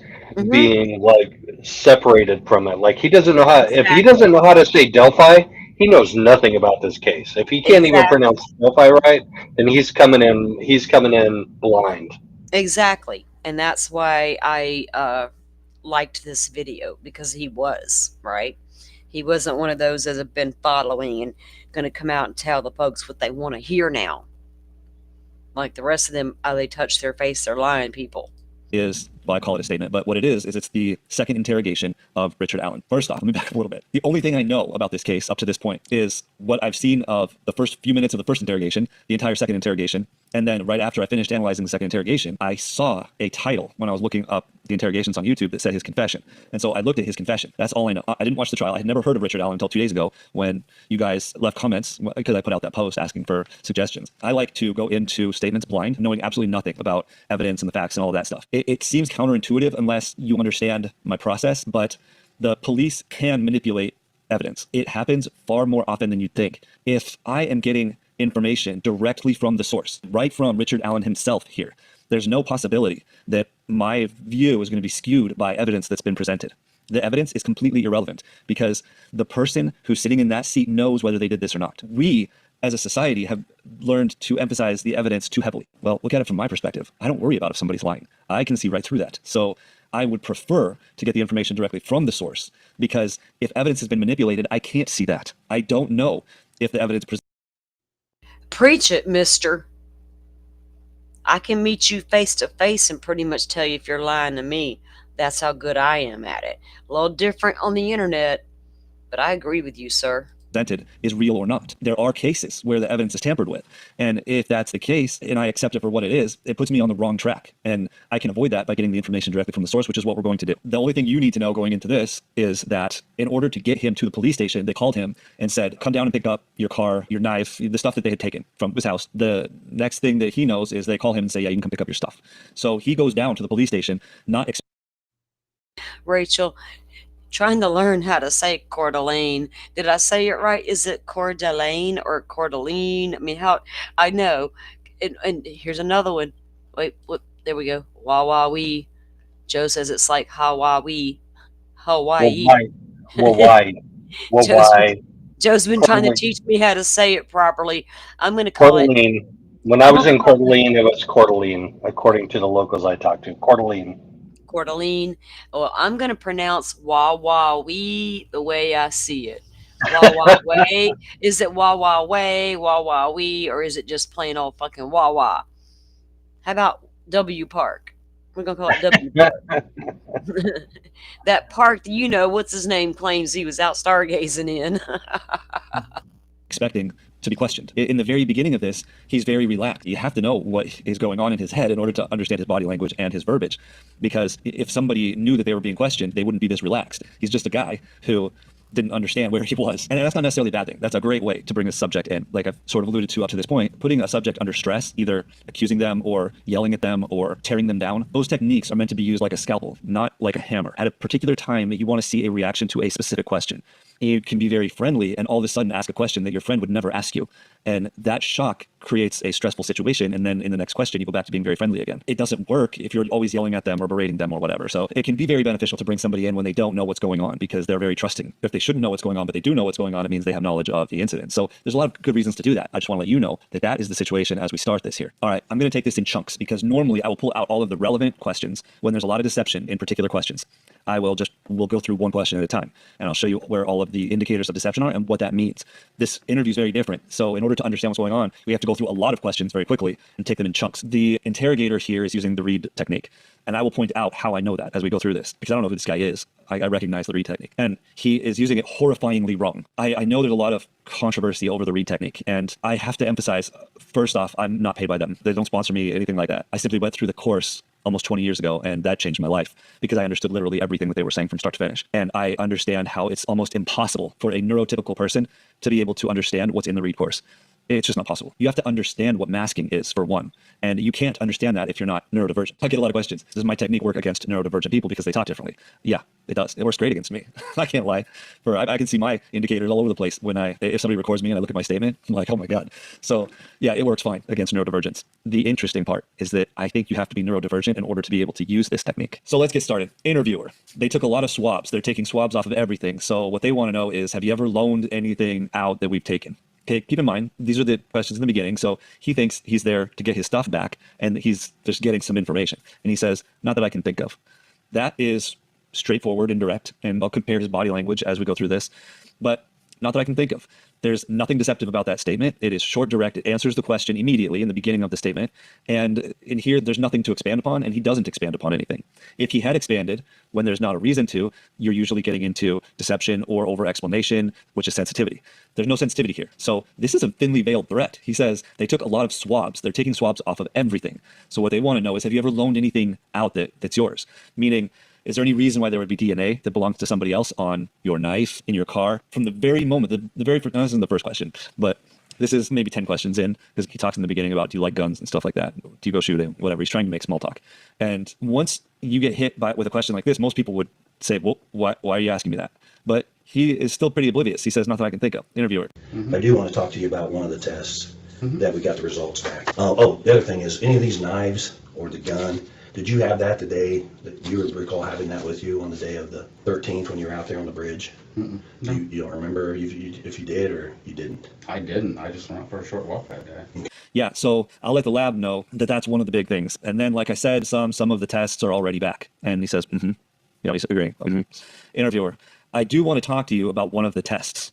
being like separated from it. Like he doesn't know how. If he doesn't know how to say Delphi, he knows nothing about this case. If he can't even pronounce Delphi right, then he's coming in blind. Exactly, and that's why I liked this video, because he was right. He wasn't one of those that have been following and going to come out and tell the folks what they want to hear now. Like the rest of them, they touch their face, they're lying people. Well, I call it a statement, but what it is it's the second interrogation of Richard Allen. First off, let me back up a little bit. The only thing I know about this case up to this point is what I've seen of the first few minutes of the first interrogation, the entire second interrogation, and then right after I finished analyzing the second interrogation, I saw a title when I was looking up the interrogations on YouTube that said his confession. And so I looked at his confession. That's all I know. I didn't watch the trial. I had never heard of Richard Allen until 2 days ago when you guys left comments, because I put out that post asking for suggestions. I like to go into statements blind, knowing absolutely nothing about evidence and the facts and all of that stuff. It seems counterintuitive unless you understand my process, but the police can manipulate evidence. It happens far more often than you'd think. If I am getting information directly from the source, right from Richard Allen himself here, there's no possibility that my view is going to be skewed by evidence that's been presented. The evidence is completely irrelevant because the person who's sitting in that seat knows whether they did this or not. We, as a society, have learned to emphasize the evidence too heavily. Well, look at it from my perspective. I don't worry about if somebody's lying. I can see right through that. So I would prefer to get the information directly from the source, because if evidence has been manipulated, I can't see that. I don't know if the evidence Preach it, mister. I can meet you face to face and pretty much tell you if you're lying to me. That's how good I am at it. A little different on the internet, but I agree with you, sir. presented is real or not. There are cases where the evidence is tampered with. And if that's the case, and I accept it for what it is, it puts me on the wrong track. And I can avoid that by getting the information directly from the source, which is what we're going to do. The only thing you need to know going into this is that in order to get him to the police station, they called him and said, come down and pick up your car, your knife, the stuff that they had taken from his house. The next thing that he knows is they call him and say, yeah, you can come pick up your stuff. So he goes down to the police station, not Rachel, trying to learn how to say Coeur d'Alene. Did I say it right? Is it Coeur d'Alene or Coeur d'Alene? I mean, how I know. And here's another one. Wait, look, there we go. Wah-wah-wee. Joe says it's like Hawaii. Hawaii. Joe's been trying to teach me how to say it properly. I'm going to call it. When I was in Coeur d'Alene, it was Coeur d'Alene, according to the locals I talked to. Coeur d'Alene. Coeur d'Alene. Well, I'm going to pronounce wah-wah-wee the way I see it. Wah-wah-way. Is it wah-wah-way, wah-wah-wee, or is it just plain old fucking wah-wah? How about W Park? We're going to call it W Park. That park, you know, what's his name claims he was out stargazing in. expecting to be questioned. In the very beginning of this, he's very relaxed. You have to know what is going on in his head in order to understand his body language and his verbiage. Because if somebody knew that they were being questioned, they wouldn't be this relaxed. He's just a guy who didn't understand where he was. And that's not necessarily a bad thing. That's a great way to bring a subject in. Like I've sort of alluded to up to this point, putting a subject under stress, either accusing them or yelling at them or tearing them down. Those techniques are meant to be used like a scalpel, not like a hammer. At a particular time, you want to see a reaction to a specific question. You can be very friendly and all of a sudden ask a question that your friend would never ask you. And that shock creates a stressful situation. And then in the next question, you go back to being very friendly again. It doesn't work if you're always yelling at them or berating them or whatever. So it can be very beneficial to bring somebody in when they don't know what's going on because they're very trusting. If they shouldn't know what's going on, but they do know what's going on, it means they have knowledge of the incident. So there's a lot of good reasons to do that. I just want to let you know that that is the situation as we start this here. All right, I'm going to take this in chunks because normally I will pull out all of the relevant questions when there's a lot of deception in particular questions. we'll go through one question at a time, and I'll show you where all of the indicators of deception are and what that means. This interview is very different. So in order to understand what's going on, we have to go through a lot of questions very quickly and take them in chunks. The interrogator here is using the read technique. And I will point out how I know that as we go through this, because I don't know who this guy is. I recognize the read technique. And he is using it horrifyingly wrong. I know there's a lot of controversy over the read technique. And I have to emphasize, first off, I'm not paid by them. They don't sponsor me, anything like that. I simply went through the course almost 20 years ago, and that changed my life because I understood literally everything that they were saying from start to finish. And I understand how it's almost impossible for a neurotypical person to be able to understand what's in the read course. It's just not possible. You have to understand what masking is, for one. And you can't understand that if you're not neurodivergent. I get a lot of questions. Does my technique work against neurodivergent people because they talk differently? Yeah, it does. It works great against me. I can't lie. I can see my indicators all over the place when if somebody records me and I look at my statement, I'm like, oh my God. So yeah, it works fine against neurodivergence. The interesting part is that I think you have to be neurodivergent in order to be able to use this technique. So let's get started. Interviewer. They took a lot of swabs. They're taking swabs off of everything. So what they want to know is, have you ever loaned anything out that we've taken? Okay, keep in mind, these are the questions in the beginning. So he thinks he's there to get his stuff back, and he's just getting some information. And he says, not that I can think of. That is straightforward and direct, and I'll compare his body language as we go through this, but not that I can think of. There's nothing deceptive about that statement. It is short, direct. It answers the question immediately in the beginning of the statement. And in here, there's nothing to expand upon, and he doesn't expand upon anything. If he had expanded when there's not a reason to, you're usually getting into deception or over-explanation, which is sensitivity. There's no sensitivity here. So this is a thinly veiled threat. He says they took a lot of swabs. They're taking swabs off of everything. So what they want to know is, have you ever loaned anything out that's yours? Meaning, is there any reason why there would be DNA that belongs to somebody else on your knife, in your car? From the very moment, the very first, no, this isn't the first question, but this is maybe 10 questions in, because he talks in the beginning about, do you like guns and stuff like that? Do you go shooting? Whatever. He's trying to make small talk. And once you get hit with a question like this, most people would say, well, why are you asking me that? But he is still pretty oblivious. He says, nothing I can think of. Interviewer. I do want to talk to you about one of the tests that we got the results back. Oh, the other thing is, any of these knives or the gun, did you have that the day that you recall having that with you on the day of the 13th when you were out there on the bridge? No. You don't remember if you did or you didn't? I didn't. I just went out for a short walk that day. Yeah, so I'll let the lab know that that's one of the big things. And then, like I said, some of the tests are already back. And he says, he's agreeing. Interviewer. I do want to talk to you about one of the tests.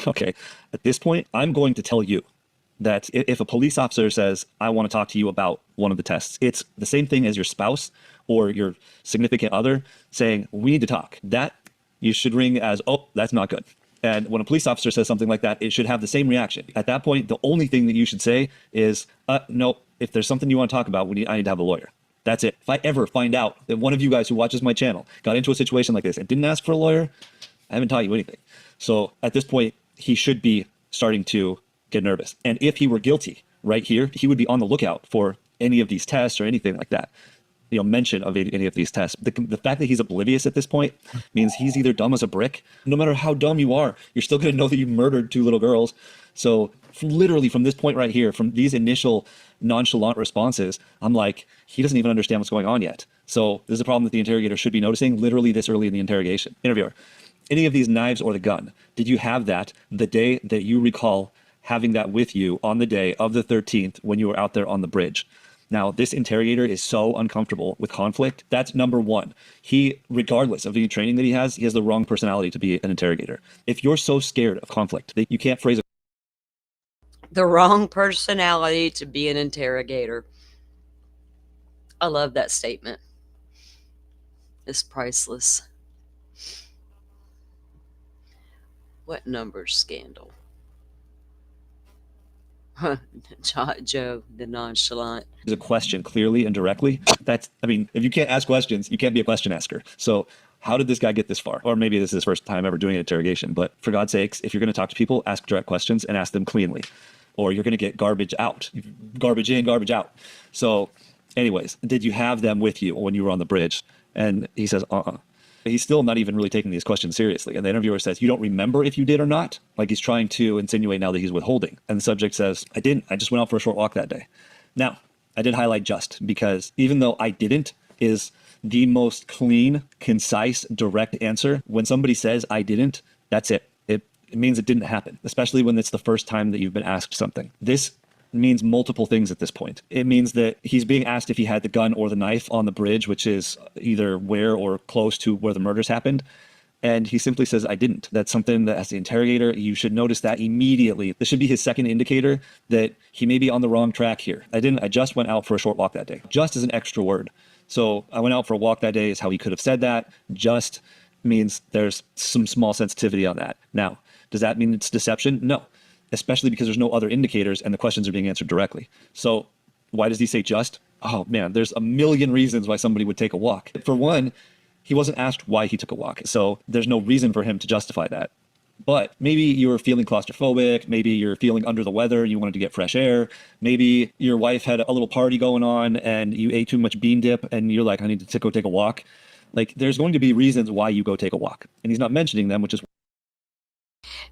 Okay, at this point, I'm going to tell you that if a police officer says, I want to talk to you about one of the tests, it's the same thing as your spouse or your significant other saying, we need to talk. That you should ring as, oh, that's not good. And when a police officer says something like that, it should have the same reaction. At that point, the only thing that you should say is, no, if there's something you want to talk about, I need to have a lawyer. That's it. If I ever find out that one of you guys who watches my channel got into a situation like this and didn't ask for a lawyer, I haven't taught you anything. So at this point, he should be starting to get nervous. And if he were guilty right here, he would be on the lookout for any of these tests or anything like that. Mention of any of these tests. The fact that he's oblivious at this point means he's either dumb as a brick. No matter how dumb you are, you're still going to know that you murdered 2 little girls. So literally from this point right here, from these initial nonchalant responses, I'm like, he doesn't even understand what's going on yet. So this is a problem that the interrogator should be noticing literally this early in the interrogation. Interviewer, any of these knives or the gun, did you have that the day that you recall having that with you on the day of the 13th when you were out there on the bridge? Now, this interrogator is so uncomfortable with conflict. That's number one. He, regardless of any training that he has the wrong personality to be an interrogator. If you're so scared of conflict that you can't phrase it. The wrong personality to be an interrogator. I love that statement. It's priceless. What number scandal? Joe, the nonchalant. Is a question clearly and directly. If you can't ask questions, you can't be a question asker. So how did this guy get this far? Or maybe this is his first time ever doing an interrogation. But for God's sakes, if you're going to talk to people, ask direct questions and ask them cleanly. Or you're going to get garbage out. Garbage in, garbage out. So anyways, did you have them with you when you were on the bridge? And he says, He's still not even really taking these questions seriously. And the interviewer says, you don't remember if you did or not? Like he's trying to insinuate now that he's withholding. And the subject says, I didn't. I just went out for a short walk that day. Now, I did highlight just because even though I didn't is the most clean, concise, direct answer. When somebody says I didn't, that's it. It means it didn't happen, especially when it's the first time that you've been asked something. This means multiple things at this point. It means that he's being asked if he had the gun or the knife on the bridge, which is either where or close to where the murders happened. And he simply says, I didn't. That's something that as the interrogator, you should notice that immediately. This should be his second indicator that he may be on the wrong track here. I just went out for a short walk that day. Just is an extra word. So I went out for a walk that day is how he could have said that. Just means there's some small sensitivity on that. Now, does that mean it's deception? No, especially because there's no other indicators and the questions are being answered directly. So why does he say just? Oh man, there's a million reasons why somebody would take a walk. For one, he wasn't asked why he took a walk, so there's no reason for him to justify that. But maybe you're feeling claustrophobic, maybe you're feeling under the weather and you wanted to get fresh air, maybe your wife had a little party going on and you ate too much bean dip and you're like, I need to go take a walk. Like, there's going to be reasons why you go take a walk. And he's not mentioning them, which is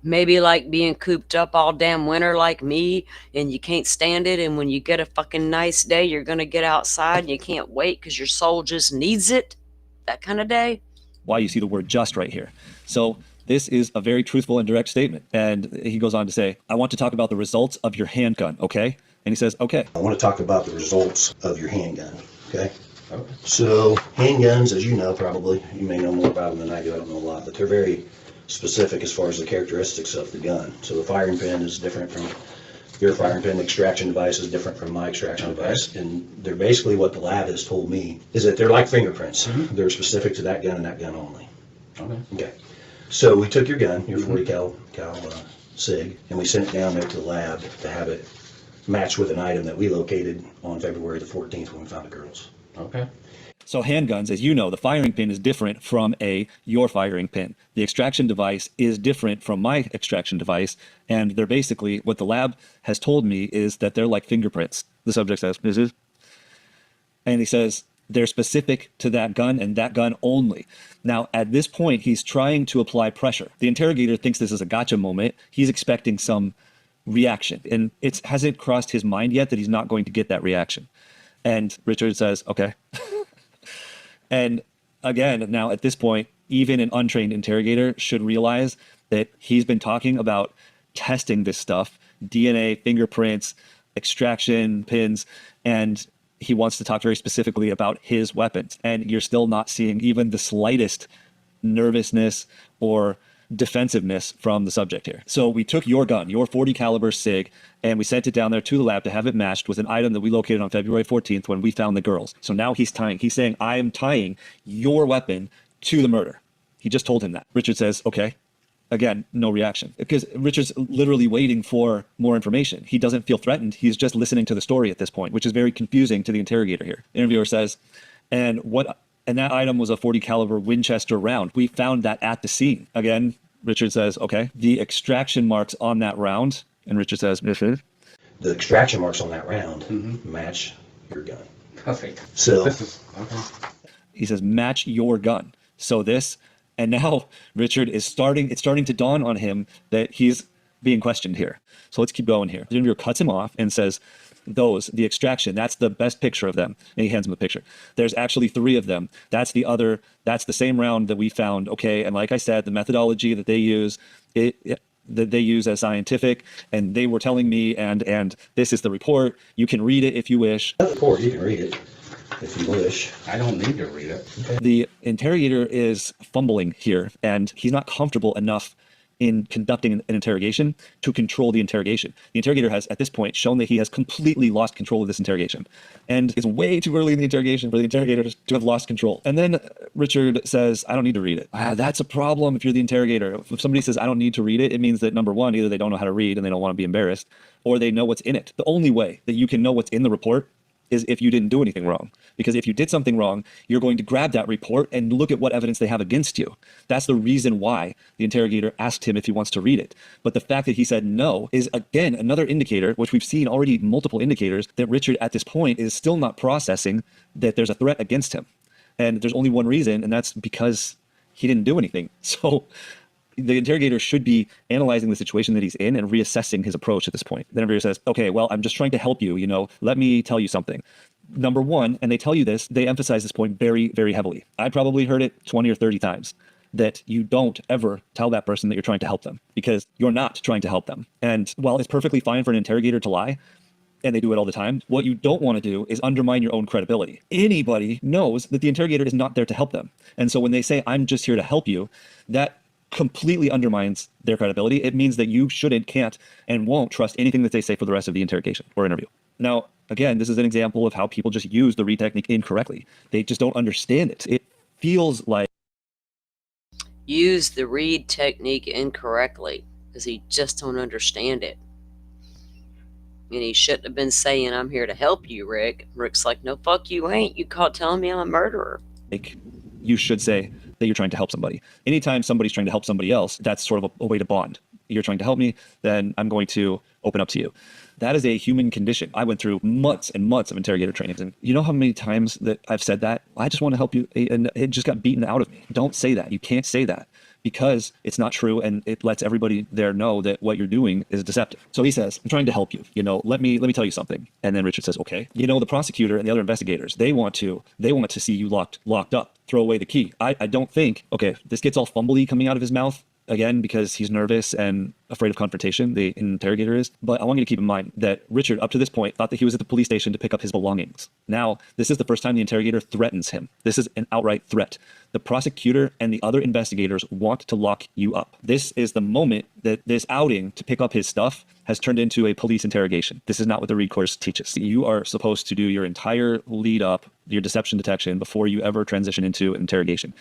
Maybe like being cooped up all damn winter like me and you can't stand it, and when you get a fucking nice day, you're going to get outside and you can't wait because your soul just needs it. That kind of day. why you see the word just right here. So this is a very truthful and direct statement. And he goes on to say, I want to talk about the results of your handgun, okay? And he says, okay. I want to talk about the results of your handgun, okay? So handguns, as you know, probably, you may know more about them than I do, I don't know a lot, but they're very specific as far as the characteristics of the gun. So the firing pin is different from your firing pin, extraction device is different from my extraction device, and they're basically what the lab has told me is that they're like fingerprints. They're specific to that gun and that gun only. Okay. So we took your gun, your 40 cal SIG, and we sent it down there to the lab to have it match with an item that we located on February the 14th when we found the girls. Okay. So handguns, as you know, the firing pin is different from your firing pin. The extraction device is different from my extraction device, and they're basically, what the lab has told me is that they're like fingerprints. The subject says, this is, and he says, they're specific to that gun and that gun only. Now, at this point, he's trying to apply pressure. The interrogator thinks this is a gotcha moment. He's expecting some reaction, and it hasn't crossed his mind yet that he's not going to get that reaction. And Richard says, okay. And again, now at this point, even an untrained interrogator should realize that he's been talking about testing this stuff, DNA, fingerprints, extraction pins, and he wants to talk very specifically about his weapons. And you're still not seeing even the slightest nervousness or defensiveness from the subject here. So we took your gun, your 40 caliber SIG, and we sent it down there to the lab to have it matched with an item that we located on February 14th when we found the girls. So now he's saying, I am tying your weapon to the murder. He just told him that. Richard says, okay. Again, no reaction, because Richard's literally waiting for more information. He doesn't feel threatened. He's just listening to the story at this point, which is very confusing to the interrogator here. The interviewer says, and that item was a 40 caliber Winchester round. We found that at the scene. Again, Richard says, okay. The extraction marks on that round, and Richard says, the extraction marks on that round match your gun. Perfect. So this is okay. He says, match your gun. So this, and now Richard is it's starting to dawn on him that he's being questioned here. So let's keep going here. The interviewer cuts him off and says, the extraction, that's the best picture of them. And he hands him the picture. There's actually 3 of them. That's the same round that we found. Okay. And like I said, the methodology that they use, that they use as scientific, and they were telling me, and this is the report. You can read it if you wish. The report, you can read it if you wish. I don't need to read it. Okay. The interrogator is fumbling here, and he's not comfortable enough in conducting an interrogation to control the interrogation. The interrogator has, at this point, shown that he has completely lost control of this interrogation. And it's way too early in the interrogation for the interrogator to have lost control. And then Richard says, I don't need to read it. That's a problem if you're the interrogator. If somebody says, I don't need to read it, it means that, number one, either they don't know how to read and they don't want to be embarrassed, or they know what's in it. The only way that you can know what's in the report is if you didn't do anything wrong. Because if you did something wrong, you're going to grab that report and look at what evidence they have against you. That's the reason why the interrogator asked him if he wants to read it. But the fact that he said no is, again, another indicator, which we've seen already multiple indicators, that Richard at this point is still not processing that there's a threat against him. And there's only one reason, and that's because he didn't do anything. So the interrogator should be analyzing the situation that he's in and reassessing his approach at this point. The interviewer says, okay, well, I'm just trying to help you, let me tell you something. Number one, and they tell you this, they emphasize this point very, very heavily. I probably heard it 20 or 30 times, that you don't ever tell that person that you're trying to help them, because you're not trying to help them. And while it's perfectly fine for an interrogator to lie, and they do it all the time. What you don't want to do is undermine your own credibility. Anybody knows that the interrogator is not there to help them. And so when they say, I'm just here to help you, that completely undermines their credibility. It means that you shouldn't, can't, and won't trust anything that they say for the rest of the interrogation or interview. Now, again, this is an example of how people just use the read technique incorrectly. They just don't understand it. It feels like Use the read technique incorrectly because he just don't understand it. And he shouldn't have been saying, I'm here to help you, Rick. Rick's like, no, fuck you ain't. You caught telling me I'm a murderer. you should say that you're trying to help somebody. Anytime somebody's trying to help somebody else, that's sort of a way to bond. You're trying to help me, then I'm going to open up to you. That is a human condition. I went through months and months of interrogator trainings, and you know how many times that I've said that? I just want to help you, and it just got beaten out of me. Don't say that. You can't say that because it's not true, and it lets everybody there know that what you're doing is deceptive. So he says, I'm trying to help you. You know, let me tell you something. And then Richard says, okay. You know, the prosecutor and the other investigators, they want to see you locked up. Throw away the key. I don't think, okay, this gets all fumbly coming out of his mouth. Again, because he's nervous and afraid of confrontation, the interrogator is. But I want you to keep in mind that Richard, up to this point, thought that he was at the police station to pick up his belongings. Now, this is the first time the interrogator threatens him. This is an outright threat. The prosecutor and the other investigators want to lock you up. This is the moment that this outing to pick up his stuff has turned into a police interrogation. This is not what the read course teaches. You are supposed to do your entire lead up, your deception detection, before you ever transition into an interrogation.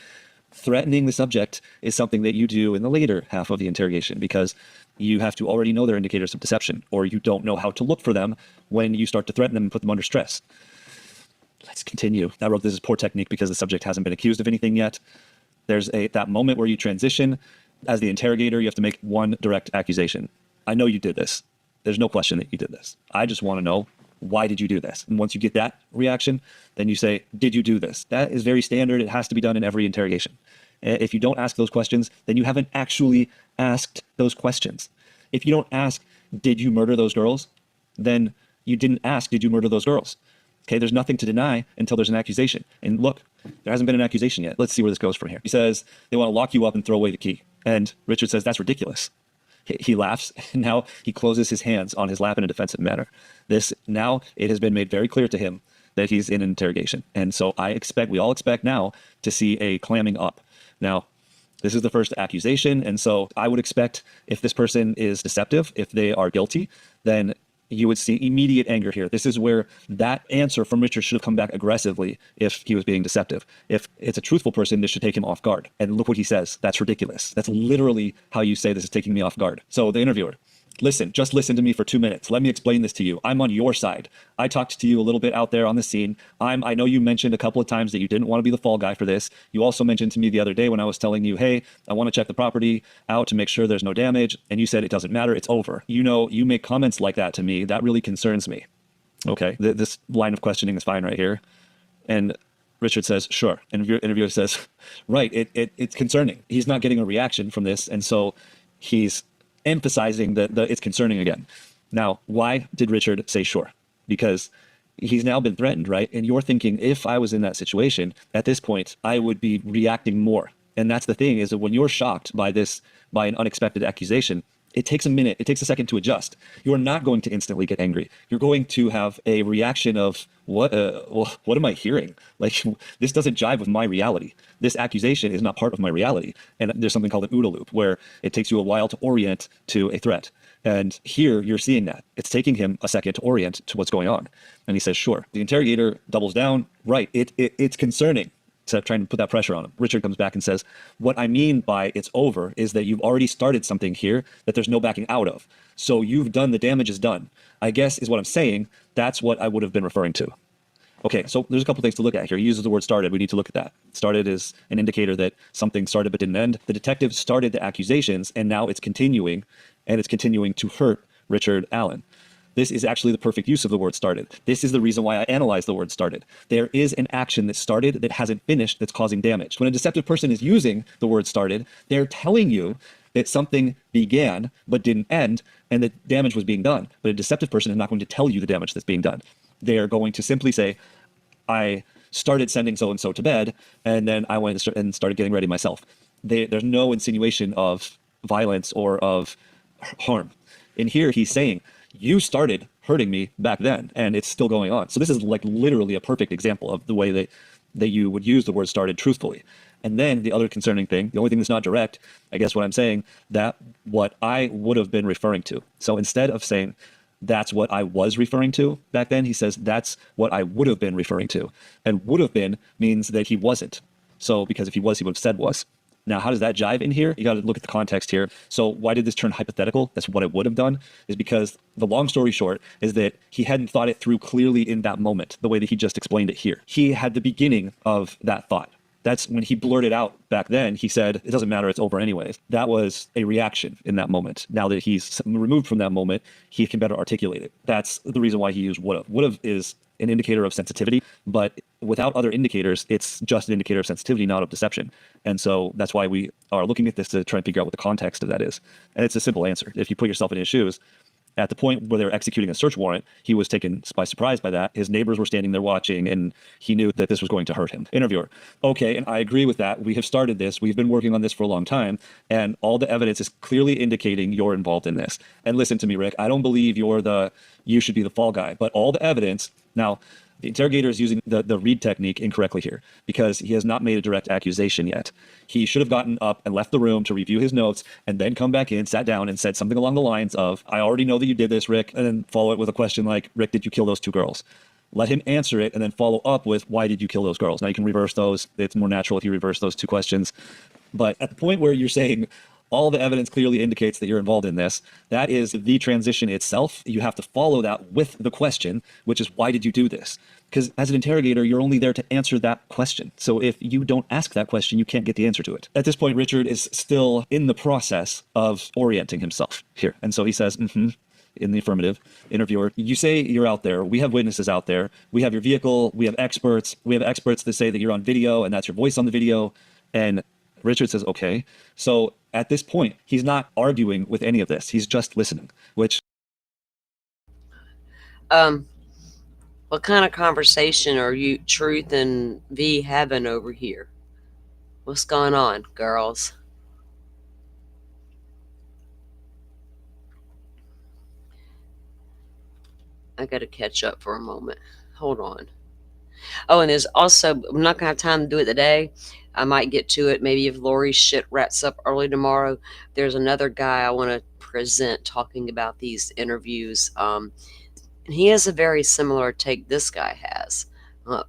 Threatening the subject is something that you do in the later half of the interrogation because you have to already know their indicators of deception, or you don't know how to look for them when you start to threaten them and put them under stress. Let's continue. I wrote this as poor technique because the subject hasn't been accused of anything yet. There's that moment where you transition. As the interrogator, you have to make one direct accusation. I know you did this. There's no question that you did this. I just want to know, why did you do this? And once you get that reaction, then you say, did you do this? That is very standard. It has to be done in every interrogation. If you don't ask those questions, then you haven't actually asked those questions. If you don't ask, did you murder those girls? Then you didn't ask, did you murder those girls? Okay, there's nothing to deny until there's an accusation. And look, there hasn't been an accusation yet. Let's see where this goes from here. He says they want to lock you up and throw away the key. And Richard says, that's ridiculous. He laughs, and now he closes his hands on his lap in a defensive manner. Now it has been made very clear to him that he's in an interrogation. And so we all expect now to see a clamming up. Now, this is the first accusation, and so I would expect if this person is deceptive, if they are guilty, then you would see immediate anger here. This is where that answer from Richard should have come back aggressively if he was being deceptive. If it's a truthful person, this should take him off guard. And look what he says. That's ridiculous. That's literally how you say this is taking me off guard. So the interviewer, just listen to me for 2 minutes. Let me explain this to you. I'm on your side. I talked to you a little bit out there on the scene. I know you mentioned a couple of times that you didn't want to be the fall guy for this. You also mentioned to me the other day when I was telling you, hey, I want to check the property out to make sure there's no damage. And you said it doesn't matter. It's over. You know, you make comments like that to me. That really concerns me. Okay, this line of questioning is fine right here. And Richard says, sure. And interviewer says, right, it's concerning. He's not getting a reaction from this. And so he's emphasizing that it's concerning again. Now, why did Richard say sure? Because he's now been threatened, right? And you're thinking, if I was in that situation, at this point, I would be reacting more. And that's the thing, is that when you're shocked by an unexpected accusation, it takes a minute, it takes a second to adjust. You're not going to instantly get angry. You're going to have a reaction of, what am I hearing? Like, this doesn't jive with my reality. This accusation is not part of my reality. And there's something called an OODA loop, where it takes you a while to orient to a threat. And here you're seeing that. It's taking him a second to orient to what's going on. And he says, sure. The interrogator doubles down. Right, it's concerning. So trying to put that pressure on him. Richard comes back and says, what I mean by it's over is that you've already started something here that there's no backing out of. So you've done, the damage is done, I guess is what I'm saying. That's what I would have been referring to. Okay, so there's a couple things to look at here. He uses the word started. We need to look at that. Started is an indicator that something started but didn't end. The detective started the accusations, and now it's continuing, and it's continuing to hurt Richard Allen. This is actually the perfect use of the word started. This is the reason why I analyze the word started. There is an action that started that hasn't finished that's causing damage. When a deceptive person is using the word started, they're telling you that something began but didn't end and that damage was being done. But a deceptive person is not going to tell you the damage that's being done. They are going to simply say, I started sending so-and-so to bed, and then I went and started getting ready myself. There's no insinuation of violence or of harm. In here, he's saying, you started hurting me back then, and it's still going on. So this is like literally a perfect example of the way that you would use the word started truthfully. And then the other concerning thing, the only thing that's not direct, I guess what I'm saying, that what I would have been referring to. So instead of saying that's what I was referring to back then, he says that's what I would have been referring to. And would have been means that he wasn't. So because if he was, he would have said was. Now, how does that jive in here? You got to look at the context here. So why did this turn hypothetical? That's what I would have done, is because the long story short is that he hadn't thought it through clearly in that moment, the way that he just explained it here. He had the beginning of that thought. That's when he blurted out back then, he said, it doesn't matter, it's over anyways. That was a reaction in that moment. Now that he's removed from that moment, he can better articulate it. That's the reason why he used would have. Would have is an indicator of sensitivity, but without other indicators, it's just an indicator of sensitivity, not of deception. And so that's why we are looking at this to try and figure out what the context of that is. And it's a simple answer. If you put yourself in his shoes, at the point where they're executing a search warrant, he was taken by surprise by that. His neighbors were standing there watching, and he knew that this was going to hurt him. Interviewer: okay, and I agree with that. We have started this. We've been working on this for a long time, and all the evidence is clearly indicating you're involved in this. And listen to me, Rick, I don't believe you should be the fall guy, but all the evidence. Now, the interrogator is using the read technique incorrectly here because he has not made a direct accusation yet. He should have gotten up and left the room to review his notes and then come back in, sat down, and said something along the lines of, I already know that you did this, Rick, and then follow it with a question like, Rick, did you kill those 2 girls? Let him answer it and then follow up with, why did you kill those girls? Now you can reverse those. It's more natural if you reverse those 2 questions. But at the point where you're saying, all the evidence clearly indicates that you're involved in this, that is the transition itself. You have to follow that with the question, which is, why did you do this? Because as an interrogator, you're only there to answer that question. So if you don't ask that question, you can't get the answer to it. At this point, Richard is still in the process of orienting himself here. And so he says, in the affirmative. Interviewer: you say you're out there. We have witnesses out there. We have your vehicle. We have experts. We have experts that say that you're on video and that's your voice on the video. And Richard says, okay. So at this point, he's not arguing with any of this. He's just listening, which... What kind of conversation are you, Truth and V, having over here? What's going on, girls? I gotta catch up for a moment. Hold on. Oh, and there's also, I'm not gonna have time to do it today. I might get to it maybe if Lori's shit wraps up early tomorrow. There's another guy I want to present talking about these interviews. And he has a very similar take this guy has. Oh,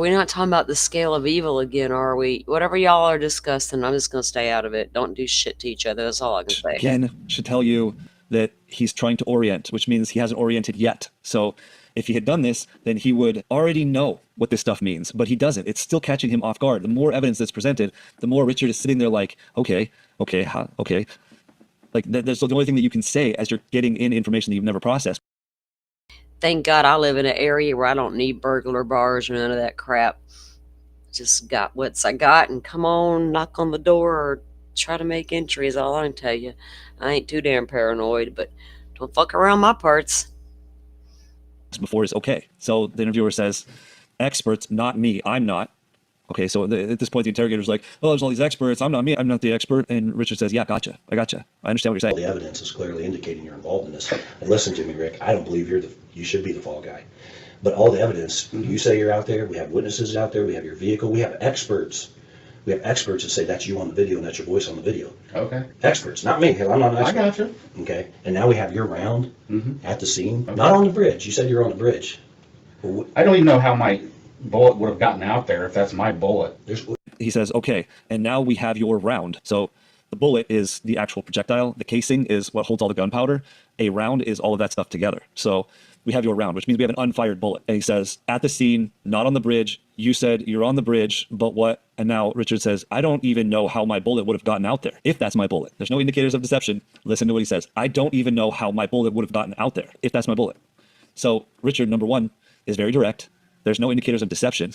we're not talking about the scale of evil again, are we? Whatever y'all are discussing, I'm just going to stay out of it. Don't do shit to each other. That's all I can say. Again, should tell you that he's trying to orient, which means he hasn't oriented yet. So if he had done this, then he would already know what this stuff means, but he doesn't. It's still catching him off guard. The more evidence that's presented, the more Richard is sitting there like, okay. Like that's the only thing that you can say as you're getting in information that you've never processed. Thank God I live in an area where I don't need burglar bars or none of that crap. Just got what's I got, and come on, knock on the door or try to make entries. All I can tell you. I ain't too damn paranoid, but don't fuck around my parts. Before is okay. So the interviewer says, experts, not me. I'm not. Okay, so at this point, the interrogator's like, oh, there's all these experts. I'm not me. I'm not the expert. And Richard says, yeah, gotcha. I gotcha. I understand what you're saying. The evidence is clearly indicating you're involved in this. And listen to me, Rick. I don't believe you should be the fall guy. But all the evidence, you say you're out there. We have witnesses out there. We have your vehicle. We have experts. We have experts that say that's you on the video and that's your voice on the video. Okay. Experts, not me. I'm not an expert. I got you. Okay. And now we have your round at the scene. Okay. Not on the bridge. You said you're on the bridge. I don't even know how my bullet would have gotten out there if that's my bullet. He says, okay, and now we have your round. So the bullet is the actual projectile. The casing is what holds all the gunpowder. A round is all of that stuff together. So we have your round, which means we have an unfired bullet. And he says, at the scene, not on the bridge. You said you're on the bridge, but what? And now Richard says, I don't even know how my bullet would have gotten out there if that's my bullet. There's no indicators of deception. Listen to what he says. I don't even know how my bullet would have gotten out there if that's my bullet. So Richard, number one, is very direct. There's no indicators of deception.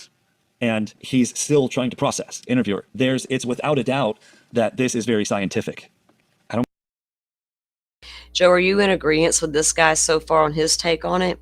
And he's still trying to process. Interviewer: it's without a doubt that this is very scientific. Joe, are you in agreement with this guy so far on his take on it?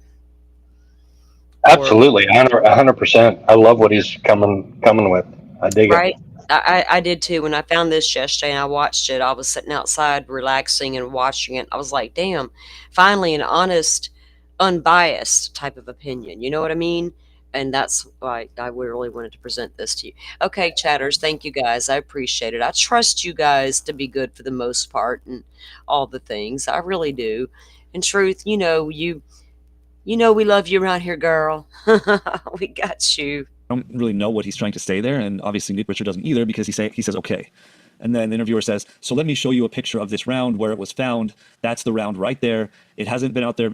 Absolutely, 100%. I love what he's coming with. I dig it. I did too. When I found this yesterday and I watched it, I was sitting outside relaxing and watching it. I was like, damn, finally an honest, unbiased type of opinion. You know what I mean? And that's why I really wanted to present this to you. Okay, chatters, thank you guys. I appreciate it. I trust you guys to be good for the most part and all the things. I really do. In truth, you know we love you around here, girl. We got you. I don't really know what he's trying to say there, and obviously Richard doesn't either, because he says okay. And then the interviewer says, so let me show you a picture of this round where it was found. That's the round right there. It hadn't been out there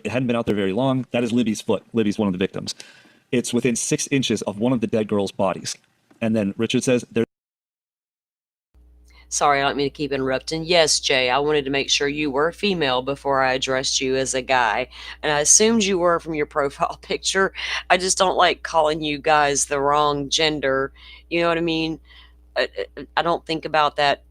very long. That is Libby's foot. Libby's one of the victims. It's within 6 inches of one of the dead girl's bodies. And then Richard says, Sorry, I don't mean to keep interrupting. Yes, Jay, I wanted to make sure you were female before I addressed you as a guy. And I assumed you were from your profile picture. I just don't like calling you guys the wrong gender. You know what I mean? I don't think about that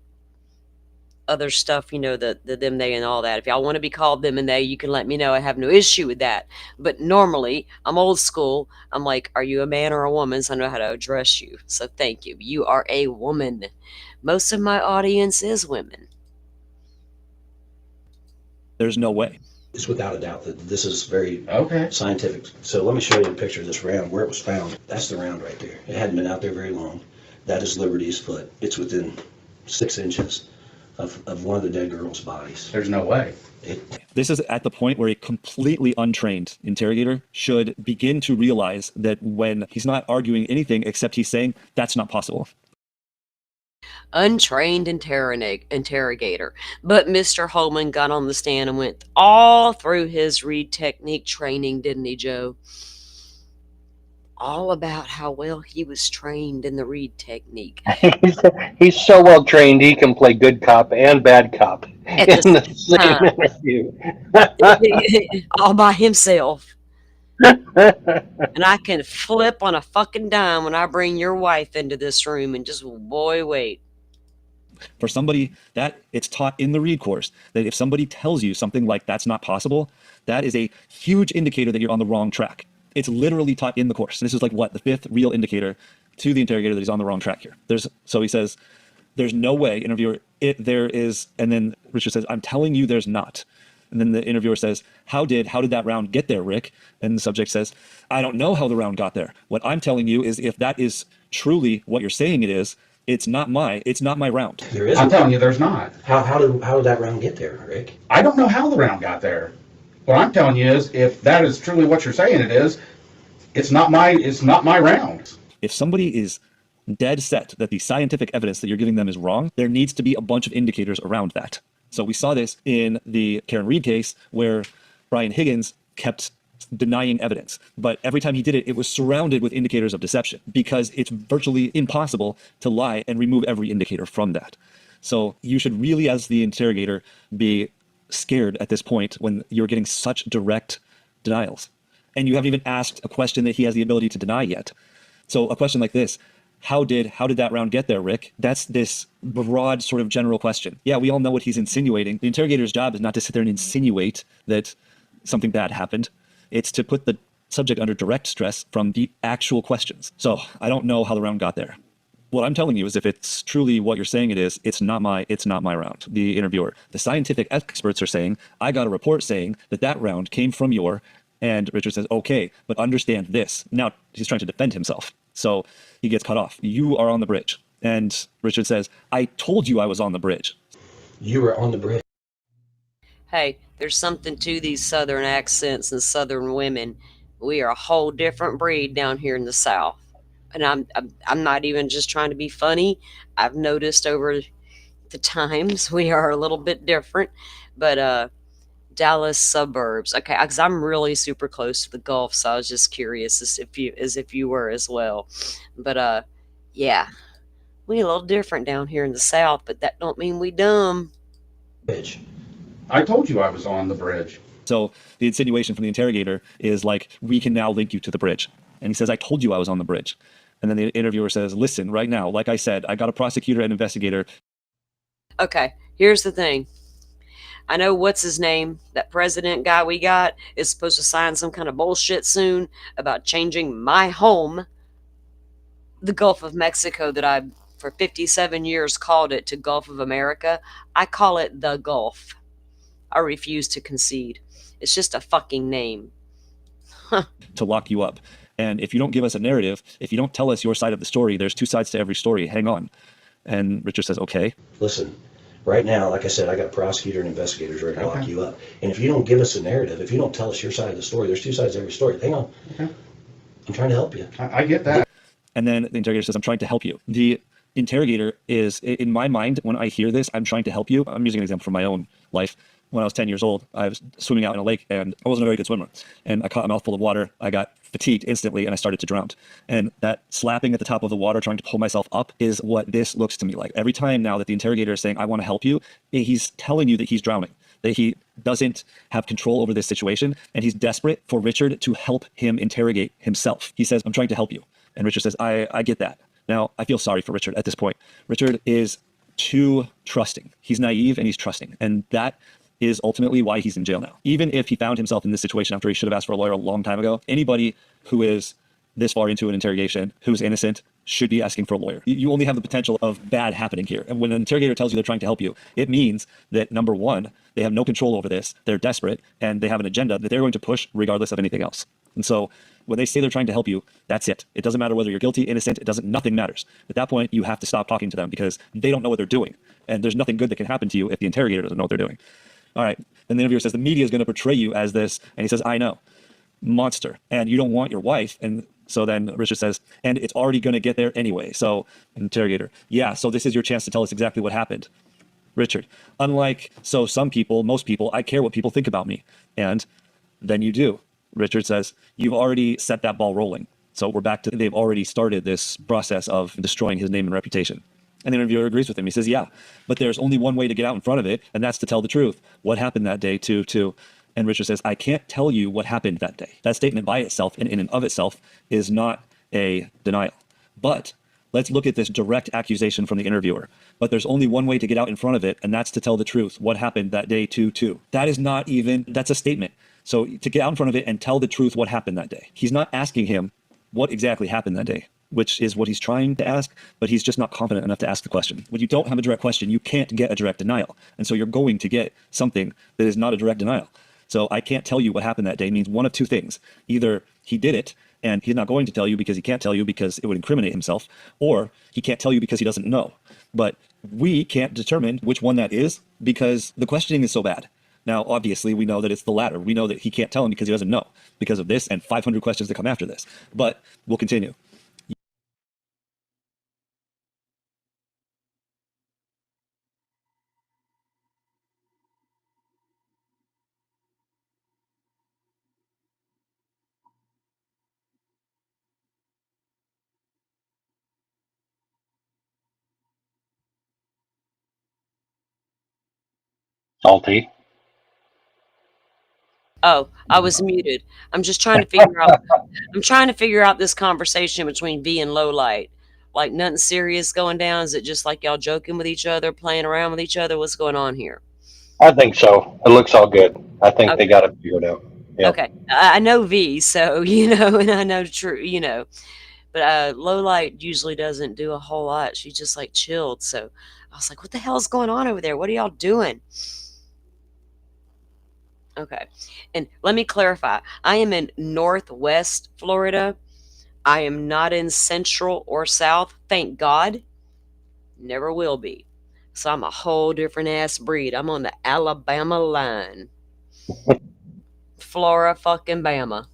other stuff, the them, they, and all that. If y'all want to be called them and they, you can let me know. I have no issue with that. But normally, I'm old school. I'm like, are you a man or a woman? So I know how to address you. So thank you. You are a woman. Most of my audience is women. there's no way. It's without a doubt that this is very Okay. scientific. So let me show you a picture of this round, where it was found. That's the round right there. It hadn't been out there very long. That is Liberty's foot. It's within 6 inches of one of the dead girls' bodies. There's no way. This is at the point where a completely untrained interrogator should begin to realize that when he's not arguing anything except he's saying, that's not possible. Untrained interrogator. But Mr. Holman got on the stand and went all through his read technique training, didn't he, Joe? All about how well he was trained in the read technique. He's so well trained, he can play good cop and bad cop At in the the same same time. interview. All by himself. And I can flip on a fucking dime when I bring your wife into this room and just, boy, wait. For somebody that it's taught in the read course that if somebody tells you something like that's not possible, that is a huge indicator that you're on the wrong track. It's literally taught in the course. This is like what, the 5th real indicator to the interrogator that he's on the wrong track here. So he says, there's no way, interviewer, there is, and then Richard says, I'm telling you there's not. And then the interviewer says, how did that round get there, Rick? And the subject says, I don't know how the round got there. What I'm telling you is if that is truly what you're saying it is, it's not my round. There is. I'm telling you, there's not. How did that round get there, Rick? I don't know how the round got there. What I'm telling you is, if that is truly what you're saying it is, it's not my round. If somebody is dead set that the scientific evidence that you're giving them is wrong, there needs to be a bunch of indicators around that. So we saw this in the Karen Reed case where Brian Higgins kept denying evidence. But every time he did it, it was surrounded with indicators of deception because it's virtually impossible to lie and remove every indicator from that. So you should really, as the interrogator, be scared at this point when you're getting such direct denials. And you haven't even asked a question that he has the ability to deny yet. So a question like this, how did that round get there, Rick? That's this broad sort of general question. Yeah, we all know what he's insinuating. The interrogator's job is not to sit there and insinuate that something bad happened. It's to put the subject under direct stress from the actual questions. So I don't know how the round got there. What I'm telling you is if it's truly what you're saying it is, it's not my round. The interviewer. The scientific experts are saying, I got a report saying that round came from your, and Richard says, okay, but understand this. Now he's trying to defend himself. So he gets cut off. You are on the bridge. And Richard says, I told you I was on the bridge. You were on the bridge. Hey, there's something to these southern accents and southern women. We are a whole different breed down here in the South. And I'm not even just trying to be funny. I've noticed over the times we are a little bit different. But Dallas suburbs, okay, because I'm really super close to the Gulf, so I was just curious as if you were as well. But yeah, we a little different down here in the South, but that don't mean we dumb. Bridge. I told you I was on the bridge. So the insinuation from the interrogator is like, we can now link you to the bridge. And he says, I told you I was on the bridge. And then the interviewer says, listen, right now, like I said, I got a prosecutor and investigator. Okay, here's the thing. I know what's his name, that president guy we got, is supposed to sign some kind of bullshit soon about changing my home, the Gulf of Mexico that I for 57 years called it to Gulf of America. I call it the Gulf. I refuse to concede. It's just a fucking name. To lock you up. And if you don't give us a narrative, if you don't tell us your side of the story, there's two sides to every story. Hang on. And Richard says, okay. Listen, right now, like I said, I got a prosecutor and investigators ready to lock you up. And if you don't give us a narrative, if you don't tell us your side of the story, there's two sides to every story. Hang on. I'm trying to help you. I get that. And then the interrogator says, I'm trying to help you. The interrogator is, in my mind, when I hear this, I'm trying to help you. I'm using an example from my own life. When I was 10 years old, I was swimming out in a lake and I wasn't a very good swimmer. And I caught a mouthful of water. I got fatigued instantly and I started to drown. And that slapping at the top of the water, trying to pull myself up, is what this looks to me like. Every time now that the interrogator is saying, I want to help you, he's telling you that he's drowning, that he doesn't have control over this situation. And he's desperate for Richard to help him interrogate himself. He says, I'm trying to help you. And Richard says, I get that. Now, I feel sorry for Richard at this point. Richard is too trusting. He's naive and he's trusting. And that is ultimately why he's in jail now. Even if he found himself in this situation after he should have asked for a lawyer a long time ago, anybody who is this far into an interrogation, who's innocent, should be asking for a lawyer. You only have the potential of bad happening here. And when an interrogator tells you they're trying to help you, it means that, number one, they have no control over this, they're desperate, and they have an agenda that they're going to push regardless of anything else. And so when they say they're trying to help you, that's it. It doesn't matter whether you're guilty, innocent, nothing matters. At that point, you have to stop talking to them because they don't know what they're doing. And there's nothing good that can happen to you if the interrogator doesn't know what they're doing. All right. Then the interviewer says, the media is going to portray you as this. And he says, I know. Monster. And you don't want your wife. And so then Richard says, and it's already going to get there anyway. So interrogator, yeah, so this is your chance to tell us exactly what happened. Richard, unlike some people, most people, I care what people think about me. And then you do. Richard says, you've already set that ball rolling. So we're back to, they've already started this process of destroying his name and reputation. And the interviewer agrees with him. He says, yeah, but there's only one way to get out in front of it, and that's to tell the truth. What happened that day, too. And Richard says, I can't tell you what happened that day. That statement by itself and in and of itself is not a denial. But let's look at this direct accusation from the interviewer. But there's only one way to get out in front of it, and that's to tell the truth. What happened that day, too. That is not even, that's a statement. So to get out in front of it and tell the truth what happened that day. He's not asking him what exactly happened that day, which is what he's trying to ask, but he's just not confident enough to ask the question. When you don't have a direct question, you can't get a direct denial. And so you're going to get something that is not a direct denial. So I can't tell you what happened that day means one of two things. Either he did it and he's not going to tell you because he can't tell you because it would incriminate himself, or he can't tell you because he doesn't know. But we can't determine which one that is because the questioning is so bad. Now, obviously, we know that it's the latter. We know that he can't tell him because he doesn't know because of this and 500 questions that come after this. But we'll continue. Salty. Oh, I was muted. I'm just trying to figure out. I'm trying to figure out this conversation between V and Lowlight. Like nothing serious going down. Is it just like y'all joking with each other, playing around with each other? What's going on here? I think so. It looks all good. I think Okay. they got it figured out. Yep. Okay, I know V, so and I know true, but Lowlight usually doesn't do a whole lot. She just like chilled. So I was like, what the hell's going on over there? What are y'all doing? Okay. And let me clarify. I am in Northwest Florida. I am not in Central or South. Thank God. Never will be. So I'm a whole different ass breed. I'm on the Alabama line. Flora fucking Bama.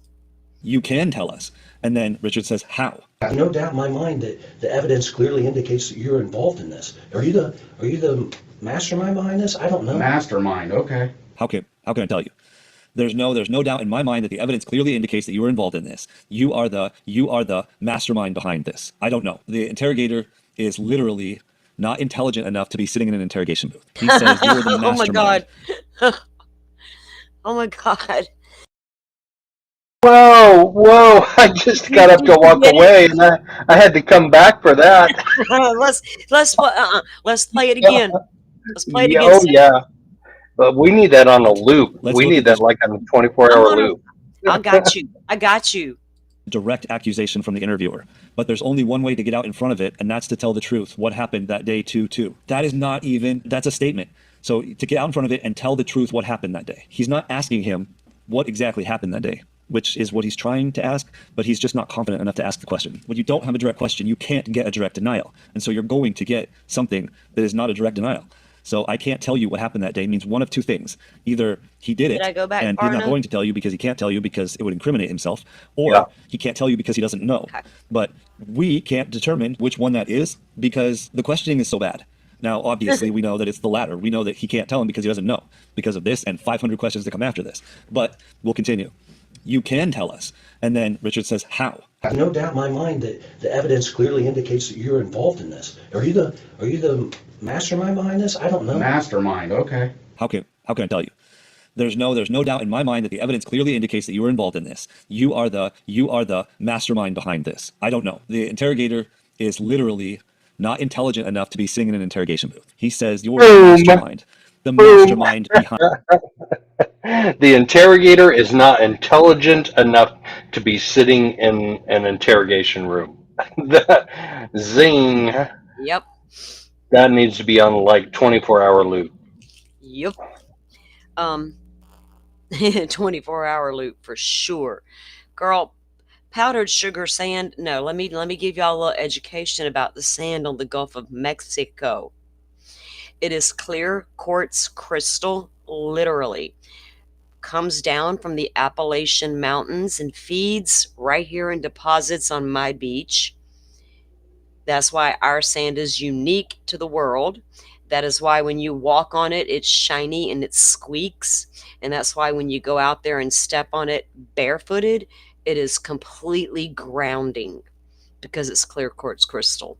You can tell us. And then Richard says, how? I have no doubt in my mind that the evidence clearly indicates that you're involved in this. Are you the mastermind behind this? I don't know. Mastermind, okay. How can I tell you? There's no doubt in my mind that the evidence clearly indicates that you were involved in this. You are the mastermind behind this. I don't know. The interrogator is literally not intelligent enough to be sitting in an interrogation booth. He says you're the mastermind. Oh my God. Oh my God. Whoa! I just got up to walk away, and I had to come back for that. Let's play it again. Let's play it again. Oh yeah, but we need that on a loop. Let's we look need at that this. like on a 24-hour loop. I got you. direct accusation from the interviewer. But there's only one way to get out in front of it, and that's to tell the truth. What happened that day, 2-2. That is not even, that's a statement. So to get out in front of it and tell the truth what happened that day. He's not asking him what exactly happened that day, which is what he's trying to ask, but he's just not confident enough to ask the question. When you don't have a direct question, you can't get a direct denial. And so you're going to get something that is not a direct denial. So I can't tell you what happened that day means one of two things. Either he did it Did I go back and far he's not enough? going to tell you because he can't tell you because it would incriminate himself, or Yeah. he can't tell you because he doesn't know. Okay. But we can't determine which one that is because the questioning is so bad. Now, obviously, we know that it's the latter. We know that he can't tell him because he doesn't know because of this and 500 questions to come after this. But we'll continue. You can tell us. And then Richard says, how? I have no doubt in my mind that the evidence clearly indicates that you're involved in this. Are you the mastermind behind this? I don't know. Mastermind, okay. How can I tell you? There's no doubt in my mind that the evidence clearly indicates that you were involved in this. You are the mastermind behind this. I don't know. The interrogator is literally not intelligent enough to be sitting in an interrogation booth. He says you're the mastermind. The mastermind behind. The interrogator is not intelligent enough to be sitting in an interrogation room. Zing. Yep. That needs to be on like 24-hour loop. Yep. 24-hour loop for sure. Girl, powdered sugar sand. No, let me give y'all a little education about the sand on the Gulf of Mexico. It is clear quartz crystal, literally. Comes down from the Appalachian Mountains and feeds right here in deposits on my beach. That's why our sand is unique to the world. That is why when you walk on it, it's shiny and it squeaks. And that's why when you go out there and step on it barefooted, it is completely grounding because it's clear quartz crystal.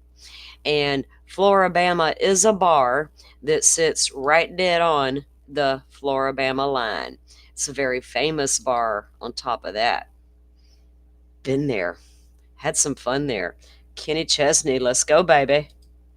And Floribama is a bar that sits right dead on the Floribama line. It's a very famous bar on top of that. Been there. Had some fun there. Kenny Chesney, let's go, baby.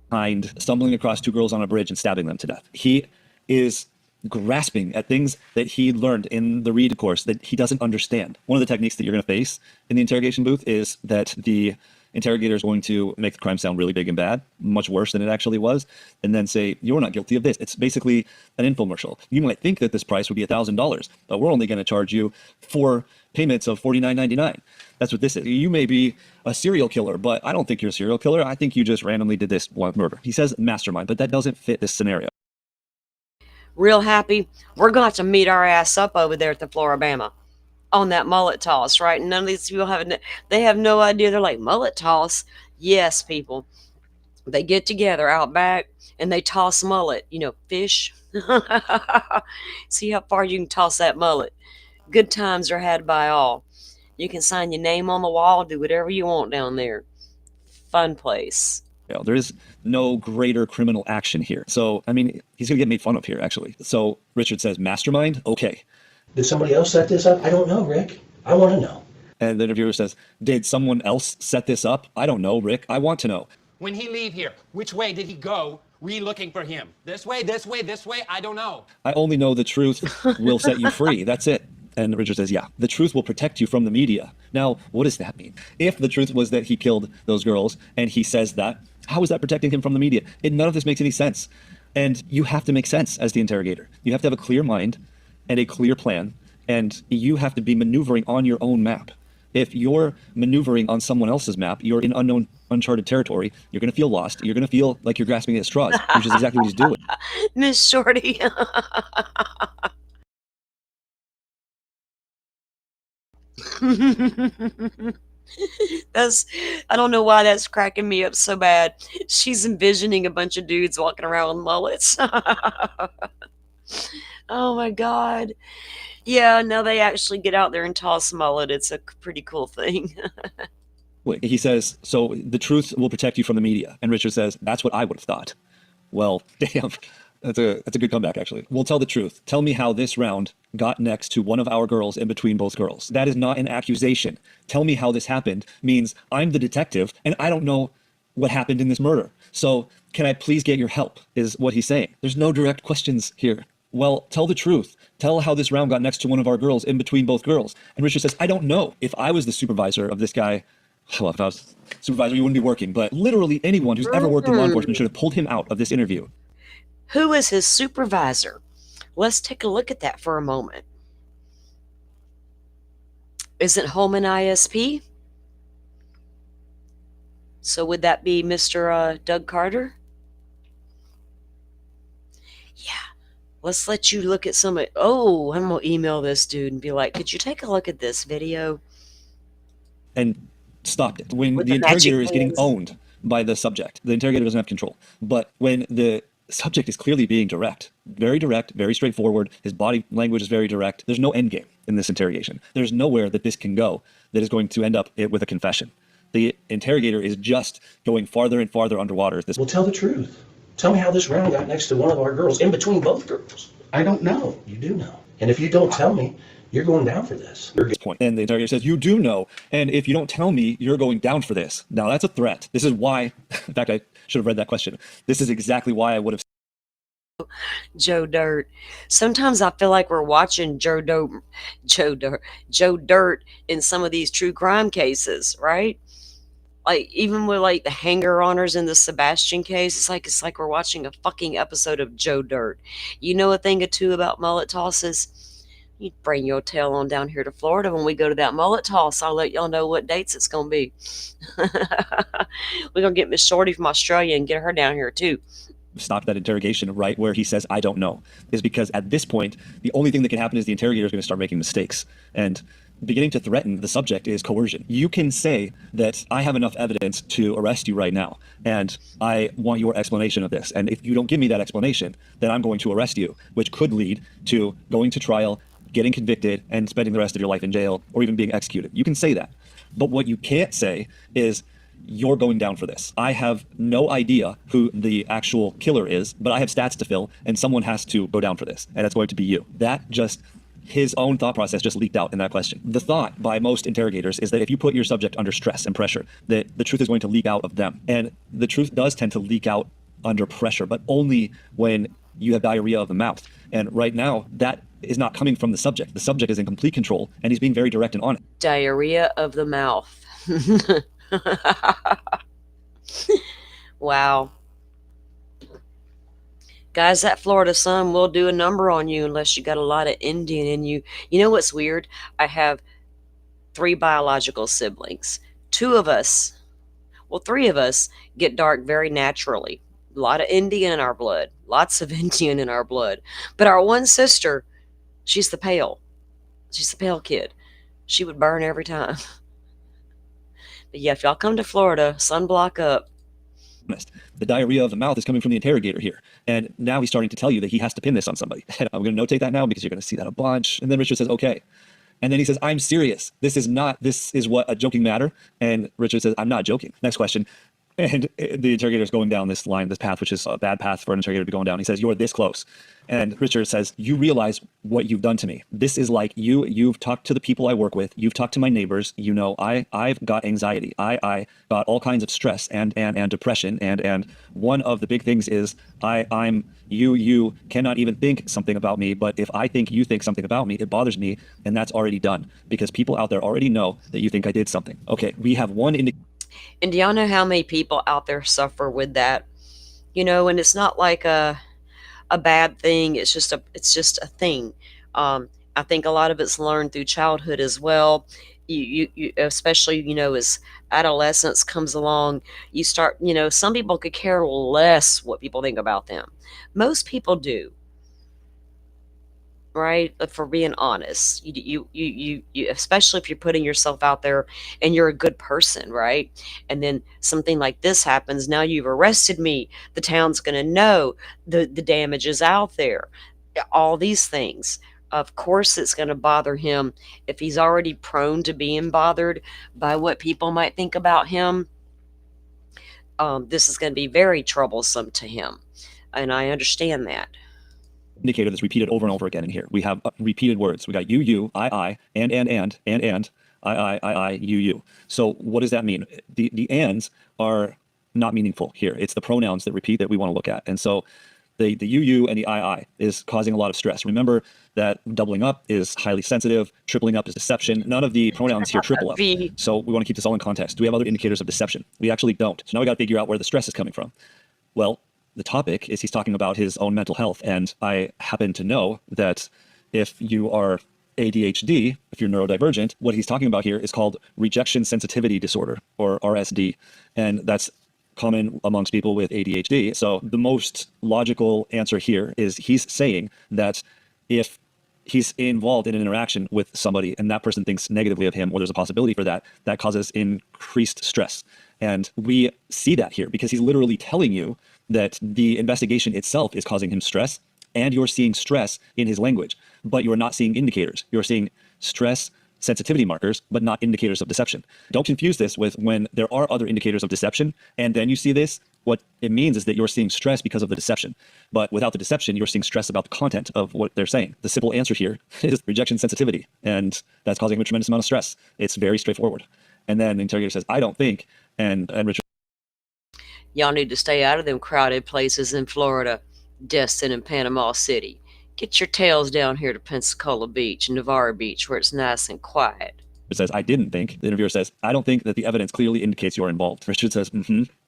Behind stumbling across two girls on a bridge and stabbing them to death. He is grasping at things that he learned in the Reed course that he doesn't understand. One of the techniques that you're going to face in the interrogation booth is that the interrogator is going to make the crime sound really big and bad, much worse than it actually was, and then say, you're not guilty of this. It's basically an infomercial. You might think that this price would be $1,000, but we're only going to charge you 4 payments of $49.99. That's what this is. You may be a serial killer, but I don't think you're a serial killer. I think you just randomly did this one murder. He says mastermind, but that doesn't fit this scenario. Real happy. We're going to have to meet our ass up over there at the Floribama on that mullet toss, right? None of these people they have no idea. They're like, mullet toss? Yes, people. They get together out back and they toss mullet, fish. See how far you can toss that mullet. Good times are had by all. You can sign your name on the wall, do whatever you want down there. Fun place. There is no greater criminal action here. So, I mean, he's going to get made fun of here, actually. So Richard says, mastermind? Okay. Did somebody else set this up? I don't know, Rick. I want to know. And the interviewer says, did someone else set this up? I don't know, Rick. I want to know. When he leave here, which way did he go? Looking for him. This way, this way, this way? I don't know. I only know the truth will set you free. That's it. And Richard says, yeah, the truth will protect you from the media. Now, what does that mean? If the truth was that he killed those girls and he says that, how is that protecting him from the media? None of this makes any sense. And you have to make sense as the interrogator. You have to have a clear mind and a clear plan. And you have to be maneuvering on your own map. If you're maneuvering on someone else's map, you're in unknown, uncharted territory. You're going to feel lost. You're going to feel like you're grasping at straws, which is exactly what he's doing. Miss Shorty. I don't know why that's cracking me up so bad. She's envisioning a bunch of dudes walking around with mullets. Oh my God. Yeah, no, they actually get out there and toss mullet. It's a pretty cool thing. He says, so the truth will protect you from the media. And Richard says, that's what I would have thought. Well, damn. That's a good comeback, actually. We'll tell the truth. Tell me how this round got next to one of our girls in between both girls. That is not an accusation. Tell me how this happened means I'm the detective and I don't know what happened in this murder. So can I please get your help is what he's saying. There's no direct questions here. well, tell the truth. Tell how this round got next to one of our girls in between both girls. And Richard says, I don't know. If I was the supervisor of this guy, well, if I was supervisor, you wouldn't be working. But literally anyone who's ever worked in law enforcement should have pulled him out of this interview. Who is his supervisor? Let's take a look at that for a moment. Isn't Holman ISP? So would that be Mr. Doug Carter? Yeah. Let's let you look at some of... Oh, I'm going to email this dude and be like, could you take a look at this video? And stopped it. When With the the magic interrogator is getting hands. owned by the subject, the interrogator doesn't have control. But when the subject is clearly being direct, very straightforward, his body language is very direct, there's no end game in this interrogation. There's nowhere that this can go that is going to end up with a confession. The interrogator is just going farther and farther underwater at this Well, tell the truth. Tell me how this round got next to one of our girls, in between both girls. I don't know. You do know. And if you don't tell me, you're going down for this. point. And the interrogator says, you do know. And if you don't tell me, you're going down for this. Now, that's a threat. This is why, in fact, I should have read that question. This is exactly why I would have. Joe Dirt. Sometimes I feel like we're watching Joe Dirt in some of these true crime cases, right? Like even with like the hanger honors in the Sebastian case, it's like we're watching a fucking episode of Joe Dirt. You know a thing or two about mullet tosses? You bring your tail on down here to Florida when we go to that mullet toss. I'll let y'all know what dates it's gonna be. We're gonna get Miss Shorty from Australia and get her down here too. Stop that interrogation right where he says, I don't know, is because at this point, the only thing that can happen is the interrogator is going to start making mistakes. And beginning to threaten the subject is coercion. You can say that I have enough evidence to arrest you right now, and I want your explanation of this. And if you don't give me that explanation, then I'm going to arrest you, which could lead to going to trial, getting convicted, and spending the rest of your life in jail, or even being executed. You can say that. But what you can't say is, you're going down for this. I have no idea who the actual killer is, but I have stats to fill, and someone has to go down for this, and it's going to be you. That just, his own thought process just leaked out in that question. The thought by most interrogators is that if you put your subject under stress and pressure, that the truth is going to leak out of them. And the truth does tend to leak out under pressure, but only when you have diarrhea of the mouth. And right now, that is not coming from the subject. The subject is in complete control, and he's being very direct and honest. Diarrhea of the mouth. Wow. Guys, that Florida sun will do a number on you unless you got a lot of Indian in you. You know what's weird? I have 3 biological siblings. 2 of us, well, 3 of us get dark very naturally. A lot of Indian in our blood. Lots of Indian in our blood. But our one sister, she's the pale. She's the pale kid. She would burn every time. But yeah, if y'all come to Florida, sunblock up. The diarrhea of the mouth is coming from the interrogator here. And now he's starting to tell you that he has to pin this on somebody. And I'm going to notate that now because you're going to see that a bunch. And then Richard says, okay. And then he says, I'm serious. This is what a joking matter. And Richard says, I'm not joking. Next question. And the interrogator is going down this line, this path, which is a bad path for an interrogator to be going down. He says, you're this close. And Richard says, you realize what you've done to me. This is like you've talked to the people I work with. You've talked to my neighbors. You know, I've got anxiety. I got all kinds of stress and depression. And one of the big things is you cannot even think something about me. But if I think you think something about me, it bothers me. And that's already done because people out there already know that you think I did something. Okay, we have one indication. And do y'all know how many people out there suffer with that? You know, and it's not like a bad thing. It's just a thing. I think a lot of it's learned through childhood as well. You especially, you know, as adolescence comes along, you start, you know, some people could care less what people think about them. Most people do. Right? But for being honest, you especially if you're putting yourself out there and you're a good person, right? And then something like this happens. Now you've arrested me. The town's going to know the damage is out there. All these things. Of course, it's going to bother him if he's already prone to being bothered by what people might think about him. This is going to be very troublesome to him. And I understand that. Indicator that's repeated over and over again in here. We have repeated words. We got you, I, and, I, you. So what does that mean? The ands are not meaningful here. It's the pronouns that repeat that we want to look at. And so The UU and the II is causing a lot of stress. Remember that doubling up is highly sensitive, tripling up is deception. None of the pronouns here triple up. So we want to keep this all in context. Do we have other indicators of deception? We actually don't. So now we got to figure out where the stress is coming from. Well, the topic is he's talking about his own mental health. And I happen to know that if you are ADHD, if you're neurodivergent, what he's talking about here is called rejection sensitivity disorder, or RSD. And that's common amongst people with ADHD. So the most logical answer here is he's saying that if he's involved in an interaction with somebody and that person thinks negatively of him, or there's a possibility for that, that causes increased stress. And we see that here because he's literally telling you that the investigation itself is causing him stress, and you're seeing stress in his language, but you're not seeing indicators. You're seeing stress sensitivity markers, but not indicators of deception. Don't confuse this with when there are other indicators of deception, and then you see this, what it means is that you're seeing stress because of the deception. But without the deception, you're seeing stress about the content of what they're saying. The simple answer here is rejection sensitivity, and that's causing him a tremendous amount of stress. It's very straightforward. And then the interrogator says, I don't think, and Richard, y'all need to stay out of them crowded places in Florida, Destin and Panama City. Get your tails down here to Pensacola Beach and Navarre Beach, where it's nice and quiet. Richard says, I didn't think. The interviewer says, I don't think that the evidence clearly indicates you're involved. Richard says,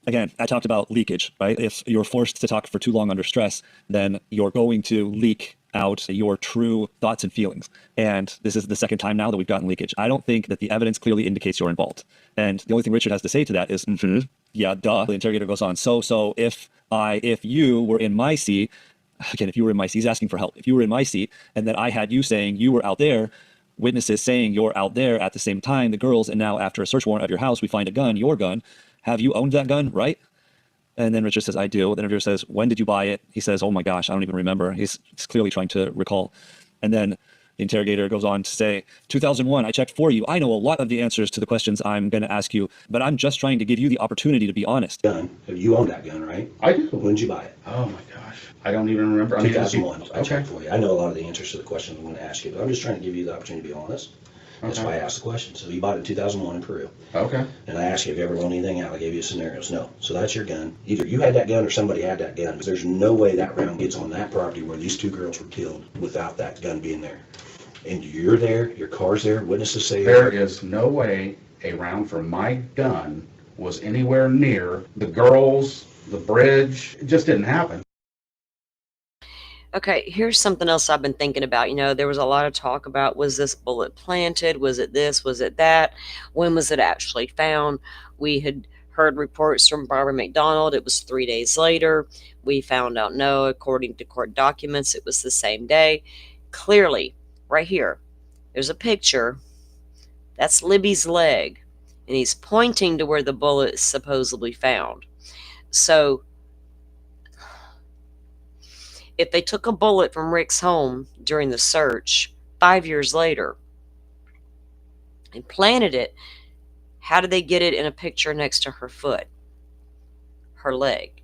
Again, I talked about leakage, right? If you're forced to talk for too long under stress, then you're going to leak out your true thoughts and feelings. And this is the second time now that we've gotten leakage. I don't think that the evidence clearly indicates you're involved. And the only thing Richard has to say to that is, yeah, duh. The interrogator goes on. So if you were in my seat, again, if you were in my seat, he's asking for help. If you were in my seat and then I had you saying you were out there, witnesses saying you're out there at the same time, the girls, and now after a search warrant of your house, we find a gun, your gun. Have you owned that gun, right? And then Richard says, I do. The interviewer says, when did you buy it? He says, oh my gosh, I don't even remember. He's clearly trying to recall. And then the interrogator goes on to say, 2001, I checked for you. I know a lot of the answers to the questions I'm going to ask you, but I'm just trying to give you the opportunity to be honest. Gun. You own that gun, right? I do. When did you buy it? Oh my gosh. I don't even remember. 2001. I checked for you. I know a lot of the answers to the questions I'm going to ask you, but I'm just trying to give you the opportunity to be honest. That's why I asked the question. So you bought it in 2001 in Peru. Okay. And I asked you, have you ever loaned anything out? I gave you scenarios. No. So that's your gun. Either you had that gun or somebody had that gun. There's no way that round gets on that property where these two girls were killed without that gun being there. And you're there, your car's there, witnesses say there is no way a round from my gun was anywhere near the girls, the bridge. It just didn't happen. Okay, here's something else I've been thinking about. You know, there was a lot of talk about, was this bullet planted? Was it this? Was it that? When was it actually found? We had heard reports from Barbara McDonald. It was 3 days later. We found out, no, according to court documents, it was the same day. Clearly, right here, there's a picture. That's Libby's leg. And he's pointing to where the bullet is supposedly found. So if they took a bullet from Rick's home during the search 5 years later and planted it, how did they get it in a picture next to her foot, her leg?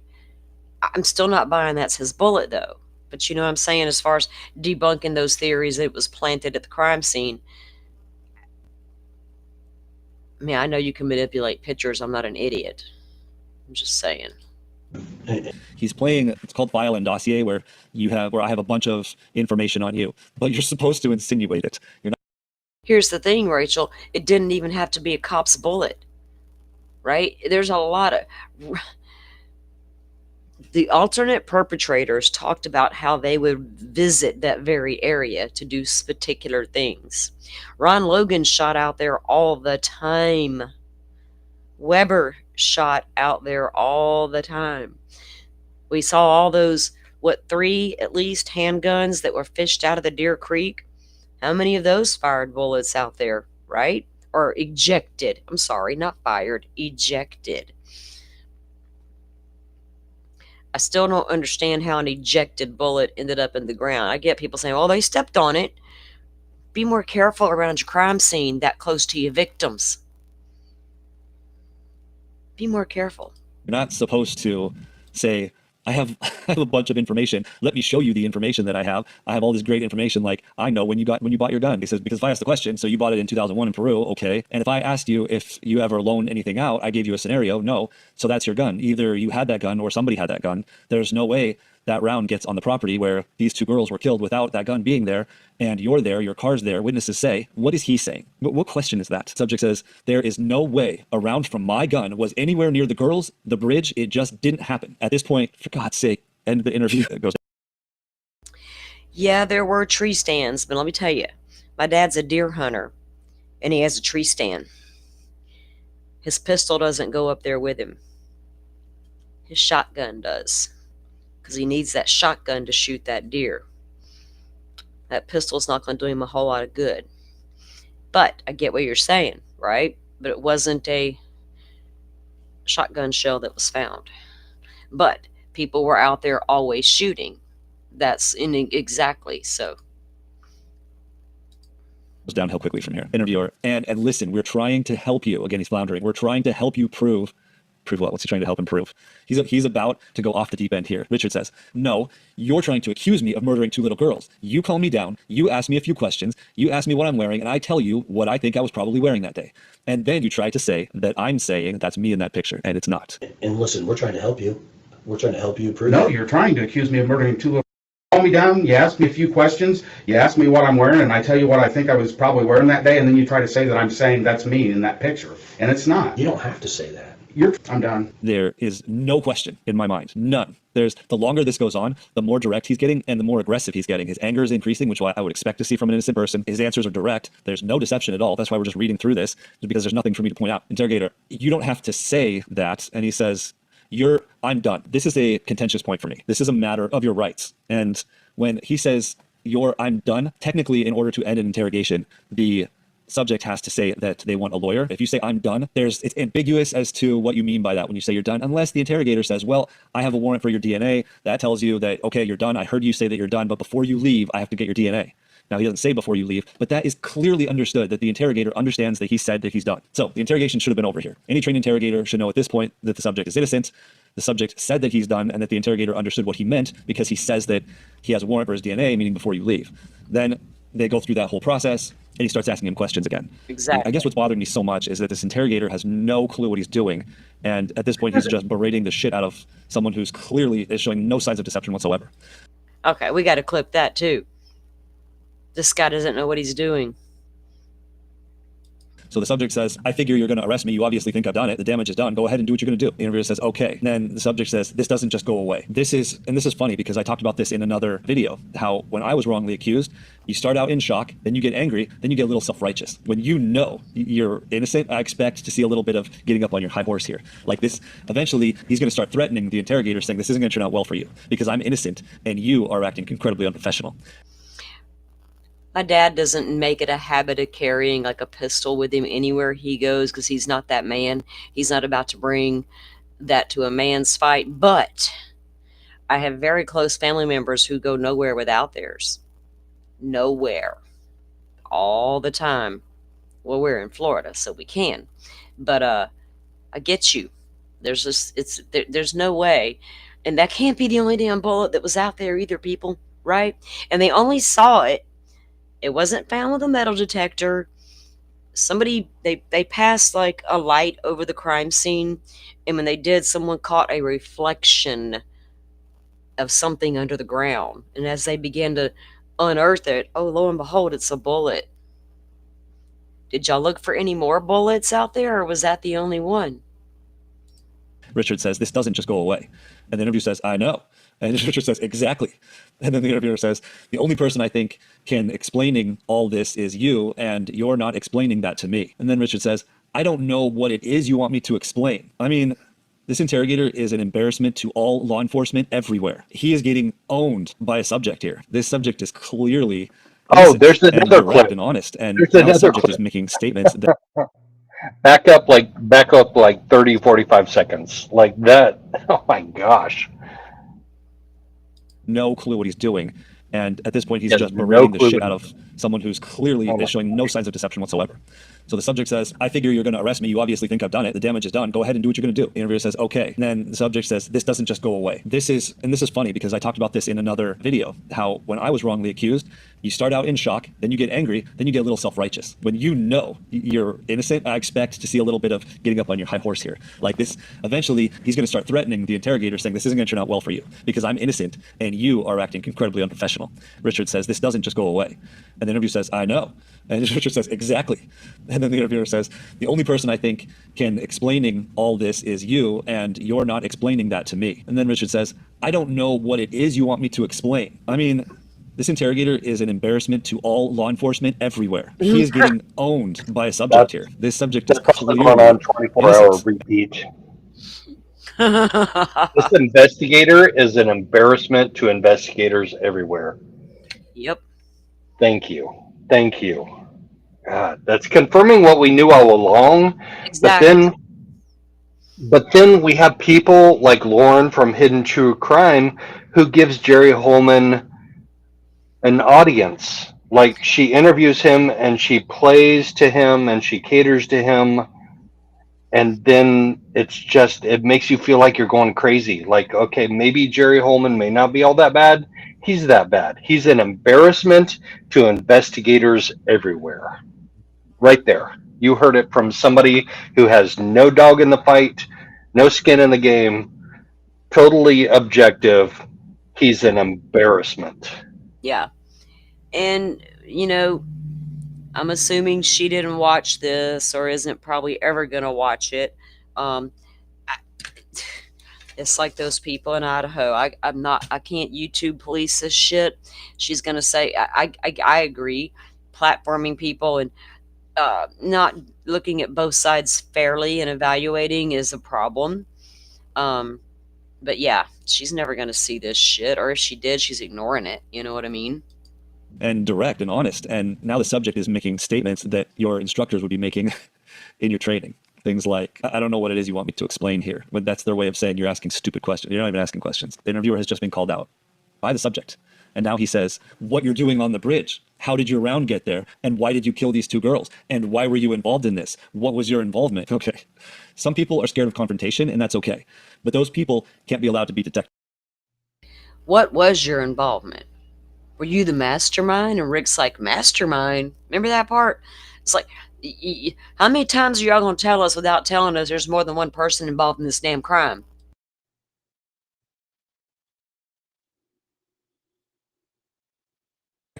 I'm still not buying that's his bullet, though. But you know what I'm saying, as far as debunking those theories that it was planted at the crime scene. I mean, I know you can manipulate pictures. I'm not an idiot. I'm just saying. He's playing, it's called file and dossier, where I have a bunch of information on you, but you're supposed to insinuate it. You're not. Here's the thing, Rachel. It didn't even have to be a cop's bullet, right? There's a lot of... The alternate perpetrators talked about how they would visit that very area to do particular things. Ron Logan shot out there all the time. Weber shot out there all the time. We saw all those, 3 at least handguns that were fished out of the Deer Creek. How many of those fired bullets out there, right? Or ejected. I'm sorry, not fired, ejected. I still don't understand how an ejected bullet ended up in the ground. I get people saying, oh, they stepped on it. Be more careful around your crime scene that close to your victims. Be more careful. You're not supposed to say, I have a bunch of information. Let me show you the information that I have. I have all this great information. Like, I know when you bought your gun. He says, because if I asked the question, so you bought it in 2001 in Peru, okay. And if I asked you if you ever loaned anything out, I gave you a scenario, no. So that's your gun. Either you had that gun or somebody had that gun. There's no way that round gets on the property where these two girls were killed without that gun being there, and you're there, your car's there, witnesses say, what is he saying? What question is that? Subject says, there is no way a round from my gun was anywhere near the girls, the bridge, it just didn't happen. At this point, for God's sake, end the interview. It goes. Yeah, there were tree stands, but let me tell you, my dad's a deer hunter, and he has a tree stand. His pistol doesn't go up there with him. His shotgun does, because he needs that shotgun to shoot that deer. That pistol's not going to do him a whole lot of good. But I get what you're saying, right? But it wasn't a shotgun shell that was found. But people were out there always shooting. That's exactly so. Goes downhill quickly from here. Interviewer, and listen, we're trying to help you. Again, he's floundering. We're trying to help you prove what? What's he trying to help him prove? He's about to go off the deep end here. Richard says, no, you're trying to accuse me of murdering two little girls. You calm me down. You ask me a few questions. You ask me what I'm wearing, and I tell you what I think I was probably wearing that day. And then you try to say that I'm saying that's me in that picture, and it's not. And listen, we're trying to help you. We're trying to help you prove No, it. you're trying to accuse me of murdering two little. Calm me down. You ask me a few questions. You ask me what I'm wearing, and I tell you what I think I was probably wearing that day, and then you try to say that I'm saying that's me in that picture, and it's not. You don't have to say that. I'm done. There is no question in my mind. None. The longer this goes on, the more direct he's getting and the more aggressive he's getting. His anger is increasing, which I would expect to see from an innocent person. His answers are direct. There's no deception at all. That's why we're just reading through this, because there's nothing for me to point out. Interrogator, you don't have to say that. And he says, I'm done. This is a contentious point for me. This is a matter of your rights. And when he says, I'm done, technically, in order to end an interrogation, the subject has to say that they want a lawyer. If you say I'm done, it's ambiguous as to what you mean by that when you say you're done, unless the interrogator says, well, I have a warrant for your DNA. That tells you that, okay, you're done. I heard you say that you're done, but before you leave, I have to get your DNA. Now, he doesn't say before you leave, but that is clearly understood that the interrogator understands that he said that he's done. So the interrogation should have been over here. Any trained interrogator should know at this point that the subject is innocent. The subject said that he's done, and that the interrogator understood what he meant, because he says that he has a warrant for his DNA, meaning before you leave. Then they go through that whole process, and he starts asking him questions again. Exactly. I guess what's bothering me so much is that this interrogator has no clue what he's doing, and at this point he's just berating the shit out of someone who's clearly is showing no signs of deception whatsoever. Okay, we got to clip that too. This guy doesn't know what he's doing. So the subject says, I figure you're going to arrest me. You obviously think I've done it. The damage is done. Go ahead and do what you're going to do. The interviewer says, okay. Then the subject says, this doesn't just go away. This is funny because I talked about this in another video, how when I was wrongly accused, you start out in shock, then you get angry, then you get a little self-righteous. When you know you're innocent, I expect to see a little bit of getting up on your high horse here. Like this, eventually he's going to start threatening the interrogator, saying this isn't going to turn out well for you because I'm innocent and you are acting incredibly unprofessional. My dad doesn't make it a habit of carrying like a pistol with him anywhere he goes because he's not that man. He's not about to bring that to a man's fight. But I have very close family members who go nowhere without theirs. Nowhere. All the time. Well, we're in Florida, so we can. But I get you. There's no way. And that can't be the only damn bullet that was out there either, people. Right? And they only saw it. It wasn't found with a metal detector. Somebody, they passed like a light over the crime scene. And when they did, someone caught a reflection of something under the ground. And as they began to unearth it, oh, lo and behold, it's a bullet. Did y'all look for any more bullets out there, or was that the only one? Richard says, this doesn't just go away. And the interview says, I know. And Richard says, exactly. And then the interviewer says, the only person I think can explaining all this is you, and you're not explaining that to me. And then Richard says, I don't know what it is you want me to explain. I mean, this interrogator is an embarrassment to all law enforcement everywhere. He is getting owned by a subject here. This subject is clearly there's another clip. And honest, and there's now the subject clip. is making statements that back up like 30, 45 seconds. Like that. Oh my gosh. No clue what he's doing. And at this point, he's just berating the shit out of someone who's clearly is showing no signs of deception whatsoever. So the subject says, I figure you're going to arrest me. You obviously think I've done it. The damage is done. Go ahead and do what you're going to do. The interviewer says, okay. And then the subject says, this doesn't just go away. This is funny because I talked about this in another video, how when I was wrongly accused, you start out in shock, then you get angry, then you get a little self-righteous. When you know you're innocent, I expect to see a little bit of getting up on your high horse here. Like this, eventually he's going to start threatening the interrogator, saying this isn't going to turn out well for you because I'm innocent and you are acting incredibly unprofessional. Richard says, this doesn't just go away. And the interviewer says, I know. And Richard says, exactly. And then the interviewer says, the only person I think can explaining all this is you, and you're not explaining that to me. And then Richard says, I don't know what it is you want me to explain. I mean, this interrogator is an embarrassment to all law enforcement everywhere. He is getting owned by a subject here. This subject is clearly on 24-hour repeat. This investigator is an embarrassment to investigators everywhere. Yep. Thank you. Thank you. God, that's confirming what we knew all along. Exactly. But then we have people like Lauren from Hidden True Crime who gives Jerry Holman an audience. Like she interviews him and she plays to him and she caters to him. And then it makes you feel like you're going crazy. Like, okay, maybe Jerry Holman may not be all that bad. He's that bad. He's an embarrassment to investigators everywhere. Right there. You heard it from somebody who has no dog in the fight, no skin in the game, totally objective. He's an embarrassment. Yeah. And, I'm assuming she didn't watch this or isn't probably ever going to watch it. It's like those people in Idaho. I can't YouTube police this shit. She's going to say, I agree. Platforming people and not looking at both sides fairly and evaluating is a problem. But yeah, she's never going to see this shit. Or if she did, she's ignoring it. You know what I mean? And direct and honest. And now the subject is making statements that your instructors would be making in your training. Things like, I don't know what it is you want me to explain here. But that's their way of saying you're asking stupid questions. You're not even asking questions. The interviewer has just been called out by the subject. And now he says, what you're doing on the bridge. How did your round get there? And why did you kill these two girls? And why were you involved in this? What was your involvement? Okay. Some people are scared of confrontation, and that's okay. But those people can't be allowed to be detected. What was your involvement? Were you the mastermind? And Rick's like, mastermind? Remember that part? It's like, how many times are y'all going to tell us without telling us there's more than one person involved in this damn crime?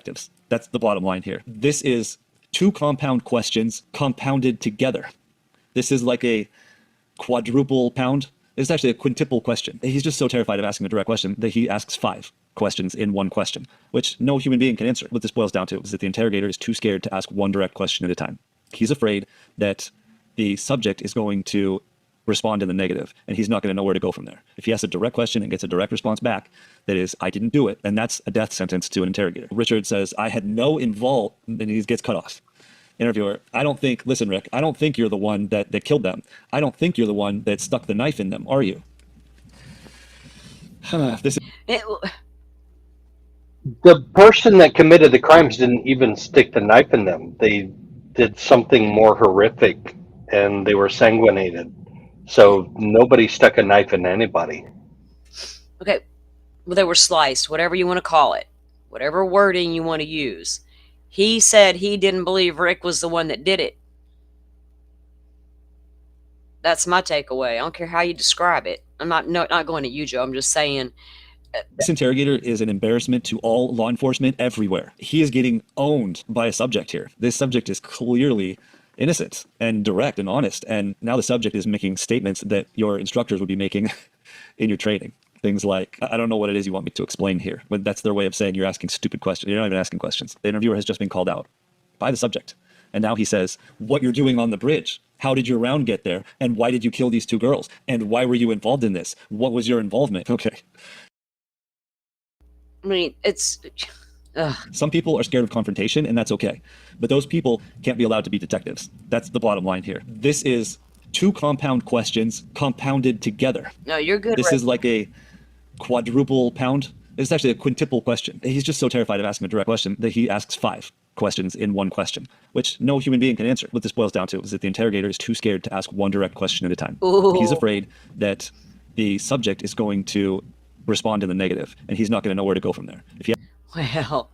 That's the bottom line here. This is two compound questions compounded together. This is like a quadruple pound. It's actually a quintuple question. He's just so terrified of asking a direct question that he asks 5 questions in one question, which no human being can answer. What this boils down to is that the interrogator is too scared to ask one direct question at a time. He's afraid that the subject is going to respond in the negative, and he's not going to know where to go from there. If he asks a direct question and gets a direct response back, that is, I didn't do it, and that's a death sentence to an interrogator. Richard says, I had no involvement, and he gets cut off. Interviewer, listen, Rick, I don't think you're the one that killed them. I don't think you're the one that stuck the knife in them, are you? The person that committed the crimes didn't even stick the knife in them. They did something more horrific, and they were sanguinated. So nobody stuck a knife in anybody. Okay, well, they were sliced, whatever you want to call it, whatever wording you want to use. He said he didn't believe Rick was the one that did it. That's my takeaway. I don't care how you describe it. I'm not going at you, Joe. I'm just saying. This interrogator is an embarrassment to all law enforcement everywhere. He is getting owned by a subject here. This subject is clearly innocent and direct and honest. And now the subject is making statements that your instructors would be making in your training. Things like, I don't know what it is you want me to explain here. But that's their way of saying you're asking stupid questions. You're not even asking questions. The interviewer has just been called out by the subject. And now he says, what you're doing on the bridge. How did your round get there? And why did you kill these two girls? And why were you involved in this? What was your involvement? Okay. I mean, it's... Some people are scared of confrontation, and that's okay. But those people can't be allowed to be detectives. That's the bottom line here. This is two compound questions compounded together. No, you're good. This is like a quadruple pound. It's actually a quintuple question. He's just so terrified of asking a direct question that he asks 5 questions in one question, which no human being can answer. What this boils down to is that the interrogator is too scared to ask one direct question at a time. Ooh. He's afraid that the subject is going to respond in the negative, and he's not going to know where to go from there. If he Well,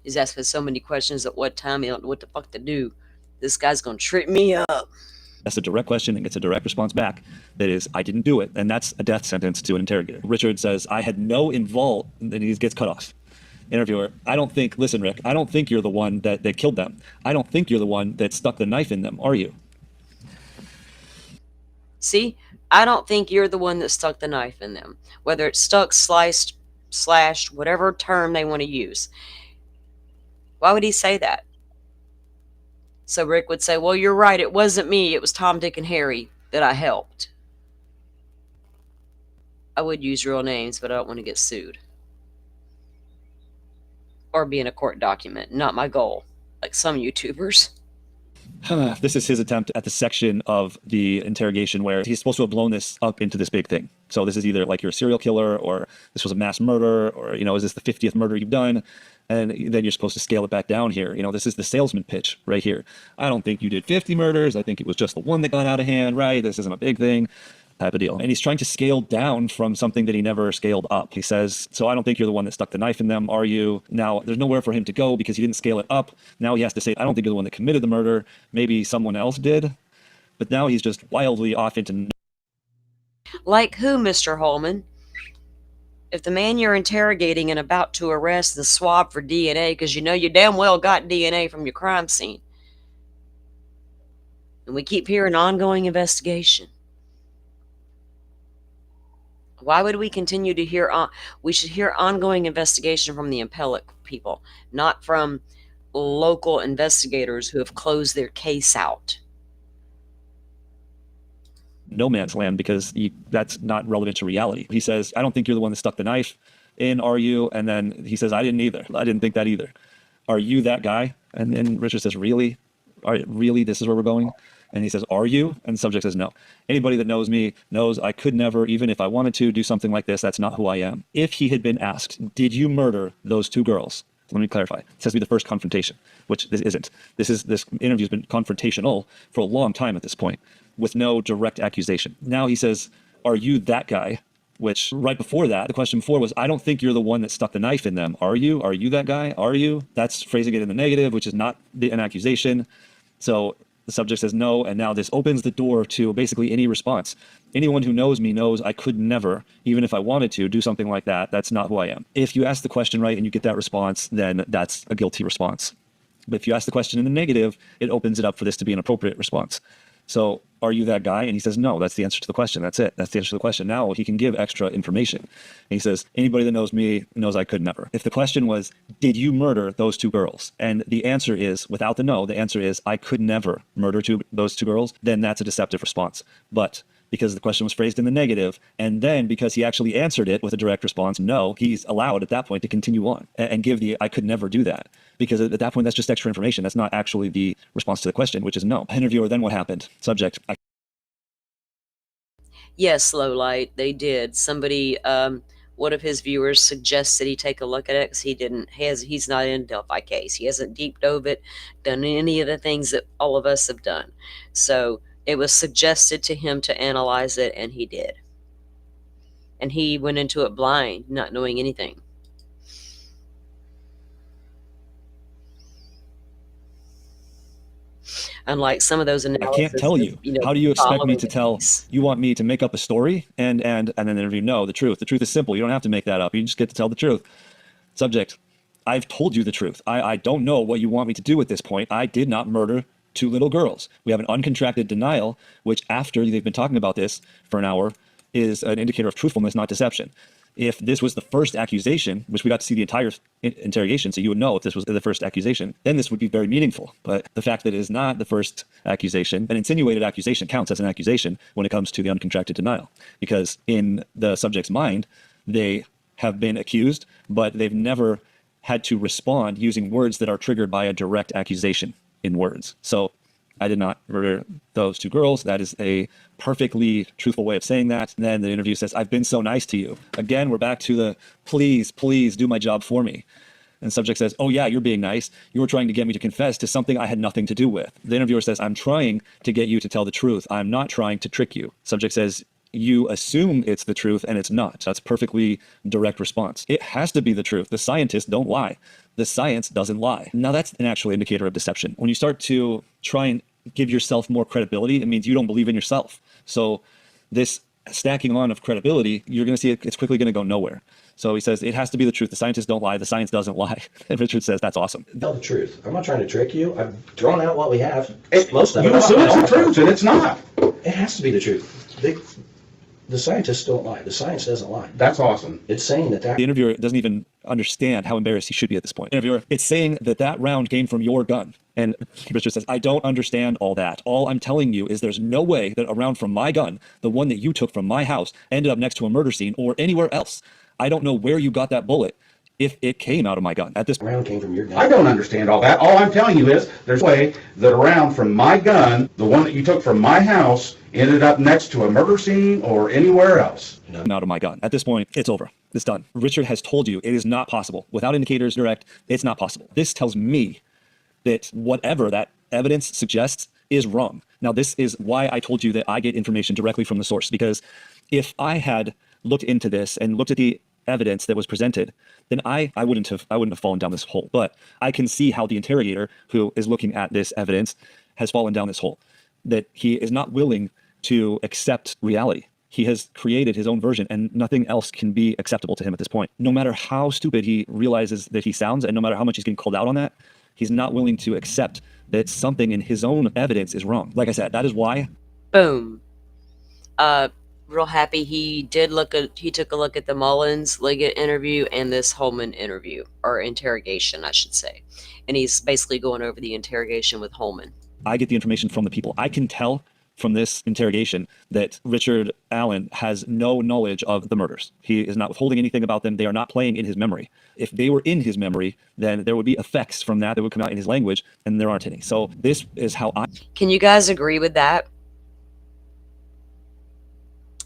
he's asking so many questions at what time, he don't know what the fuck to do. This guy's gonna trip me up. asks a direct question and gets a direct response back that is, I didn't do it, and that's a death sentence to an interrogator. Richard says, I had no involvement, and he gets cut off. Interviewer, listen, Rick, I don't think you're the one that killed them. I don't think you're the one that stuck the knife in them, are you? See, I don't think you're the one that stuck the knife in them. Whether it's stuck, sliced, slashed, whatever term they want to use. Why would he say that? So Rick would say, well, you're right, it wasn't me, it was Tom, Dick, and Harry that I helped. I would use real names, but I don't want to get sued. Or be in a court document. Not my goal. Like some YouTubers. This is his attempt at the section of the interrogation where he's supposed to have blown this up into this big thing. So this is either like you're a serial killer, or this was a mass murder, or, is this the 50th murder you've done? And then you're supposed to scale it back down here. This is the salesman pitch right here. I don't think you did 50 murders. I think it was just the one that got out of hand, right? This isn't a big thing. Type of deal. And he's trying to scale down from something that he never scaled up. He says, so I don't think you're the one that stuck the knife in them, are you? Now, there's nowhere for him to go because he didn't scale it up. Now he has to say, I don't think you're the one that committed the murder. Maybe someone else did. But now he's just wildly off into... Like who, Mr. Holman? If the man you're interrogating and about to arrest is swabbed for DNA, because you damn well got DNA from your crime scene. And we keep hearing ongoing investigation. Why would we continue to hear we should hear ongoing investigation from the appellate people, not from local investigators who have closed their case out. No man's land, because that's not relevant to reality. He says, I don't think you're the one that stuck the knife in, are you? And then he says, I didn't either. I didn't think that either. Are you that guy? And then Richard says, really? Really? This is where we're going? And he says, are you? And the subject says, no. Anybody that knows me knows I could never, even if I wanted to, do something like this. That's not who I am. If he had been asked, did you murder those two girls? Let me clarify. It has to be the first confrontation, which this isn't. This interview has been confrontational for a long time at this point, with no direct accusation. Now he says, are you that guy? Which right before that, the question before was, I don't think you're the one that stuck the knife in them. Are you? Are you that guy? Are you? That's phrasing it in the negative, which is not an accusation. So the subject says no, and now this opens the door to basically any response. Anyone who knows me knows I could never, even if I wanted to, do something like that. That's not who I am. If you ask the question right and you get that response, then that's a guilty response. But if you ask the question in the negative, it opens it up for this to be an appropriate response. So, are you that guy? And he says, no, that's the answer to the question. That's it. That's the answer to the question. Now he can give extra information. And he says, anybody that knows me knows I could never. If the question was, did you murder those two girls? And the answer is, without the no, the answer is, I could never murder those two girls. Then that's a deceptive response. But because the question was phrased in the negative, and then because he actually answered it with a direct response, no, he's allowed at that point to continue on and give the I could never do that. Because at that point, that's just extra information. That's not actually the response to the question, which is no. Interviewer, then what happened? Subject. Yes, Lowlight, they did. Somebody, one of his viewers suggested he take a look at it because he's not in Delphi case. He hasn't deep dove it, done any of the things that all of us have done. So it was suggested to him to analyze it, and he did. And he went into it blind, not knowing anything. Unlike some of those analyses, I can't tell you. How do you expect me to tell? You want me to make up a story and then the interview? No, the truth. The truth is simple. You don't have to make that up. You just get to tell the truth. Subject. I've told you the truth. I don't know what you want me to do at this point. I did not murder two little girls. We have an uncontracted denial, which after they've been talking about this for an hour is an indicator of truthfulness, not deception. If this was the first accusation, which we got to see the entire interrogation, so you would know if this was the first accusation, then this would be very meaningful. But the fact that it is not the first accusation, an insinuated accusation counts as an accusation when it comes to the uncontracted denial. Because in the subject's mind, they have been accused, but they've never had to respond using words that are triggered by a direct accusation in words. So I did not murder those two girls. That is a perfectly truthful way of saying that. And then the interview says, I've been so nice to you. Again, we're back to the please do my job for me. And subject says, oh yeah, you're being nice. You were trying to get me to confess to something I had nothing to do with. The interviewer says, I'm trying to get you to tell the truth. I'm not trying to trick you. Subject says, you assume it's the truth and it's not. That's perfectly direct response. It has to be the truth. The scientists don't lie. The science doesn't lie. Now that's an actual indicator of deception. When you start to try and give yourself more credibility, it means you don't believe in yourself. So this stacking on of credibility, you're going to see it's quickly going to go nowhere. So he says, it has to be the truth. The scientists don't lie. The science doesn't lie. And Richard says, that's awesome. Tell the truth. I'm not trying to trick you. I've drawn out what we have. Most of You it. assume it's the truth, and it's not. It has to be the truth. The scientists don't lie. The science doesn't lie. That's awesome. It's saying that The interviewer doesn't even understand how embarrassed he should be at this point. Interviewer, it's saying that round came from your gun. And Richard says, I don't understand all that. All I'm telling you is there's no way that a round from my gun, the one that you took from my house, ended up next to a murder scene or anywhere else. I don't know where you got that bullet if it came out of my gun. At this round came from your gun. I don't understand all that. All I'm telling you is there's a way that a round from my gun, the one that you took from my house, ended up next to a murder scene or anywhere else. Out of my gun. At this point, it's over. It's done. Richard has told you it is not possible. Without indicators direct, it's not possible. This tells me that whatever that evidence suggests is wrong. Now, this is why I told you that I get information directly from the source, because if I had looked into this and looked at the evidence that was presented, then I wouldn't have fallen down this hole. But I can see how the interrogator who is looking at this evidence has fallen down this hole, that he is not willing to accept reality. He has created his own version, and nothing else can be acceptable to him at this point. No matter how stupid he realizes that he sounds, and no matter how much he's getting called out on that, he's not willing to accept that something in his own evidence is wrong. Like I said, that is why. Boom. Real happy he took a look at the Mullins Liggett interview and this Holman interview, or interrogation, I should say. And he's basically going over the interrogation with Holman. I get the information from the people. I can tell from this interrogation that Richard Allen has no knowledge of the murders. He is not withholding anything about them. They are not playing in his memory. If they were in his memory, then there would be effects from that would come out in his language, and there aren't any. So this is how I... Can you guys agree with that?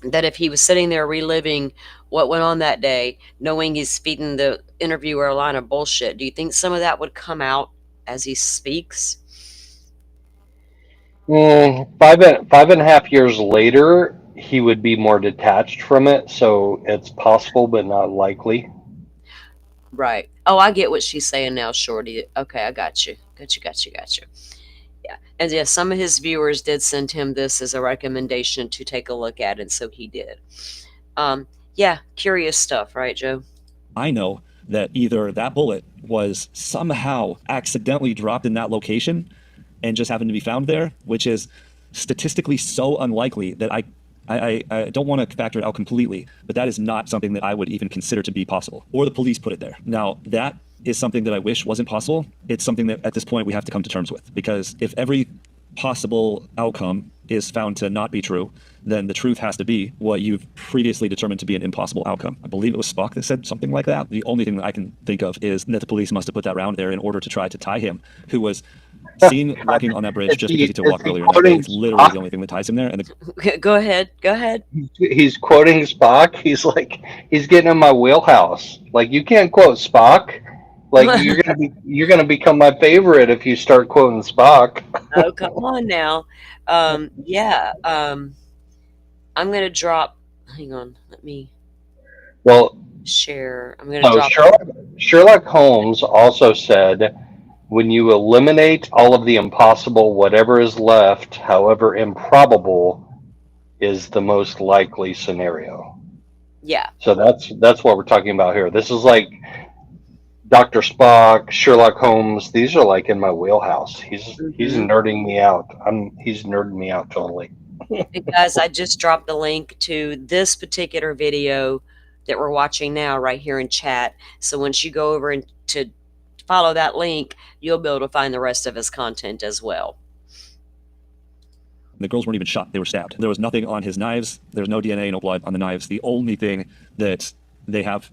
That if he was sitting there reliving what went on that day, knowing he's feeding the interviewer a line of bullshit, do you think some of that would come out as he speaks? 5.5 years later, he would be more detached from it, so it's possible but not likely. Right. Oh, I get what she's saying now, Shorty. Okay, I got you. Got you. Yeah. And yeah, some of his viewers did send him this as a recommendation to take a look at, and so he did. Yeah, curious stuff, right, Joe? I know that either that bullet was somehow accidentally dropped in that location and just happened to be found there, which is statistically so unlikely that I don't want to factor it out completely, but that is not something that I would even consider to be possible. Or the police put it there. Now, that is something that I wish wasn't possible. It's something that at this point we have to come to terms with, because if every possible outcome is found to not be true, then the truth has to be what you've previously determined to be an impossible outcome. I believe it was Spock that said something like that. The only thing that I can think of is that the police must have put that round there in order to try to tie him, who was seen walking on that bridge just because he took a walk earlier in the day. It's literally the only thing that ties him there. And Go ahead. He's quoting Spock. He's like, he's getting in my wheelhouse. Like, you can't quote Spock. Like, you're gonna become my favorite if you start quoting Spock. Oh, come on now. Yeah. I'm gonna drop. Hang on. Let me share. I'm gonna drop. Sherlock Holmes also said, when you eliminate all of the impossible, whatever is left, however improbable, is the most likely scenario. Yeah. So that's what we're talking about here. This is like Dr. Spock, Sherlock Holmes. These are like in my wheelhouse. He's nerding me out. He's nerding me out totally. Guys, I just dropped the link to this particular video that we're watching now right here in chat. So once you go over and to follow that link, you'll be able to find the rest of his content as well. the girls weren't even shot. They were stabbed. There was nothing on his knives. There's no DNA, no blood on the knives. The only thing that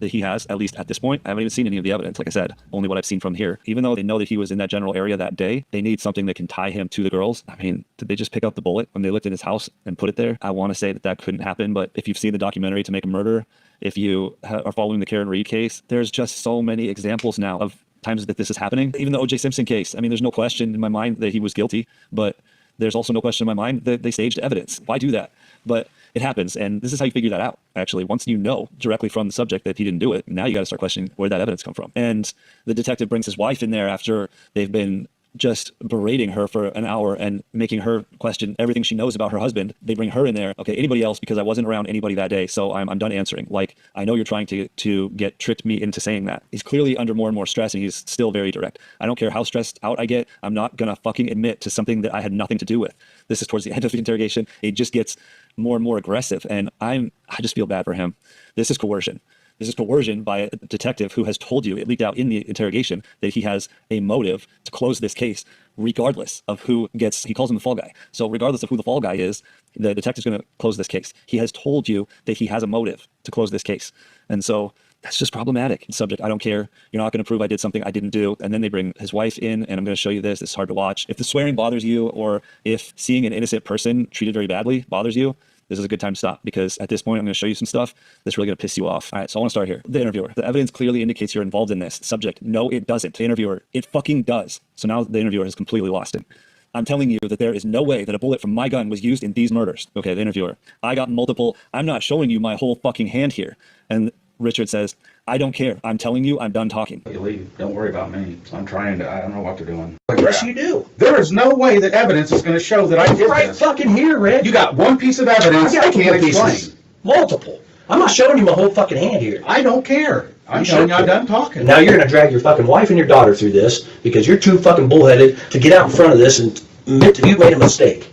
he has, at least at this point, I haven't even seen any of the evidence. Like I said, only what I've seen from here. Even though they know that he was in that general area that day, they need something that can tie him to the girls. I mean, did they just pick up the bullet when they looked in his house and put it there? I want to say that couldn't happen, but if you've seen the documentary To Make a Murder, if you are following the Karen Reed case, there's just so many examples now of times that this is happening. Even the O.J. Simpson case, I mean, there's no question in my mind that he was guilty, but there's also no question in my mind that they staged evidence. Why do that? But it happens, and this is how you figure that out, actually. Once you know directly from the subject that he didn't do it, now you got to start questioning where that evidence come from. And the detective brings his wife in there after they've been just berating her for an hour and making her question everything she knows about her husband. They bring her in there. Okay, anybody else, because I wasn't around anybody that day, so I'm done answering. Like, I know you're trying to get tricked me into saying that. He's clearly under more and more stress, and he's still very direct. I don't care how stressed out I get. I'm not gonna fucking admit to something that I had nothing to do with. This is towards the end of the interrogation. It just gets more and more aggressive, and I just feel bad for him. This is coercion. This is coercion by a detective who has told you, it leaked out in the interrogation, that he has a motive to close this case, regardless of who gets, he calls him the fall guy. So regardless of who the fall guy is, the detective's going to close this case. He has told you that he has a motive to close this case. And so that's just problematic. Subject, I don't care. You're not going to prove I did something I didn't do. And then they bring his wife in, and I'm going to show you this. It's hard to watch. If the swearing bothers you, or if seeing an innocent person treated very badly bothers you, this is a good time to stop, because at this point, I'm going to show you some stuff that's really going to piss you off. All right, so I want to start here. The interviewer. The evidence clearly indicates you're involved in this. Subject, no, it doesn't. The interviewer, it fucking does. So now the interviewer has completely lost it. I'm telling you that there is no way that a bullet from my gun was used in these murders. Okay, the interviewer. I got multiple. I'm not showing you my whole fucking hand here. And Richard says, I don't care. I'm telling you, I'm done talking. You leave. Don't worry about me. I'm trying to, I don't know what they're doing. Yes, you do. There is no way that evidence is going to show that I did Right this. fucking here, Rick. You got one piece of evidence I can't explain. Multiple. I'm not showing you my whole fucking hand here. I don't care. I'm showing you I'm done talking. Now you're going to drag your fucking wife and your daughter through this because you're too fucking bullheaded to get out in front of this and admit that you made a mistake.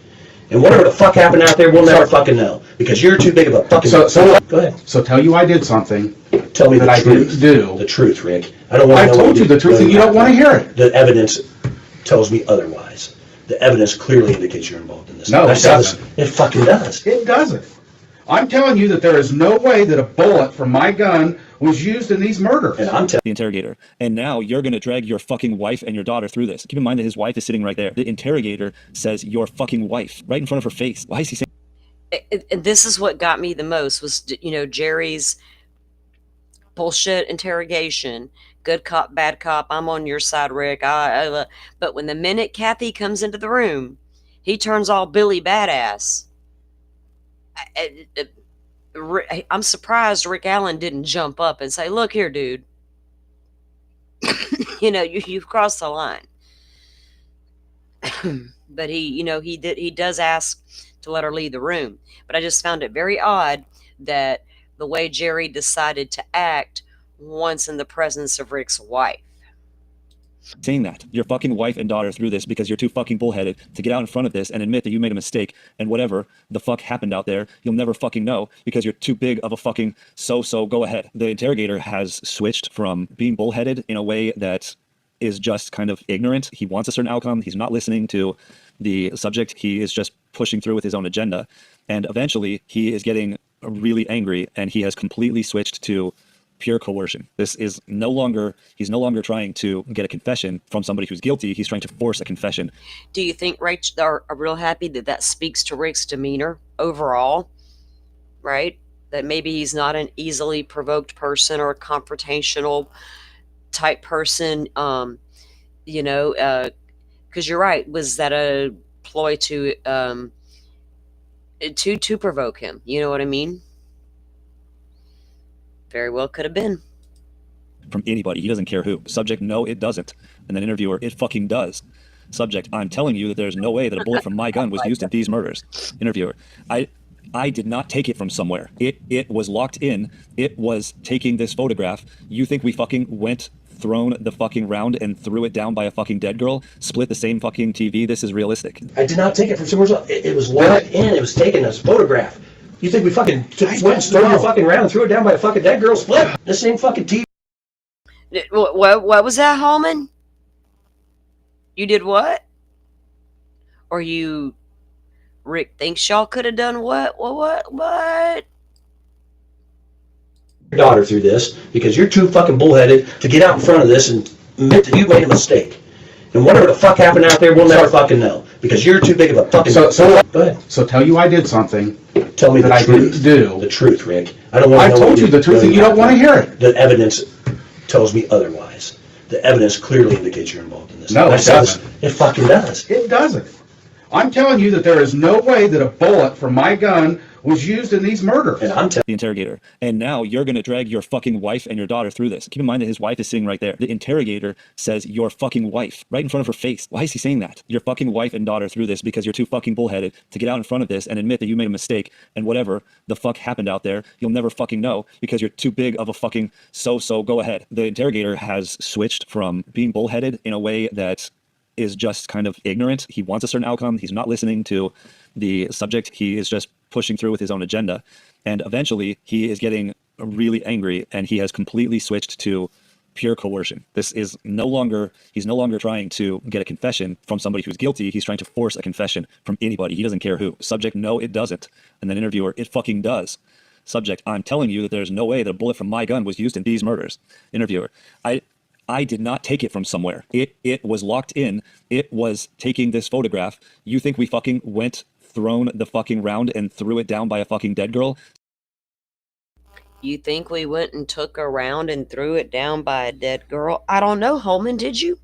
And whatever the fuck happened out there, we'll never fucking know because you're too big of a fucking. So go ahead. So tell you I did something. Tell me that the I truth. didn't do. The truth, Rick. I don't want to I know. told you the truth, and you don't want to hear it. The evidence tells me otherwise. The evidence clearly indicates you're involved in this. No, it doesn't. It fucking does. It doesn't. I'm telling you that there is no way that a bullet from my gun was used in these murders. And I'm telling the interrogator. And now you're going to drag your fucking wife and your daughter through this. Keep in mind that his wife is sitting right there. The interrogator says your fucking wife right in front of her face. Why is he saying? This is what got me the most was, Jerry's bullshit interrogation. Good cop, bad cop. I'm on your side, Rick. But when the minute Kathy comes into the room, he turns all Billy Badass. I'm surprised Rick Allen didn't jump up and say, look here, dude. You've crossed the line. But he does ask to let her leave the room. But I just found it very odd that the way Jerry decided to act once in the presence of Rick's wife. Saying that your fucking wife and daughter through this because you're too fucking bullheaded to get out in front of this and admit that you made a mistake, and whatever the fuck happened out there, you'll never fucking know because you're too big of a fucking so go ahead. The interrogator has switched from being bullheaded in a way that is just kind of ignorant. He wants a certain outcome. He's not listening to the subject. He is just pushing through with his own agenda. And eventually he is getting really angry, and he has completely switched to pure coercion. This is he's no longer trying to get a confession from somebody who's guilty. He's trying to force a confession. Do you think Rachel are real happy that speaks to Rick's demeanor overall? Right? That maybe he's not an easily provoked person or a confrontational type person. Because you're right. Was that a ploy to provoke him? You know what I mean? Very well could have been. From anybody. He doesn't care who. Subject, no, it doesn't. And then interviewer, it fucking does. Subject, I'm telling you that there's no way that a bullet from my gun was used in these murders. Interviewer, I did not take it from somewhere. It was locked in. It was taking this photograph. You think we fucking went, thrown the fucking round and threw it down by a fucking dead girl? Split the same fucking TV? This is realistic. I did not take it from somewhere else. It was locked in. It was taken as a photograph. You think we fucking went and stole your fucking round and threw it down by a fucking dead girl? Split the same fucking TV. What was that, Holman? You did what? Or Rick thinks y'all could have done what? What? Your daughter through this because you're too fucking bullheaded to get out in front of this and admit that you made a mistake. And whatever the fuck happened out there, we'll never fucking know because you're too big of a fucking. So go ahead. So tell you I did something. Tell me that the truth. I didn't do. The truth, Rick. I don't want to know. I told you the truth, and you don't want to hear it. The evidence tells me otherwise. the evidence clearly indicates you're involved in this. No, it doesn't. It fucking does. It doesn't. I'm telling you that there is no way that a bullet from my gun was used in these murders. And I'm the interrogator. And now you're going to drag your fucking wife and your daughter through this. Keep in mind that his wife is sitting right there. The interrogator says your fucking wife right in front of her face. Why is he saying that? Your fucking wife and daughter through this because you're too fucking bullheaded to get out in front of this and admit that you made a mistake, and whatever the fuck happened out there, you'll never fucking know because you're too big of a fucking so go ahead. The interrogator has switched from being bullheaded in a way that is just kind of ignorant. He wants a certain outcome. He's not listening to the subject. He is just pushing through with his own agenda. And eventually he is getting really angry and he has completely switched to pure coercion. This is he's no longer trying to get a confession from somebody who's guilty. He's trying to force a confession from anybody. He doesn't care who. Subject, no, it doesn't. And then interviewer, it fucking does. Subject, I'm telling you that there's no way that a bullet from my gun was used in these murders. Interviewer, I did not take it from somewhere. It was locked in. It was taking this photograph. You think we fucking went, thrown the fucking round and threw it down by a fucking dead girl? You think we went and took a round and threw it down by a dead girl? I don't know, Holman, did you?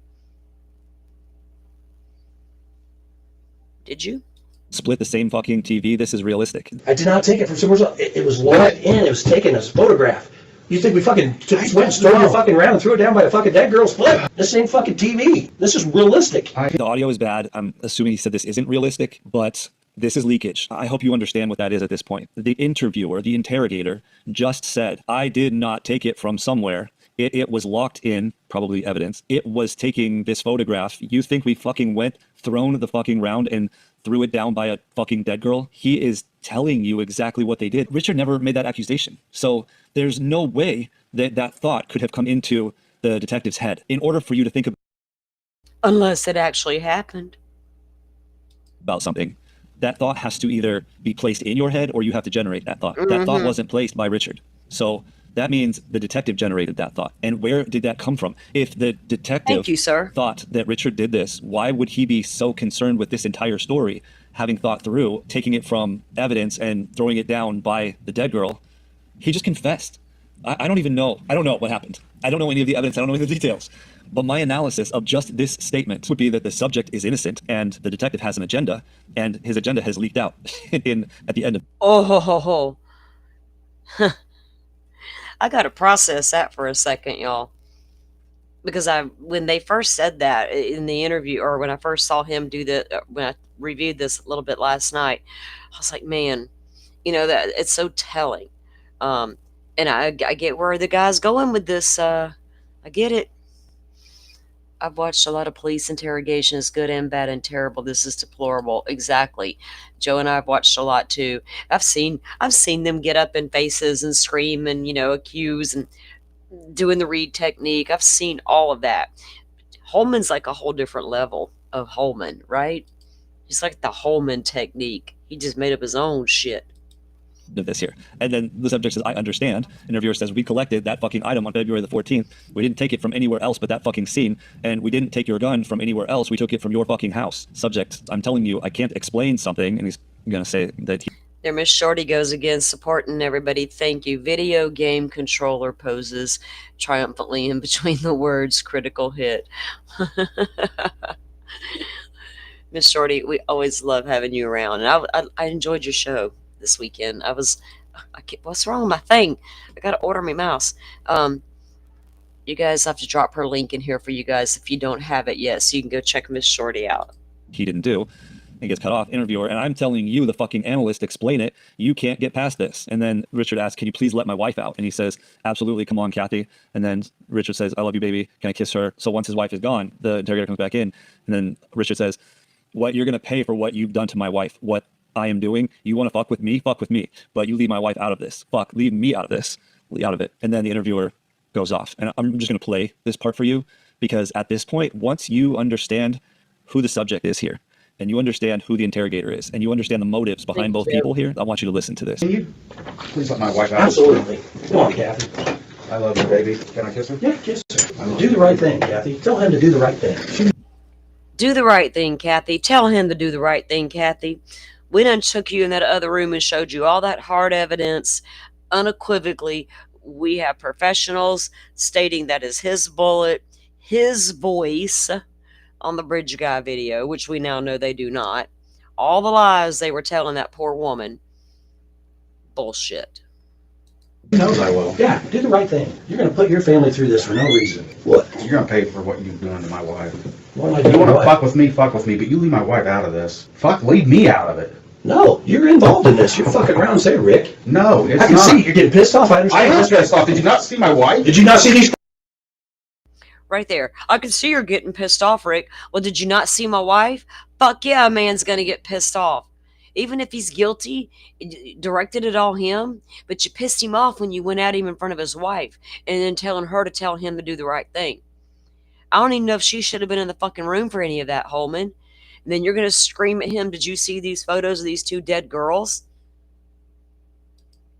Did you? Split the same fucking TV. This is realistic. I did not take it from somewhere else. It was locked in. It was taken as a photograph. You think we fucking went and stole your fucking round and threw it down by a fucking dead girl's foot? This ain't fucking TV. This is realistic. The audio is bad. I'm assuming he said this isn't realistic, but this is leakage. I hope you understand what that is at this point. The interviewer, the interrogator, just said, I did not take it from somewhere. It was locked in, probably evidence. It was taking this photograph. You think we fucking went, thrown the fucking round and threw it down by a fucking dead girl? He is telling you exactly what they did. Richard never made that accusation. So there's no way that that thought could have come into the detective's head. In order for you to think Unless it actually happened. about something, that thought has to either be placed in your head or you have to generate that thought. That thought wasn't placed by Richard. So that means the detective generated that thought. And where did that come from? If the detective Thank you, sir. thought that Richard did this, why would he be so concerned with this entire story, having thought through, taking it from evidence and throwing it down by the dead girl? He just confessed. I don't even know. I don't know what happened. I don't know any of the evidence. I don't know any of the details. But my analysis of just this statement would be that the subject is innocent and the detective has an agenda, and his agenda has leaked out at the end of. Oh, ho, ho, ho. I got to process that for a second, y'all. Because when they first said that in the interview, or when I first saw him do when I reviewed this a little bit last night, I was like, man, that it's so telling. And I get where the guy's going with this. I get it. I've watched a lot of police interrogations, good and bad and terrible. This is deplorable. Exactly. Joe and I have watched a lot too. I've seen them get up in faces and scream and, accuse and doing the read technique. I've seen all of that. Holman's like a whole different level of Holman, right? He's like the Holman technique. He just made up his own shit. Of this here. And then the subject says, I understand. Interviewer says, we collected that fucking item on February the 14th. We didn't take it from anywhere else but that fucking scene. And we didn't take your gun from anywhere else. We took it from your fucking house. Subject, I'm telling you, I can't explain something. And he's going to say that There, Miss Shorty goes again, supporting everybody. Thank you. Video game controller poses triumphantly in between the words, critical hit. Miss Shorty, we always love having you around. And I enjoyed your show this weekend. What's wrong with my thing? I gotta order my mouse. You guys have to drop her link in here for you guys if you don't have it yet, so you can go check Miss Shorty out. he didn't do. And gets cut off. Interviewer, and I'm telling you, the fucking analyst, explain it. You can't get past this. And then Richard asks, can you please let my wife out? And he says, absolutely, come on, Kathy. And then Richard says, I love you, baby. Can I kiss her? So once his wife is gone, the interrogator comes back in. And then Richard says, what you're going to pay for what you've done to my wife, what I am doing. You want to fuck with me? Fuck with me. But you leave my wife out of this. Fuck, leave me out of this. Out of it. And then the interviewer goes off. And I'm just going to play this part for you, because at this point, once you understand who the subject is here, and you understand who the interrogator is, and you understand the motives behind both people here, I want you to listen to this. Can you please let my wife out? Absolutely. Come on, Kathy. I love you, baby. Can I kiss her? Yeah, kiss her. Do the right thing, Kathy. Tell him to do the right thing. Do the right thing, Kathy. Tell him to do the right thing, Kathy. We done took you in that other room and showed you all that hard evidence unequivocally. We have professionals stating that is his bullet, his voice on the bridge guy video, which we now know they do not. All the lies they were telling that poor woman. Bullshit. He knows I will. Yeah, do the right thing. You're going to put your family through this for no reason. What? You're going to pay for what you're doing to my wife. What am I If you doing? want to fuck with me, but you leave my wife out of this. Leave me out of it. No, you're involved in this. You're fucking around, say, Rick. No, it's I can not. see you're getting pissed off. I understand. I am pissed off. Did you not see my wife? Did you not see these? Right there. I can see you're getting pissed off, Rick. Well, did you not see my wife? Fuck yeah, a man's going to get pissed off. Even if he's guilty, directed it all him, but you pissed him off when you went at him in front of his wife and then telling her to tell him to do the right thing. I don't even know if she should have been in the fucking room for any of that, Holman. And then you're going to scream at him, did you see these photos of these 2 dead girls?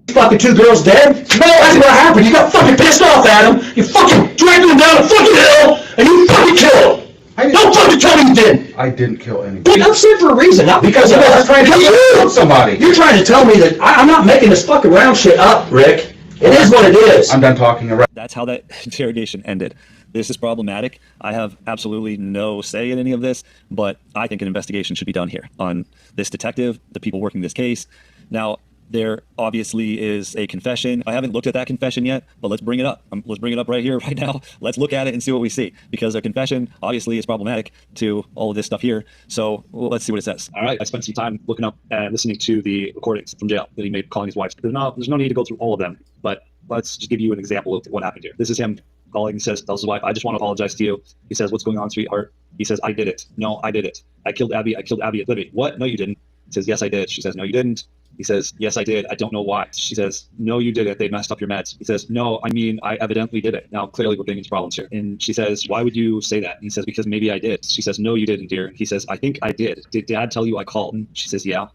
Fucking 2 girls dead? You know that's what happened. You got fucking pissed off at him. You fucking dragged them down a fucking hill, and you fucking killed them. Don't fucking tell me you didn't. I didn't kill anybody. I'm sick for a reason, not because I was trying to kill somebody. You're trying to tell me that I'm not making this fucking round shit up, Rick. It is what it is. I'm done talking around. That's how that interrogation ended. This is problematic. I have absolutely no say in any of this, but I think an investigation should be done here on this detective, the people working this case. Now, there obviously is a confession. I haven't looked at that confession yet, but let's bring it up. Let's bring it up right here, right now. Let's look at it and see what we see, because a confession obviously is problematic to all of this stuff here. So let's see what it says. All right, I spent some time looking up and listening to the recordings from jail that he made calling his wife. There's no need to go through all of them, but let's just give you an example of what happened here. This is him calling. He says, tells his wife, I just want to apologize to you. He says, what's going on, sweetheart? He says, I did it. No, I did it. I killed Abby at Libby. What? No, you didn't. He says, yes, I did. She says, no, you didn't. He says, yes, I did. I don't know why. She says, no, you did it. They messed up your meds. He says, no, I mean, I evidently did it. Now, clearly, we're getting into problems here. And she says, why would you say that? And he says, because maybe I did. She says, no, you didn't, dear. He says, I think I did. Did Dad tell you I called? And she says, yeah.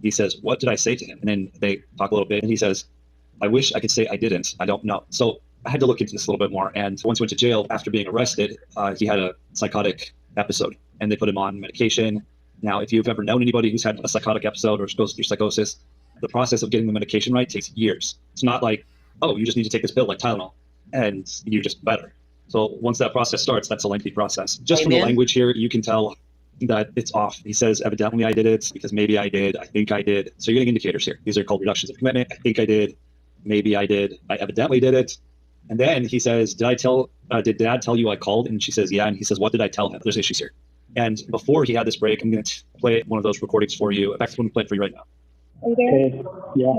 He says, what did I say to him? And then they talk a little bit. And he says, I wish I could say I didn't. I don't know. So I had to look into this a little bit more. And once he went to jail after being arrested, he had a psychotic episode. And they put him on medication. Now, if you've ever known anybody who's had a psychotic episode or goes through psychosis, the process of getting the medication right takes years. It's not like, oh, you just need to take this pill like Tylenol and you're just better. So once that process starts, that's a lengthy process. Just from the language here, you can tell that it's off. He says, evidently I did it, because maybe I did, I think I did. So you're getting indicators here. These are called reductions of commitment. I think I did, maybe I did, I evidently did it. And then he says, did Dad tell you I called? And she says, yeah. And he says, what did I tell him? There's issues here. And before he had this break, I'm going to play one of those recordings for you. In fact, I'm going to play it for you right now. Are you there? Hey, yeah.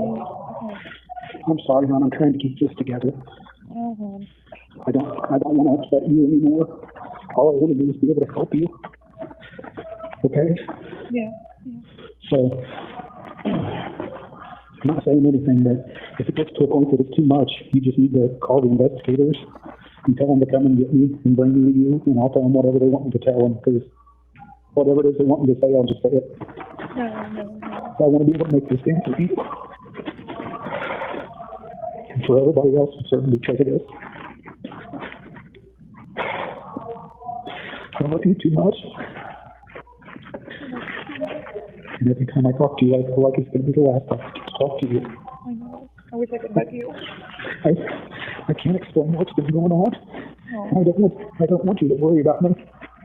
I'm sorry, hon. I'm trying to keep this together. I don't want to upset you anymore. All I want to do is be able to help you. Okay? Yeah. So, I'm not saying anything, but if it gets to a point that it's too much, you just need to call the investigators and tell them to come and get me and bring me to you, and I'll tell them whatever they want me to tell them, because whatever it is they want me to say, I'll just say it. No. I want to be able to make this stand for you. And for everybody else who certainly prejudice. I love you too much. And every time I talk to you, I feel like it's going to be the last time I get to talk to you. I know. I wish I could hug you. I can't explain what's been going on. No. I don't want you to worry about me.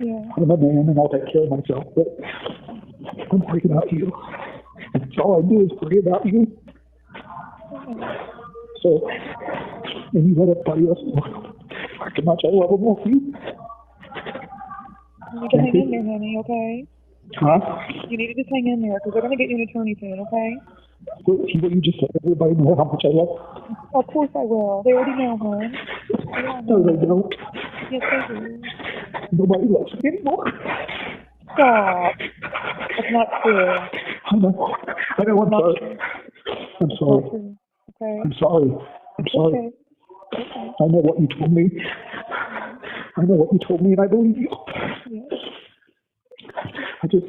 Yeah. I'm a man and I'll take care of myself, but I'm worried about you. That's all I do is worry about you. So, and you let everybody else know how much I love them all you. You need to hang in there, honey, okay? Huh? You need to just hang in there, because they're going to get you an attorney soon, okay? Will you just let everybody know how much I love them? Of course I will. They already know, hon. No, they don't. Yes, they do. Nobody loves me anymore. Stop. That's not true. I know. I'm sorry. I'm sorry. Okay. I'm sorry. I'm sorry. Okay. I know what you told me. I know what you told me, and I believe you. Yes. I just,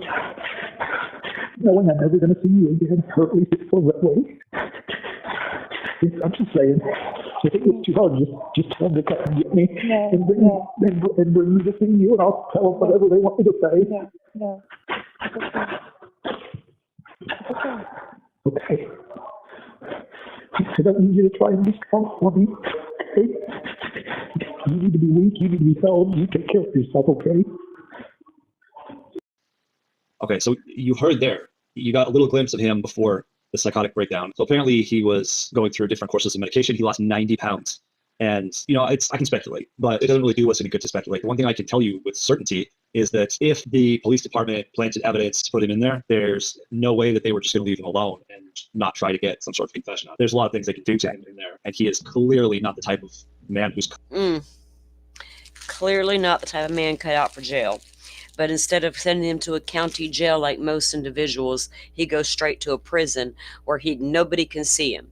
knowing I'm never going to see you again, or at least it feels that way. I'm just saying, if it gets too hard, just tell them to come and get me and bring me to see you, and I'll tell them whatever they want me to say. No. It's okay. Okay. I don't need you to try and be strong for me. Okay? You need to be weak. You need to be held. You take care of yourself, okay? Okay, so you heard there, you got a little glimpse of him before the psychotic breakdown. So apparently he was going through different courses of medication. He lost 90 pounds. And, I can speculate, but it doesn't really do us any good to speculate. The one thing I can tell you with certainty is that if the police department planted evidence to put him in there, there's no way that they were just going to leave him alone and not try to get some sort of confession out. There's a lot of things they could do to him in there. And he is clearly not the type of man who's... Clearly not the type of man cut out for jail. But instead of sending him to a county jail like most individuals, he goes straight to a prison where nobody can see him.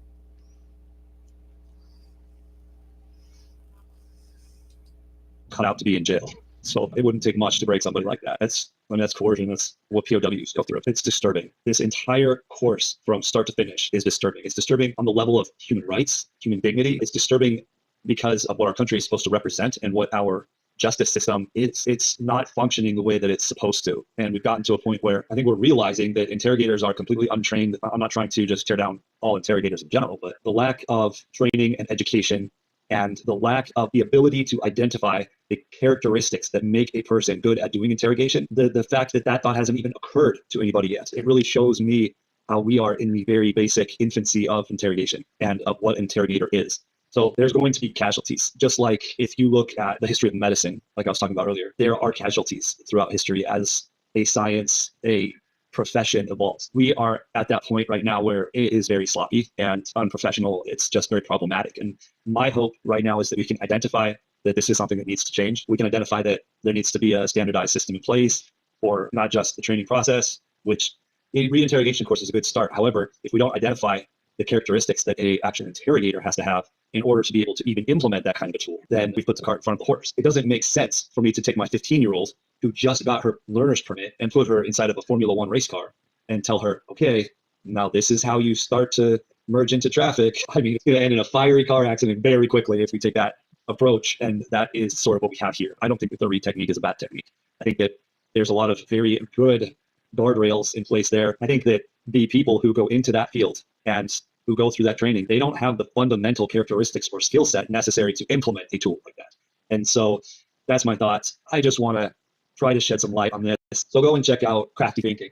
cut out to be in jail. So it wouldn't take much to break somebody like that. That's coercion. That's what POWs go through. It's disturbing. This entire course from start to finish is disturbing. It's disturbing on the level of human rights, human dignity. It's disturbing because of what our country is supposed to represent and what our justice system is. It's not functioning the way that it's supposed to. And we've gotten to a point where I think we're realizing that interrogators are completely untrained. I'm not trying to just tear down all interrogators in general, but the lack of training and education and the lack of the ability to identify the characteristics that make a person good at doing interrogation, the fact that thought hasn't even occurred to anybody yet, it really shows me how we are in the very basic infancy of interrogation and of what an interrogator is. So there's going to be casualties. Just like if you look at the history of medicine, like I was talking about earlier, there are casualties throughout history as a science, a profession evolves. We are at that point right now where it is very sloppy and unprofessional. It's just very problematic. And my hope right now is that we can identify that this is something that needs to change. We can identify that there needs to be a standardized system in place for not just the training process, which a reinterrogation course is a good start. However, if we don't identify the characteristics that a actual interrogator has to have in order to be able to even implement that kind of a tool, then we've put the cart in front of the horse. It doesn't make sense for me to take my 15-year-old who just got her learner's permit and put her inside of a Formula One race car and tell her, okay, now this is how you start to merge into traffic. I mean, it's going to end in a fiery car accident very quickly if we take that approach. And that is sort of what we have here. I don't think that the read technique is a bad technique. I think that there's a lot of very good guardrails in place there. I think that the people who go into that field and who go through that training, they don't have the fundamental characteristics or skill set necessary to implement a tool like that. And so that's my thoughts. I just want to try to shed some light on this. So go and check out Crafty Thinking.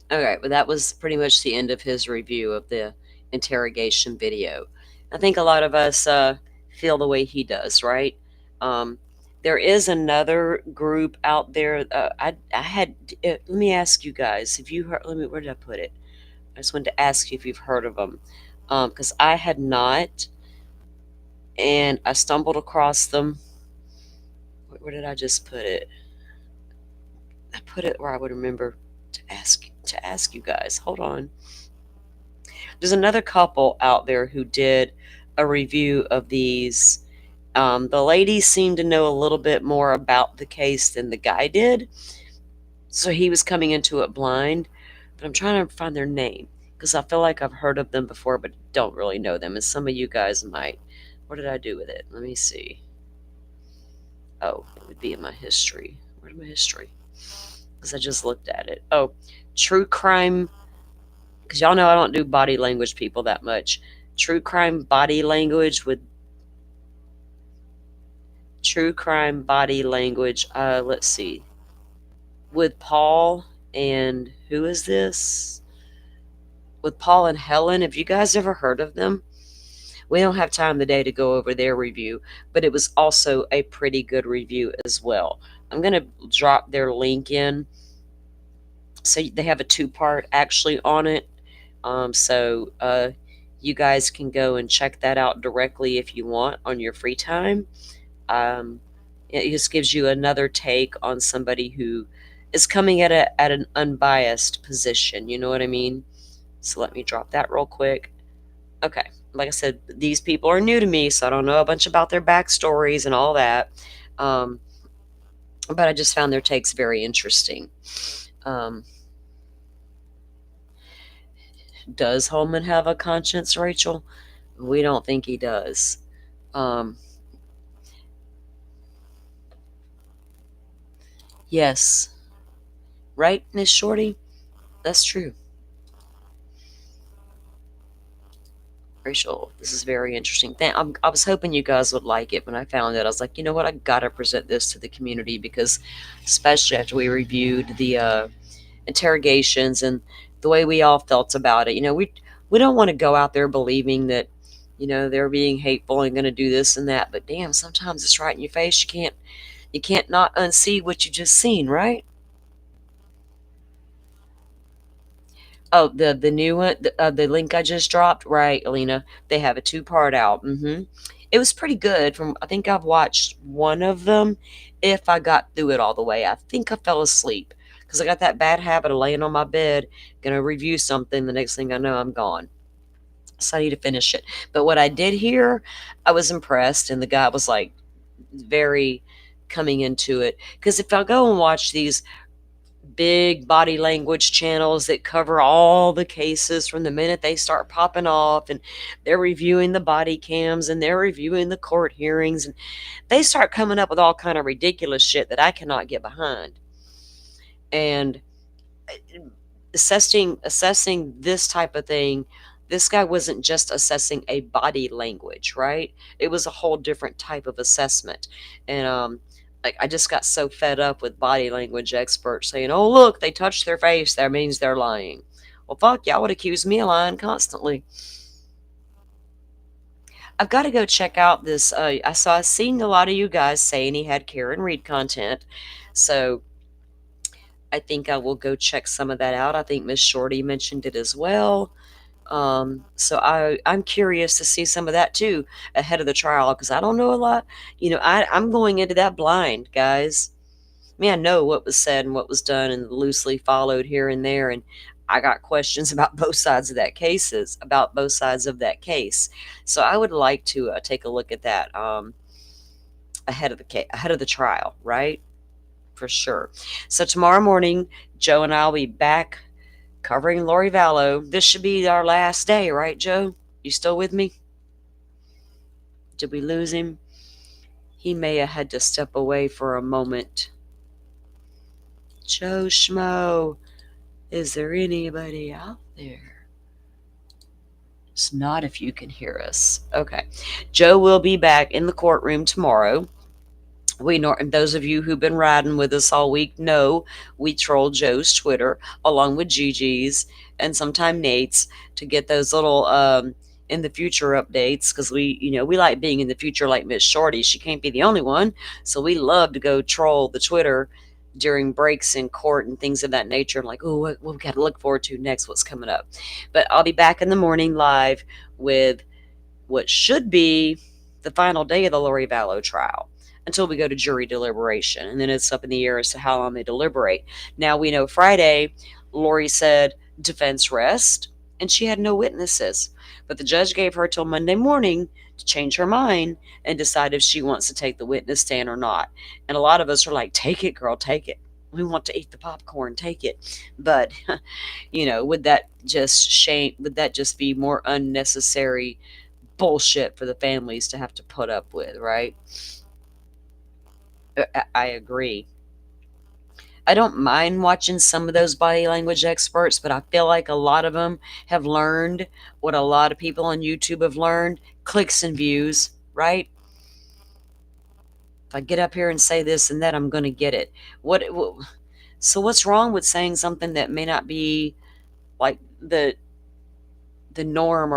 Okay, well, that was pretty much the end of his review of the interrogation video. I think a lot of us feel the way he does, right? There is another group out there. Let me ask you guys, if you heard, where did I put it? I just wanted to ask you if you've heard of them, because I had not, and I stumbled across them. Where did I just put it? I put it where I would remember to ask you guys. Hold on. There's another couple out there who did a review of these. The lady seemed to know a little bit more about the case than the guy did, so he was coming into it blind. But I'm trying to find their name because I feel like I've heard of them before but don't really know them, and some of you guys might. What did I do with it? Let me see. Oh, it would be in my history. Where's my history? Because I just looked at it. Oh, true crime. Because y'all know I don't do body language people that much. True crime body language with true crime body language. Let's see. With Paul and who is this? With Paul and Helen. Have you guys ever heard of them? We don't have time today to go over their review, but it was also a pretty good review as well. I'm going to drop their link in. So they have a two-part actually on it. So you guys can go and check that out directly if you want on your free time. It just gives you another take on somebody who is coming at an unbiased position. You know what I mean? So let me drop that real quick. Okay. Like I said, these people are new to me, so I don't know a bunch about their backstories and all that. But I just found their takes very interesting. Does Holman have a conscience, Rachel? We don't think he does. Yes. Right, Miss Shorty? That's true. Rachel, this is very interesting. I was hoping you guys would like it when I found it. I was like, you know what, I gotta present this to the community because, especially after we reviewed the interrogations and the way we all felt about it, we don't want to go out there believing that, they're being hateful and going to do this and that. But damn, sometimes it's right in your face. You can't not unsee what you just seen, right? Oh, the new one, the link I just dropped, right, Alina? They have a two-part out. It was pretty good. I think I've watched one of them. If I got through it all the way, I think I fell asleep because I got that bad habit of laying on my bed, gonna review something. The next thing I know, I'm gone. So I need to finish it. But what I did hear, I was impressed, and the guy was like very coming into it. Because if I go and watch these big body language channels that cover all the cases from the minute they start popping off, and they're reviewing the body cams and they're reviewing the court hearings, and they start coming up with all kind of ridiculous shit that I cannot get behind. And assessing this type of thing, this guy wasn't just assessing a body language, right? It was a whole different type of assessment. And I just got so fed up with body language experts saying, oh, look, they touched their face, that means they're lying. Well, fuck, y'all would accuse me of lying constantly. I've got to go check out this. I've seen a lot of you guys saying he had Karen Reed content. So I think I will go check some of that out. I think Miss Shorty mentioned it as well. So I'm curious to see some of that too ahead of the trial because I don't know a lot. I'm going into that blind, guys. I mean, I know what was said and what was done and loosely followed here and there, and I got questions about both sides of that case. So I would like to take a look at that ahead of the trial, right? For sure. So tomorrow morning, Joe and I will be back covering Lori Vallow. This should be our last day, right, Joe? You still with me? Did we lose him? He may have had to step away for a moment. Joe Schmoe, is there anybody out there? It's not if you can hear us. Okay. Joe will be back in the courtroom tomorrow. And those of you who've been riding with us all week know we troll Joe's Twitter along with Gigi's and sometime Nate's to get those little in the future updates because we like being in the future like Miss Shorty. She can't be the only one, so we love to go troll the Twitter during breaks in court and things of that nature. Like, oh, what we got to look forward to next, what's coming up. But I'll be back in the morning live with what should be the final day of the Lori Vallow trial until we go to jury deliberation. And then it's up in the air as to how long they deliberate. Now we know Friday, Lori said defense rest, and she had no witnesses. But the judge gave her till Monday morning to change her mind and decide if she wants to take the witness stand or not. And a lot of us are like, take it, girl, take it. We want to eat the popcorn, take it. But, would that just be more unnecessary bullshit for the families to have to put up with, right? I agree. I don't mind watching some of those body language experts, but I feel like a lot of them have learned what a lot of people on YouTube have learned, clicks and views, right? If I get up here and say this and that, I'm going to get it. So what's wrong with saying something that may not be like the norm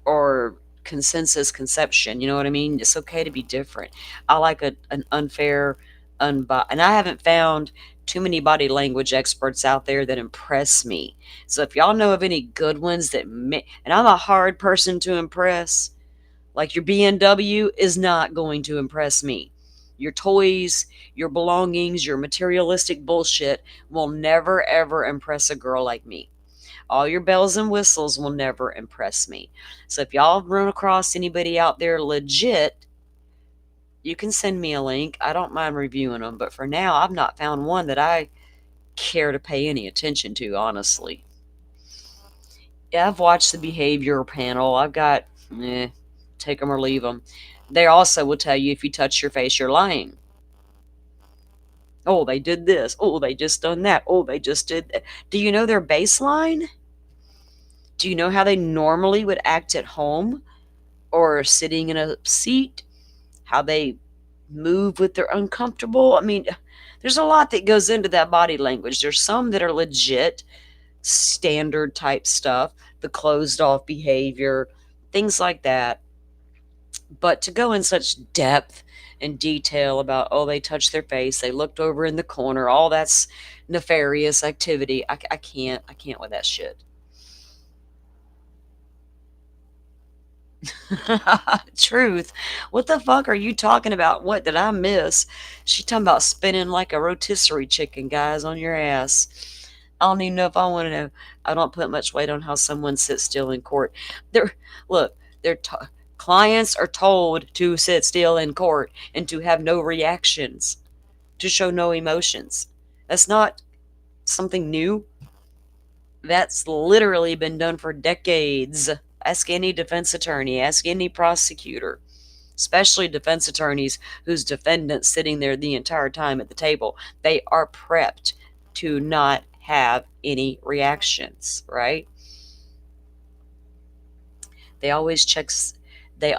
or consensus conception? You know what I mean? It's okay to be different. I like an unfair, and I haven't found too many body language experts out there that impress me. So if y'all know of any good ones and I'm a hard person to impress, like your BMW is not going to impress me. Your toys, your belongings, your materialistic bullshit will never ever impress a girl like me. All your bells and whistles will never impress me. So if y'all run across anybody out there legit, you can send me a link. I don't mind reviewing them. But for now, I've not found one that I care to pay any attention to, honestly. Yeah, I've watched the behavior panel. I've got, take them or leave them. They also will tell you if you touch your face, you're lying. Oh, they did this. Oh, they just done that. Oh, they just did that. Do you know their baseline? Do you know how they normally would act at home or sitting in a seat? How they move with their uncomfortable? I mean, there's a lot that goes into that body language. There's some that are legit standard type stuff, the closed off behavior, things like that. But to go in such depth and detail about, oh, they touched their face, they looked over in the corner, all that's nefarious activity. I can't with that shit. Truth. What the fuck are you talking about? What did I miss? She talking about spinning like a rotisserie chicken, guys, on your ass. I don't even know if I want to know. I don't put much weight on how someone sits still in court. Clients are told to sit still in court and to have no reactions, to show no emotions. That's not something new. That's literally been done for decades. Ask any defense attorney, ask any prosecutor, especially defense attorneys whose defendant's sitting there the entire time at the table. They are prepped to not have any reactions, right? They always check the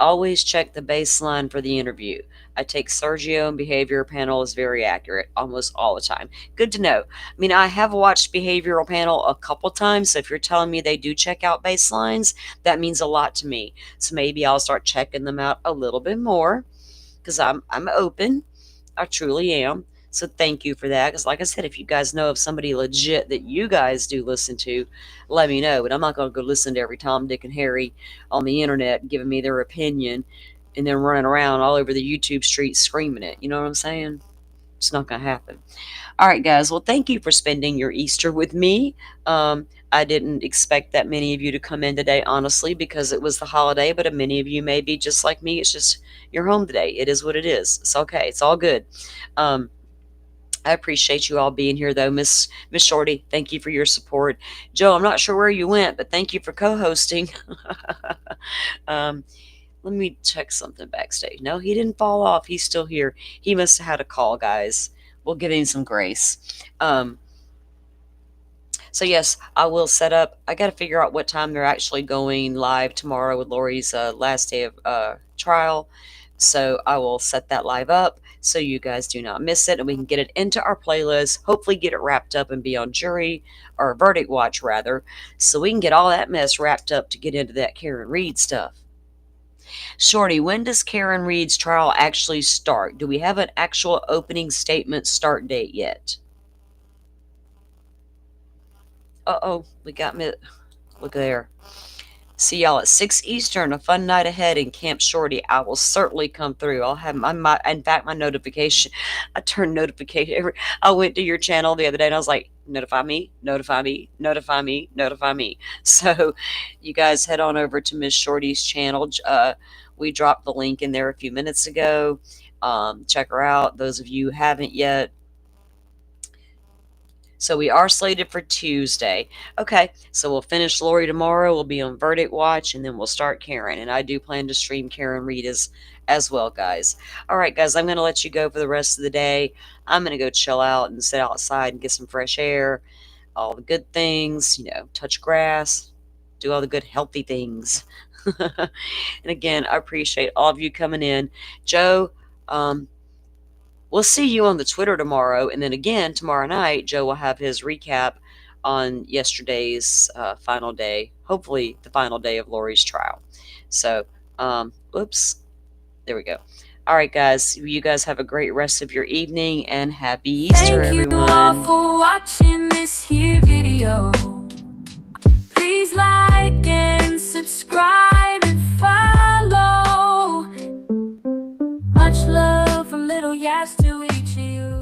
baseline for the interview. I take Sergio, and behavioral panel is very accurate almost all the time. Good to know. I mean, I have watched behavioral panel a couple times, so if you're telling me they do check out baselines, that means a lot to me. So maybe I'll start checking them out a little bit more, because I'm open. I truly am. So thank you for that, because like I said, if you guys know of somebody legit that you guys do listen to, let me know. But I'm not going to go listen to every Tom, Dick, and Harry on the internet giving me their opinion and then running around all over the YouTube streets screaming it. You know what I'm saying? It's not going to happen. All right, guys. Well, thank you for spending your Easter with me. I didn't expect that many of you to come in today, honestly, because it was the holiday, but many of you may be just like me. It's just you're home today. It is what it is. It's okay. It's all good. I appreciate you all being here, though. Miss Shorty, thank you for your support. Joe, I'm not sure where you went, but thank you for co-hosting. Let me check something backstage. No, he didn't fall off. He's still here. He must have had a call, guys. We'll give him some grace. So, yes, I will set up. I got to figure out what time they're actually going live tomorrow with Lori's last day of trial. So I will set that live up so you guys do not miss it, and we can get it into our playlist, hopefully get it wrapped up and be on jury or verdict watch, rather, so we can get all that mess wrapped up to get into that Karen Reed stuff. Shorty, when does Karen Reed's trial actually start? Do we have an actual opening statement start date yet? Uh-oh, we got me. Look there. See y'all at 6 Eastern, a fun night ahead in Camp Shorty. I will certainly come through. I'll have in fact, my notification. I turned notification. I went to your channel the other day and I was like, notify me, notify me, notify me, notify me. So you guys head on over to Miss Shorty's channel. We dropped the link in there a few minutes ago. Check her out. Those of you who haven't yet. So we are slated for Tuesday. Okay, so we'll finish Lori tomorrow. We'll be on verdict watch, and then we'll start Karen. And I do plan to stream Karen Reed as well, guys. All right, guys, I'm going to let you go for the rest of the day. I'm going to go chill out and sit outside and get some fresh air, all the good things, touch grass, do all the good healthy things. And again, I appreciate all of you coming in. Joe, we'll see you on the Twitter tomorrow, and then again tomorrow night, Joe will have his recap on yesterday's final day, hopefully the final day of Lori's trial. So, whoops, there we go. All right, guys, you guys have a great rest of your evening, and happy Easter, everyone. Thank you all for watching this here video. Please like and subscribe and follow. Much love from little Yas to each of you.